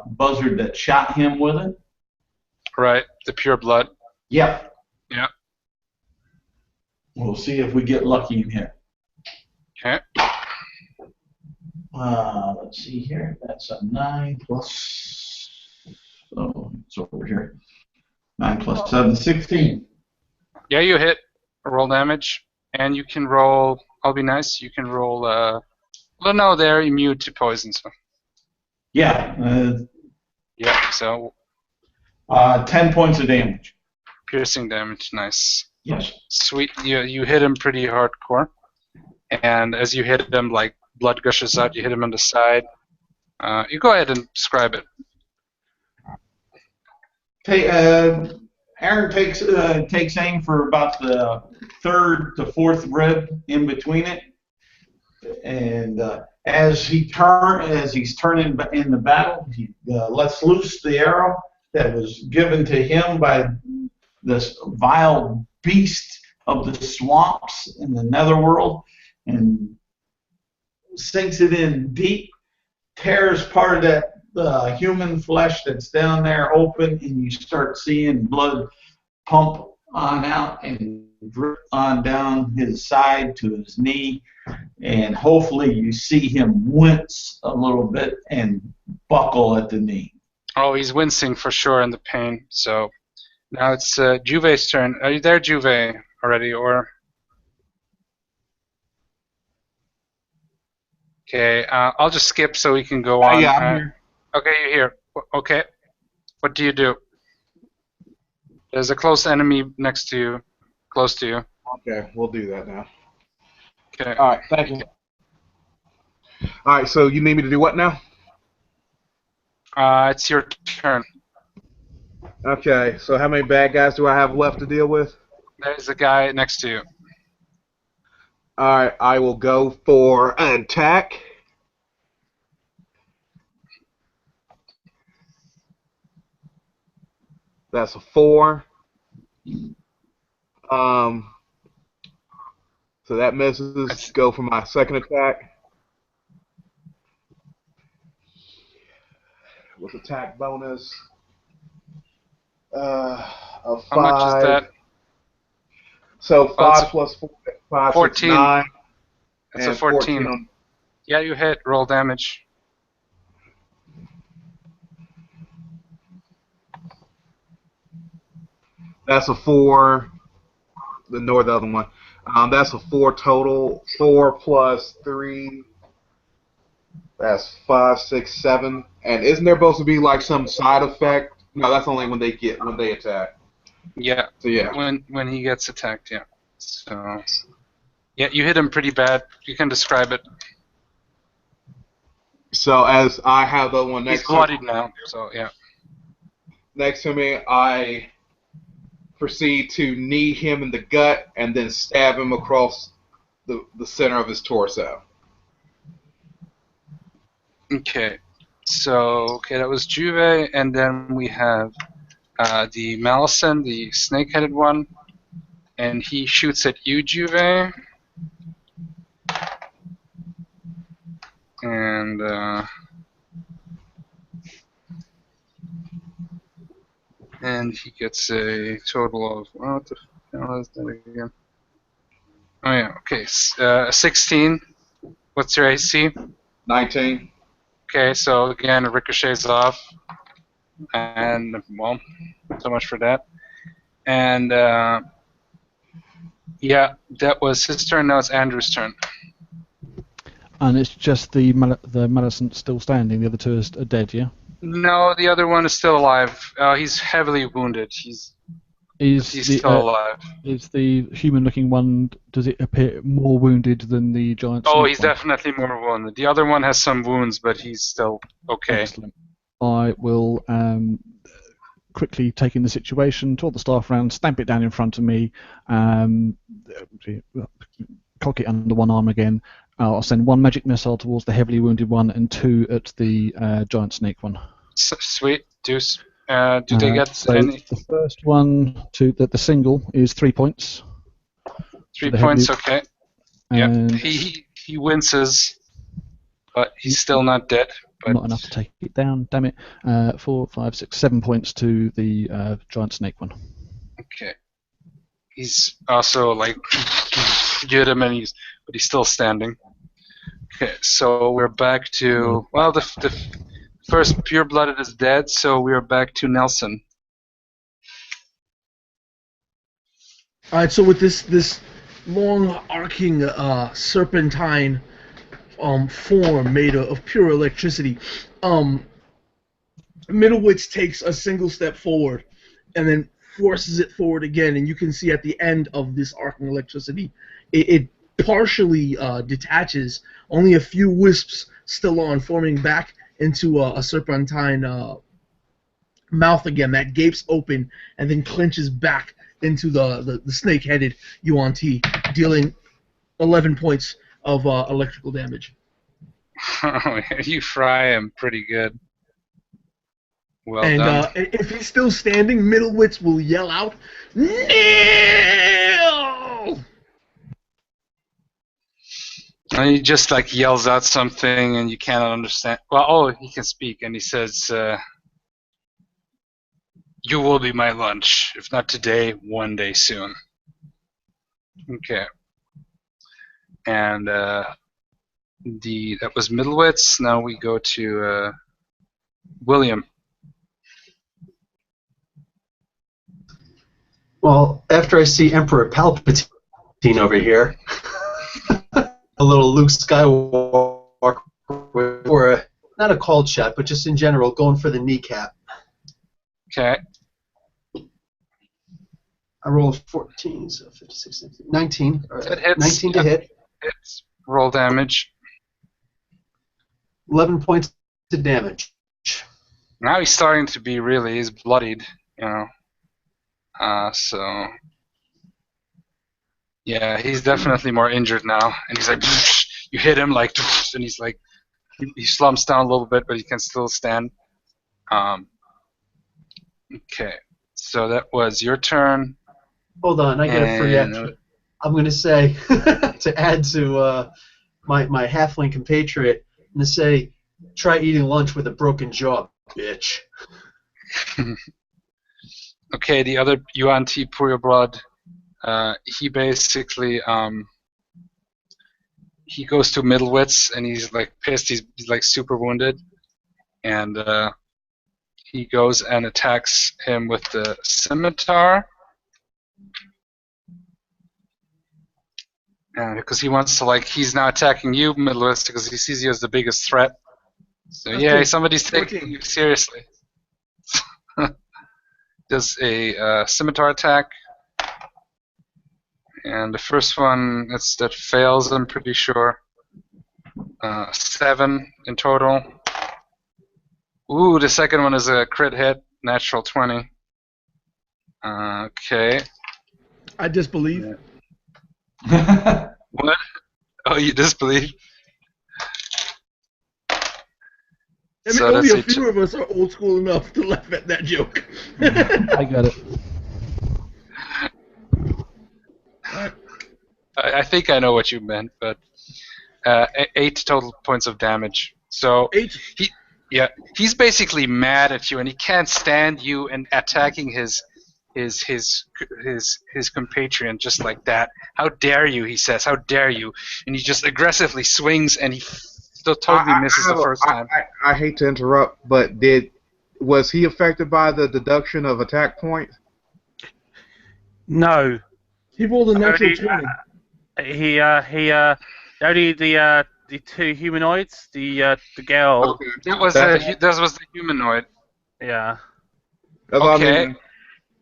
buzzard that shot him with it. Right, the pure blood. Yep. Yeah. We'll see if we get lucky in here. Okay. Let's see here. That's a 9 plus. Oh, it's over here. 9 plus 7, 16. Yeah, you hit. Roll damage, and you can roll. I'll be nice. You can roll. Well, no, they're immune to poison, so. Yeah. Yeah. So. 10 points of damage. Piercing damage. Nice. Yes. Sweet. You hit him pretty hardcore, and as you hit him, like blood gushes out. You hit him on the side. You go ahead and describe it. Aaron takes aim for about the third to fourth rib in between it, and as he's turning in the battle, he lets loose the arrow that was given to him by this vile beast of the swamps in the netherworld, and sinks it in deep, tears part of that human flesh that's down there open, and you start seeing blood pump on out and drip on down his side to his knee, and hopefully you see him wince a little bit and buckle at the knee. Oh, he's wincing for sure in the pain. So now it's Juve's turn. Are you there, Juve, already, or? Okay, I'll just skip so we can go on. Yeah, I'm here. Okay, you're here. Okay, what do you do? There's a close enemy next to you, close to you. Okay, we'll do that now. Okay. All right, thank you. All right, so you need me to do what now? It's your turn. Okay, so how many bad guys do I have left to deal with? There's a guy next to you. All right, I will go for an attack. That's a 4. So that misses. Go for my second attack. With attack bonus. A 5. How much is that? So 5 it's plus 4, 5, 14. 6, 9. It's and a 14. on. Yeah, you hit. Roll damage. That's a 4. Ignore the other one. That's a 4 total. 4 plus 3. That's 5, 6, 7. And isn't there supposed to be like some side effect? No, that's only when they attack. Yeah. So yeah. When he gets attacked, yeah. So yeah, you hit him pretty bad. You can describe it. So as I have the one next He's bloodied now. So yeah. Next to me, I proceed to knee him in the gut and then stab him across the center of his torso. Okay. So that was Juve, and then we have the Malison, the snake-headed one, and he shoots at you, Juve. And he gets a total of what the hell is that again? Oh yeah, okay. 16. What's your AC? 19. Okay, so again, it ricochets off, and well, so much for that. And yeah, that was his turn. Now it's Andrew's turn. And it's just the Malison still standing. The other two are dead, yeah? No, the other one is still alive. He's heavily wounded. He's still alive. Is the human-looking one? Does it appear more wounded than the giant? Oh, he's definitely more wounded. The other one has some wounds, but he's still okay. Excellent. I will quickly take in the situation, tour the staff around, stamp it down in front of me, cock it under one arm again. I'll send 1 magic missile towards the heavily wounded one and 2 at the giant snake one. Sweet. Deuce. Do they get so any? The first one, the single, is 3 points. 3 points, heavily... okay. Yeah, he winces, but he's still not dead. But... Not enough to take it down, damn it. 4, 5, 6, 7 points to the giant snake one. Okay. He's also like, get him, but he's still standing. Okay, so we're back to, well, the first pure-blooded is dead, so we're back to Nelson. All right, so with this long arcing serpentine form made of pure electricity, Middlewitz takes a single step forward and then forces it forward again, and you can see at the end of this arcing electricity, it partially detaches, only a few wisps still on, forming back into a serpentine mouth again that gapes open and then clenches back into the snake-headed Yuan Ti, dealing 11 points of electrical damage. Oh, you fry him pretty good. Well and done. If he's still standing, Middlewitz will yell out, "No!" And he just like yells out something, and you cannot understand. Well, he can speak, and he says, "You will be my lunch, if not today, one day soon." Okay. And that was Middlewitz. Now we go to William. Well, after I see Emperor Palpatine over here, a little Luke Skywalker or not a called shot, but just in general, going for the kneecap. Okay. I rolled 14, so 56, 19. That hits. 19 to hit. Hits. Roll damage. 11 points of damage. Now he's starting to be he's bloodied, you know. So yeah, he's definitely more injured now. And he's like, you hit him like, and he's like, he slumps down a little bit, but he can still stand. Okay, so that was your turn. Hold on, I got a free action. I'm going to say, to add to my halfling compatriot, I'm going to say, try eating lunch with a broken jaw, bitch. Okay, the other UNT Pure Blood, he basically he goes to Middlewits and he's like pissed. He's like super wounded, and he goes and attacks him with the scimitar. Because he wants to, he's now attacking you, Middlewits, because he sees you as the biggest threat. So yeah, somebody's taking you seriously. Does a scimitar attack, and the first one that fails. I'm pretty sure. 7 in total. Ooh, the second one is a crit hit, natural 20. Okay. I disbelieve. What? Oh, you disbelieve? I mean, only a few of us are old school enough to laugh at that joke. I got it. I think I know what you meant, but 8 total points of damage. So 8? He's basically mad at you, and he can't stand you and attacking his compatriot just like that. How dare you? He says. How dare you? And he just aggressively swings, and he still totally misses the first time. I hate to interrupt, but was he affected by the deduction of attack points? No. He rolled a natural 20. He only the 2 humanoids, the girl. Okay. That was the humanoid. Yeah. Okay.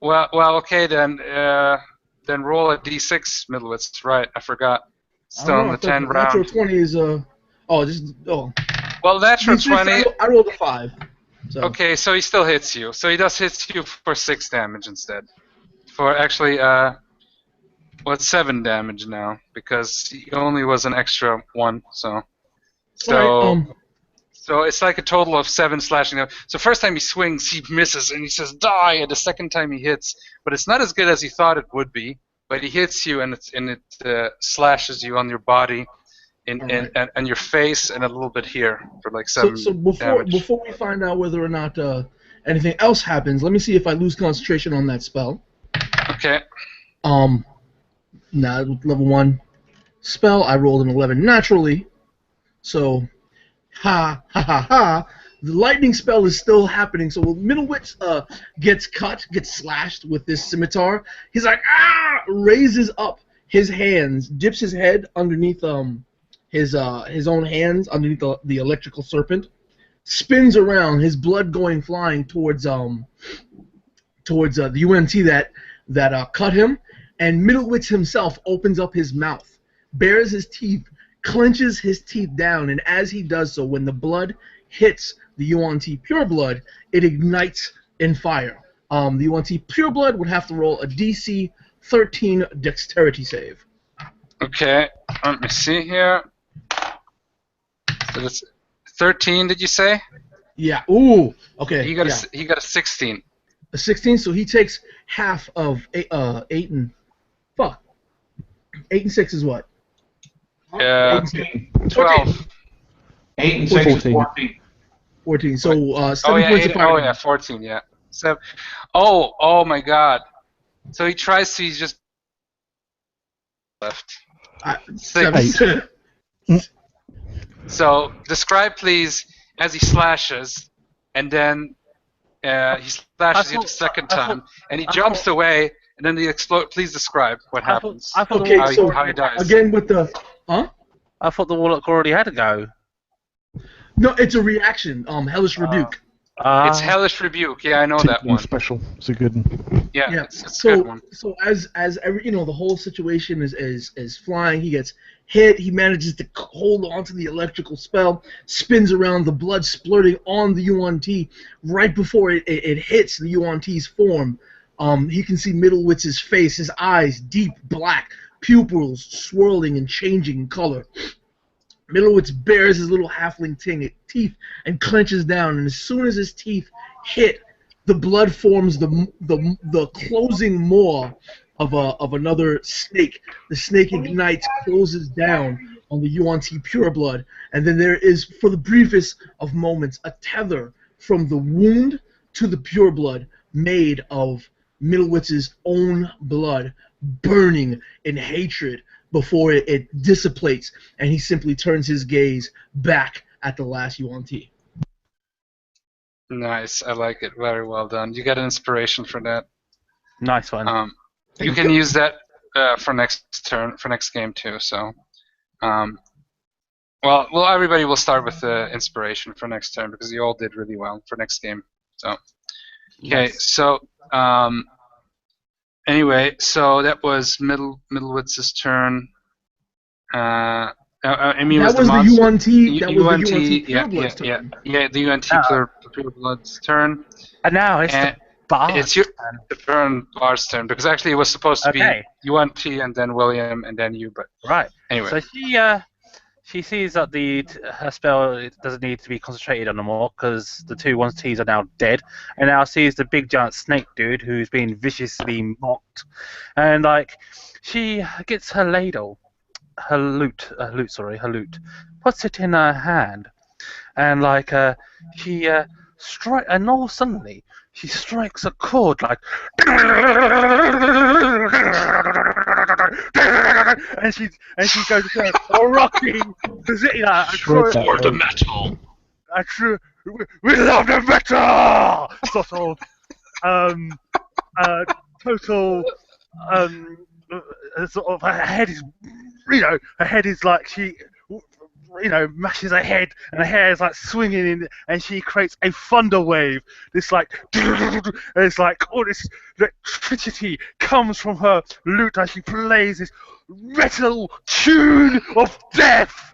Well, okay then. Then roll a d6, Middlewits. Right, I forgot. Still on the 10 round. Natural 20 is Well, natural D6, 20. I rolled a 5. So. Okay, so he still hits you. So he does hit you for 6 damage instead. For actually, it's 7 damage now because he only was an extra 1. So it's like a total of 7 slashing. So first time he swings, he misses and he says die. And the second time he hits, but it's not as good as he thought it would be. But he hits you and it slashes you on your body, and your face, and a little bit here for like 7 So damage. before we find out whether or not anything else happens, let me see if I lose concentration on that spell. Okay. Now level 1 spell, I rolled an 11 naturally. So, ha. The lightning spell is still happening. So when Middlewits gets slashed with this scimitar, he's like raises up his hands, dips his head underneath his own hands underneath the electrical serpent, spins around, his blood going flying towards the UNT that cut him, and Middlewits himself opens up his mouth, bares his teeth, clenches his teeth down, and as he does so, when the blood hits the UNT Pure Blood, it ignites in fire. The UNT Pure Blood would have to roll a DC 13 Dexterity save. Okay, let me see here. So that's 13, did you say? Yeah. Ooh. Okay. He got a 16. A 16, so he takes half of 8 and 8 and 6 is what? 14. 12. 8 and 6 is 14. 14. So 7 points of fire. Oh yeah, 14. Yeah. 7. Oh my God. So he tries to. He's just left. 6. 8. So describe, please, as he slashes, and then he slashes you the second time, and he jumps away, and then he explodes. Please describe what happens. Okay, so how he dies. again with the I thought the warlock already had a go. No, it's a reaction. Hellish Rebuke. It's Hellish Rebuke. Yeah, I know that Tinkling one. special. It's a good one. Yeah, Yeah. it's a good one. So as every the whole situation is flying. He gets hit. He manages to hold on to the electrical spell. Spins around. The blood splurting on the Yuan-Ti right before it hits the Yuan-Ti's form. He can see Middlewitz's face. His eyes deep black, pupils swirling and changing in color. Middlewitz bares his little halfling teeth and clenches down, and as soon as his teeth hit, the blood forms the closing maw of another snake. The snake ignites, closes down on the Yuan-Ti pureblood, and then there is, for the briefest of moments, a tether from the wound to the pureblood made of Middlewitz's own blood, burning in hatred before it dissipates, and he simply turns his gaze back at the last Yuan-Ti. Nice, I like it. Very well done. You got an inspiration for that. Nice one. You can use that for next turn, for next game too. So, well, everybody will start with the inspiration for next turn because you all did really well for next game. So, okay, Nice. so anyway, so that was Middlewitz's turn. I mean, That was the Yuan-Ti. That was the Yuan-Ti pureblood's turn. Yeah, the Yuan-Ti pureblood's turn. And now it's the Bard's It's your turn. turn, Bard's turn, because actually it was supposed to be Okay. Yuan-Ti and then William and then you, but Right. anyway. So she sees that her spell doesn't need to be concentrated on anymore because the two Yuan-Tis are now dead, and now sees the big giant snake dude who's being viciously mocked, and like she gets her ladle, her lute, puts it in her hand, and like she strike, and all suddenly she strikes a chord like, and she goes rocking, Shred that for the rope. metal. We love the metal. Sort of total sort of her head is, her head is like she, mashes her head, and her hair is like swinging in, and she creates a thunder wave. This like, and it's like all this electricity comes from her lute as she plays this metal tune of death.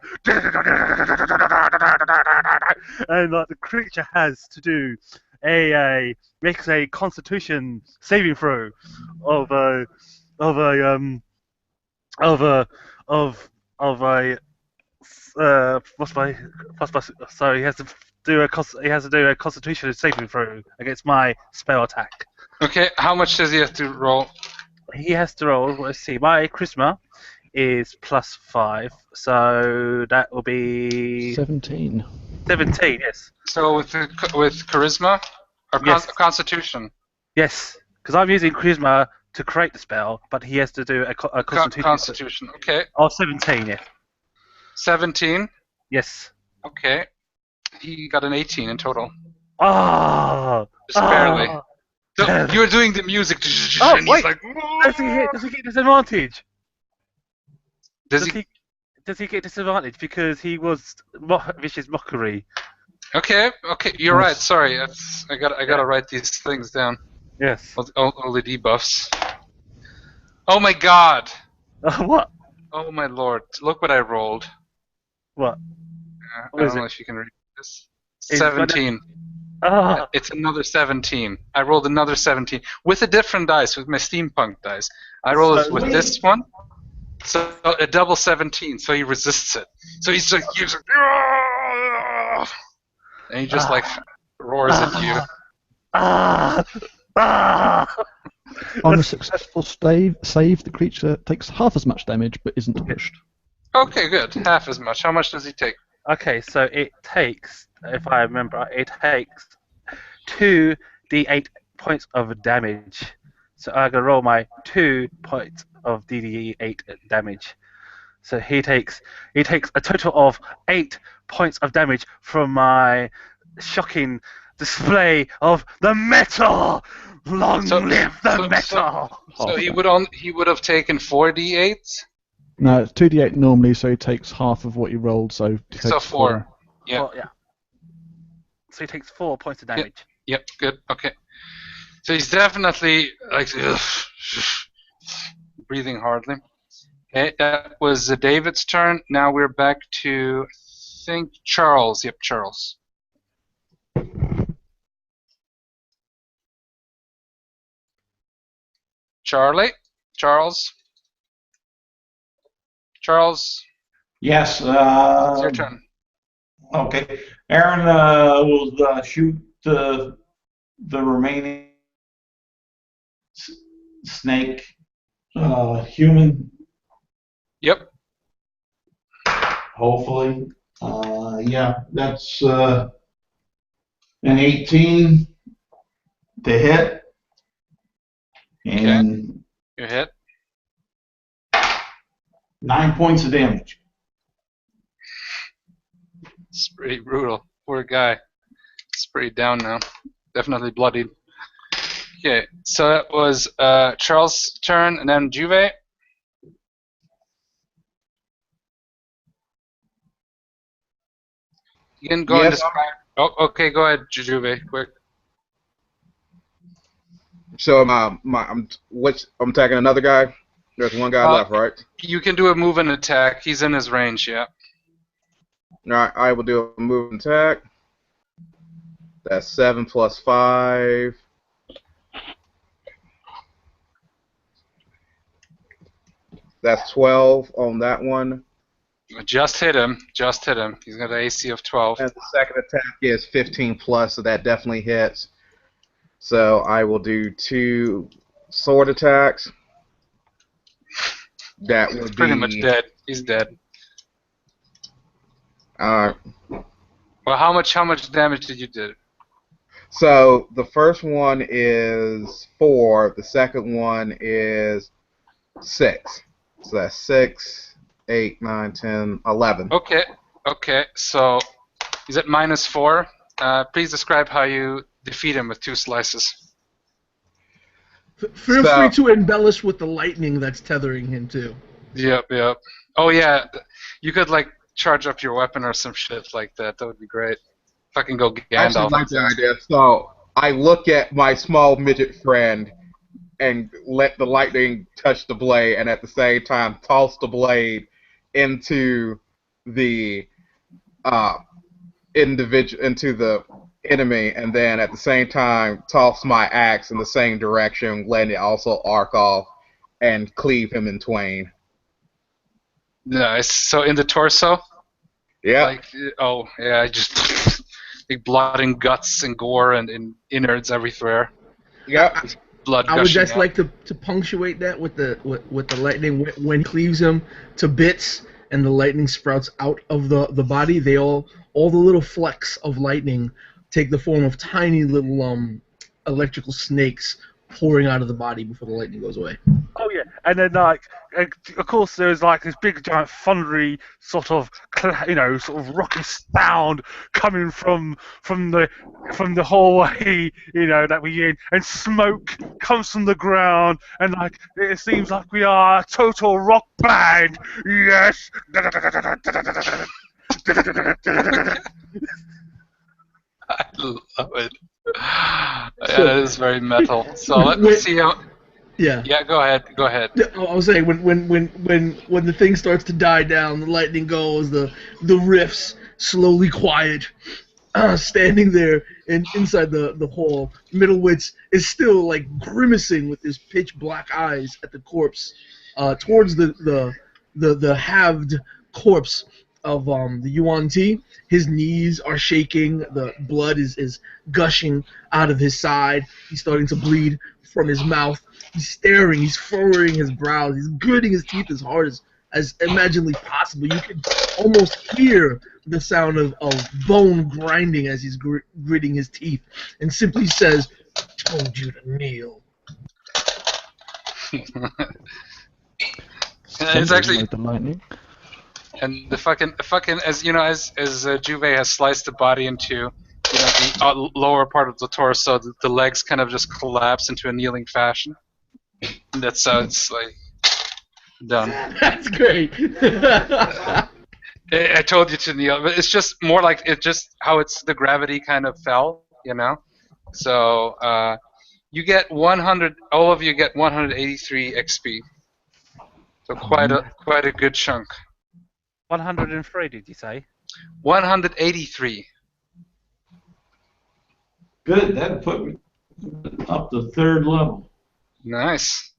And like the creature has to do makes a Constitution saving throw of a sorry, he has to do a Constitution saving throw against my spell attack. Okay, how much does he have to roll? He has to roll. Let's see. My charisma is +5, so that will be 17. 17. Yes. So with charisma or Yes. Constitution? Yes, because I'm using charisma to create the spell, but he has to do a Constitution. Constitution. Okay. Oh, 17. Yeah. 17. Yes. Okay. He got an 18 in total. Oh. Just barely. So you're doing the music. Oh, and wait. he's like, Does he get disadvantage? Does he? Does he get disadvantage because he was vicious mockery? Okay, you're right. Sorry, I gotta write these things down. Yes. All the debuffs. Oh my God! What? Oh my Lord! Look what I rolled. What? I What is don't know it? if you can read this. It's 17. Ah. It's another 17. I rolled another 17 with a different dice, with my steampunk dice. I rolled it with this one, so a double 17. So he resists it. So he's like, "Ah!" and he just like roars at you. On a successful save, the creature takes half as much damage but isn't pushed. Okay, good. Half as much. How much does he take? Okay, so it takes, if I remember, it takes 2d8 points of damage. So I'm gonna roll my 2 points of d8 damage. So he takes a total of 8 points of damage from my shocking display of the metal. Long live the metal! So he would have taken 4d8. No, it's 2d8 normally, so he takes half of what he rolled, so he So takes 4. Yeah. Well, yeah. so he takes 4 points of damage. Yep, good. Okay. So he's definitely like breathing hardly. Okay, that was David's turn. Now we're back to, I think, Charles. Yep, Charles. Charlie? Charles? Charles? Yes. It's your turn. Okay. Aaron will shoot the remaining snake human. Yep. Hopefully. Yeah, that's an 18 to hit. And You hit. 9 points of damage. It's pretty brutal. Poor guy. It's pretty down now. Definitely bloodied. Okay, so that was Charles' turn, and then Juve. You can go and describe. Oh, okay, go ahead, Juve, quick. So I'm attacking another guy. There's one guy left, right? You can do a move and attack. He's in his range, yeah. All right, I will do a move and attack. That's 7 plus 5. That's 12 on that one. Just hit him. Just hit him. He's got an AC of 12. And the second attack is 15 plus, so that definitely hits. So I will do 2 sword attacks. That would He's pretty much dead. He's dead. Well, how much damage did you do? So the first one is 4. The second one is 6. So that's 6, 8, 9, 10, 11. Okay. Okay. So he's at -4. Please describe how you defeat him with 2 slices. Feel free to embellish with the lightning that's tethering him too. Yep. Yep. Oh yeah. You could like charge up your weapon or some shit like that. That would be great. Fucking go Gandalf. I actually like the idea. So I look at my small midget friend and let the lightning touch the blade, and at the same time toss the blade into the into the enemy, and then at the same time toss my axe in the same direction, letting it also arc off and cleave him in twain. Nice. So in the torso? Yeah. Like, oh yeah, just like blood and guts and gore and innards everywhere. Yeah. Blood. I would just out. like to punctuate that with the lightning when he cleaves him to bits and the lightning sprouts out of the body. They all the little flecks of lightning take the form of tiny little electrical snakes pouring out of the body before the lightning goes away. Oh yeah, and then like, of course, there's like this big giant thundery sort of, sort of rocky sound coming from the hallway, that we're in, and smoke comes from the ground, and like it seems like we are a total rock band. Yes. I love it. Yeah, that is very metal. So let's see how. Yeah. Yeah. Go ahead. Go ahead. I was saying when the thing starts to die down, the lightning goes, the riffs slowly quiet. Standing there inside the hall, Middlewitz is still like grimacing with his pitch black eyes at the corpse, towards the halved corpse of the Yuan Ti. His knees are shaking. The blood is gushing out of his side. He's starting to bleed from his mouth. He's staring. He's furrowing his brows. He's gritting his teeth as hard as imaginably possible. You can almost hear the sound of bone grinding as he's gritting his teeth, and simply says, "Told you to kneel." It's actually the lightning. And the fucking as Juve has sliced the body into the lower part of the torso, the legs kind of just collapse into a kneeling fashion. And that's how it's like done. That's great. I told you to kneel, but it's just more like it just how it's the gravity kind of fell, you know. So you get 100. All of you get 183 XP. So quite a good chunk. 103, did you say? 183. Good. That put me up to 3rd level. Nice.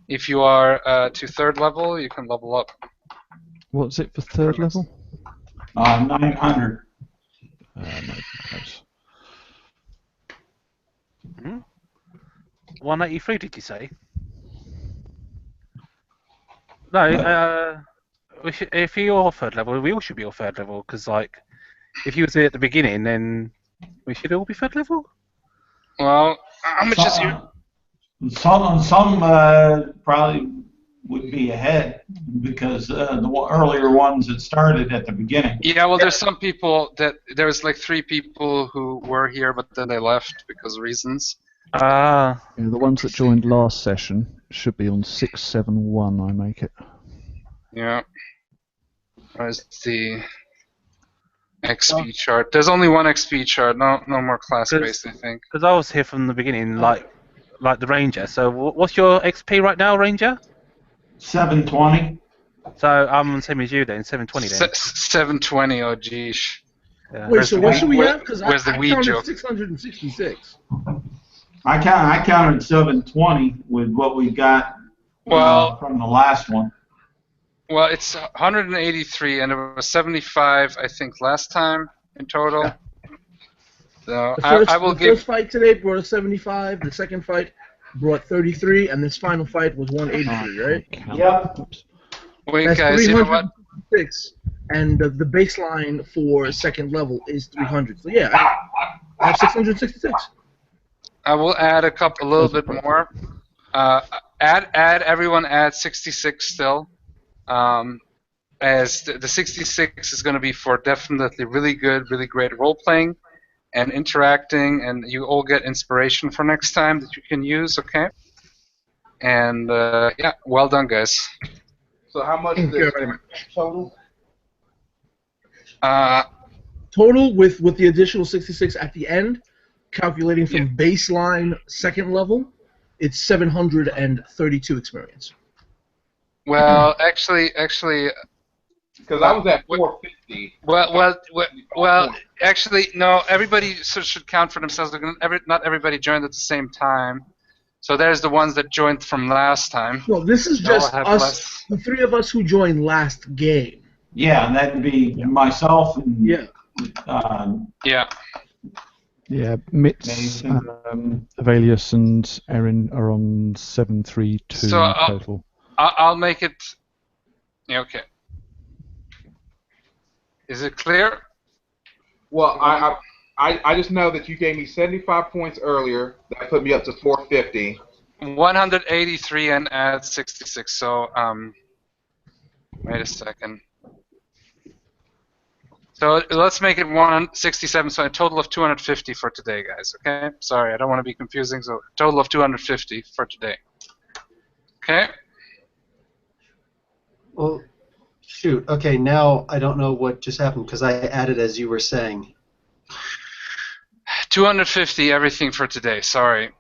If you are to 3rd level, you can level up. What's it for 3rd level? 900. No, close. 183, did you say? No, if you're 3rd level, we all should be all 3rd level, because, like, if you was there at the beginning, then we should all be 3rd level? Well, how much is you? Some probably would be ahead because the earlier ones that started at the beginning. Yeah, well, there's some people there's like 3 people who were here, but then they left because of reasons. Yeah, the ones that joined last session should be on 671. I make it. Yeah. Where's the XP chart? There's only one XP chart. No more class-based, I think. Because I was here from the beginning, like the Ranger. So what's your XP right now, Ranger? 720. So I'm the same as you then, 720 then. 720. Oh, geesh. Yeah. Wait, so what should we have? Because I the weed counted joke? 666. I counted 720 with what we got from the last one. Well, it's 183, and it was 75, I think, last time in total. Yeah. So The first fight today brought a 75. The second fight brought 33, and this final fight was 183, right? Yep. Wait, That's guys, you know what? 356, and the baseline for 2nd level is 300. So yeah, I have 666. I will add a little bit more. Everyone add 66 still. As the 66 is going to be for definitely really great role playing and interacting, and you all get inspiration for next time that you can use. Okay. And yeah, well done, guys. So how much is this total? Total with the additional 66 at the end, calculating from baseline 2nd level, it's 732 experience. Well, actually, because I was at 450. Well, actually, no. Everybody should count for themselves. Not everybody joined at the same time. So there's the ones that joined from last time. No, this is just us, the 3 of us who joined last game. Yeah, and that'd be myself and yeah. Yeah, Mitz, Avelius, and Erin are on 732 total. I'll make it. Yeah, okay. Is it clear? Well, I just know that you gave me 75 points earlier. That put me up to 450. 183 and add 66. So wait a second. So let's make it 167. So a total of 250 for today, guys. Okay. Sorry, I don't want to be confusing. So a total of 250 for today. Okay. Well, shoot. Okay, now I don't know what just happened because I added as you were saying. 250 everything for today. Sorry.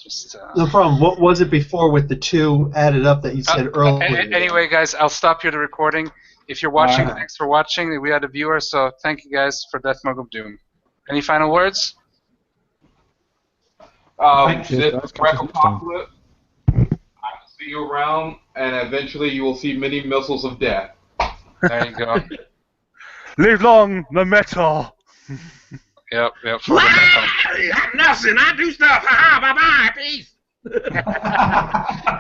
Just, no problem. What was it before with the 2 added up that you said earlier? Anyway, guys, I'll stop here the recording. If you're watching, thanks for watching. We had a viewer, so thank you guys for Death Mug of Doom. Any final words? Apocalypse. I will see you around, and eventually you will see many missiles of death. There you go. Live long, the metal. Yep. For the metal. I'm Nelson. I do stuff. Ha ha. Bye bye. Peace.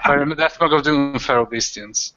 For the Death Mug of Doom, Feral Beastians.